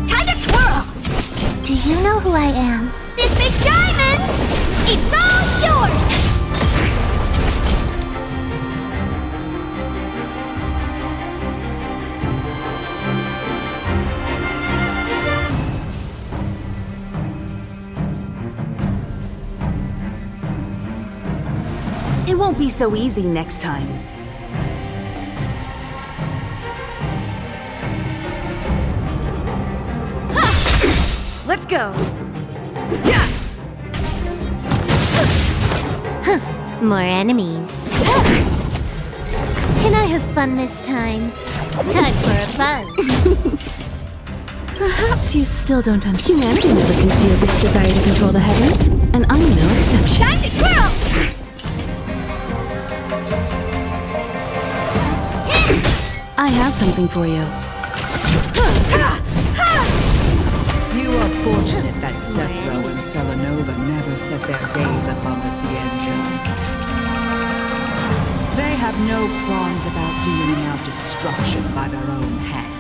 Time to twirl! Do you know who I am? This big diamond! It's all yours! It won't be so easy next time. Let's go. More enemies. Can I have fun this time? Time for a buzz. Perhaps you still don't understand. Humanity never conceals its desire to control the heavens, and I'm no exception. Time to twirl! I have something for you. You are fortunate that Zethro and Selenova never set their gaze upon the Xianzhou. They have no qualms about dealing out destruction by their own hand.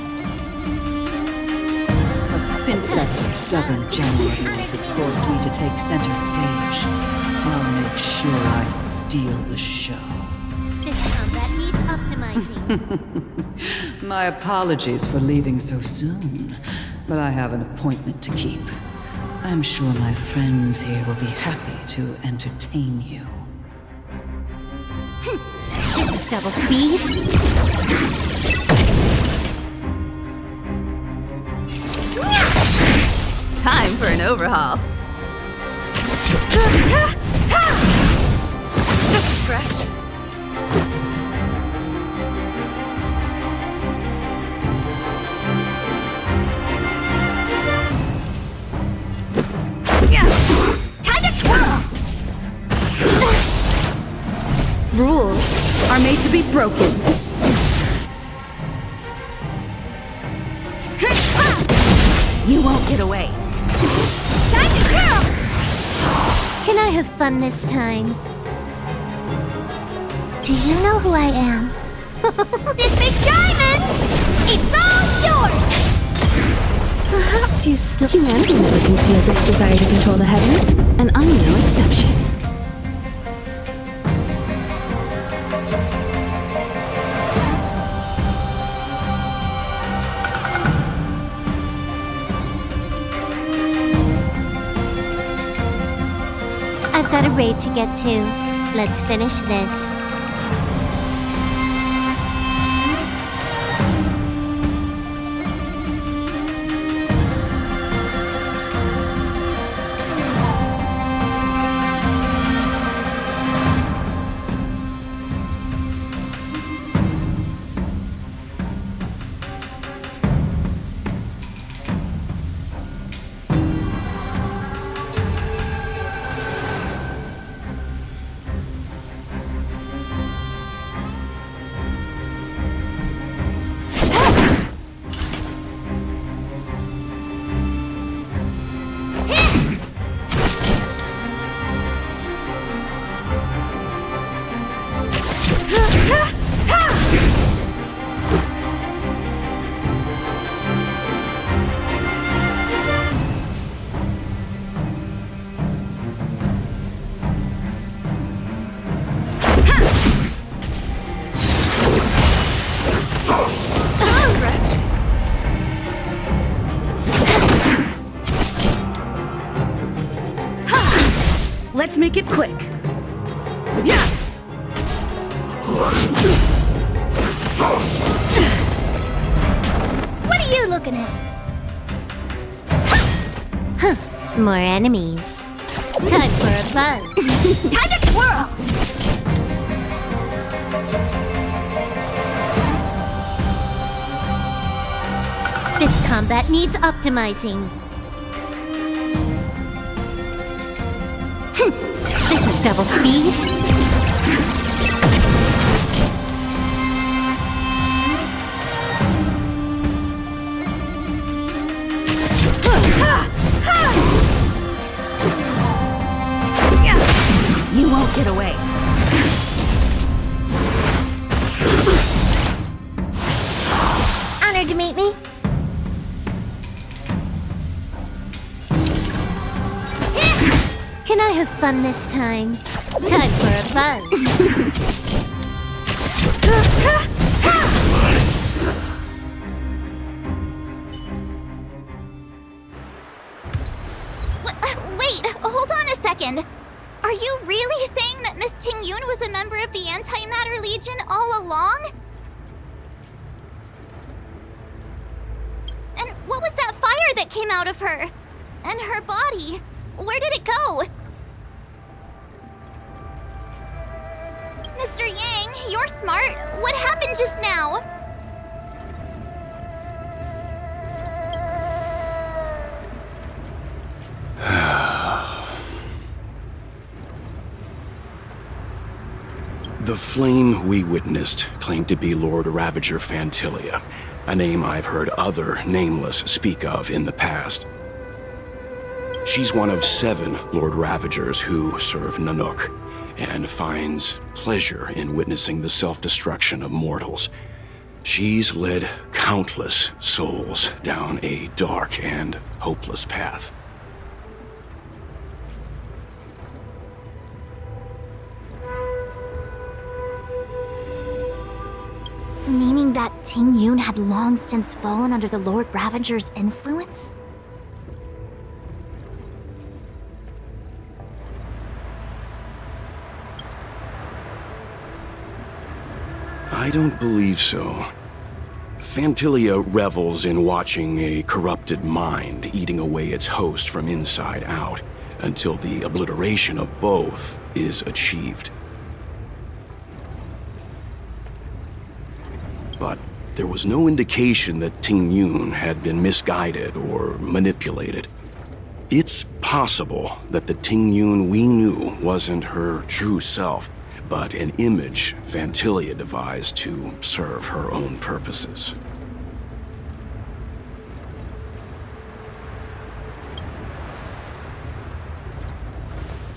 But since that stubborn general of yours has forced me to take center stage, I'll make sure I steal the show. This combat needs optimizing. My apologies for leaving so soon, but I have an appointment to keep. I'm sure my friends here will be happy to entertain you. This is double speed. Time for an overhaul. Just a scratch. Time to twirl! Rules are made to be broken. You won't get away. Time to twirl! Can I have fun this time? Do you know who I am? This big diamond! It's all yours! Perhaps you still... Humanity never conceals its desire to control the heavens, and I'm no exception. I've got a raid to get to. Let's finish this. Let's make it quick. Yeah. What are you looking at? More enemies. Time for a buzz. Time to twirl! This combat needs optimizing. This is double speed. You won't get away. Honored to meet me. Can I have fun this time? Time for a buzz. Wait, hold on a second. Are you really saying that Miss Ting Yun was a member of the Antimatter Legion all along? And what was that fire that came out of her? And her body? Where did it go? Mr. Yang, you're smart. What happened just now? The flame we witnessed claimed to be Lord Ravager Phantilia, a name I've heard other Nameless speak of in the past. She's one of 7 Lord Ravagers who serve Nanook, and finds pleasure in witnessing the self-destruction of mortals. She's led countless souls down a dark and hopeless path. Meaning that Ting Yun had long since fallen under the Lord Ravager's influence? I don't believe so. Phantilia revels in watching a corrupted mind eating away its host from inside out, until the obliteration of both is achieved. But there was no indication that Ting Yun had been misguided or manipulated. It's possible that the Ting Yun we knew wasn't her true self, but an image Phantilia devised to serve her own purposes.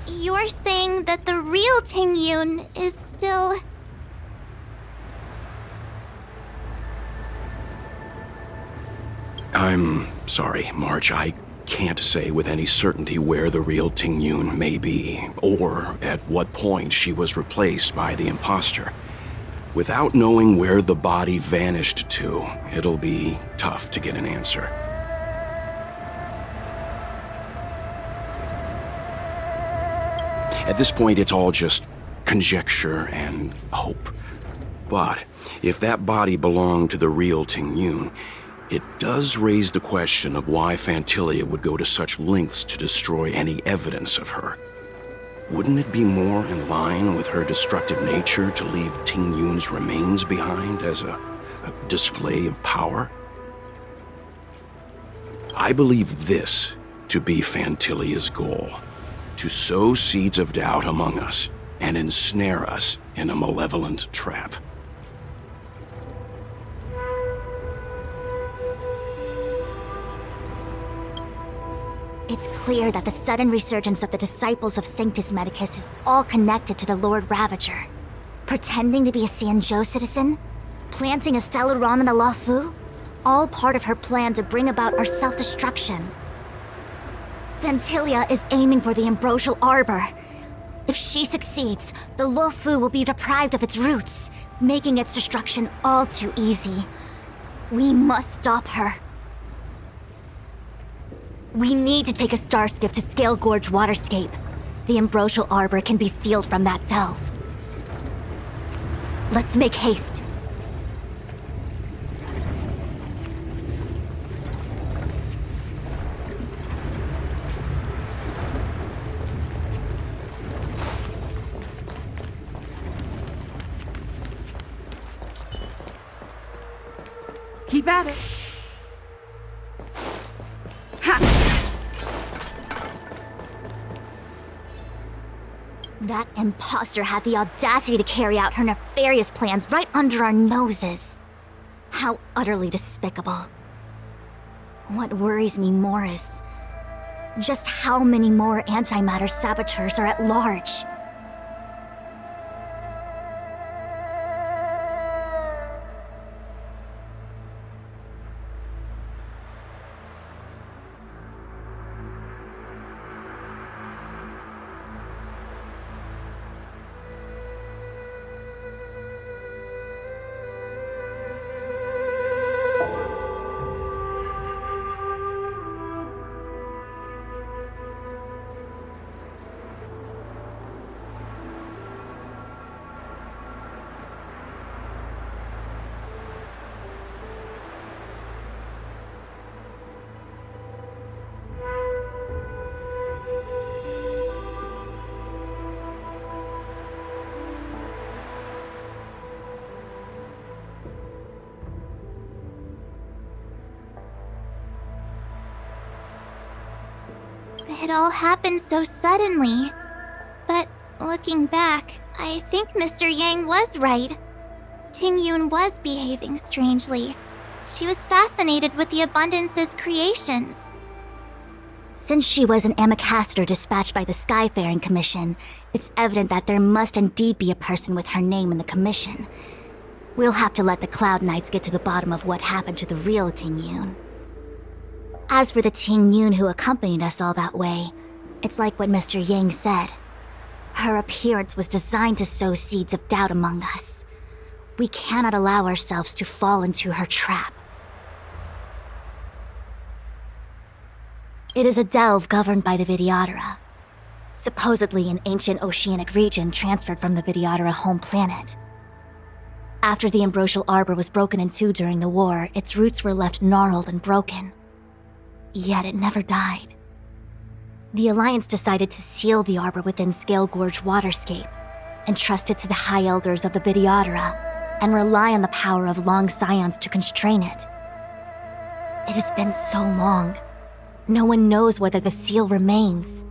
You're saying that the real Ting Yun is still... I'm sorry, March. I can't say with any certainty where the real Ting Yun may be, or at what point she was replaced by the imposter. Without knowing where the body vanished to, it'll be tough to get an answer. At this point, it's all just conjecture and hope. But if that body belonged to the real Ting Yun, it does raise the question of why Phantilia would go to such lengths to destroy any evidence of her. Wouldn't it be more in line with her destructive nature to leave Ting Yun's remains behind as a display of power? I believe this to be Phantilia's goal: to sow seeds of doubt among us and ensnare us in a malevolent trap. It's clear that the sudden resurgence of the disciples of Sanctus Medicus is all connected to the Lord Ravager. Pretending to be a Xianzhou citizen? Planting a Stellaron in the Luofu? All part of her plan to bring about our self-destruction. Phantilia is aiming for the Ambrosial Arbor. If she succeeds, the Luofu will be deprived of its roots, making its destruction all too easy. We must stop her. We need to take a star skiff to Scale Gorge Waterscape. The Ambrosial Arbor can be sealed from that delve. Let's make haste. Keep at it. That imposter had the audacity to carry out her nefarious plans right under our noses. How utterly despicable. What worries me more is just how many more antimatter saboteurs are at large. It all happened so suddenly. But looking back, I think Mr. Yang was right. Ting Yun was behaving strangely. She was fascinated with the Abundance's creations. Since she was an Amicastor dispatched by the Skyfaring Commission, it's evident that there must indeed be a person with her name in the commission. We'll have to let the Cloud Knights get to the bottom of what happened to the real Ting Yun. As for the Ting Yun who accompanied us all that way, it's like what Mr. Yang said. Her appearance was designed to sow seeds of doubt among us. We cannot allow ourselves to fall into her trap. It is a delve governed by the Vidyadhara, supposedly an ancient oceanic region transferred from the Vidyadhara home planet. After the Ambrosial Arbor was broken in two during the war, its roots were left gnarled and broken. Yet it never died. The Alliance decided to seal the arbor within Scale Gorge Waterscape, entrust it to the High Elders of the Bidiodera, and rely on the power of Long Scions to constrain it. It has been so long. No one knows whether the seal remains.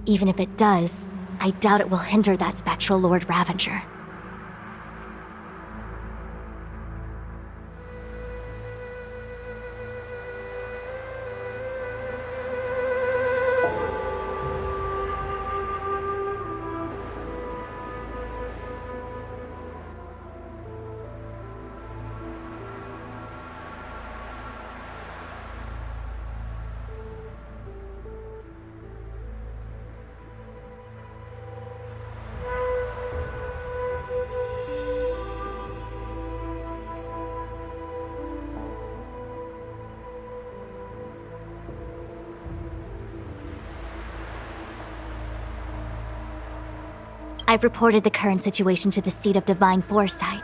Even if it does, I doubt it will hinder that spectral Lord Ravager. I've reported the current situation to the Seat of Divine Foresight.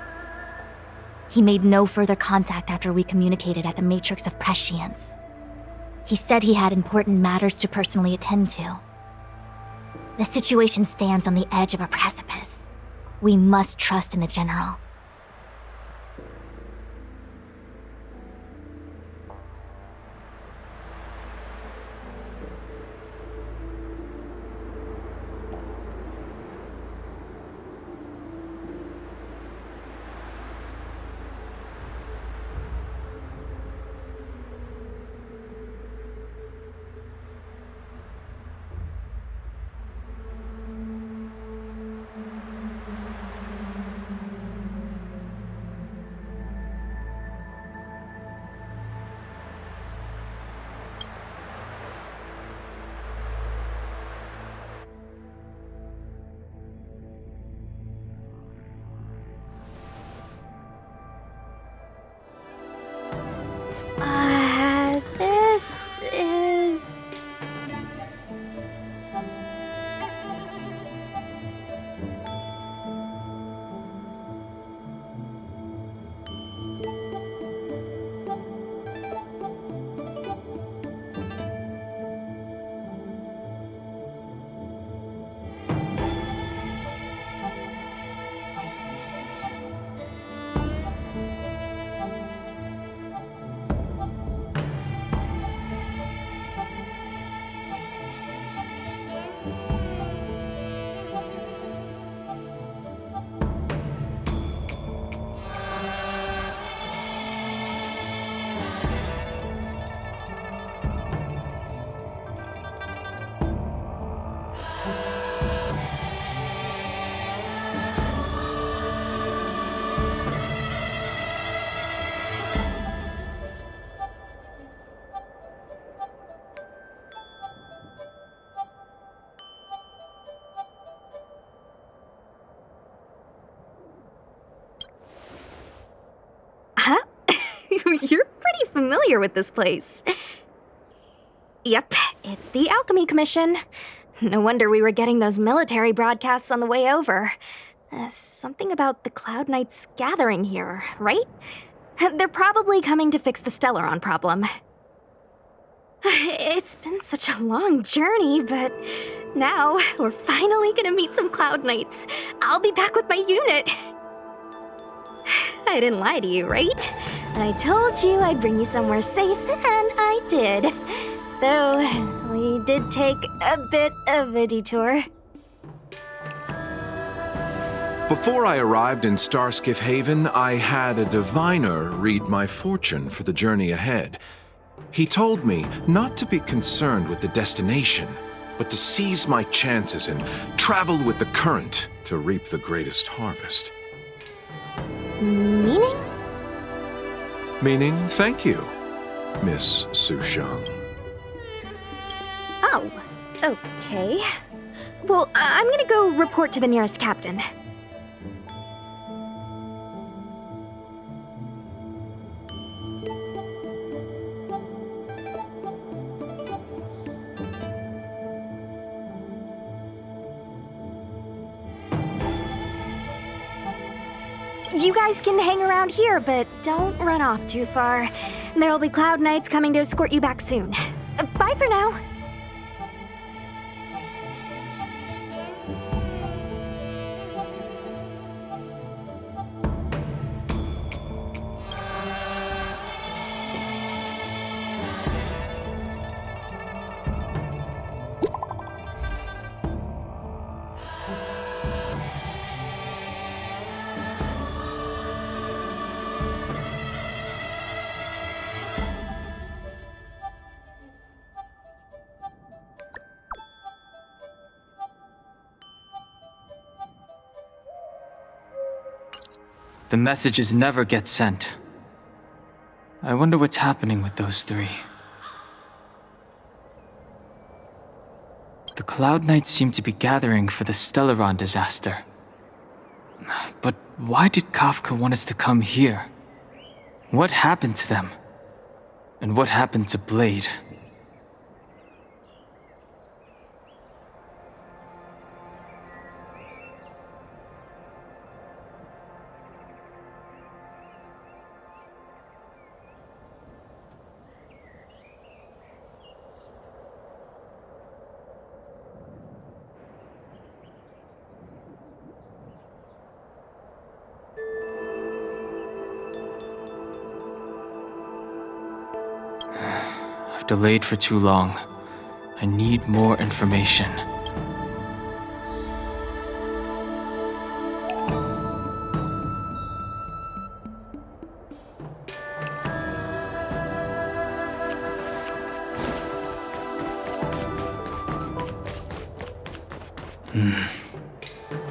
He made no further contact after we communicated at the Matrix of Prescience. He said he had important matters to personally attend to. The situation stands on the edge of a precipice. We must trust in the General. This is... Huh? You're pretty familiar with this place. Yep, it's the Alchemy Commission. No wonder we were getting those military broadcasts on the way over. Something about the Cloud Knights gathering here, right? They're probably coming to fix the Stellaron problem. It's been such a long journey, but now we're finally gonna meet some Cloud Knights. I'll be back with my unit. I didn't lie to you, right? I told you I'd bring you somewhere safe, and I did. Though, we did take a bit of a detour. Before I arrived in Starskiff Haven, I had a diviner read my fortune for the journey ahead. He told me not to be concerned with the destination, but to seize my chances and travel with the current to reap the greatest harvest. Meaning? Meaning, thank you, Miss Sushang. Oh, okay. Well, I'm gonna go report to the nearest captain. You guys can hang around here, but don't run off too far. There'll be Cloud Knights coming to escort you back soon. Bye for now. The messages never get sent. I wonder what's happening with those three. The Cloud Knights seem to be gathering for the Stellaron disaster. But why did Kafka want us to come here? What happened to them? And what happened to Blade? Delayed for too long. I need more information.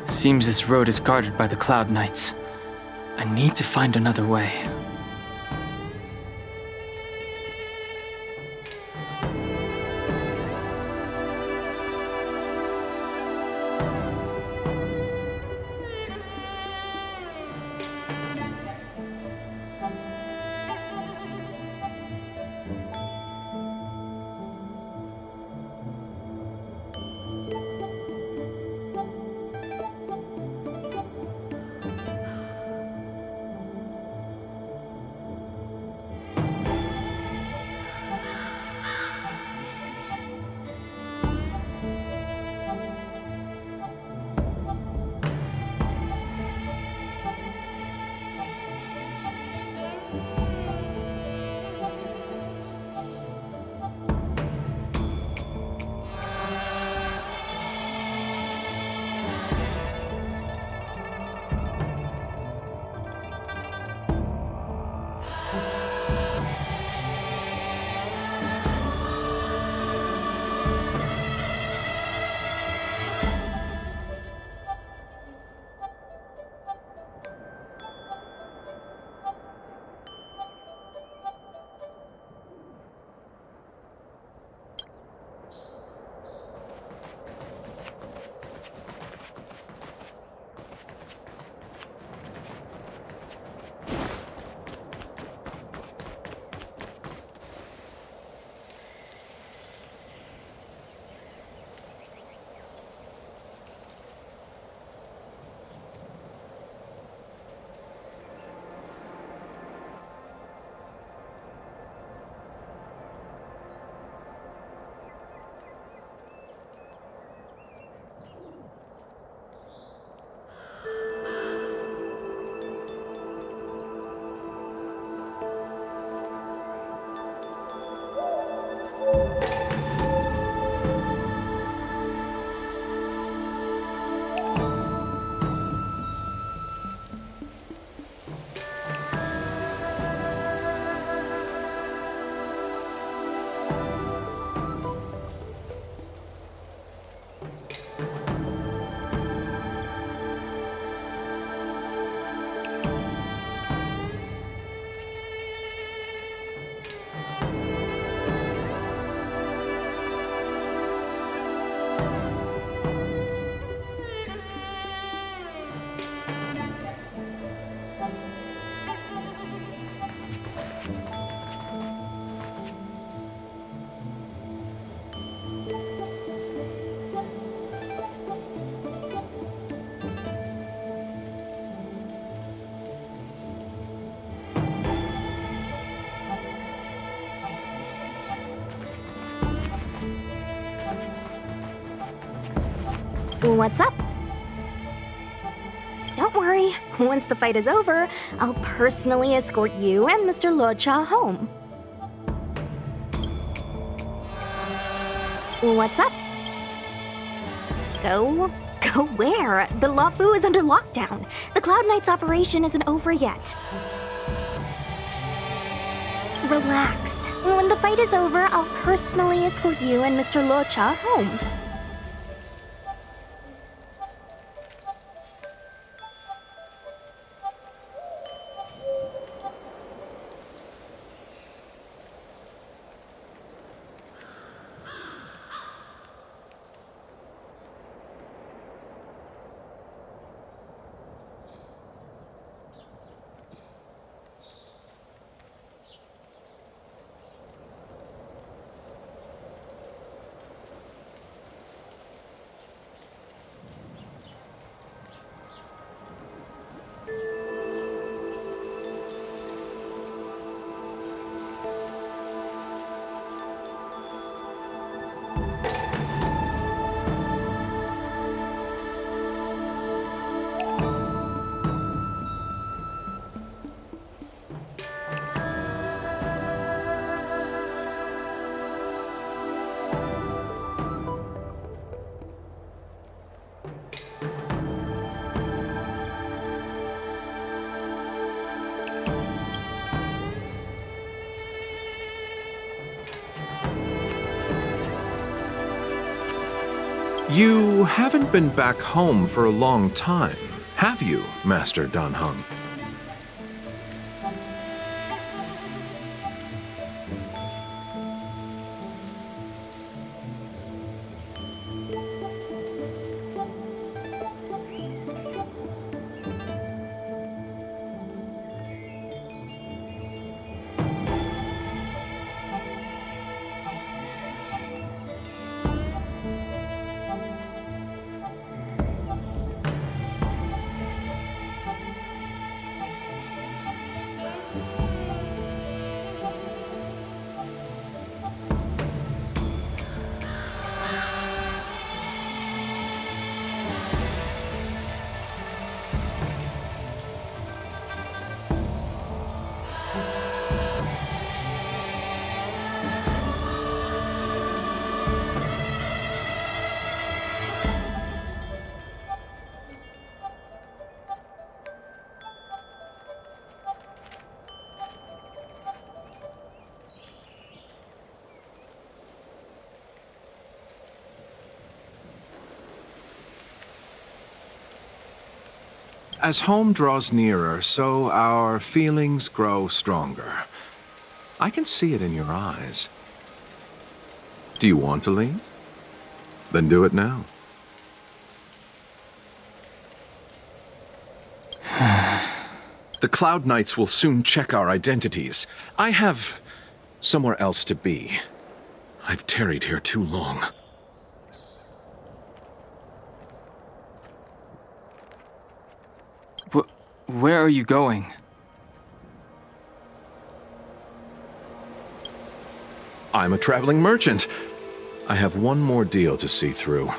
Seems this road is guarded by the Cloud Knights. I need to find another way. What's up? Don't worry. Once the fight is over, I'll personally escort you and Mr. Luocha home. What's up? Go where? The Luofu is under lockdown. The Cloud Knights operation isn't over yet. Relax. When the fight is over, I'll personally escort you and Mr. Luocha home. You haven't been back home for a long time, have you, Master Dan Heng? As home draws nearer, so our feelings grow stronger. I can see it in your eyes. Do you want to leave? Then do it now. The Cloud Knights will soon check our identities. I have somewhere else to be. I've tarried here too long. Where are you going? I'm a traveling merchant. I have one more deal to see through.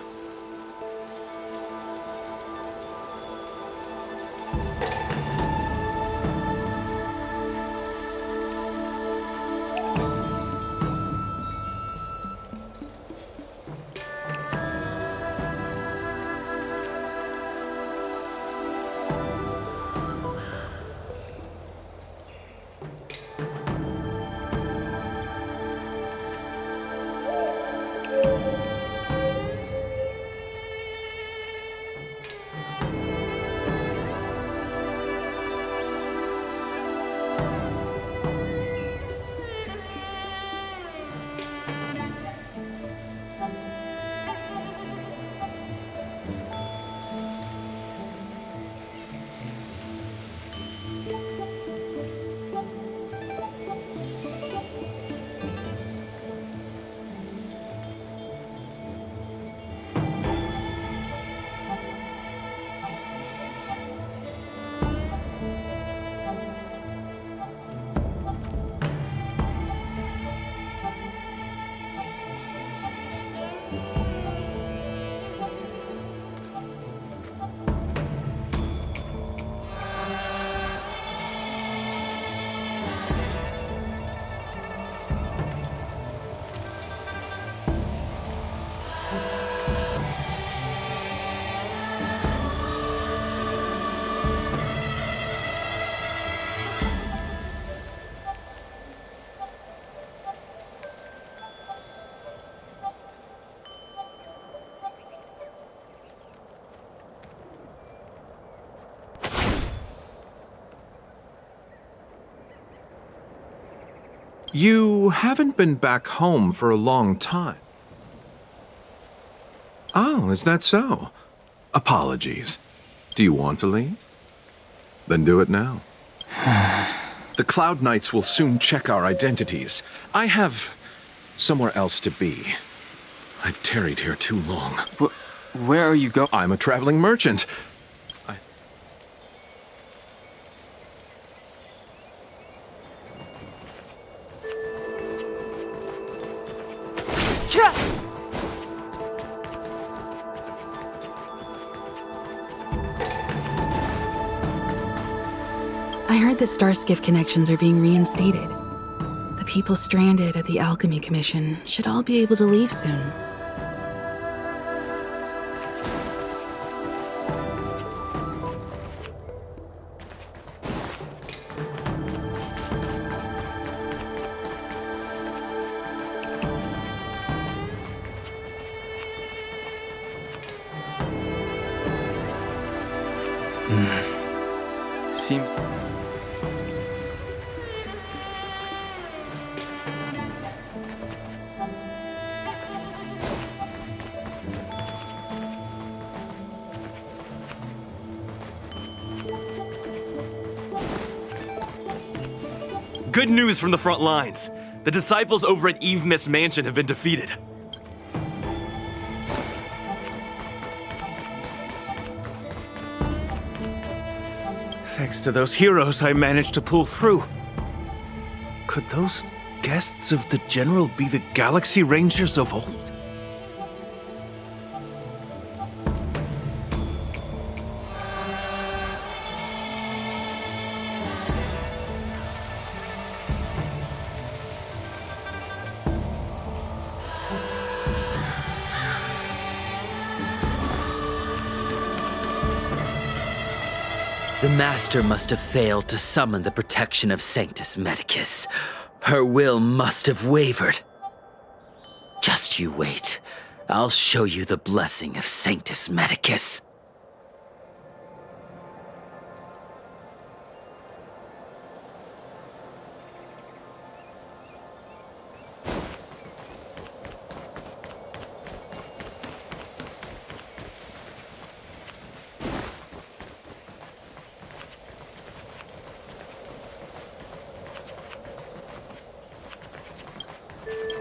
You haven't been back home for a long time. Oh, is that so? Apologies. Do you want to leave? Then do it now. The Cloud Knights will soon check our identities. I have somewhere else to be. I've tarried here too long. Where are you going? I'm a traveling merchant. I heard the Starskiff connections are being reinstated. The people stranded at the Alchemy Commission should all be able to leave soon. Good news from the front lines. The disciples over at Eve Mist Mansion have been defeated. Thanks to those heroes, I managed to pull through. Could those guests of the General be the Galaxy Rangers of old? The Master must have failed to summon the protection of Sanctus Medicus. Her will must have wavered. Just you wait. I'll show you the blessing of Sanctus Medicus.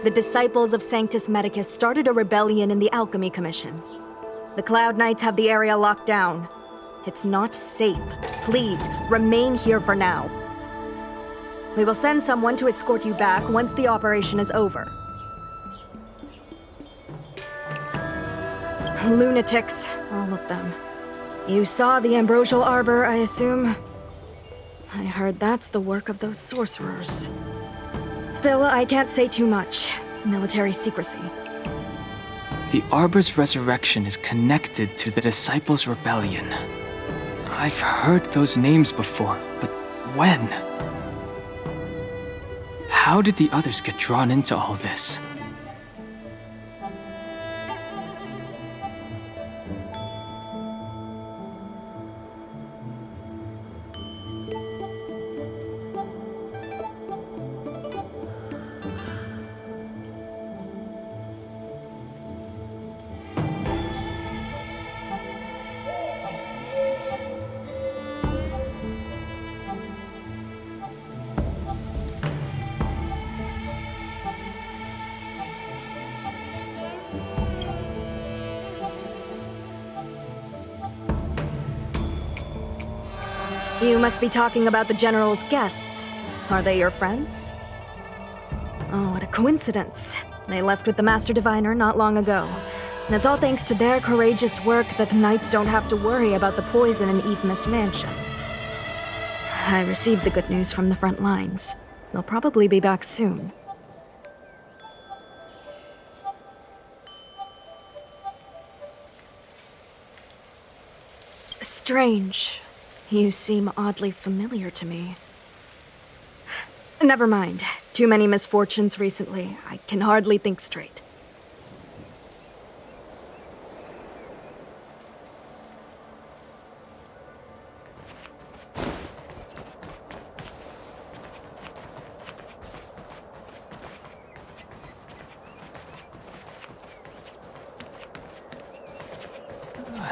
The disciples of Sanctus Medicus started a rebellion in the Alchemy Commission. The Cloud Knights have the area locked down. It's not safe. Please, remain here for now. We will send someone to escort you back once the operation is over. Lunatics, all of them. You saw the Ambrosial Arbor, I assume? I heard that's the work of those sorcerers. Still, I can't say too much. Military secrecy. The Arbor's resurrection is connected to the Disciples' Rebellion. I've heard those names before, but when? How did the others get drawn into all this? You must be talking about the General's guests. Are they your friends? Oh, what a coincidence. They left with the Master Diviner not long ago. And it's all thanks to their courageous work that the Knights don't have to worry about the poison in Eve Mist Mansion. I received the good news from the front lines. They'll probably be back soon. Strange. You seem oddly familiar to me. Never mind. Too many misfortunes recently. I can hardly think straight.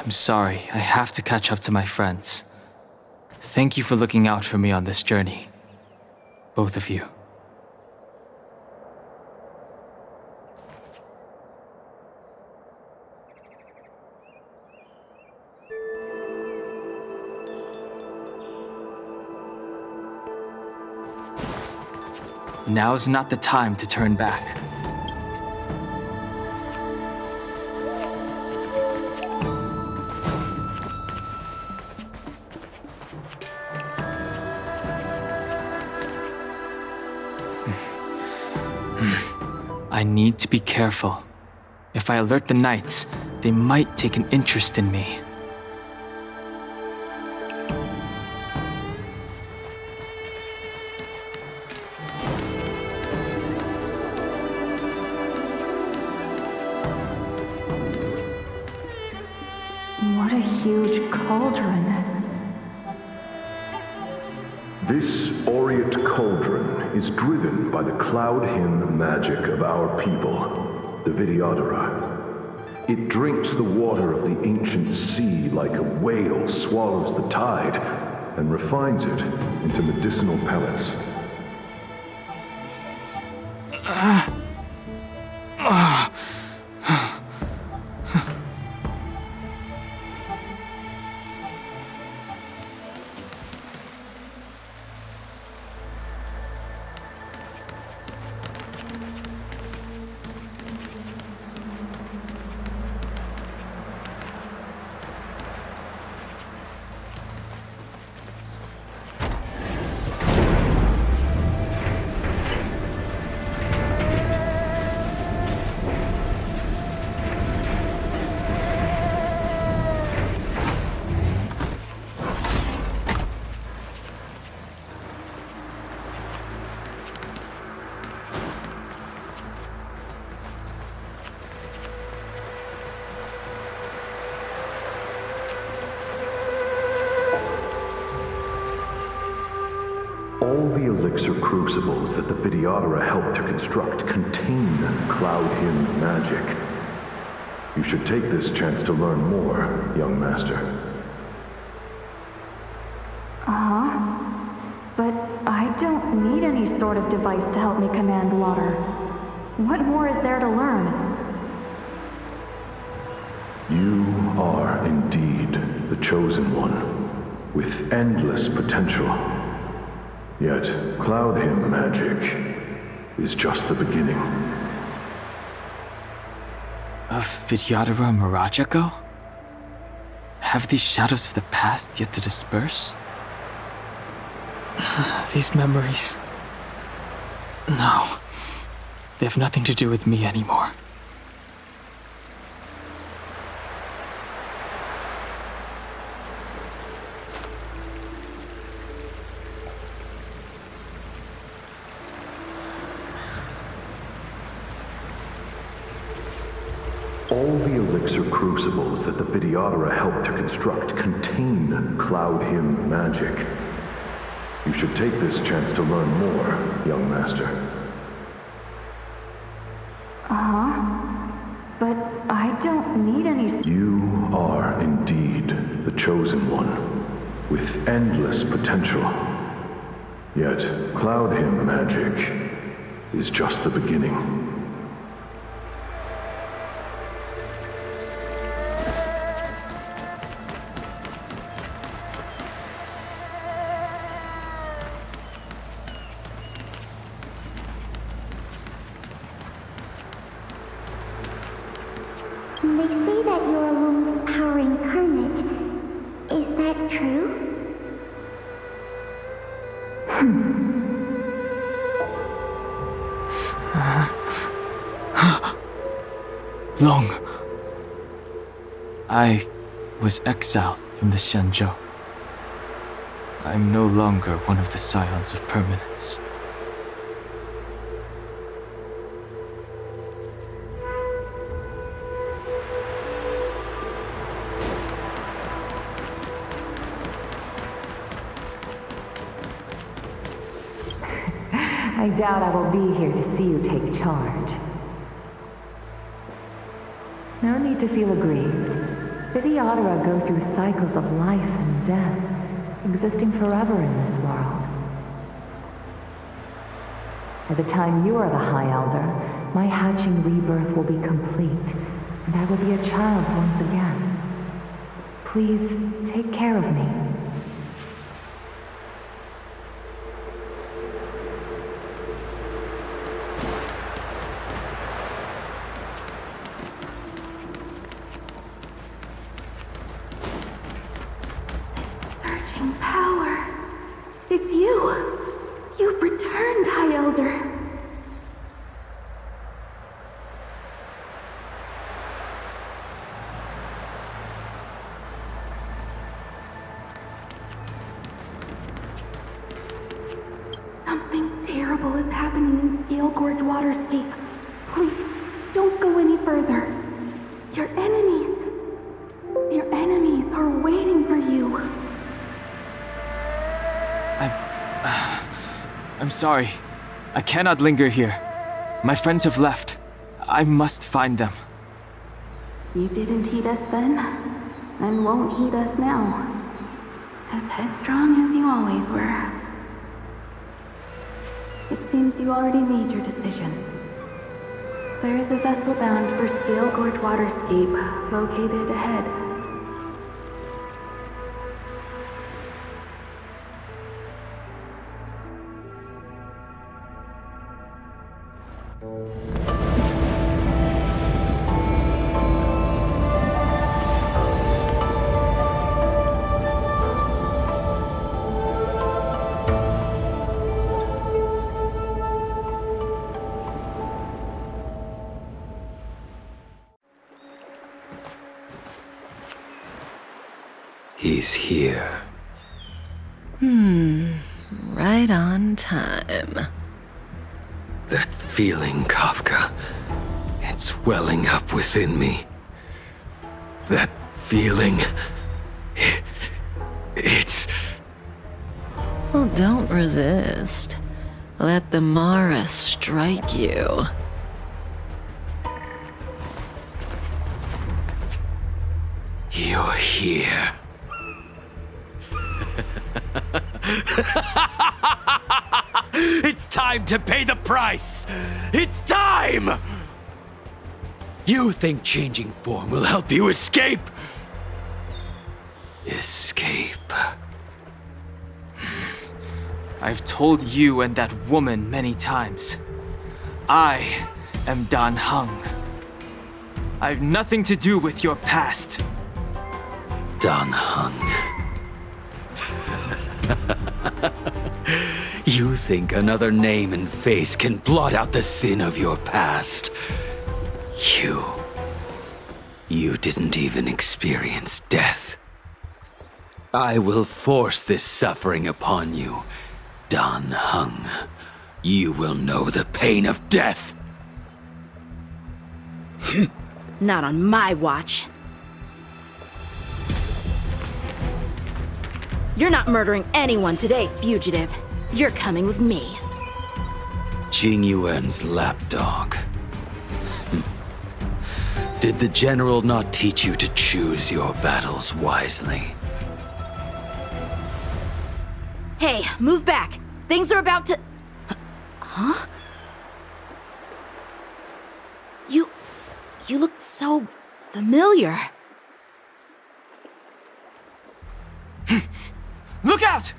I'm sorry. I have to catch up to my friends. Thank you for looking out for me on this journey. Both of you. Now's not the time to turn back. I need to be careful. If I alert the knights, they might take an interest in me. What a huge cauldron. This Aureate cauldron is driven by the cloud hymn magic of our people, the Vidyadhara. It drinks the water of the ancient sea like a whale swallows the tide, and refines it into medicinal pellets. All the elixir crucibles that the Vidyadhara helped to construct contain cloud hymn magic. You should take this chance to learn more, young master. But I don't need any sort of device to help me command water. What more is there to learn? You are indeed the chosen one, with endless potential. Yet, cloud hymn magic is just the beginning. Of Vidyadhara Mirajago? Have these shadows of the past yet to disperse? These memories... No. They have nothing to do with me anymore. All the elixir crucibles that the Vidyadhara helped to construct contain cloud hymn magic. You should take this chance to learn more, young master. But I don't need any... You are indeed the chosen one, with endless potential. Yet, cloud hymn magic is just the beginning. They say that you're Lung's power incarnate. Is that true? Long. I was exiled from the Xianzhou. I'm no longer one of the Scions of Permanence. I doubt I will be here to see you take charge. No need to feel aggrieved. Vidyadhara go through cycles of life and death, existing forever in this world. By the time you are the High Elder, my hatching rebirth will be complete, and I will be a child once again. Please take care of me. Surging power. It's you. You've returned, High Elder. Something terrible is happening in Scale Gorge Waterscape. Please, don't go any further. Your enemies are waiting for you. I'm sorry. I cannot linger here. My friends have left. I must find them. You didn't heed us then, and won't heed us now. As headstrong as you always were. It seems you already made your decision. There is a vessel bound for Scale Gorge Waterscape, located ahead. He's here. Right on time. That feeling, Kafka. It's welling up within me. That feeling. It's... Well, don't resist. Let the Mara strike you. You're here. It's time to pay the price! It's time! You think changing form will help you escape? Escape. I've told you and that woman many times. I am Dan Heng. I've nothing to do with your past. Dan Heng. You think another name and face can blot out the sin of your past? You didn't even experience death. I will force this suffering upon you, Dan Heng. You will know the pain of death. Not on my watch. You're not murdering anyone today, fugitive. You're coming with me. Jing Yuan's lapdog. Did the general not teach you to choose your battles wisely? Hey, move back. Things are about to... Huh? You look so familiar. Look out!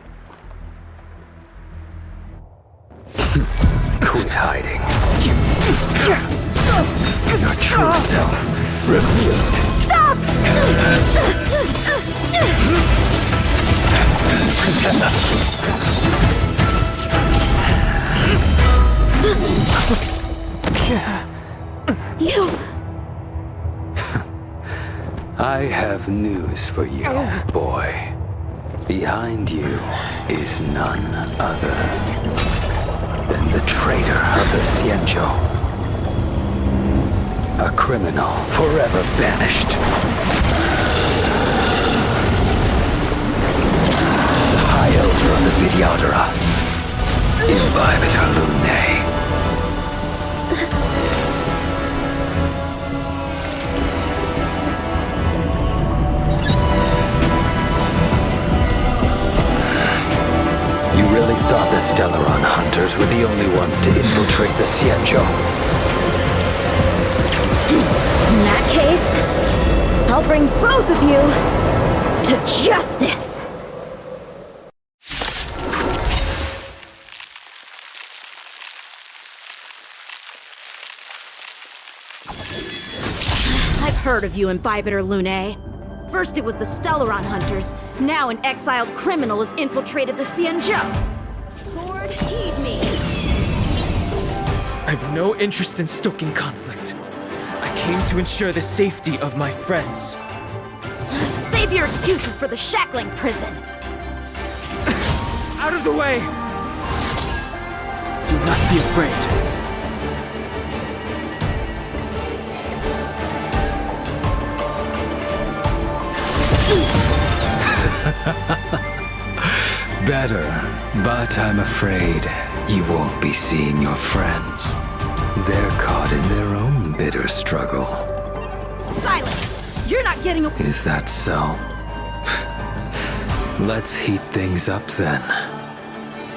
Quit hiding. Your true self revealed. Stop! You... I have news for you, boy. Behind you is none other than the traitor of the Xianzhou. A criminal forever banished. The High Elder of the Vidyadhara. Imbibitor Lunae. Thought the Stellaron hunters were the only ones to infiltrate the Xianzhou. In that case, I'll bring both of you to justice! I've heard of you in Bibiter Lune. First it was the Stellaron hunters, now an exiled criminal has infiltrated the Xianzhou. Sword, heed me! I've no interest in stoking conflict. I came to ensure the safety of my friends. Save your excuses for the shackling prison! Out of the way! Do not be afraid. Better, but I'm afraid you won't be seeing your friends. They're caught in their own bitter struggle. Silence! You're not getting a- Is that so? Let's heat things up then.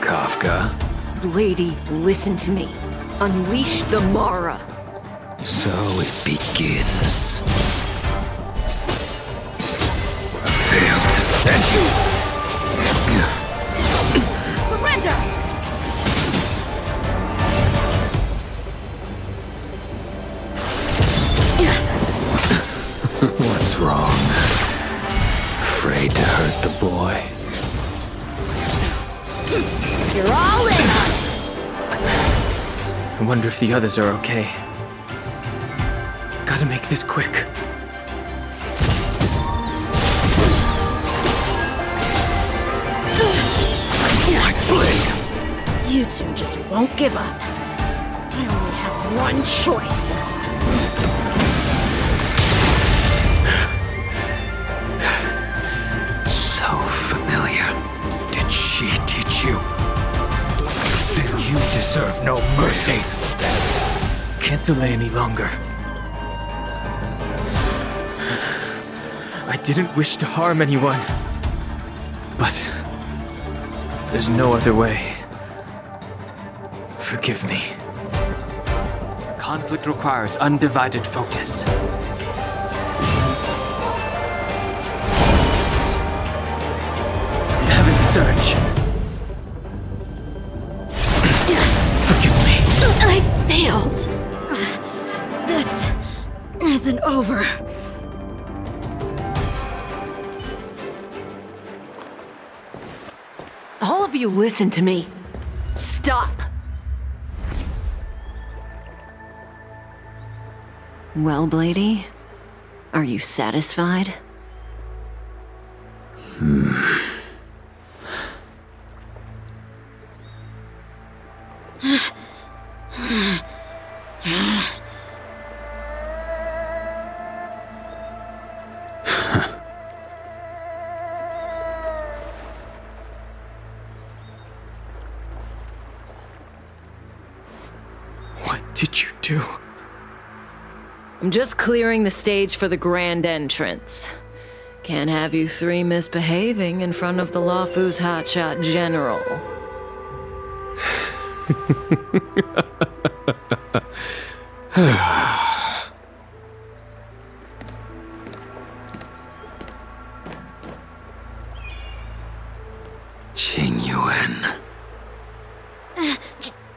Kafka? Lady, listen to me. Unleash the Mara. So it begins. Failed to send you! Surrender! What's wrong? Afraid to hurt the boy? You're all in on I wonder if the others are okay. Gotta make this quick. You two just won't give up. I only have one choice. So familiar. Did she teach you? Then you deserve no mercy. Can't delay any longer. I didn't wish to harm anyone. But there's no other way. Forgive me. Conflict requires undivided focus. Heaven surge. Forgive me. I failed. This isn't over. All of you listen to me. Stop. Well, Blady, are you satisfied? What did you do? I'm just clearing the stage for the grand entrance. Can't have you three misbehaving in front of the Luofu's hotshot general. Qing Yuan.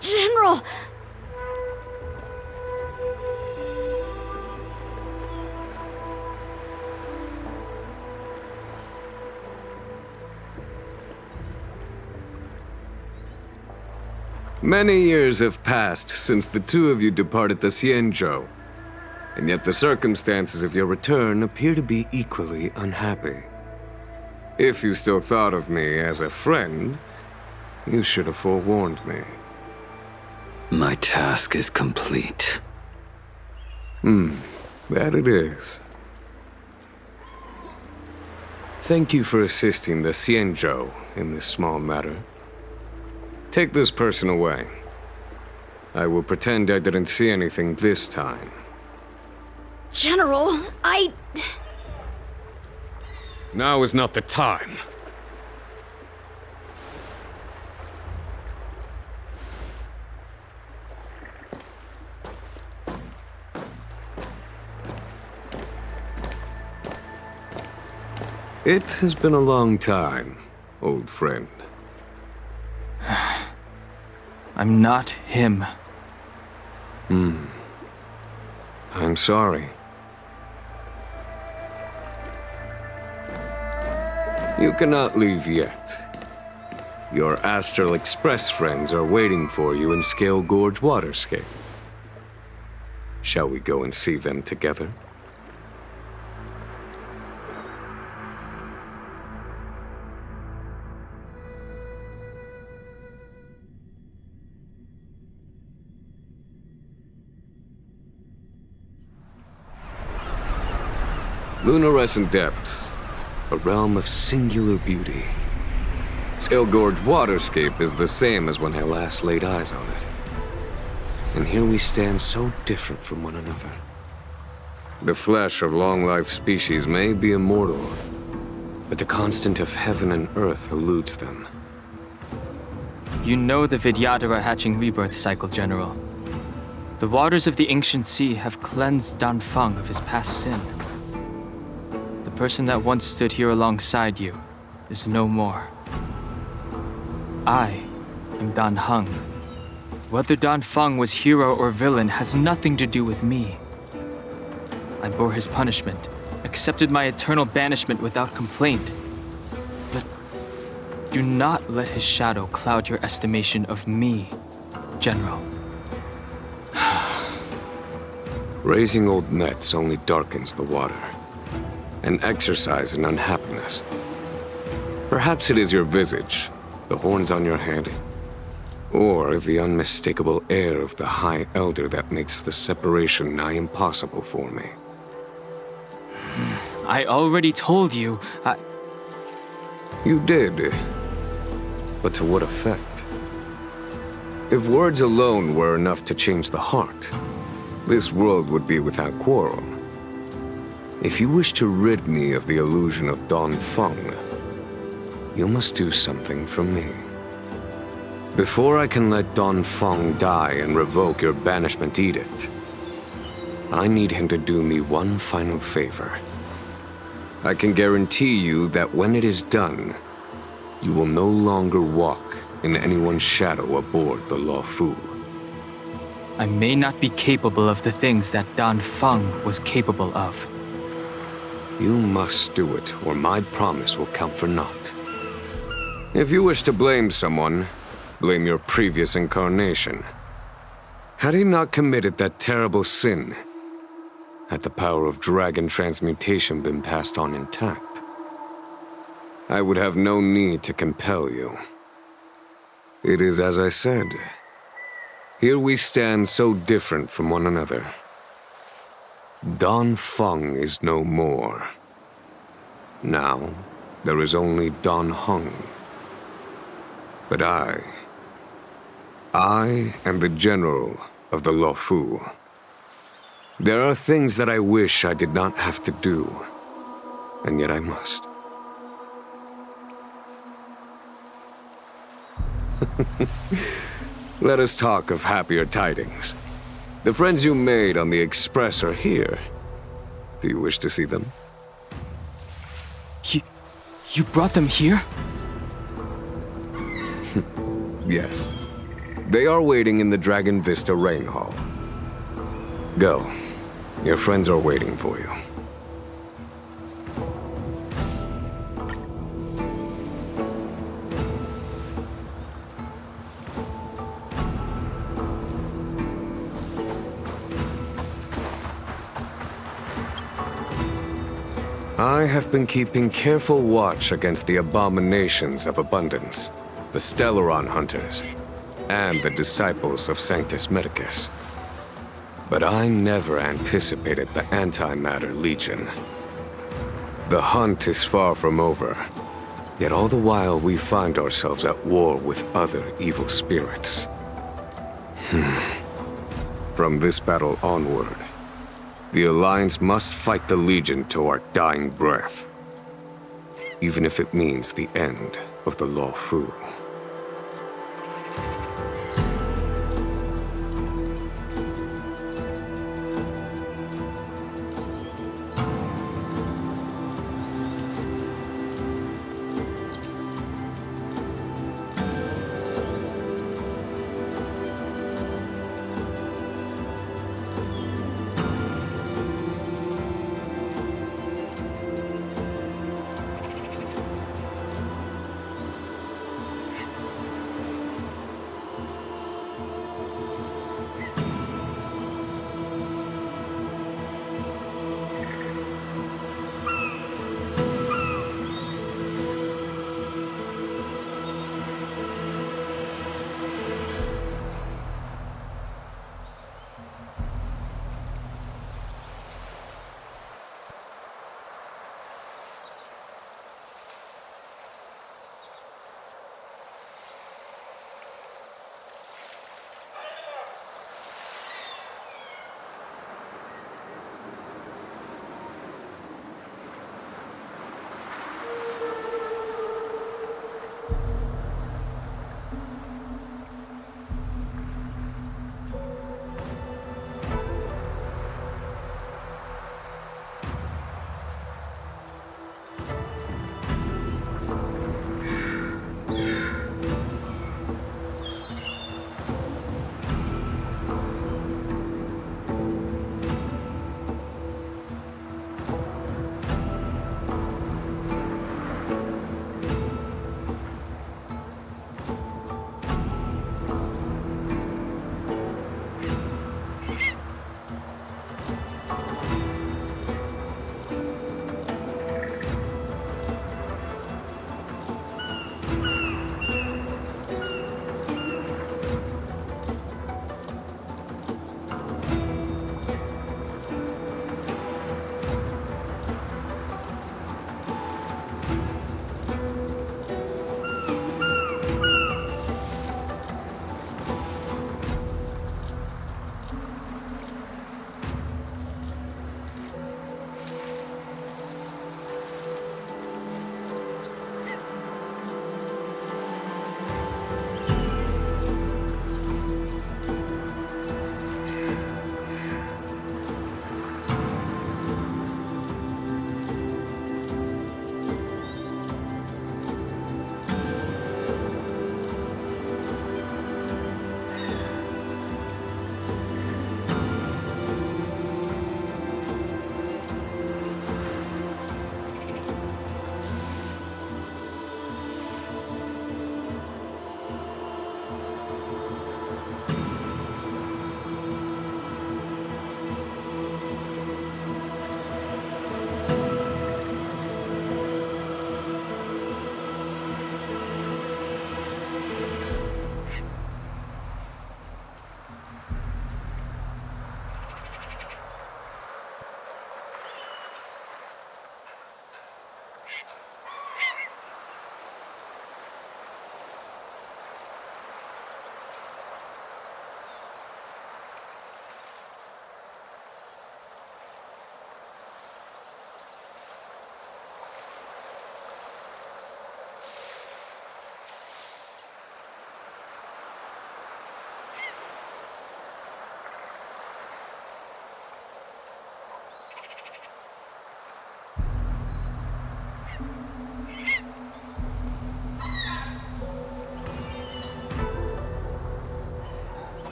General! Many years have passed since the two of you departed the Xianzhou, and yet the circumstances of your return appear to be equally unhappy. If you still thought of me as a friend, you should have forewarned me. My task is complete. That it is. Thank you for assisting the Xianzhou in this small matter. Take this person away. I will pretend I didn't see anything this time. General, Now is not the time. It has been a long time, old friend. I'm not him. I'm sorry. You cannot leave yet. Your Astral Express friends are waiting for you in Scale Gorge Waterscape. Shall we go and see them together? Lunarescent Depths, a realm of singular beauty. Scale Gorge Waterscape is the same as when I last laid eyes on it. And here we stand so different from one another. The flesh of long-life species may be immortal, but the constant of heaven and earth eludes them. You know the Vidyadhara hatching rebirth cycle, General. The waters of the ancient sea have cleansed Danfeng of his past sin. The person that once stood here alongside you is no more. I am Dan Heng. Whether Danfeng was hero or villain has nothing to do with me. I bore his punishment, accepted my eternal banishment without complaint. But do not let his shadow cloud your estimation of me, General. Raising old nets only darkens the water, an exercise in unhappiness. Perhaps it is your visage, the horns on your head, or the unmistakable air of the High Elder that makes the separation nigh impossible for me. I already told you, You did, but to what effect? If words alone were enough to change the heart, this world would be without quarrel. If you wish to rid me of the illusion of Danfeng, you must do something for me. Before I can let Danfeng die and revoke your banishment edict, I need him to do me one final favor. I can guarantee you that when it is done, you will no longer walk in anyone's shadow aboard the Luofu. I may not be capable of the things that Danfeng was capable of. You must do it, or my promise will count for naught. If you wish to blame someone, blame your previous incarnation. Had he not committed that terrible sin, had the power of dragon transmutation been passed on intact, I would have no need to compel you. It is as I said. Here we stand so different from one another. Danfeng is no more. Now, there is only Dan Heng. But I am the general of the Luofu. There are things that I wish I did not have to do, and yet I must. Let us talk of happier tidings. The friends you made on the Express are here. Do you wish to see them? You brought them here? Yes. They are waiting in the Dragon Vista Rain Hall. Go. Your friends are waiting for you. I have been keeping careful watch against the abominations of abundance, the Stellaron Hunters, and the disciples of Sanctus Medicus. But I never anticipated the Antimatter Legion. The hunt is far from over, yet all the while we find ourselves at war with other evil spirits. From this battle onward, the Alliance must fight the Legion to our dying breath, even if it means the end of the Luofu.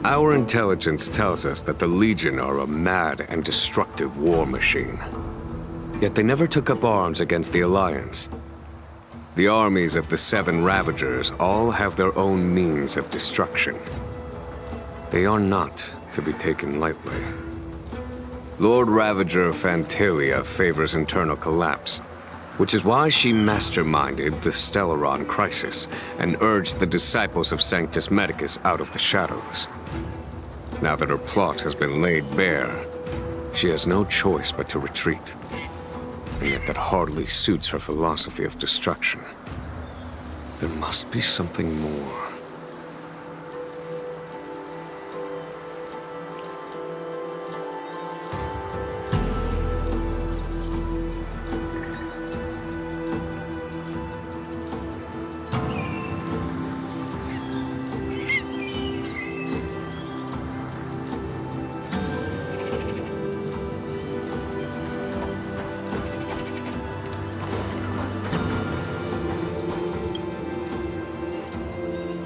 Our intelligence tells us that the Legion are a mad and destructive war machine. Yet they never took up arms against the Alliance. The armies of the Seven Ravagers all have their own means of destruction. They are not to be taken lightly. Lord Ravager Phantalia favors internal collapse, which is why she masterminded the Stellaron crisis and urged the disciples of Sanctus Medicus out of the shadows. Now that her plot has been laid bare, she has no choice but to retreat. And yet that hardly suits her philosophy of destruction. There must be something more.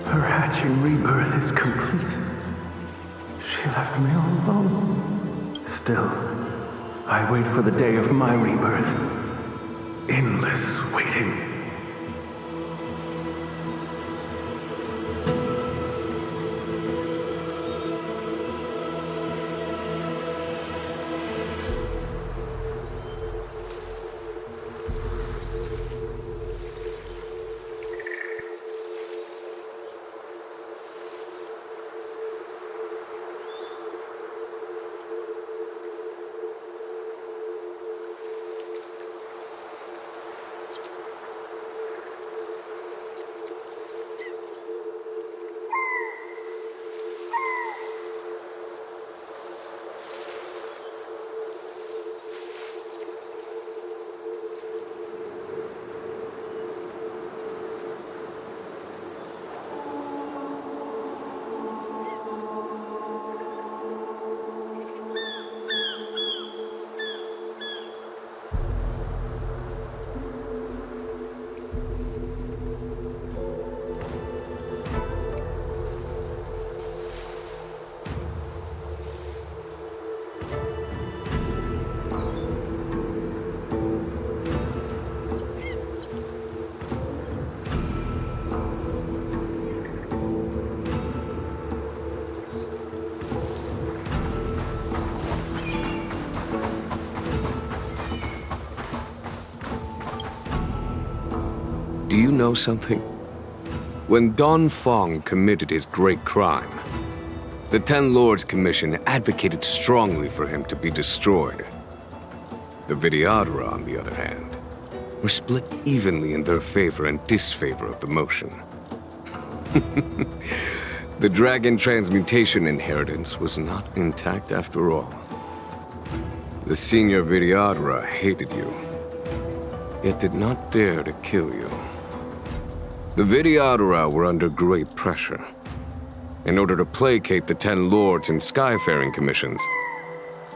Her hatching rebirth is complete. She left me all alone. Still, I wait for the day of my rebirth. Endless waiting. Do you know something? When Don Fong committed his great crime, the Ten Lords Commission advocated strongly for him to be destroyed. The Vidyadhara, on the other hand, were split evenly in their favor and disfavor of the motion. The Dragon Transmutation inheritance was not intact after all. The senior Vidyadhara hated you, yet did not dare to kill you. The Vidyadhara were under great pressure. In order to placate the Ten Lords and Skyfaring Commissions,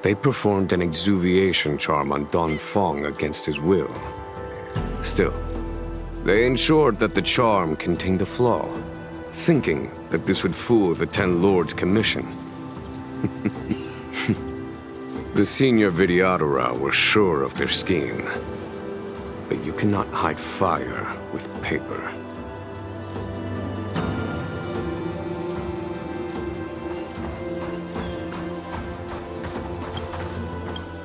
they performed an exuviation charm on Don Fong against his will. Still, they ensured that the charm contained a flaw, thinking that this would fool the Ten Lords Commission. The senior Vidyadhara were sure of their scheme. But you cannot hide fire with paper.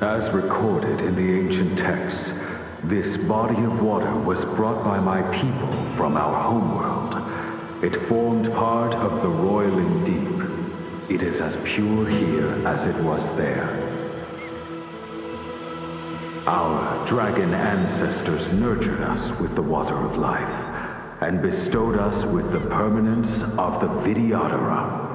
As recorded in the ancient texts, this body of water was brought by my people from our homeworld. It formed part of the roiling deep. It is as pure here as it was there. Our dragon ancestors nurtured us with the water of life, and bestowed us with the permanence of the Vidyadhara.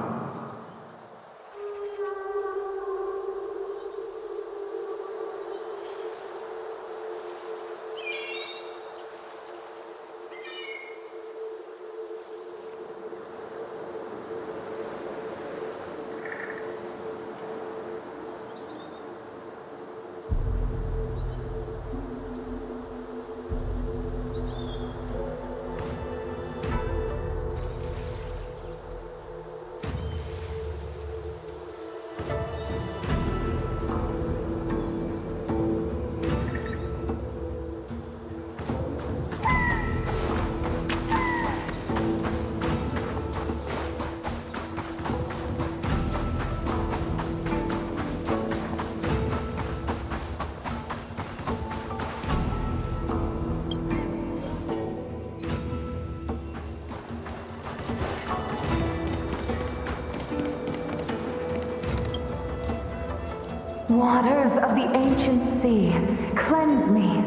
Waters of the ancient sea, cleanse me.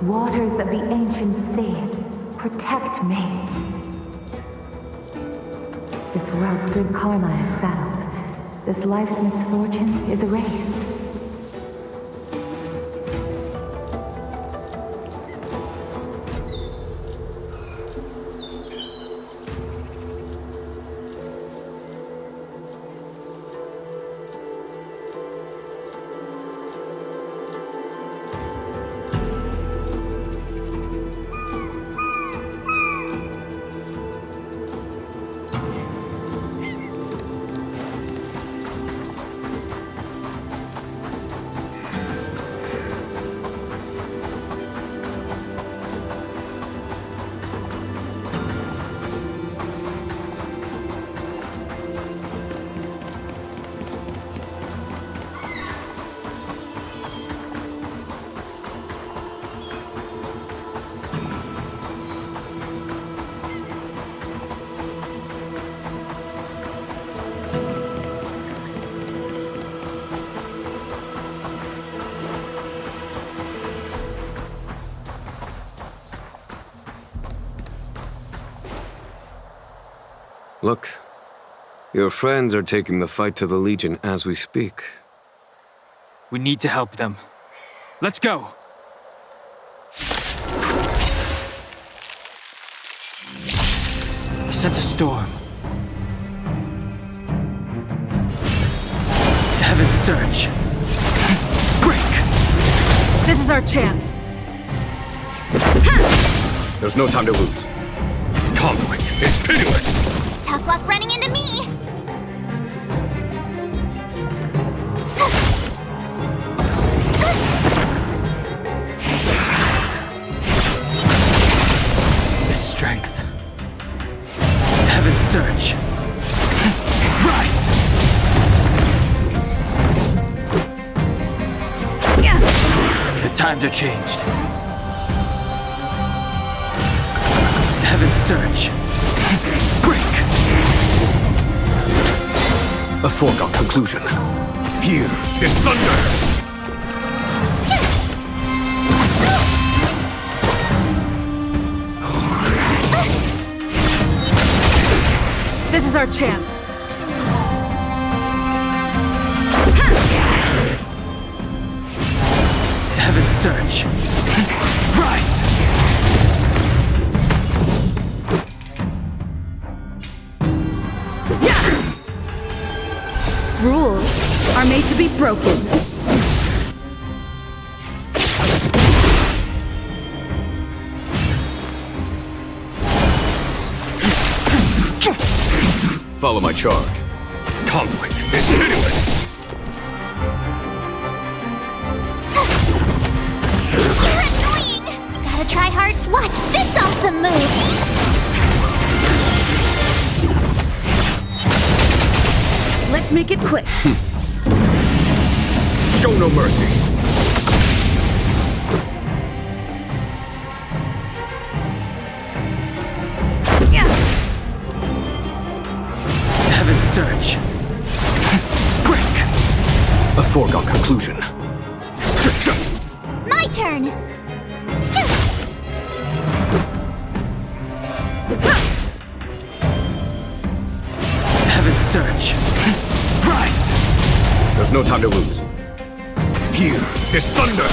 Waters of the ancient sea, protect me. This world's good karma is settled. This life's misfortune is erased. Look, your friends are taking the fight to the Legion as we speak. We need to help them. Let's go! I sense a storm. Heaven surge. Break! This is our chance. There's no time to lose. Conflict is pitiless! Tough luck running into me! The strength. Heaven surge. Rise! The times are changed. Heaven surge. Break! A foregone conclusion. Here is thunder! This is our chance. Heaven surge. Rise! Rules are made to be broken. Follow my charge. Conflict is pitiless! You're annoying! Gotta try hard. Watch this awesome move! Let's make it quick. Show no mercy. Heaven surge. Break! A foregone conclusion. My turn! Heaven surge. Rise! There's no time to lose. Here is thunder!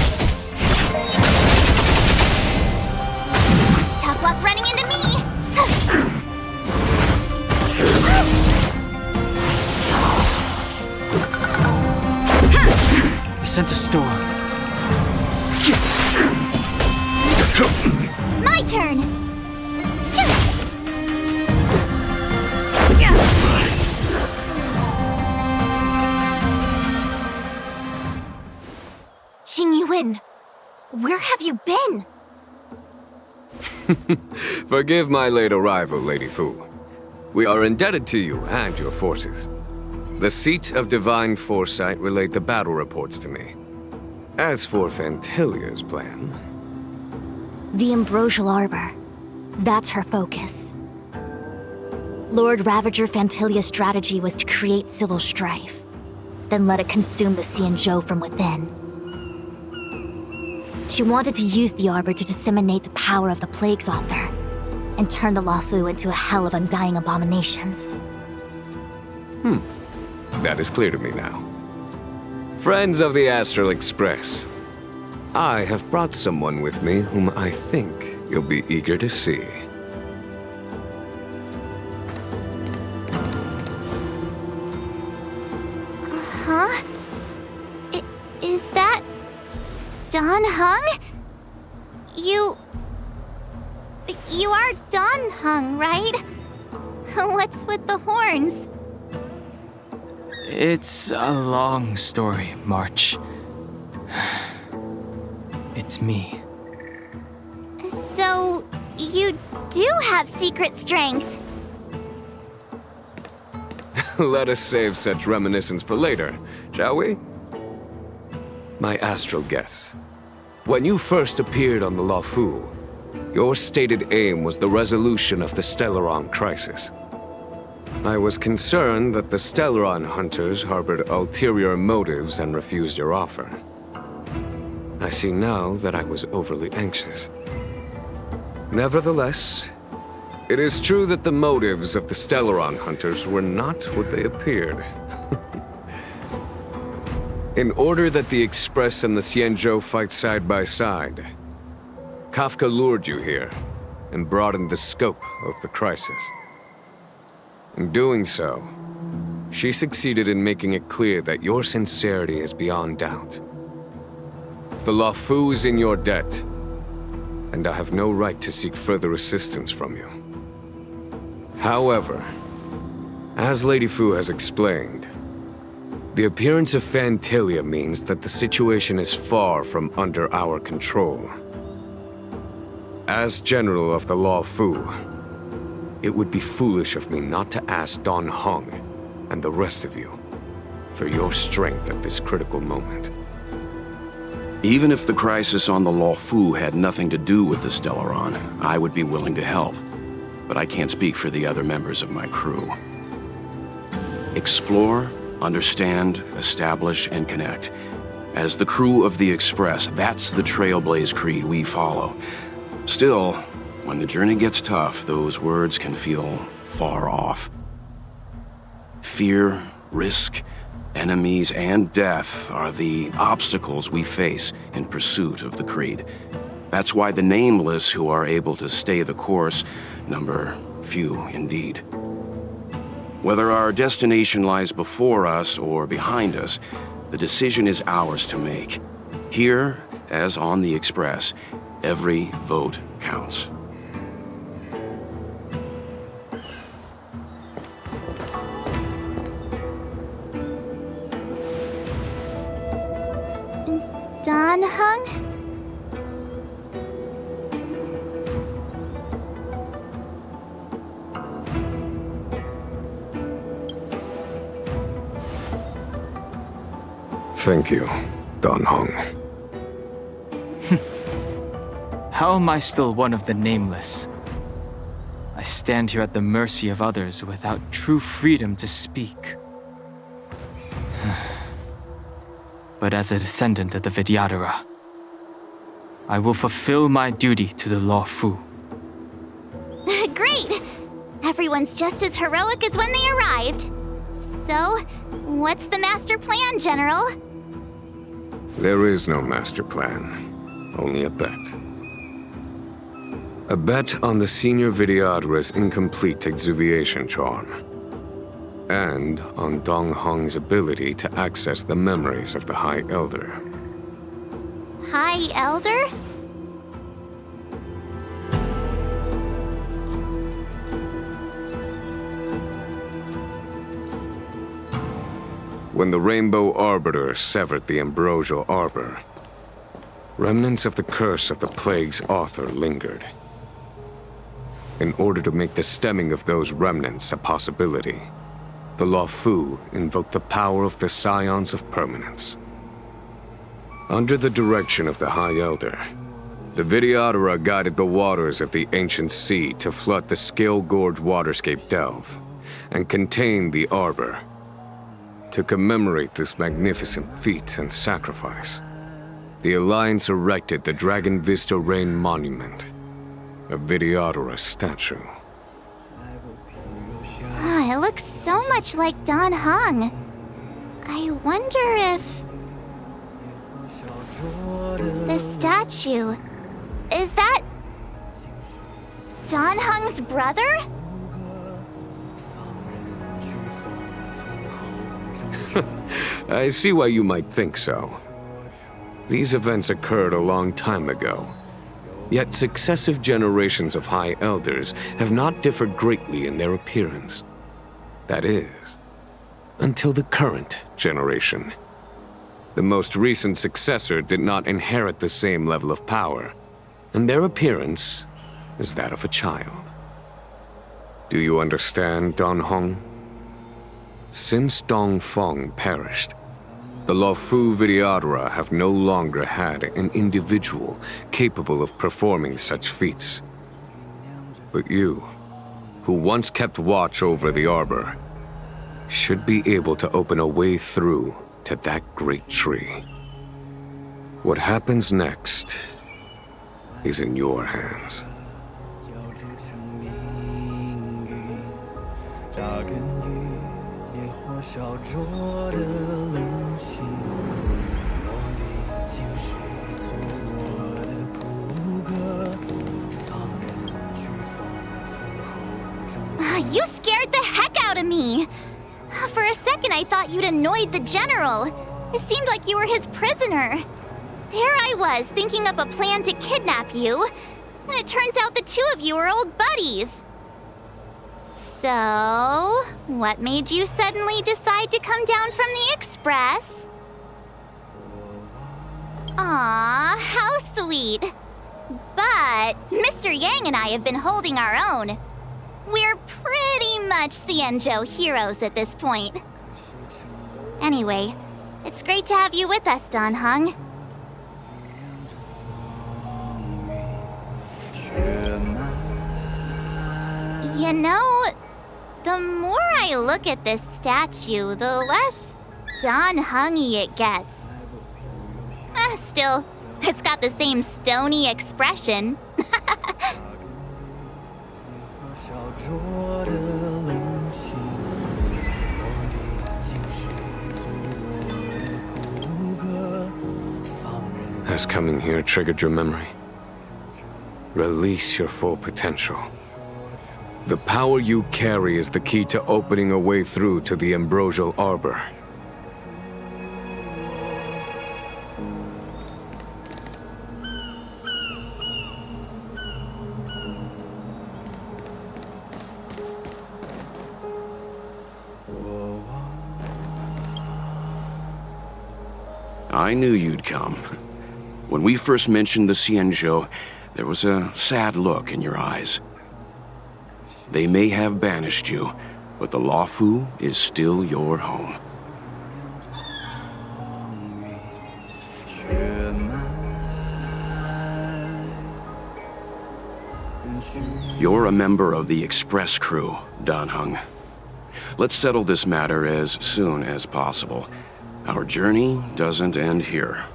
Tough luck running into me! I sense a storm. My turn! Xing Yuan, where have you been? Forgive my late arrival, Lady Fu. We are indebted to you and your forces. The Seat of Divine Foresight relayed the battle reports to me. As for Phantilia's plan... The Ambrosial Arbor. That's her focus. Lord Ravager Phantilia's strategy was to create civil strife. then let it consume the Xianzhou from within. She wanted to use the Arbor to disseminate the power of the Plague's author, and turn the Luofu into a hell of undying abominations. That is clear to me now. Friends of the Astral Express, I have brought someone with me whom I think you'll be eager to see. Huh? Is that... Dan Heng? You are Dan Heng, right? What's with the horns? It's a long story, March. It's me. So, you do have secret strength. Let us save such reminiscence for later, shall we? My astral guests. When you first appeared on the Luofu, your stated aim was the resolution of the Stellaron crisis. I was concerned that the Stellaron hunters harbored ulterior motives and refused your offer. I see now that I was overly anxious. Nevertheless, it is true that the motives of the Stellaron hunters were not what they appeared. In order that the Express and the Xianzhou fight side by side, Kafka lured you here and broadened the scope of the crisis. In doing so, she succeeded in making it clear that your sincerity is beyond doubt. The Luofu is in your debt, and I have no right to seek further assistance from you. However, as Lady Fu has explained, the appearance of Phantilia means that the situation is far from under our control. As General of the Luofu, it would be foolish of me not to ask Dan Heng and the rest of you for your strength at this critical moment. Even if the crisis on the Luofu had nothing to do with the Stellaron, I would be willing to help. But I can't speak for the other members of my crew. Explore, understand, establish, and connect. As the crew of the Express, that's the Trailblaze creed we follow. Still, when the journey gets tough, those words can feel far off. Fear, risk, enemies, and death are the obstacles we face in pursuit of the creed. That's why the nameless who are able to stay the course number few indeed. Whether our destination lies before us or behind us, the decision is ours to make. Here, as on the Express, every vote counts. Dan Heng? Thank you, Dan Heng. How am I still one of the nameless? I stand here at the mercy of others without true freedom to speak. But as a descendant of the Vidyadhara, I will fulfill my duty to the Luofu. Great! Everyone's just as heroic as when they arrived. So, what's the master plan, General? There is no master plan, only a bet. A bet on the Senior Vidyadhara's incomplete exuviation charm. And on Dan Heng's ability to access the memories of the High Elder. High Elder? When the Rainbow Arbiter severed the Ambrosial Arbor, remnants of the curse of the Plague's author lingered. In order to make the stemming of those remnants a possibility, the Luofu invoked the power of the Scions of Permanence. Under the direction of the High Elder, the Vidyadhara guided the waters of the ancient sea to flood the Scale Gorge waterscape delve and contain the Arbor. To commemorate this magnificent feat and sacrifice, the Alliance erected the Dragon Vista Reign Monument, a Vidyadhara statue. Ah, it looks so much like Dan Heng. I wonder if... the statue... is that... Dan Heng's brother? I see why you might think so. These events occurred a long time ago. Yet successive generations of High Elders have not differed greatly in their appearance. That is, until the current generation. The most recent successor did not inherit the same level of power, and their appearance is that of a child. Do you understand, Dan Heng? Since Dongfeng perished, the Luofu Vidyadhara have no longer had an individual capable of performing such feats. But you, who once kept watch over the arbor, should be able to open a way through to that great tree. What happens next is in your hands. You scared the heck out of me! For a second I thought you'd annoyed the general. It seemed like you were his prisoner. There I was, thinking up a plan to kidnap you, and it turns out the two of you are old buddies. So, what made you suddenly decide to come down from the express? Aw, how sweet. But Mr. Yang and I have been holding our own. We're pretty much Xianzhou heroes at this point. Anyway, it's great to have you with us, Dan Heng. You know, the more I look at this statue, the less Dan Heng-y it gets. Still, it's got the same stony expression. Has coming here triggered your memory? Release your full potential. The power you carry is the key to opening a way through to the Ambrosial Arbor. I knew you'd come. When we first mentioned the Xianzhou, there was a sad look in your eyes. They may have banished you, but the Luofu is still your home. You're a member of the Express crew, Dan Heng. Let's settle this matter as soon as possible. Our journey doesn't end here.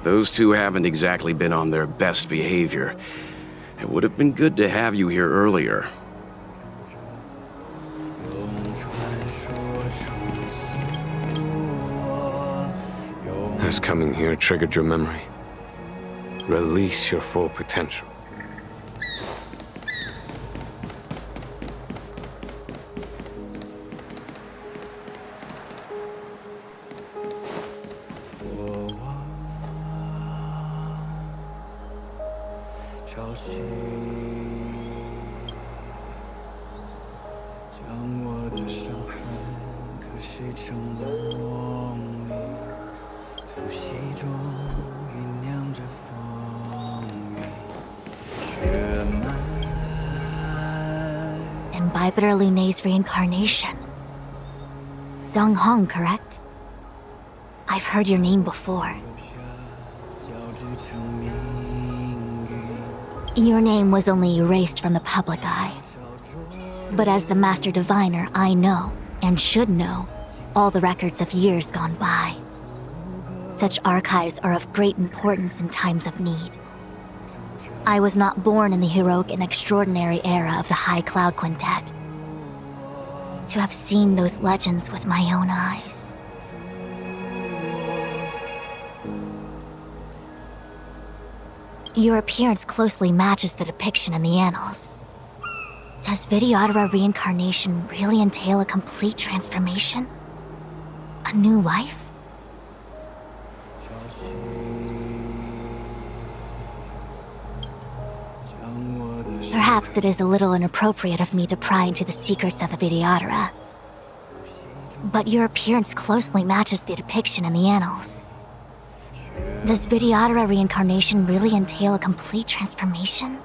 Those two haven't exactly been on their best behavior. It would have been good to have you here earlier. Has coming here triggered your memory? Release your full potential. Imbibitor Lunay's reincarnation. Dan Heng, correct? I've heard your name before. Your name was only erased from the public eye. But as the Master Diviner, I know, and should know, all the records of years gone by. Such archives are of great importance in times of need. I was not born in the heroic and extraordinary era of the High Cloud Quintet. To have seen those legends with my own eyes. Your appearance closely matches the depiction in the annals. Does Vidyadhara reincarnation really entail a complete transformation? A new life? Perhaps it is a little inappropriate of me to pry into the secrets of the Vidyadhara. But your appearance closely matches the depiction in the annals. Does Vidyadhara reincarnation really entail a complete transformation?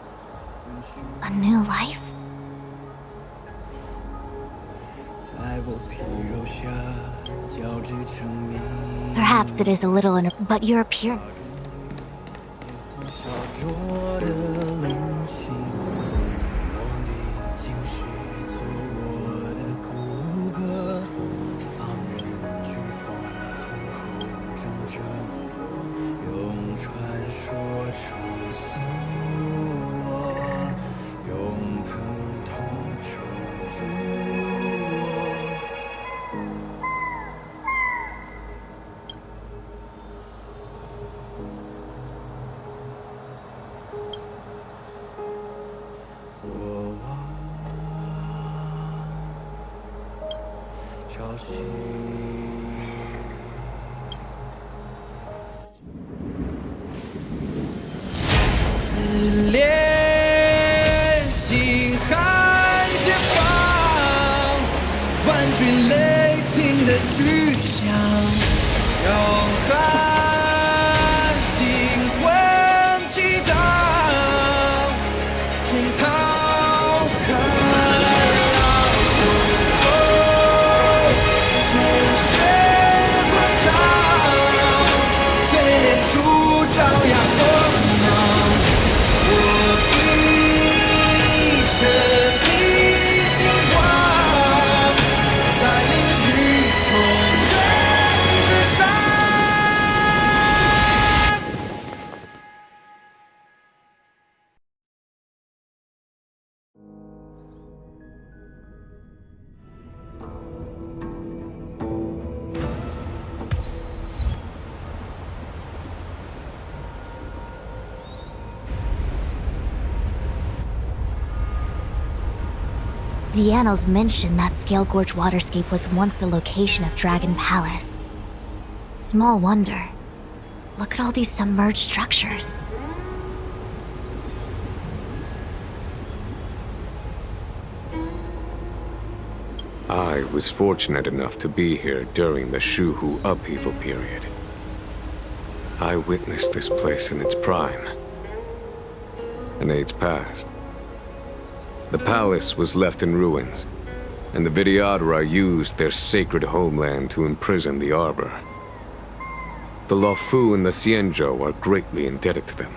A new life? Perhaps it is a little but your appearance... The annals mention that Scale Gorge Waterscape was once the location of Dragon Palace. Small wonder. Look at all these submerged structures. I was fortunate enough to be here during the Shuhu upheaval period. I witnessed this place in its prime. An age passed. The palace was left in ruins, and the Vidyadhara used their sacred homeland to imprison the Arbor. The Luofu and the Xianzhou are greatly indebted to them.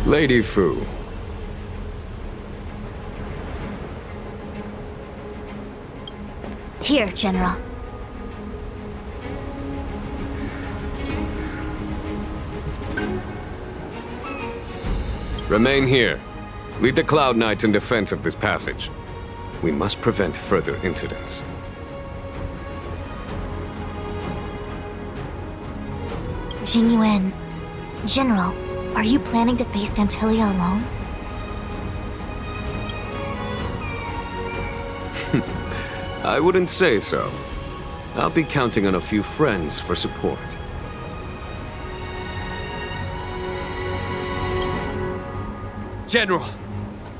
Lady Fu. Here, General. Remain here. Lead the Cloud Knights in defense of this passage. We must prevent further incidents. Jingyuan, General, are you planning to face Phantilia alone? I wouldn't say so. I'll be counting on a few friends for support. General,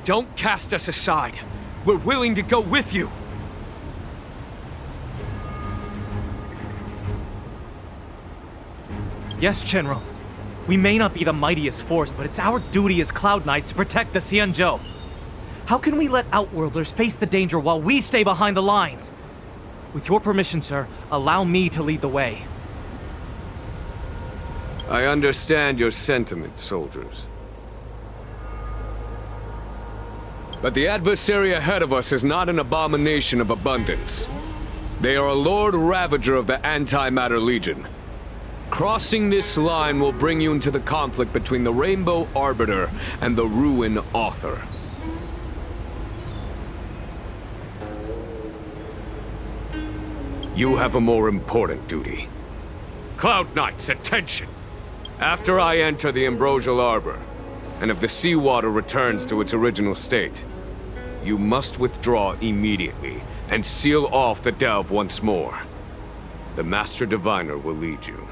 don't cast us aside. We're willing to go with you. Yes, General. We may not be the mightiest force, but it's our duty as Cloud Knights to protect the Xianzhou. How can we let Outworlders face the danger while we stay behind the lines? With your permission, sir, allow me to lead the way. I understand your sentiments, soldiers. But the adversary ahead of us is not an abomination of abundance. They are a Lord Ravager of the Antimatter Legion. Crossing this line will bring you into the conflict between the Rainbow Arbiter and the Ruin Author. You have a more important duty. Cloud Knights, attention! After I enter the Ambrosial Arbor, and if the seawater returns to its original state, you must withdraw immediately and seal off the delve once more. The Master Diviner will lead you.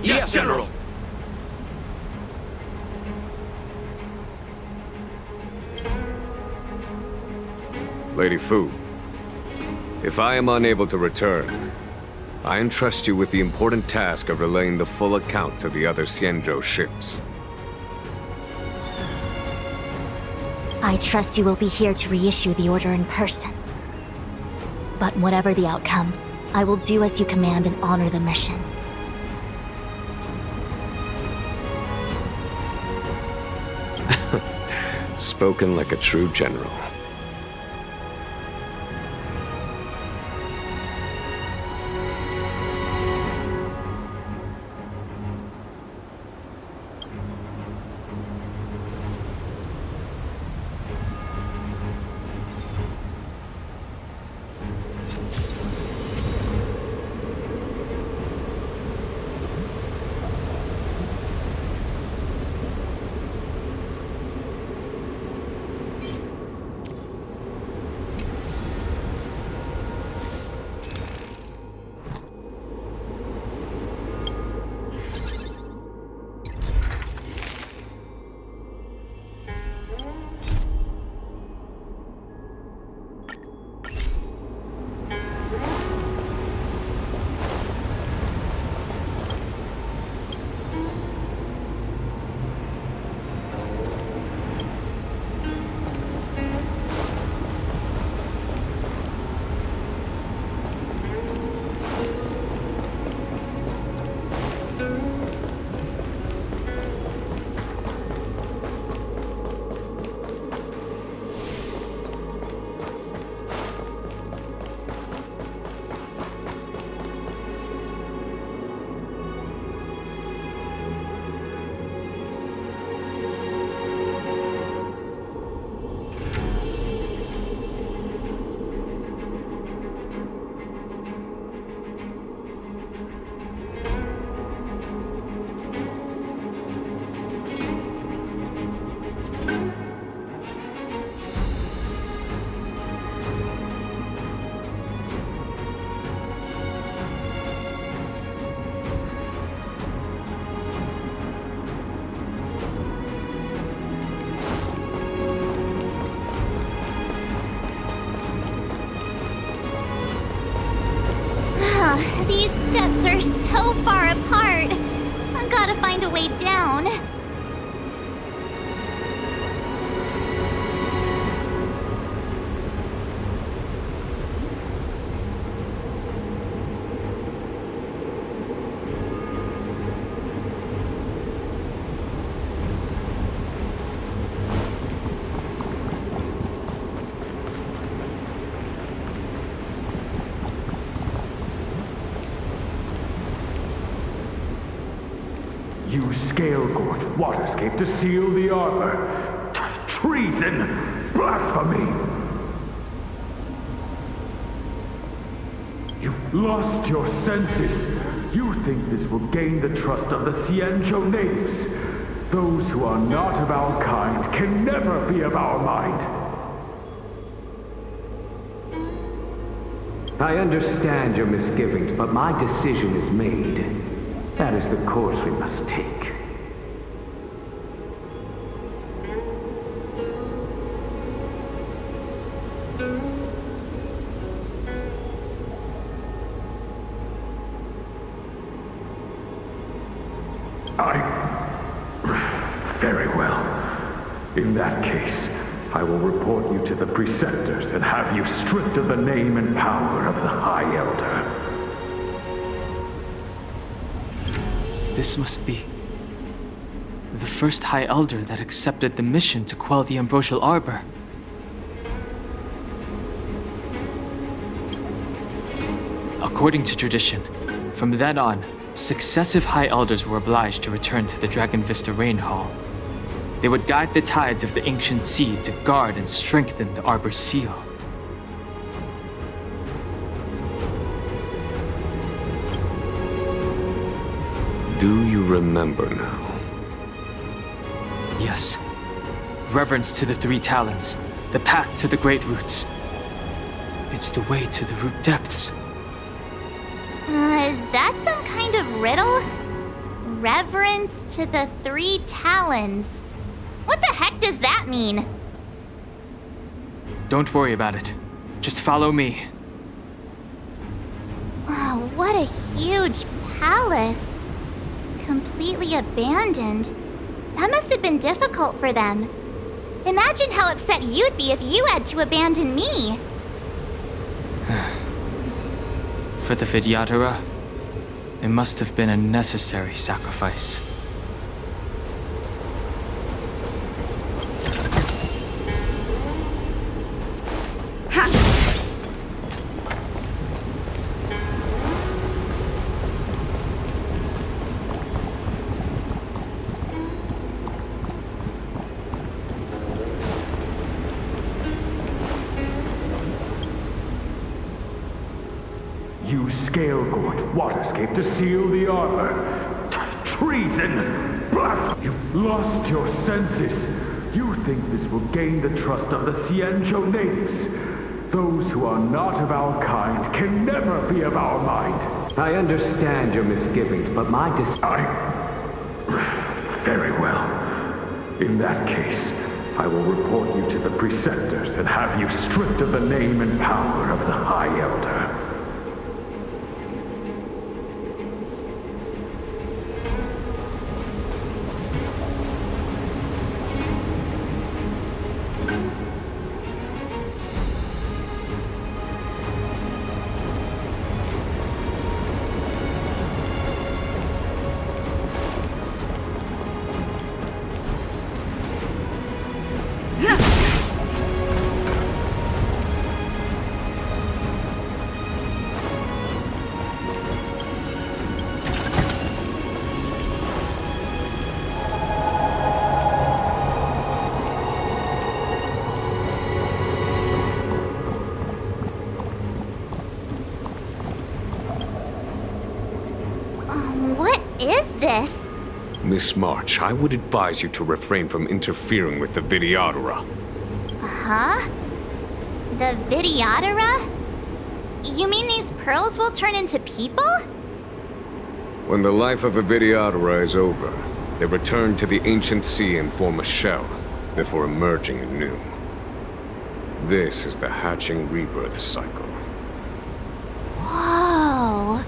Yes, General! Lady Fu, if I am unable to return, I entrust you with the important task of relaying the full account to the other Xianzhou ships. I trust you will be here to reissue the order in person. But whatever the outcome, I will do as you command and honor the mission. Spoken like a true general. These steps are so far apart. I gotta find a way down. You scale-gorged waterscape to seal the arbor. Treason! Blasphemy! You've lost your senses. You think this will gain the trust of the Xianzhou natives. Those who are not of our kind can never be of our mind. I understand your misgivings, but my decision is made. That is the course we must take. Very well. In that case, I will report you to the Preceptors and have you stripped of the name and power of the High Elder. This must be the first High Elder that accepted the mission to quell the Ambrosial Arbor. According to tradition, from then on, successive High Elders were obliged to return to the Dragon Vista Rain Hall. They would guide the tides of the ancient sea to guard and strengthen the Arbor's seal. Do you remember now? Yes. Reverence to the Three Talons, the path to the Great Roots. It's the way to the root depths. Is that some kind of riddle? Reverence to the Three Talons. What the heck does that mean? Don't worry about it. Just follow me. Oh, what a huge palace. Completely abandoned. That must have been difficult for them. Imagine how upset you'd be if you had to abandon me. For the Vidyadhara, it must have been a necessary sacrifice. You Scale-Gort Waterscape to seal the arbor. Treason! Blasphemy! You've lost your senses. You think this will gain the trust of the Xianzhou natives. Those who are not of our kind can never be of our mind. I understand your misgivings, but my Very well. In that case, I will report you to the Preceptors and have you stripped of the name and power of the High Elder. This? Miss March, I would advise you to refrain from interfering with the Vidyadhara. Huh? The Vidyadhara? You mean these pearls will turn into people? When the life of a Vidyadhara is over, they return to the ancient sea and form a shell, before emerging anew. This is the hatching rebirth cycle. Whoa.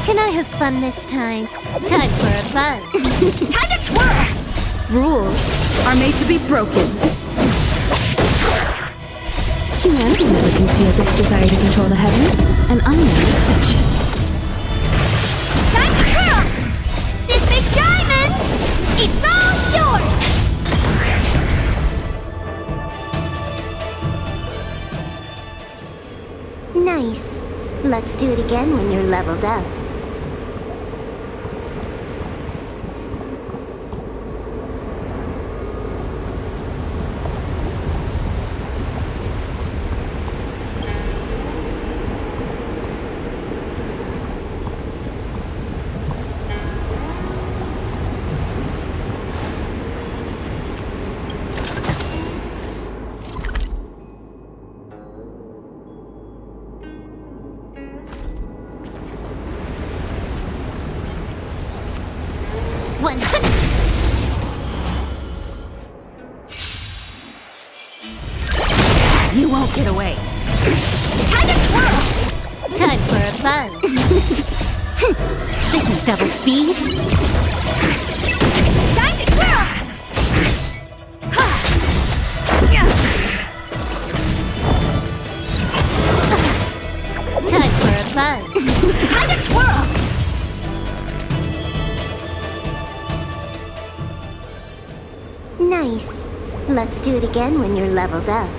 Can I have fun this time? Time for a fun. Time to twirl! Rules are made to be broken. Humanity never conceals its desire to control the heavens, and I'm no exception. Time to twirl! This big diamond! It's all yours! Nice. Let's do it again when you're leveled up. won't get away. Time to twirl! Time for a buzz. This is double speed. Time to twirl! Time for a buzz. Time to twirl! Nice. Let's do it again when you're leveled up.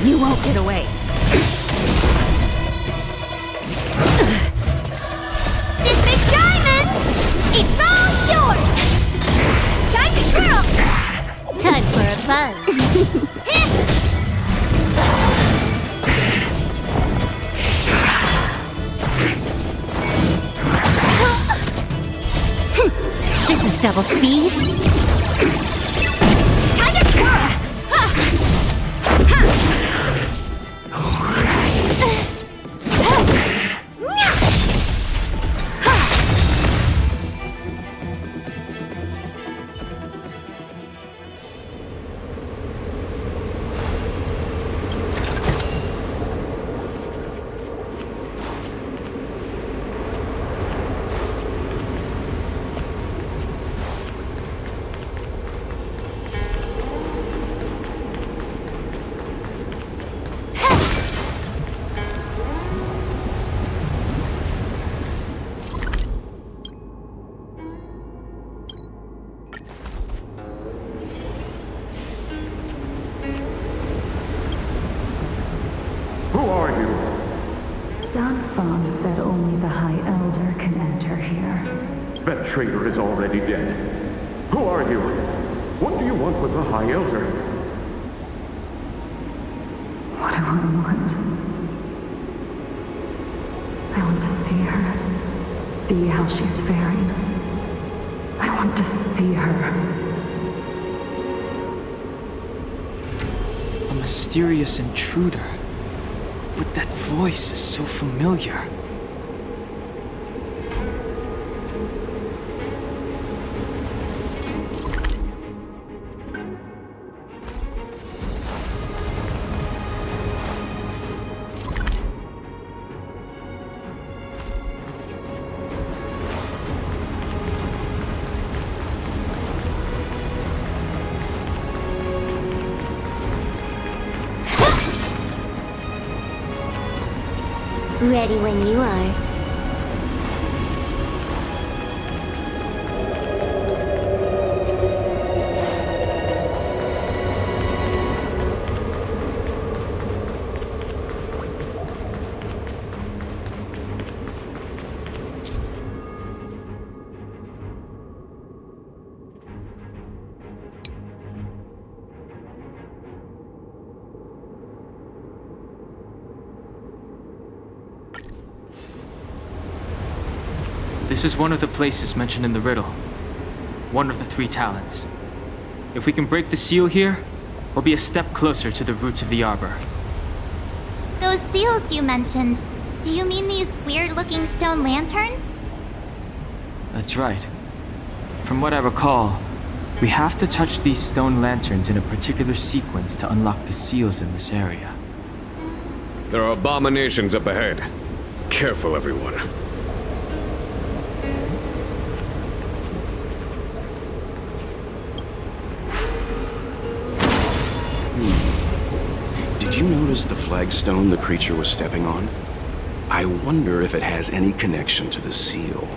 You won't get away. This big diamond! It's all yours! Time to twirl! Time for a buzz. This is double speed. Time to twirl! Danfang said only the High Elder can enter here. That traitor is already dead. Who are you? What do you want with the High Elder? What do I want? I want to see her. See how she's faring. I want to see her. A mysterious intruder. But that voice is so familiar. Ready when you are. This is one of the places mentioned in the riddle. One of the 3 talents. If we can break the seal here, we'll be a step closer to the roots of the arbor. Those seals you mentioned, do you mean these weird-looking stone lanterns? That's right. From what I recall, we have to touch these stone lanterns in a particular sequence to unlock the seals in this area. There are abominations up ahead. Careful, everyone. Did you notice the flagstone the creature was stepping on? I wonder if it has any connection to the seal.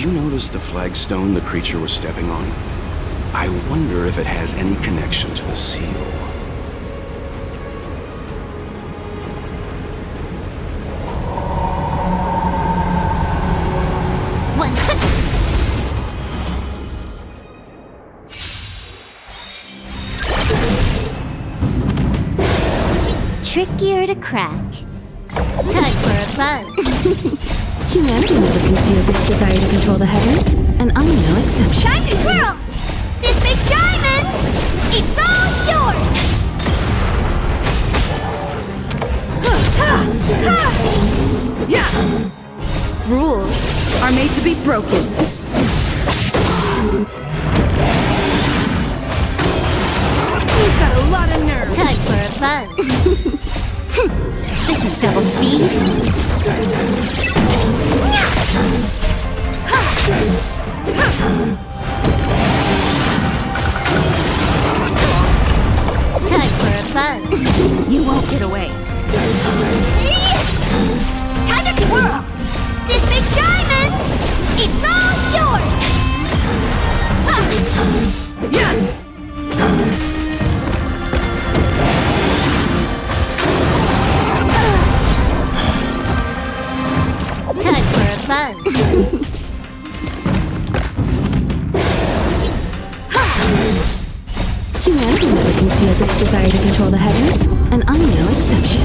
you notice the flagstone the creature was stepping on? I wonder if it has any connection to the seal. Trickier to crack. Time for a fun. Humanity never conceals its desire to control the heavens, and I'm no exception. Time to twirl! This big diamond! It's all yours! Rules are made to be broken. You've got a lot of nerve. Time for a fun. This is double speed. Time for a fun. You won't get away. Time to twirl! This big diamond! It's all yours! Time for a fun. Humanity never conceals its desire to control the heavens, and I'm no exception.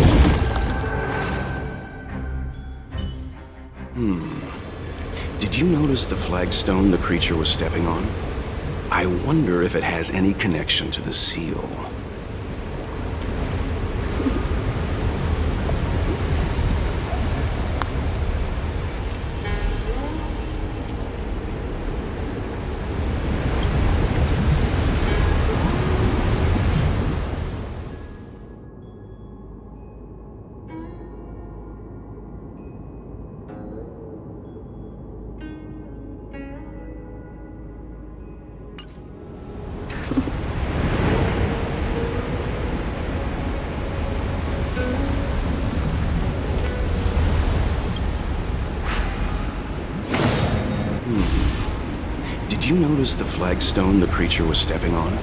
Did you notice the flagstone the creature was stepping on? I wonder if it has any connection to the seal. Did you notice the flagstone the creature was stepping on?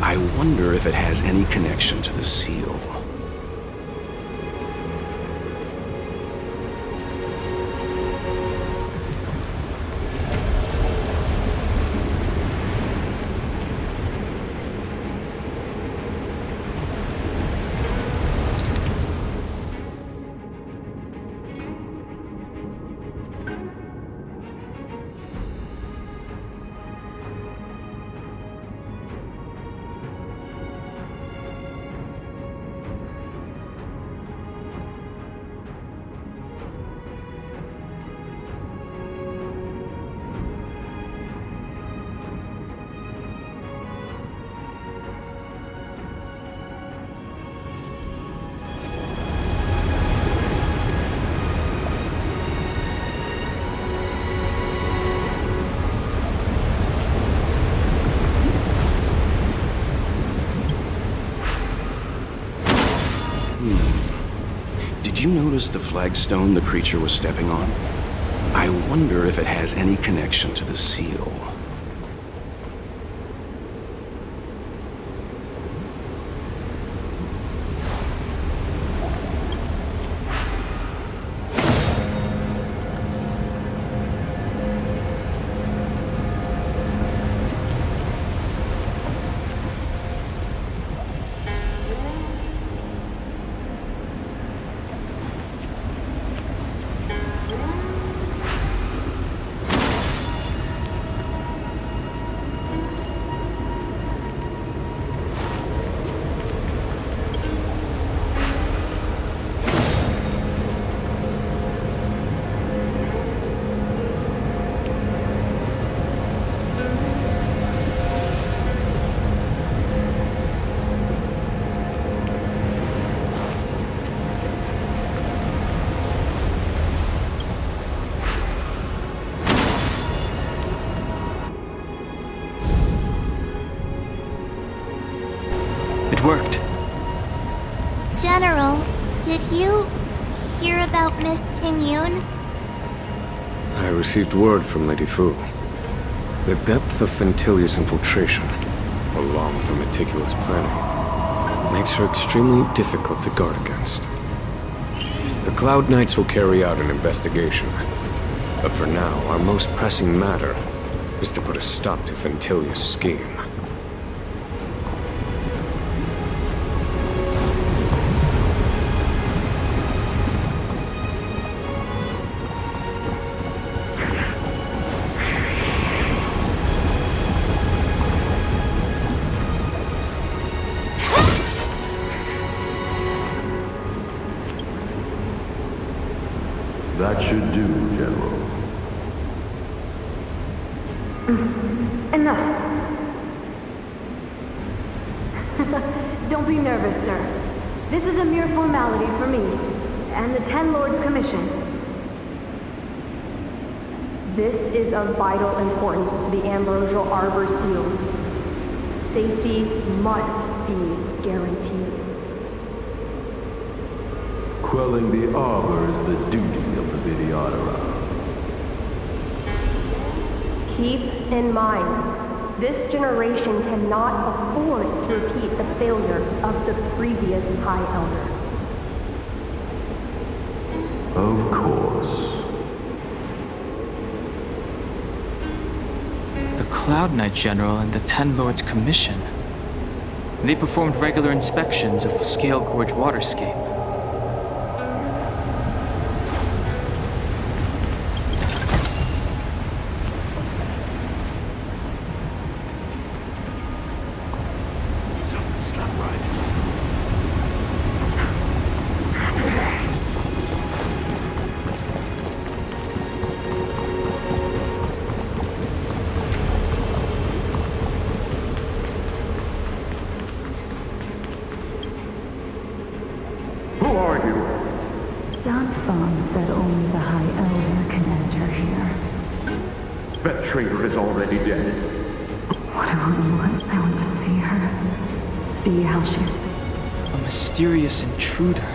I wonder if it has any connection to the seal. Did you notice the flagstone the creature was stepping on? I wonder if it has any connection to the seal. It worked. General, did you hear about Miss Ting Yun? I received word from Lady Fu. The depth of Fentilia's infiltration, along with her meticulous planning, makes her extremely difficult to guard against. The Cloud Knights will carry out an investigation, but for now, our most pressing matter is to put a stop to Fentilia's scheme. That should do, General. Enough. Don't be nervous, sir. This is a mere formality for me and the Ten Lords Commission. This is of vital importance to the Ambrosial Arbor Seals. Safety must be guaranteed. Quelling the Arbor is the duty of the Videodora. Keep in mind, this generation cannot afford to repeat the failure of the previous High Elder. Of course. The Cloud Knight General and the Ten Lords Commission. They performed regular inspections of Scale Gorge Waterscape. John Thon said only the High Elder can enter here. That traitor is already dead. What do I want? I want to see her. See how she's... A mysterious intruder.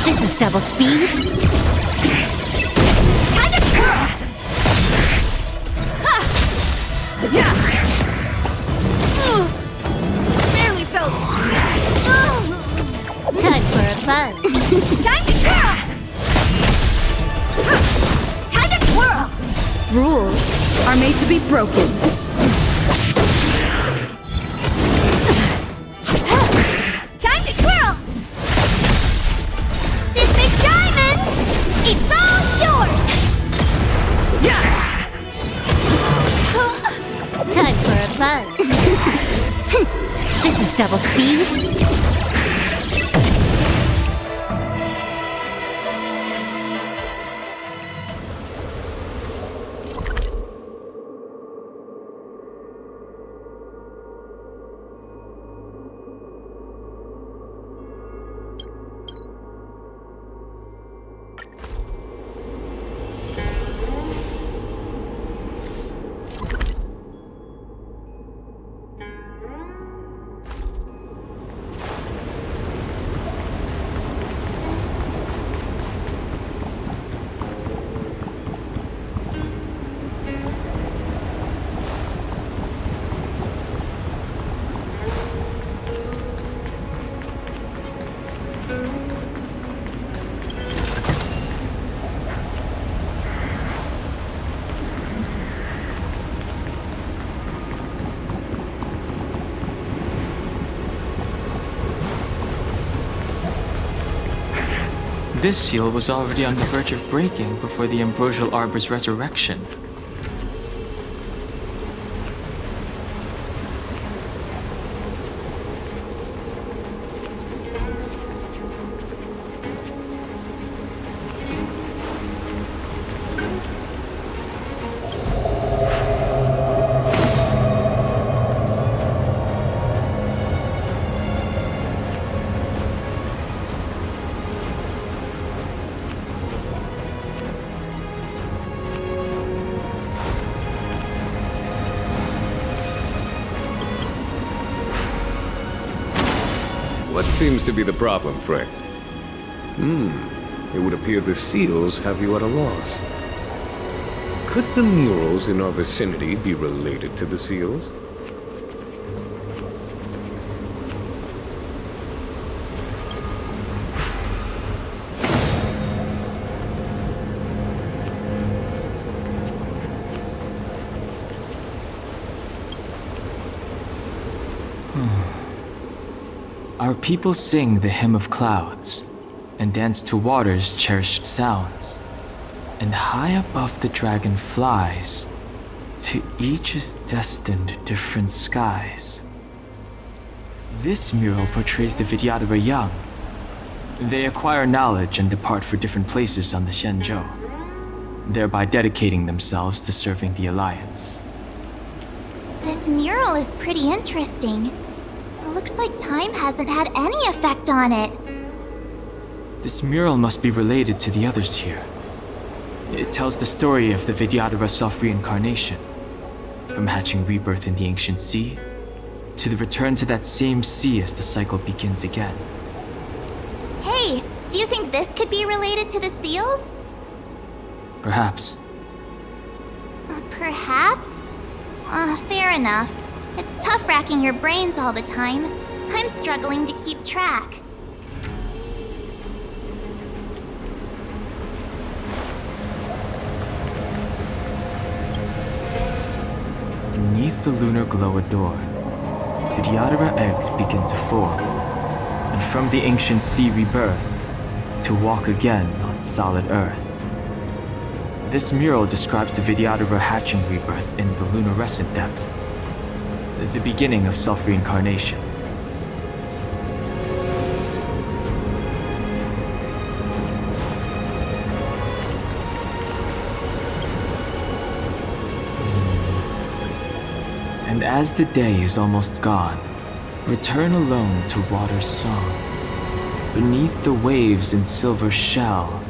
This is double speed. Time to twirl! Barely felt. Time for a fun. Time to twirl. Time to twirl! Rules are made to be broken. Time to twirl! This big diamond, it's all yours! Time for a fun. This is double speed. This seal was already on the verge of breaking before the Ambrosial Arbor's resurrection. What seems to be the problem, friend? It would appear the seals have you at a loss. Could the murals in our vicinity be related to the seals? Our people sing the Hymn of Clouds and dance to water's cherished sounds. And high above the dragon flies, to each is destined different skies. This mural portrays the Vidyadhara young. They acquire knowledge and depart for different places on the Xianzhou, thereby dedicating themselves to serving the Alliance. This mural is pretty interesting. It looks like time hasn't had any effect on it. This mural must be related to the others here. It tells the story of the Vidyadhara self-reincarnation, from hatching rebirth in the ancient sea, to the return to that same sea as the cycle begins again. Hey, do you think this could be related to the seals? Perhaps. Perhaps? Fair enough. It's tough racking your brains all the time. I'm struggling to keep track. Beneath the lunar glow adorned, Vidyadhara eggs begin to form, and from the ancient sea rebirth, to walk again on solid earth. This mural describes the Vidyadhara hatching rebirth in the lunarescent depths, the beginning of self-reincarnation. And as the day is almost gone, return alone to water's song. Beneath the waves in silver shell,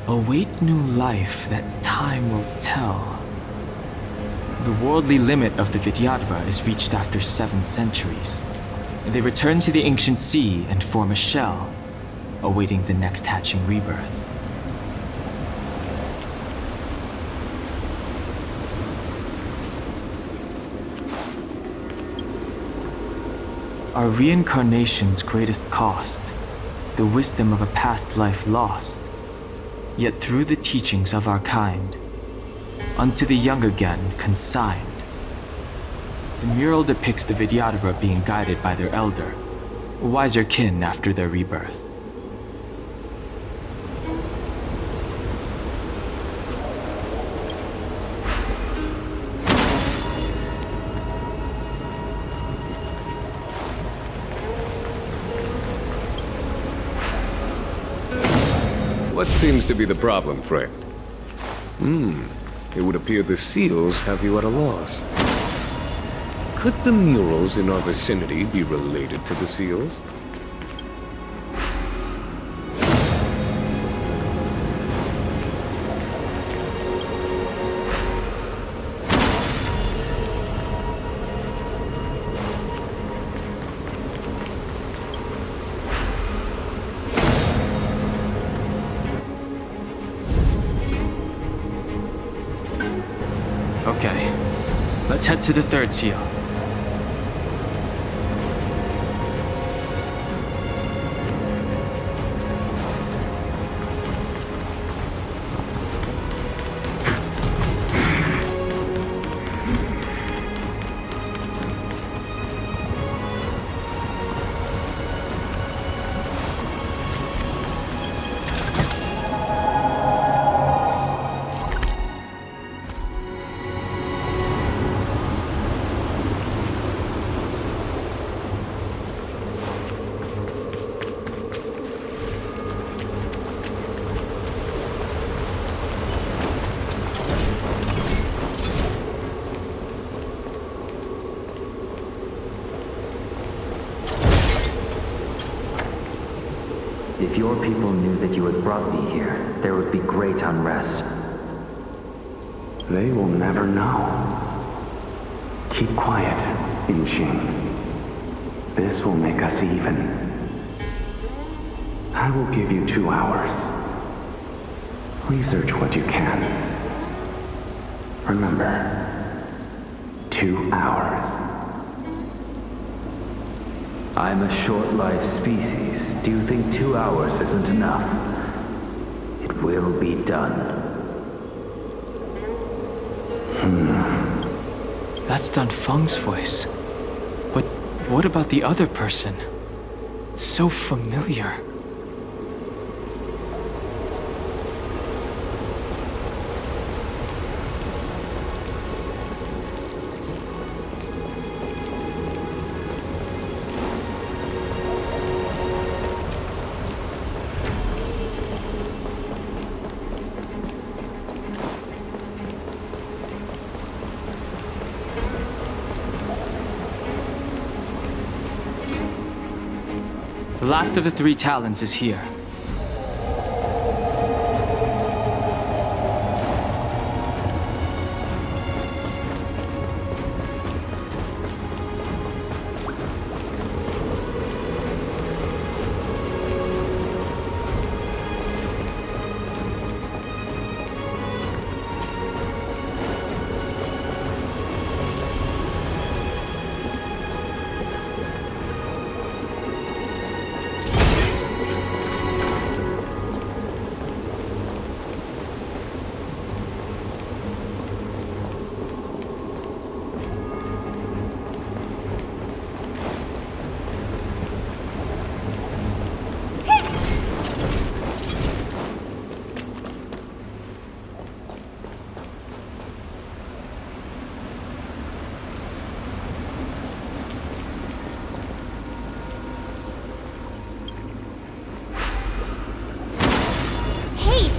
await new life that time will tell. The worldly limit of the Vidyadhara is reached after 7 centuries. They return to the ancient sea and form a shell, awaiting the next hatching rebirth. Our reincarnation's greatest cost, the wisdom of a past life lost, yet through the teachings of our kind, unto the young again consigned. The mural depicts the Vidyadhara being guided by their elder, wiser kin after their rebirth. What seems to be the problem, friend? It would appear the seals have you at a loss. Could the murals in our vicinity be related to the seals? Okay, let's head to the third seal. If your people knew that you had brought me here, there would be great unrest. They will never know. Keep quiet, Inxing. This will make us even. I will give you 2 hours. Research what you can. Remember, 2 hours. I'm a short-lived species. Do you think 2 hours isn't enough? It will be done. That's Dan Feng's voice. But what about the other person? So familiar. The last of the 3 Talons is here.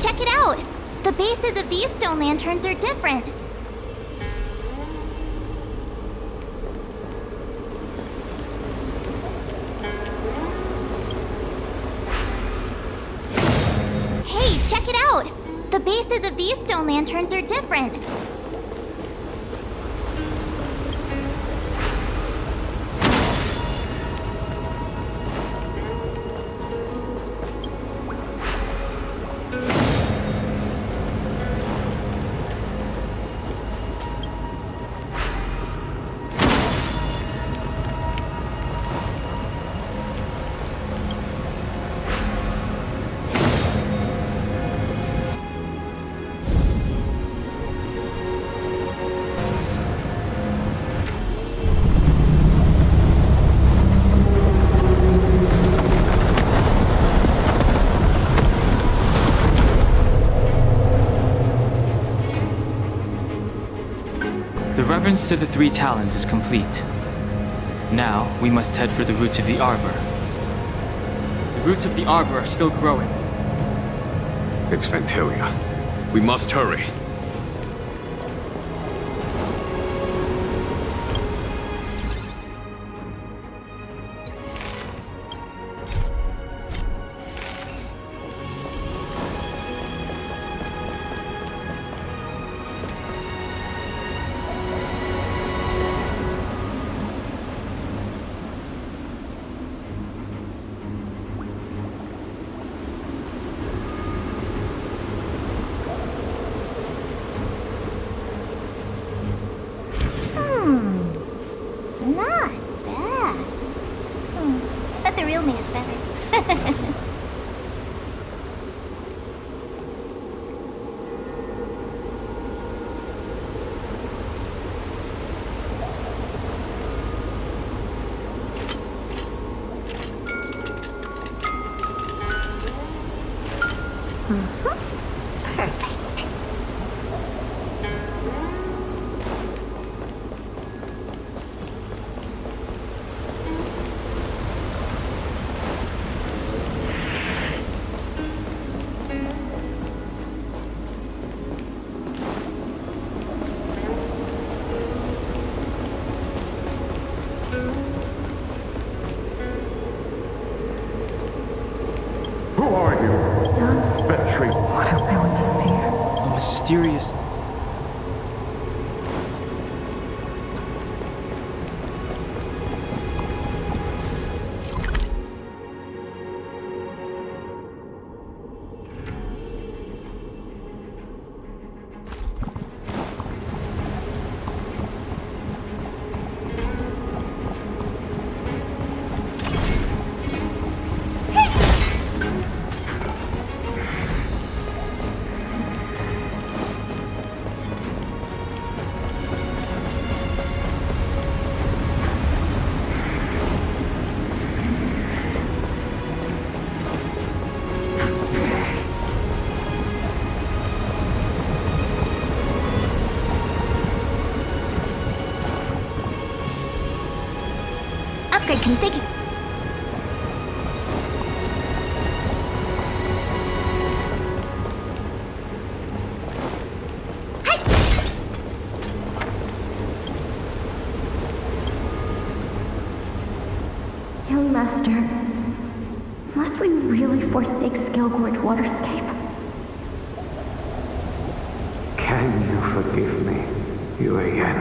Check it out! The bases of these stone lanterns are different. Hey, check it out! The bases of these stone lanterns are different. The reverence to the 3 Talons is complete. Now, we must head for the roots of the arbor. The roots of the arbor are still growing. It's Ventilia. We must hurry. mysterious... Upgrade configured. Young Master, must we really forsake Scalgorge Waterscape? Can you forgive me, Yuan?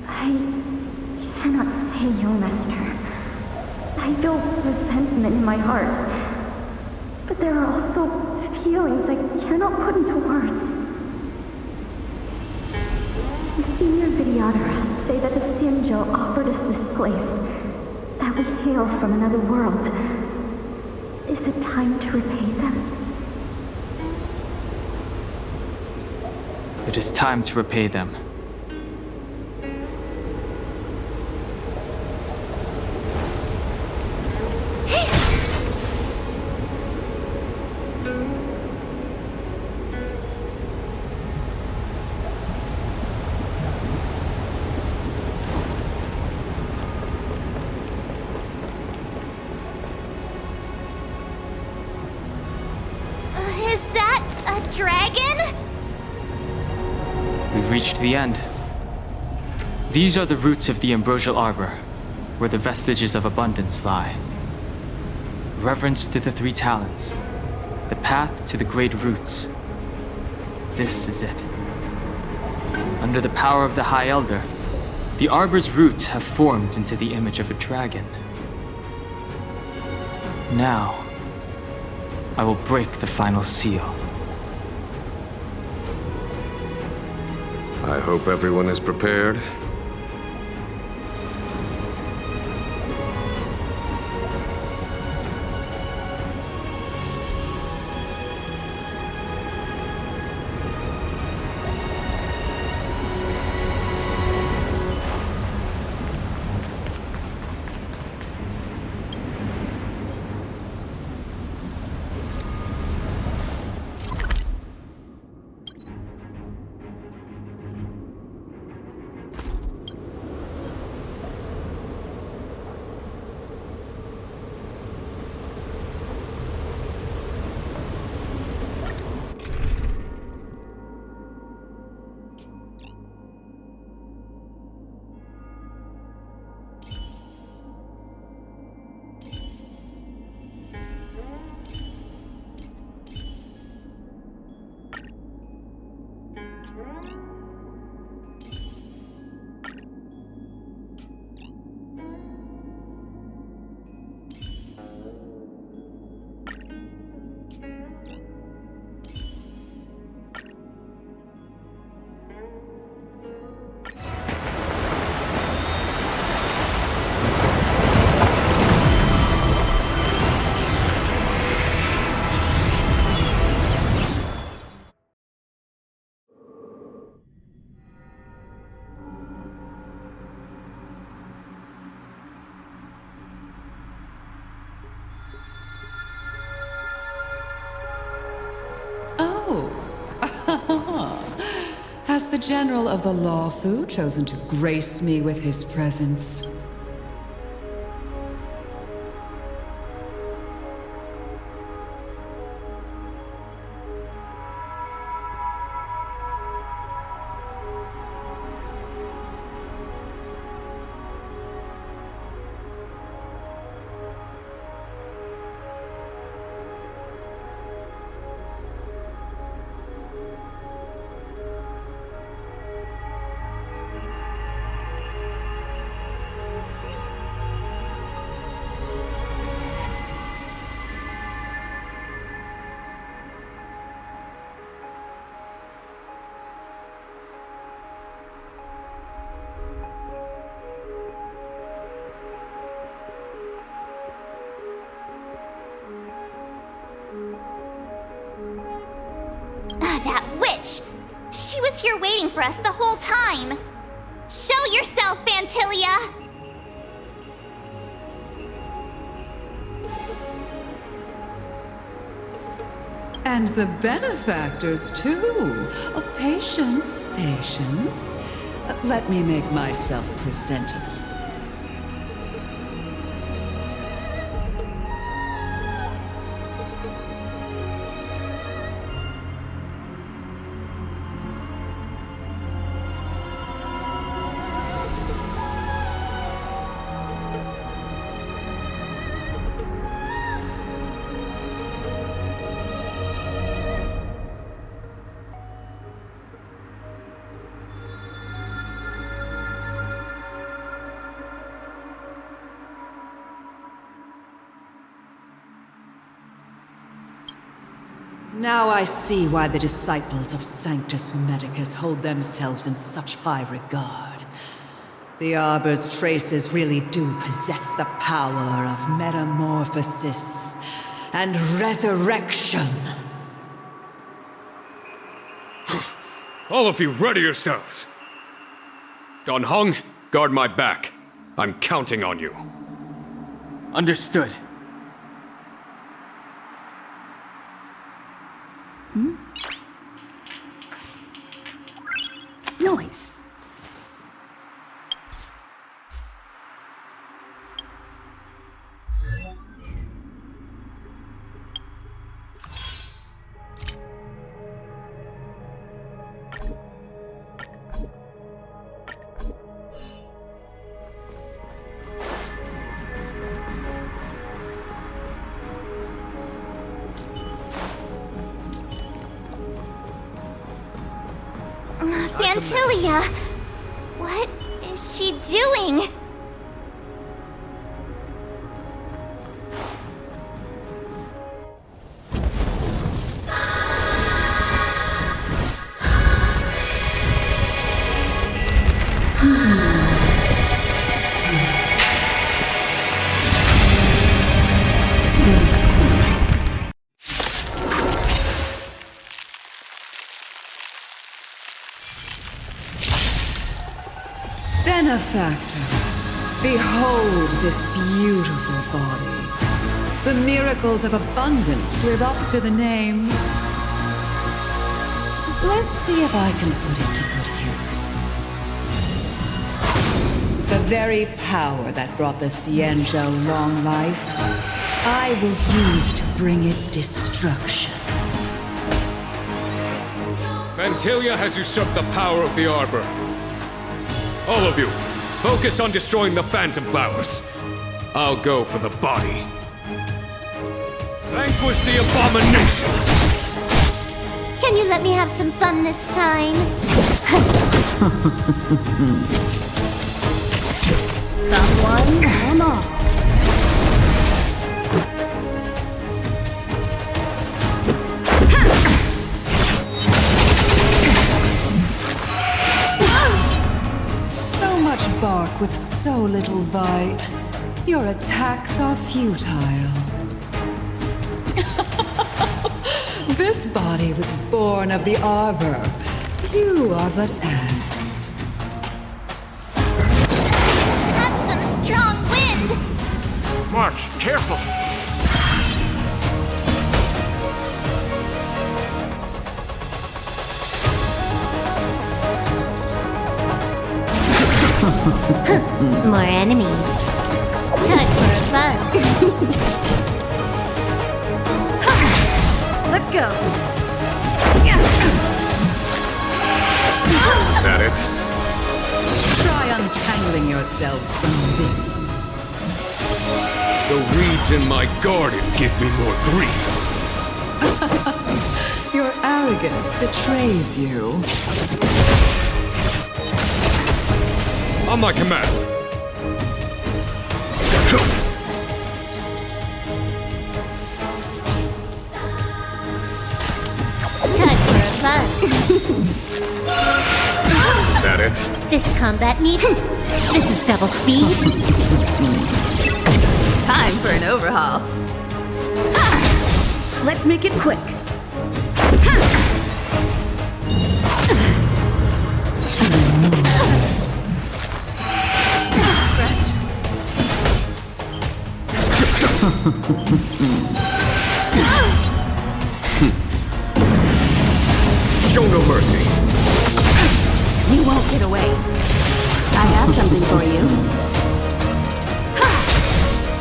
I cannot say, Young Master. I feel resentment in my heart, but there are also feelings I cannot put into words. The senior Videodara say that the Xianzhou offered us this place, that we hail from another world. Is it time to repay them? It is time to repay them. Is that a dragon? We've reached the end. These are the roots of the Ambrosial Arbor, where the vestiges of abundance lie. Reverence to the three talents, the path to the great roots. This is it. Under the power of the High Elder, the Arbor's roots have formed into the image of a dragon. Now, I will break the final seal. I hope everyone is prepared. Has the General of the Luofu chosen to grace me with his presence? She was here waiting for us the whole time. Show yourself, Phantilia! And the benefactors, too. Oh, patience, patience. Let me make myself presentable. Now I see why the disciples of Sanctus Medicus hold themselves in such high regard. The Arbor's traces really do possess the power of metamorphosis and resurrection. All of you, ready yourselves! Dan Heng, guard my back. I'm counting on you. Understood. Noise. Phantilia! What is she doing? Benefactors, behold this beautiful body. The miracles of abundance live up to the name. Let's see if I can put it to good use. The very power that brought the Xianzhou long life, I will use to bring it destruction. Phantilia has usurped the power of the Arbor. All of you, focus on destroying the Phantom Flowers. I'll go for the body. Vanquish the abomination! Can you let me have some fun this time? Come one, come on. Bark with so little bite. Your attacks are futile. This body was born of the Arbor. You are but ants. That's some strong wind! March, careful! More enemies. Time for a fun. Let's go. Is that it? Try untangling yourselves from this. The weeds in my garden give me more grief. Your arrogance betrays you. On my command. Time for a fun. Is that it? This combat meet. This is double speed. Time for an overhaul. Let's make it quick. Show no mercy. You won't get away. I have something for you.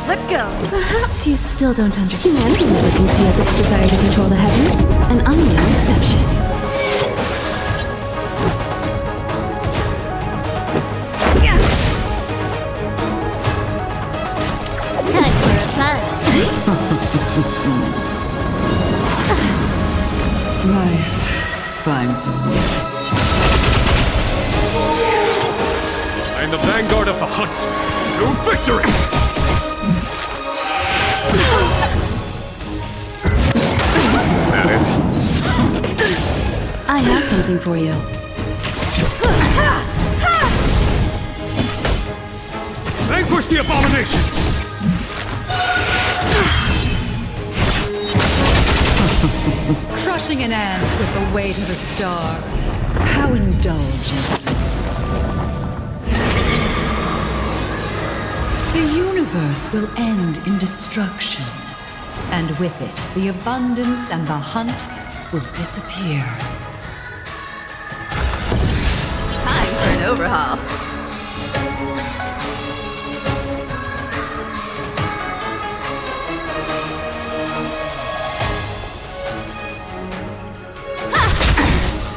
Let's go. Perhaps you still don't understand. Humanity never conceals its desire to control the heavens, and I'm no exception. Time for a fun. Life finds a way. I'm the vanguard of the hunt. To victory! Is that it? I have something for you. Vanquish the abomination! Crushing an ant with the weight of a star. How indulgent. The universe will end in destruction. And with it, the abundance and the hunt will disappear. Time for an overhaul.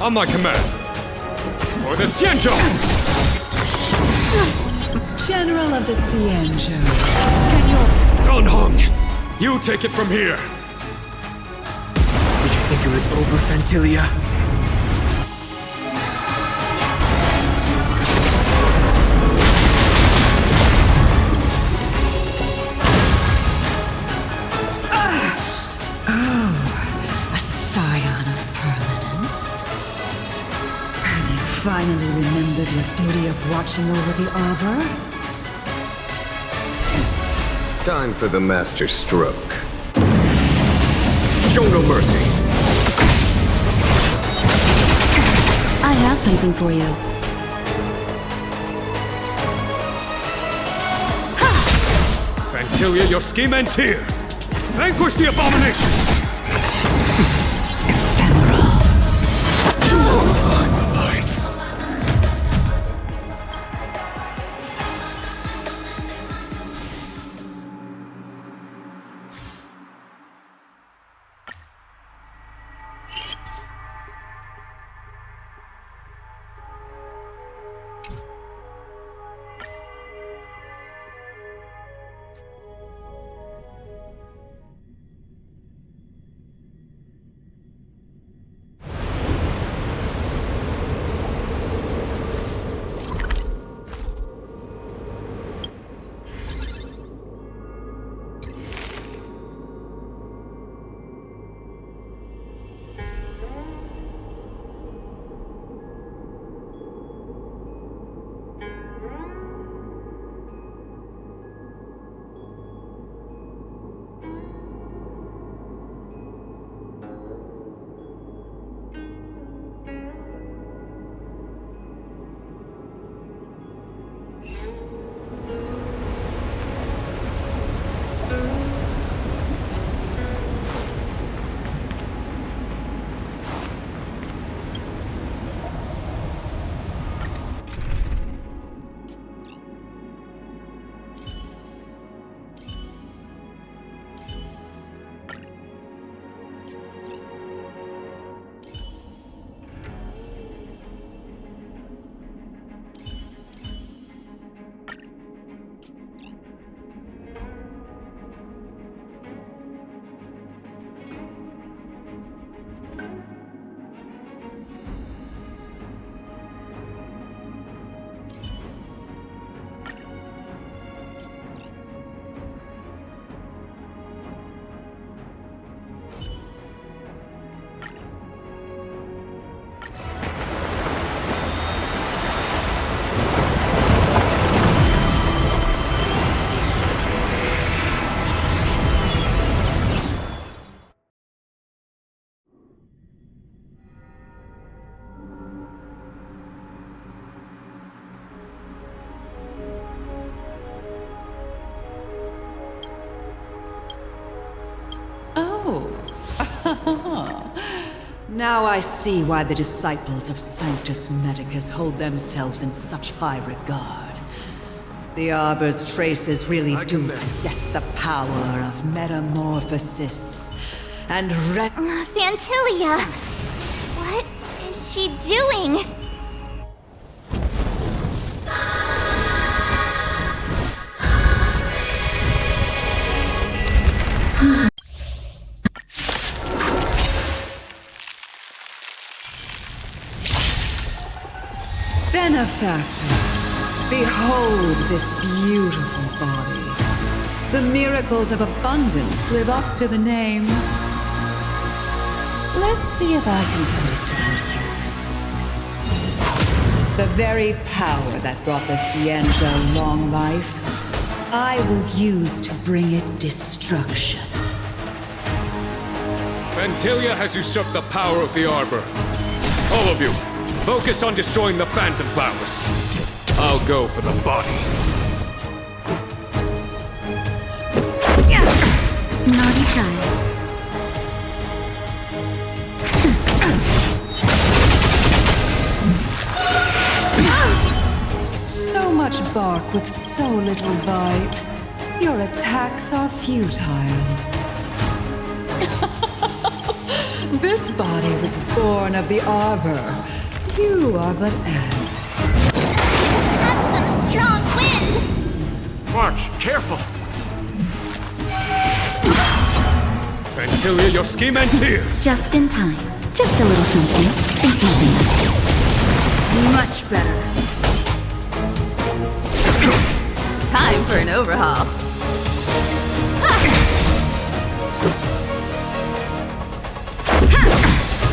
On my command. For the Xianzhou! General of the Xianzhou, can your... Dan Heng, you take it from here. Did you think it was over, Phantilia? A scion of permanence. Have you finally remembered your duty of watching over the Arbor? Time for the master stroke. Show no mercy. I have something for you. Phantilia, your scheme ends here. Vanquish the abomination! I'm the lights. Now I see why the disciples of Sanctus Medicus hold themselves in such high regard. The Arbor's traces really do possess the power of metamorphosis and Phantilia! What is she doing? Benefactors, behold this beautiful body. The miracles of abundance live up to the name. Let's see if I can put it to good use. The very power that brought the Cienzo long life, I will use to bring it destruction. Phantilia has usurped the power of the Arbor. All of you, focus on destroying the Phantom Flowers. I'll go for the body. Naughty child. So much bark with so little bite. Your attacks are futile. This body was born of the Arbor. You are but air. That's some strong wind! March, careful! Phantilia, your scheme ends here! Just in time. Just a little something. Think nothing of it. Much better. Time for an overhaul.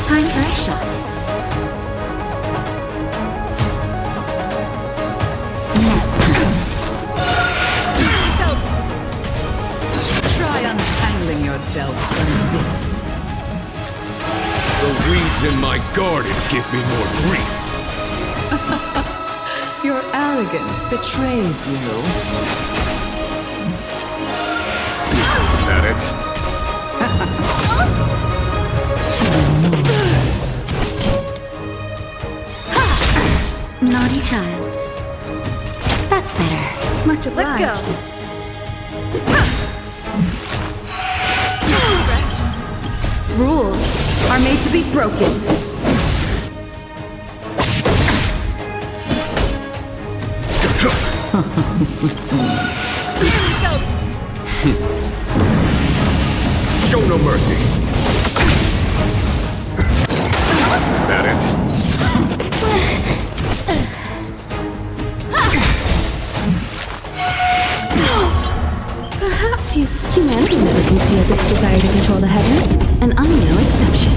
Time for a shot. Try untangling yourselves from this. The weeds in my garden give me more grief. Your arrogance betrays you. Is that it? Naughty child. That's better. Much obliged. Let's go. Rules are made to be broken. Show no mercy. Is that it? Perhaps humanity never conceals its desire to control the heavens, and I'm no exception.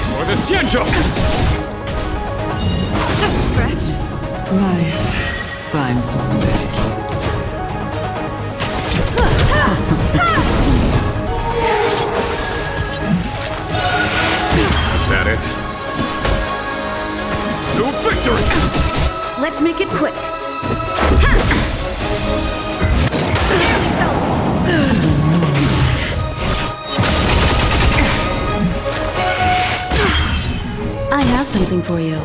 For the Cienzo! Just a scratch. Life finds a way. Is that it? To victory! Let's make it quick. I have something for you.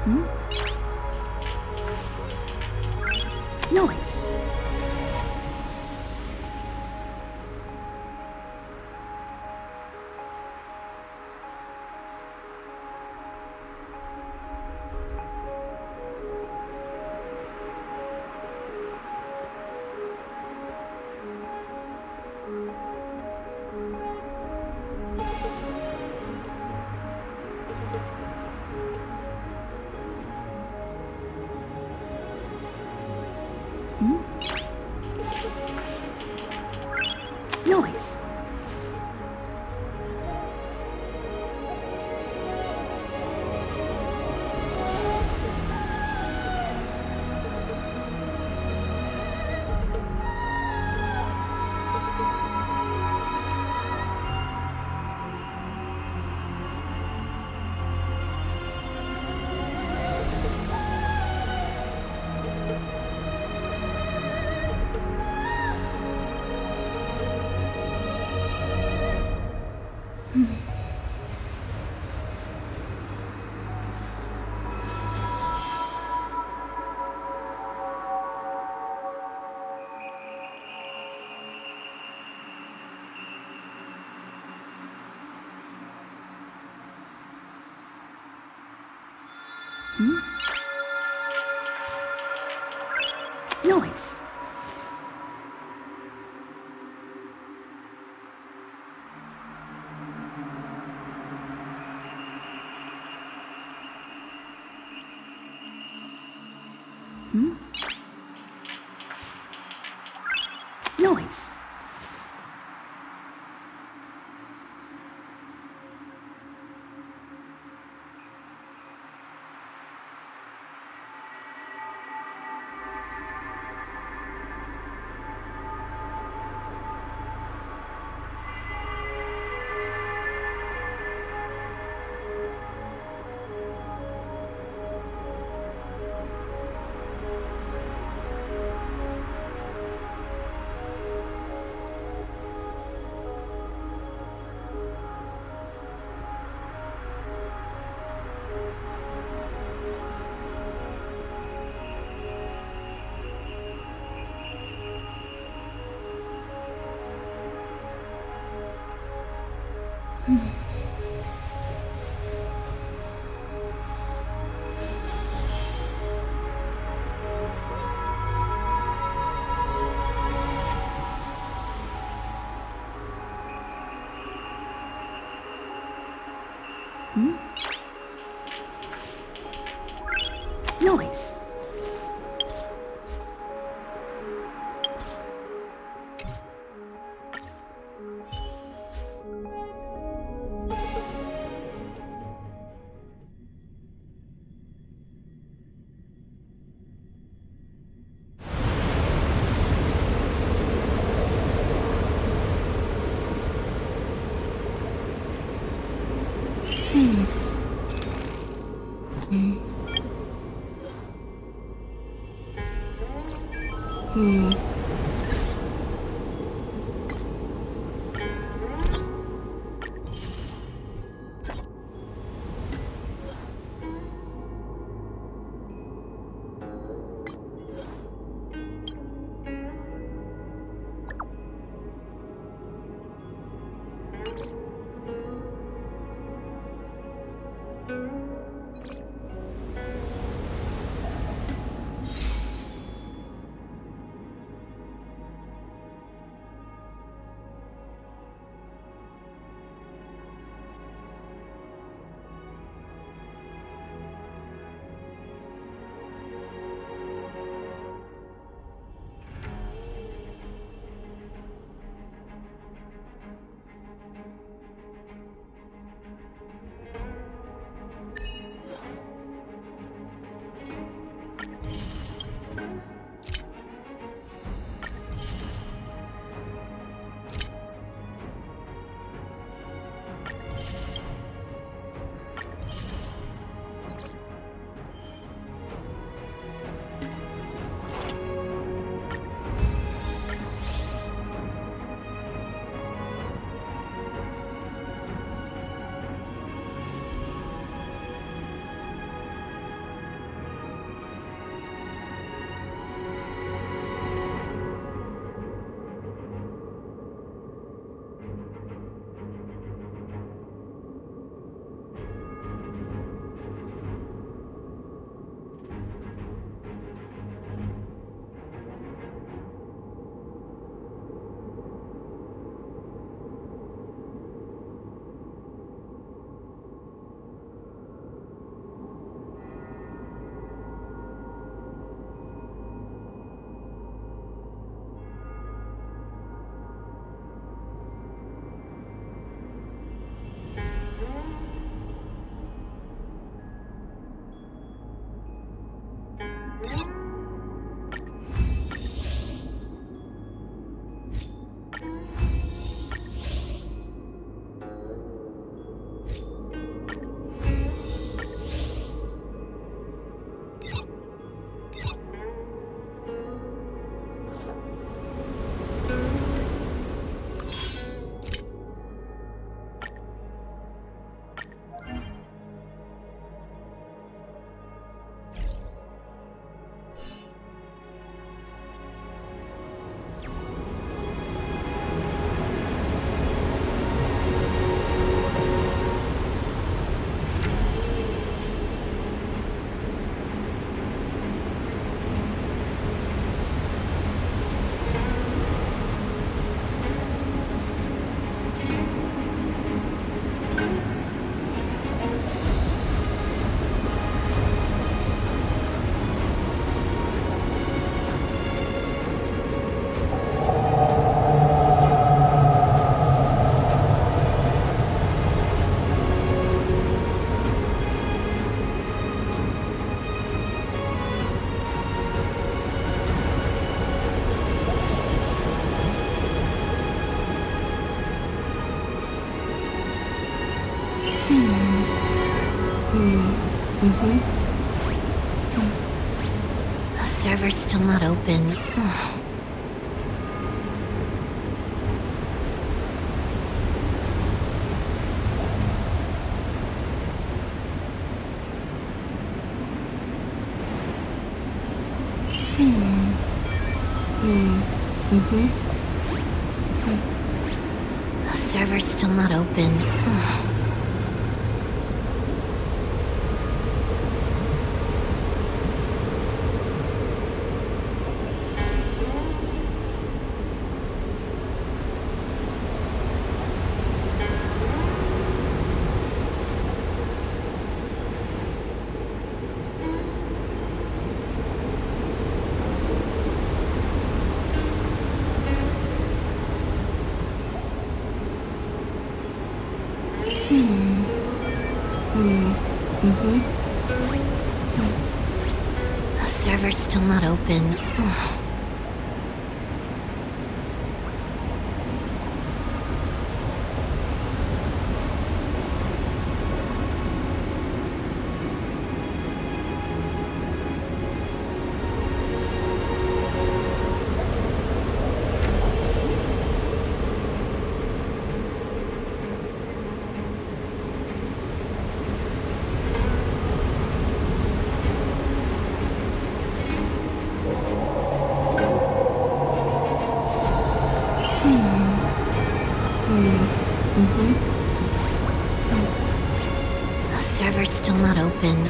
Noise. Noise. Noise. Noise. Noise. The server's still not open. The server's still not open. The server's still not open. The server's still not open.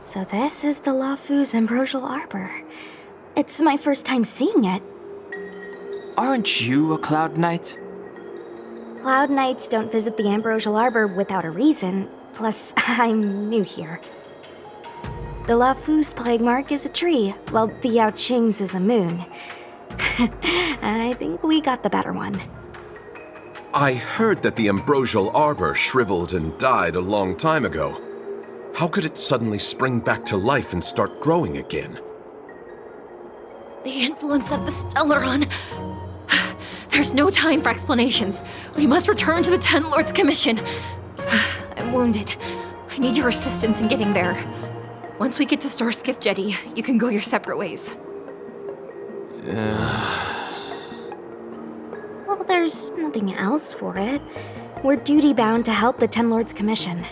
So this is the Lafu's Ambrosial Arbor. It's my first time seeing it. Aren't you a Cloud Knight? Cloud Knights don't visit the Ambrosial Arbor without a reason. Plus, I'm new here. The Lafu's plague mark is a tree, while the Yao Qing's is a moon. I think we got the better one. I heard that the Ambrosial Arbor shriveled and died a long time ago. How could it suddenly spring back to life and start growing again? The influence of the Stellaron. There's no time for explanations. We must return to the Ten Lords Commission. I'm wounded. I need your assistance in getting there. Once we get to Starskiff Jetty, you can go your separate ways. Well, there's nothing else for it. We're duty-bound to help the Ten Lords Commission.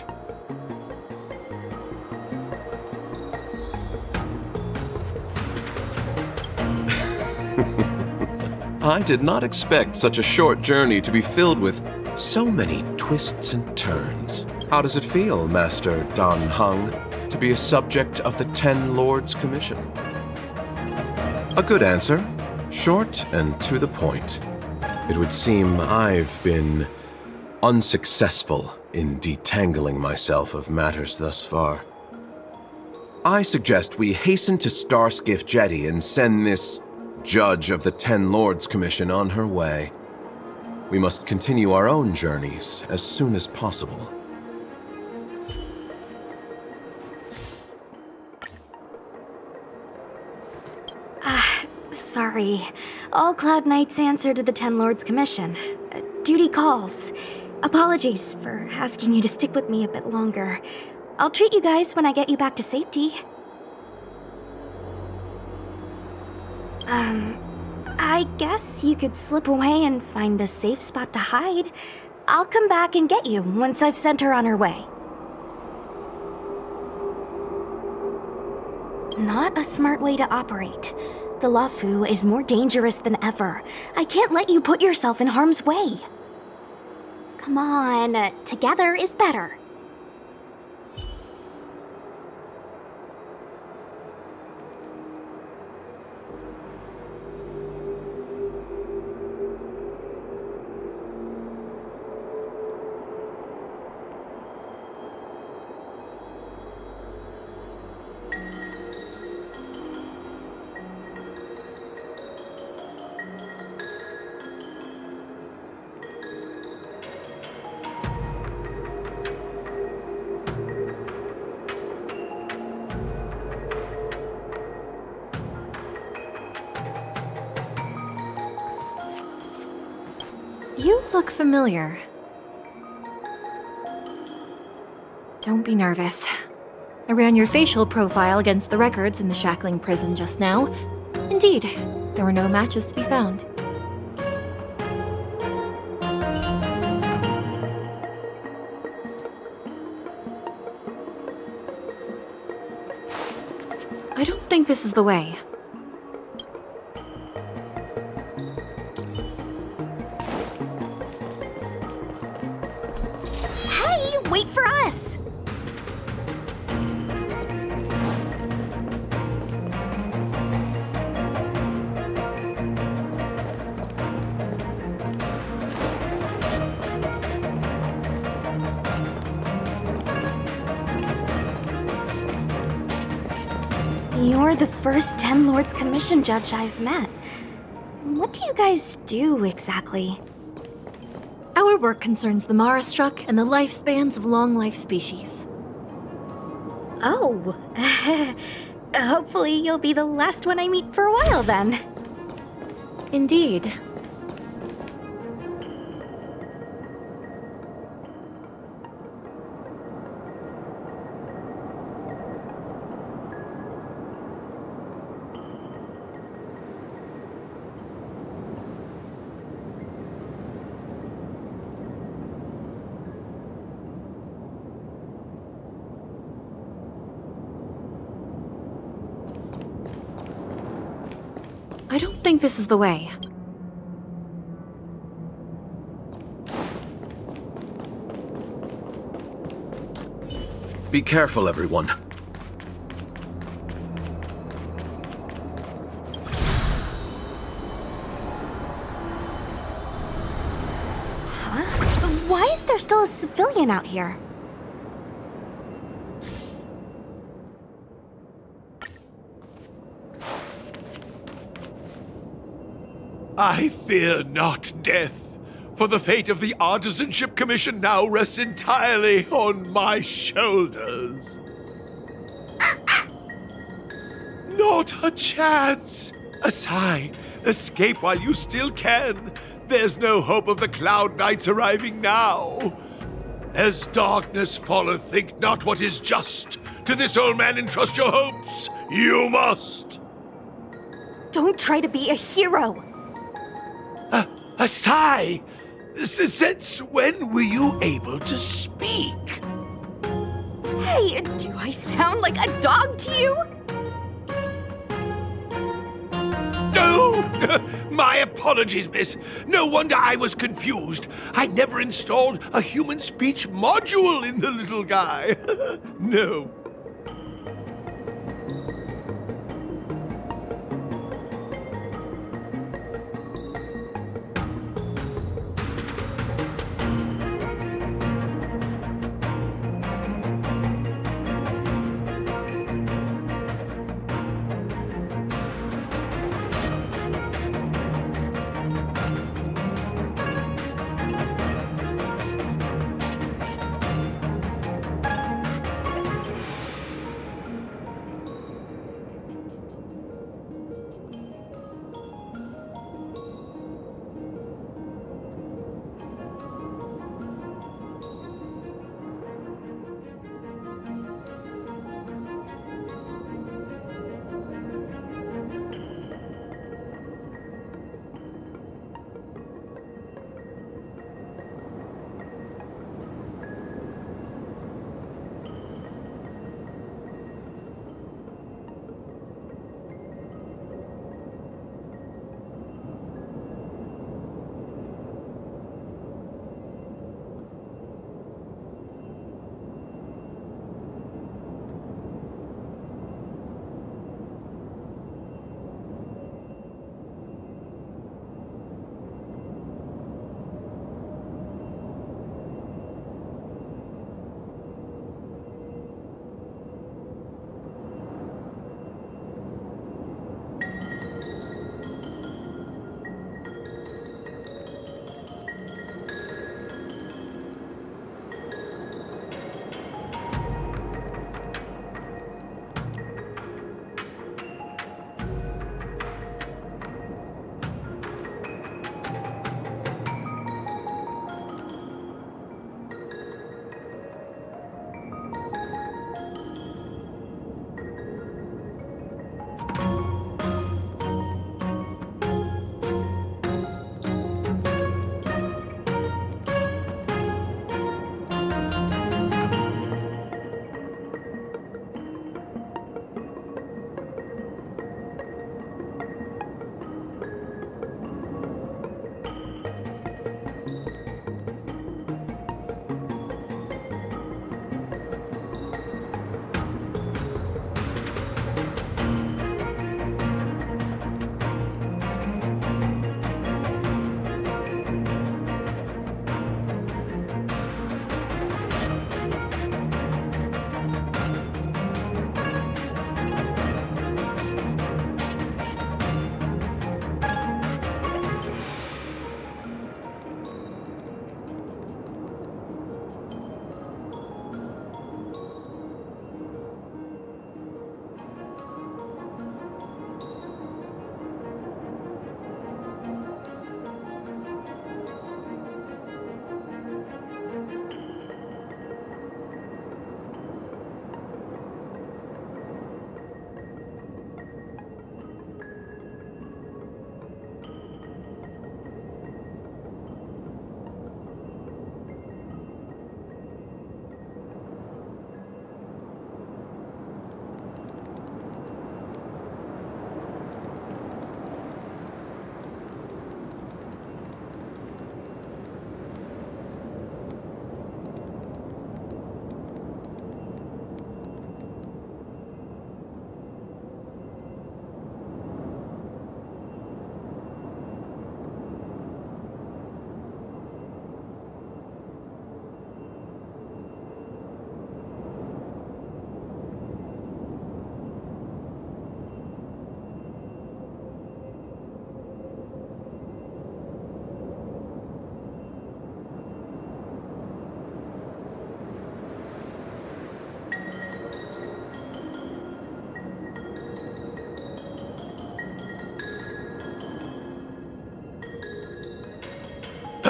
I did not expect such a short journey to be filled with so many twists and turns. How does it feel, Master Dan Heng, to be a subject of the Ten Lords Commission? A good answer. Short and to the point. It would seem I've been unsuccessful in detangling myself of matters thus far. I suggest we hasten to Starskiff Jetty and send this Judge of the Ten Lords Commission on her way. We must continue our own journeys as soon as possible. Sorry. All Cloud Knights answer to the Ten Lords Commission. Duty calls. Apologies for asking you to stick with me a bit longer. I'll treat you guys when I get you back to safety. I guess you could slip away and find a safe spot to hide. I'll come back and get you once I've sent her on her way. Not a smart way to operate. The Lafu is more dangerous than ever. I can't let you put yourself in harm's way. Come on, together is better. You look familiar. Don't be nervous. I ran your facial profile against the records in the Shackling prison just now. Indeed, there were no matches to be found. I don't think this is the way. Wait for us! You're the first Ten Lords Commission judge I've met. What do you guys do exactly? Our work concerns the Marastruck and the lifespans of long-life species. Oh. Hopefully you'll be the last one I meet for a while then. Indeed. I don't think this is the way. Be careful, everyone. still a civilian out here. I fear not death, for the fate of the Artisanship Commission now rests entirely on my shoulders. Not a chance! Asai, escape while you still can. There's no hope of the Cloud Knights arriving now. As darkness falleth, think not what is just. To this old man entrust your hopes. You must. Don't try to be a hero. Asai, since when were you able to speak? Hey, do I sound like a dog to you? No! My apologies, miss. No wonder I was confused. I never installed a human speech module in the little guy. No.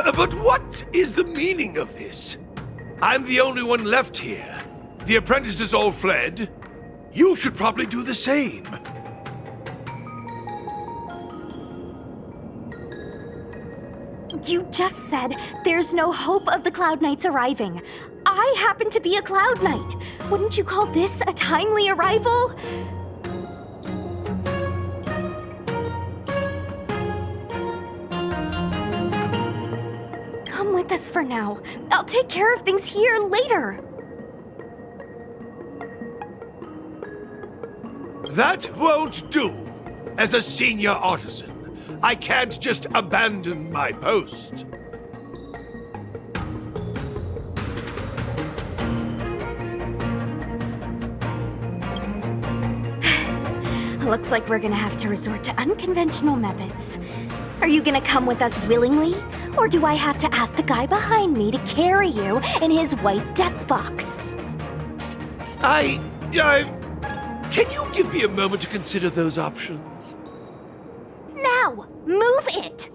But what is the meaning of this? I'm the only one left here. The apprentices all fled. You should probably do the same. You just said there's no hope of the Cloud Knights arriving. I happen to be a Cloud Knight. Wouldn't you call this a timely arrival? Come with us for now. I'll take care of things here later. That won't do. As a senior artisan, I can't just abandon my post. Looks like we're gonna have to resort to unconventional methods. Are you gonna come with us willingly? Or do I have to ask the guy behind me to carry you in his white death box? Can you give me a moment to consider those options? Now! Move it!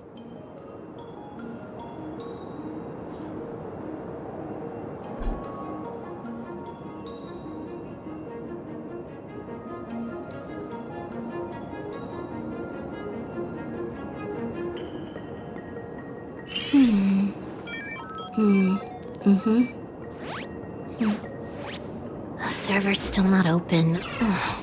The server's still not open. Ugh.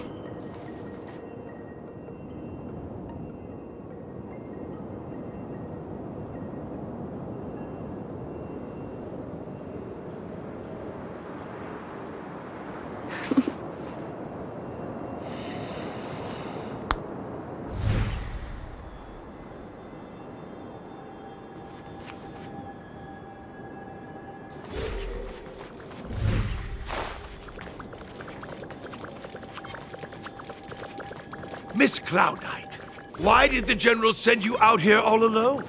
Miss Cloud Knight, why did the General send you out here all alone?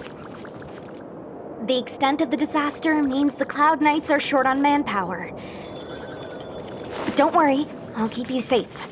The extent of the disaster means the Cloud Knights are short on manpower. But don't worry, I'll keep you safe.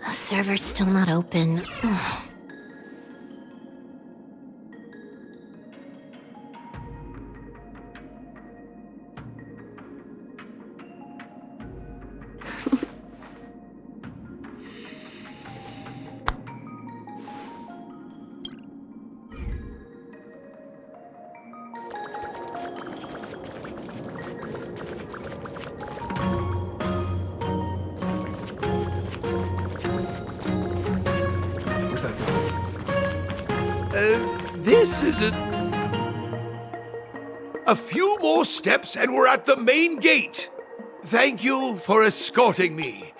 The server's still not open. Ugh. This isn't... A few more steps and we're at the main gate. Thank you for escorting me.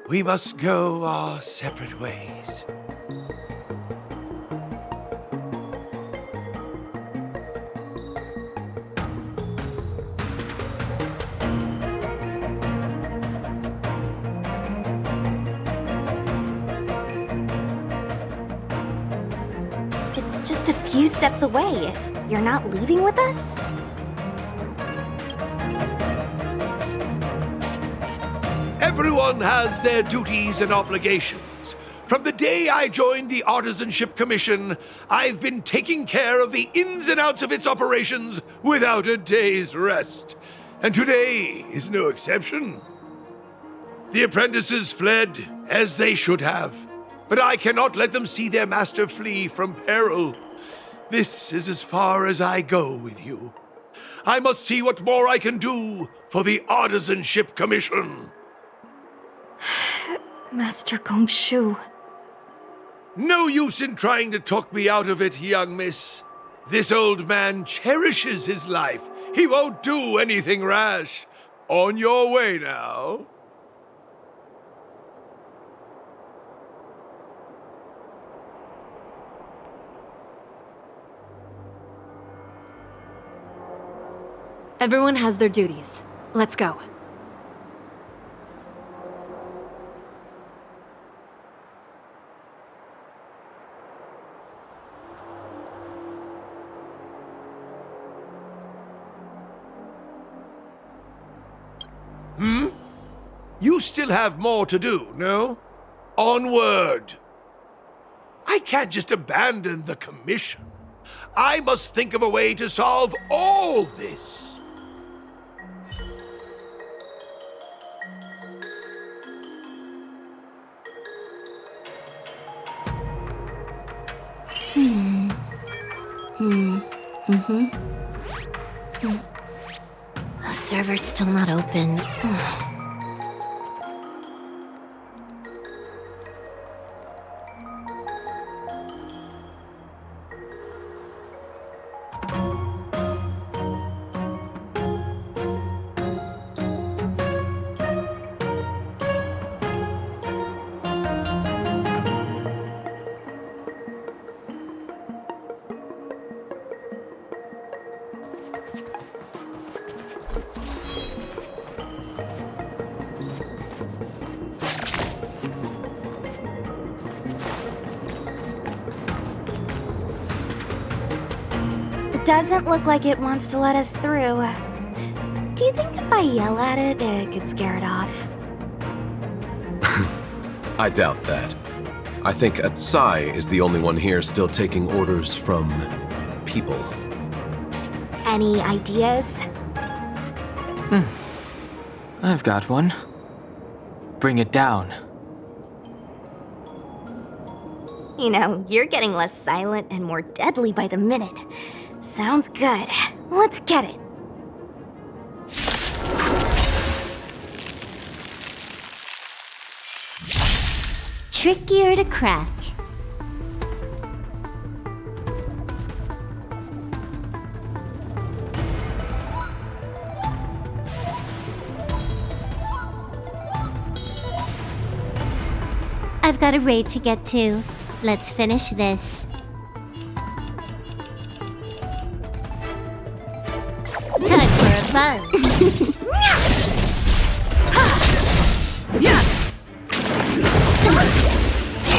We must go our separate ways. It's just a few steps away. You're not leaving with us? Everyone has their duties and obligations. From the day I joined the Artisanship Commission, I've been taking care of the ins and outs of its operations without a day's rest. And today is no exception. The apprentices fled, as they should have. But I cannot let them see their master flee from peril. This is as far as I go with you. I must see what more I can do for the Artisanship Commission. Master Gongshu. No use in trying to talk me out of it, young miss. This old man cherishes his life. He won't do anything rash. On your way now. Everyone has their duties. Let's go. You still have more to do, no? Onward! I can't just abandon the commission. I must think of a way to solve all this. The server's still not open. Doesn't look like it wants to let us through. Do you think if I yell at it, it could scare it off? I doubt that. I think Atsai is the only one here still taking orders from people. Any ideas? I've got one. Bring it down. You know, you're getting less silent and more deadly by the minute. Sounds good. Let's get it. Trickier to crack. I've got a raid to get to. Let's finish this. Time for a buzz.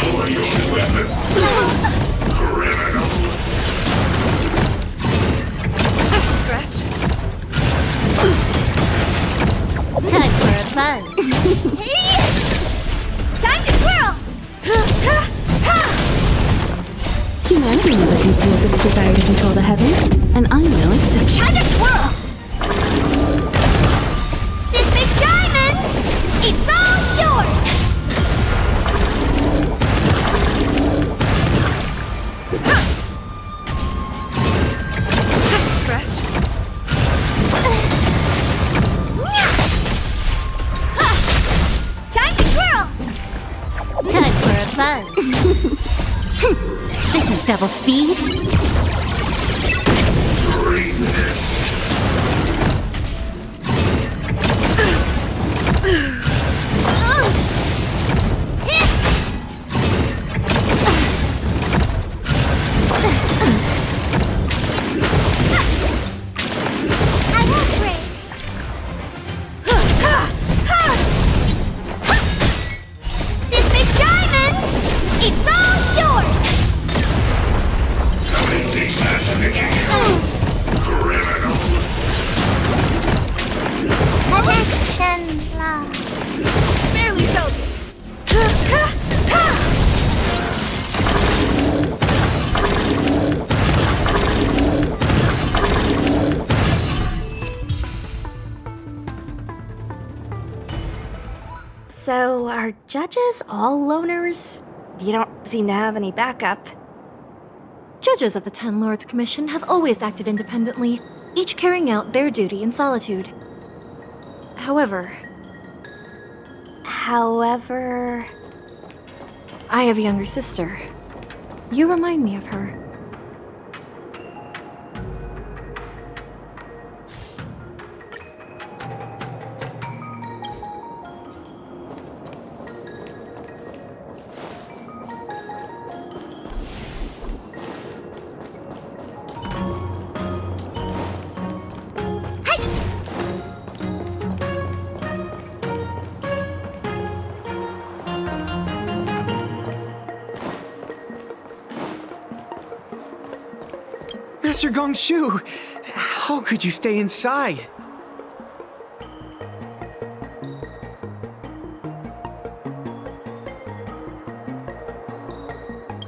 Lower your weapon. Criminal. Just a scratch. Time for a buzz. Time to twirl! Humanity never conceals its desire to control the heavens, and I'm no exception. Time to twirl! This big diamond! It's all yours! Just a scratch. Time to twirl! Time for a buzz. This is double speed. This big diamond, it's all yours! Connection, love. Barely felt it. So, are judges all loners? You don't seem to have any backup. Judges of the Ten Lords Commission have always acted independently, each carrying out their duty in solitude. However, I have a younger sister. You remind me of her. Master Gongshu, how could you stay inside?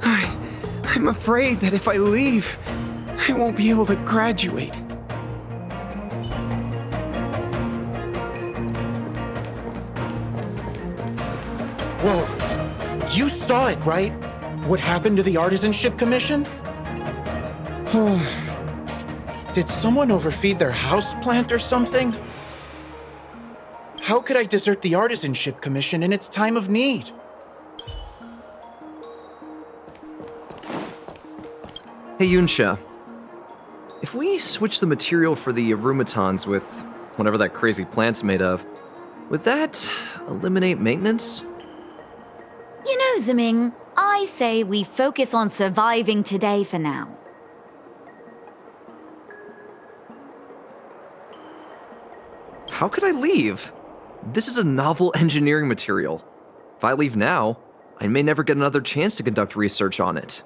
I'm afraid that if I leave, I won't be able to graduate. Whoa, you saw it, right? What happened to the Artisanship Commission? Did someone overfeed their houseplant or something? How could I desert the Artisanship Commission in its time of need? Hey Yunsha, if we switch the material for the aromatons with whatever that crazy plant's made of, would that eliminate maintenance? You know, Ziming, I say we focus on surviving today for now. How could I leave? This is a novel engineering material. If I leave now, I may never get another chance to conduct research on it.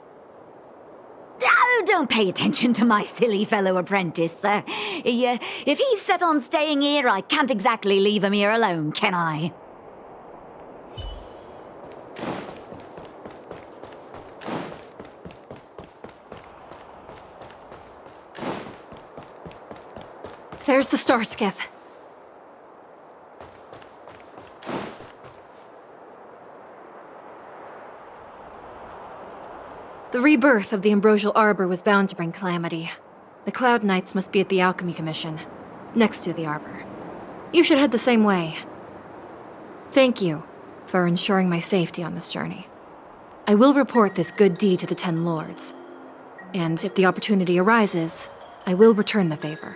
Oh, don't pay attention to my silly fellow apprentice. If he's set on staying here, I can't exactly leave him here alone, can I? There's the star skiff. The rebirth of the Ambrosial Arbor was bound to bring calamity. The Cloud Knights must be at the Alchemy Commission, next to the Arbor. You should head the same way. Thank you for ensuring my safety on this journey. I will report this good deed to the Ten Lords. And if the opportunity arises, I will return the favor.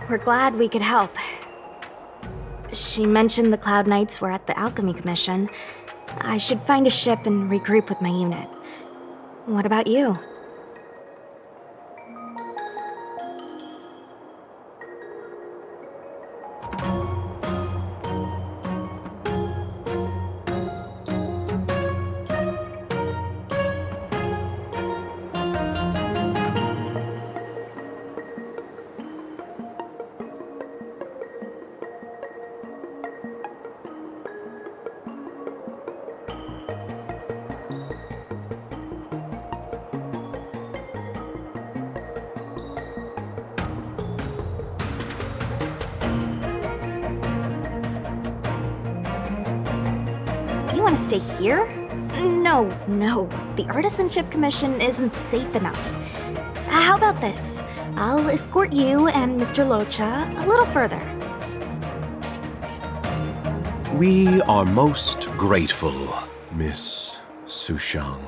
We're glad we could help. She mentioned the Cloud Knights were at the Alchemy Commission. I should find a ship and regroup with my unit. What about you? You want to stay here? No. The Artisanship Commission isn't safe enough. How about this? I'll escort you and Mr. Locha a little further. We are most grateful, Miss Sushang.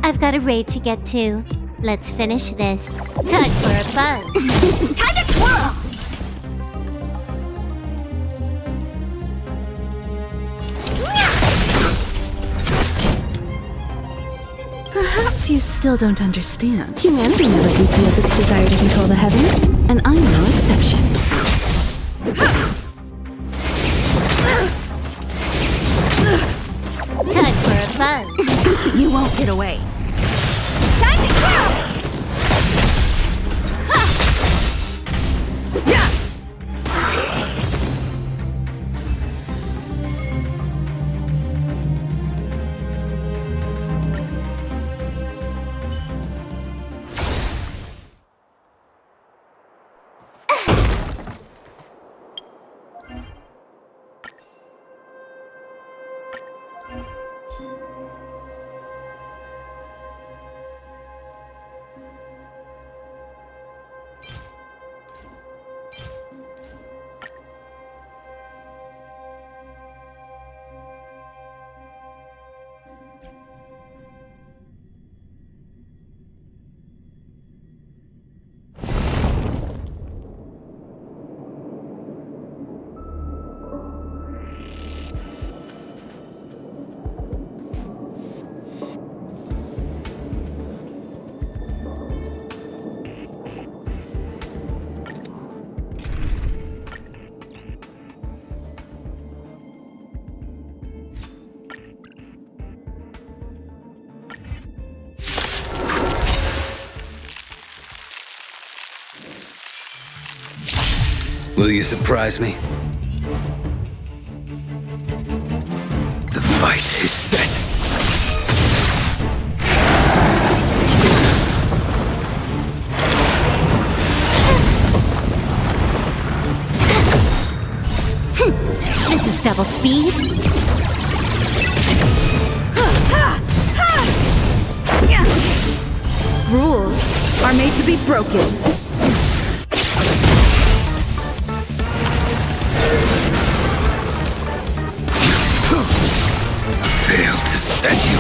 I've got a raid to get to. Let's finish this. Time for a buzz. Time to twirl! Perhaps you still don't understand. Humanity never conceals its desire to control the heavens, and I'm no exception. Time for a buzz. You won't get away. Time to twirl! Will you surprise me? The fight is set. This is double speed? Rules are made to be broken. Failed to set you.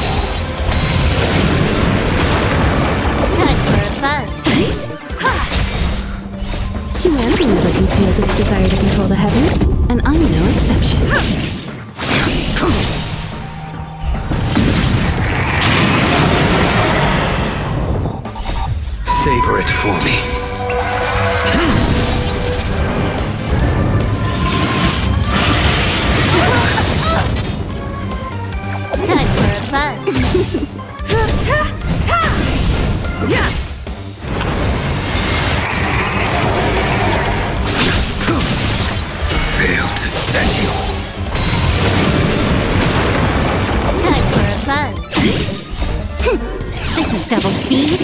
Time for a buzz. Humanity never conceals its desire to control the heavens, and I'm no exception. Savor it for me. Time for a buzz. Failed to set you. Time for a buzz. This is double speed.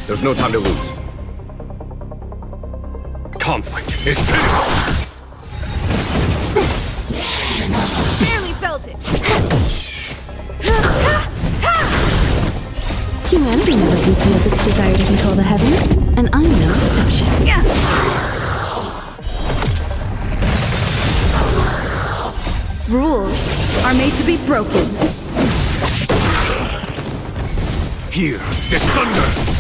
There's no time to lose. Conflict is pitiful! Barely felt it! Humanity never conceals its desire to control the heavens, and I'm no exception. Rules are made to be broken. Here, the thunder!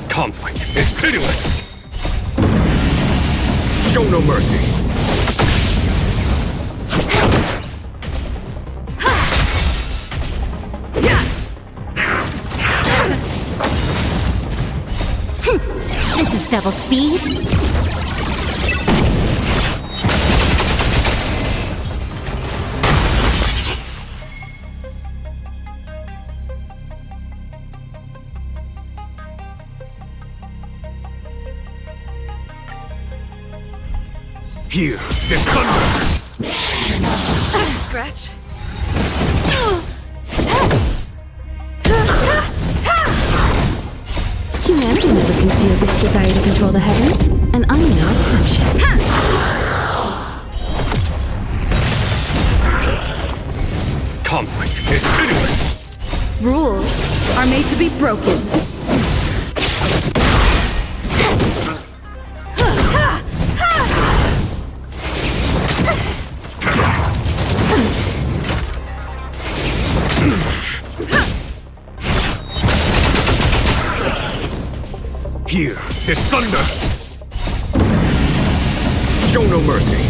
Conflict is pitiless! Show no mercy! This is double speed. Here, the thunder! Just a scratch. Humanity never conceals its desire to control the heavens, and I'm no exception. Conflict is pitiless! Rules are made to be broken. Here, the thunder! Show no mercy!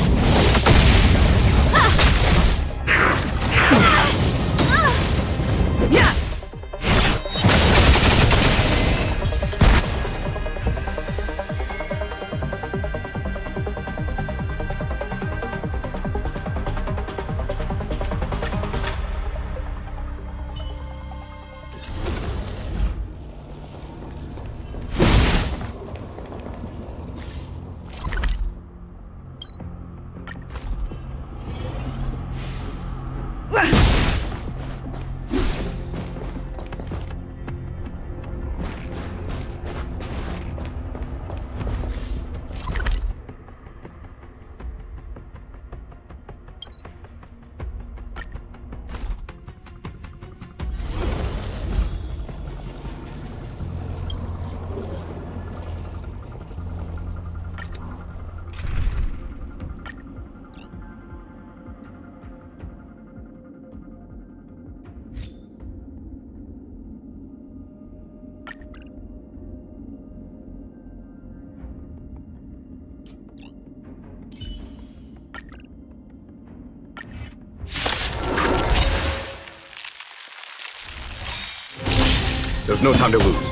There's no time to lose.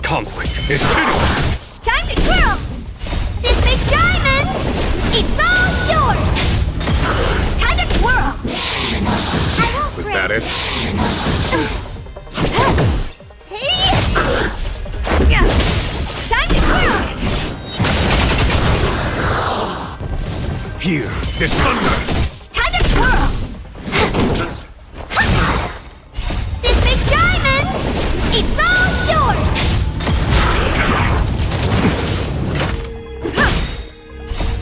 Conflict is pitiless! Time to twirl! This big diamond, it's all yours! Time to twirl! I won't Was break. that it? Hey! Time to twirl! Here, the thunder! Time to twirl! This big diamond, it's all yours!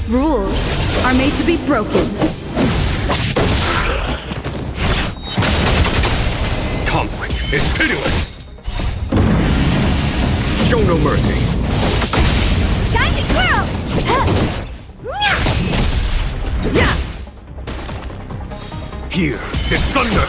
Rules are made to be broken. Conflict is pitiless! Show no mercy! Time to twirl! Here, the thunder!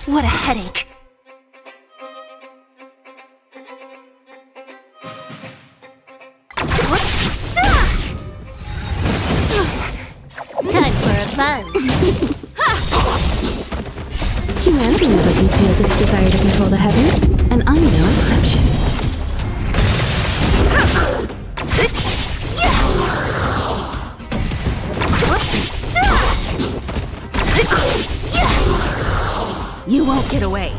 What a headache. Time for a fun. Humanity never conceals its desire to control the heavens, and I'm no exception. You won't get away.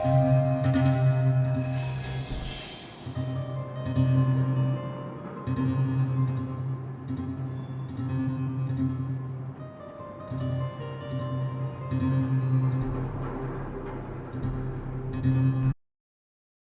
Thank you.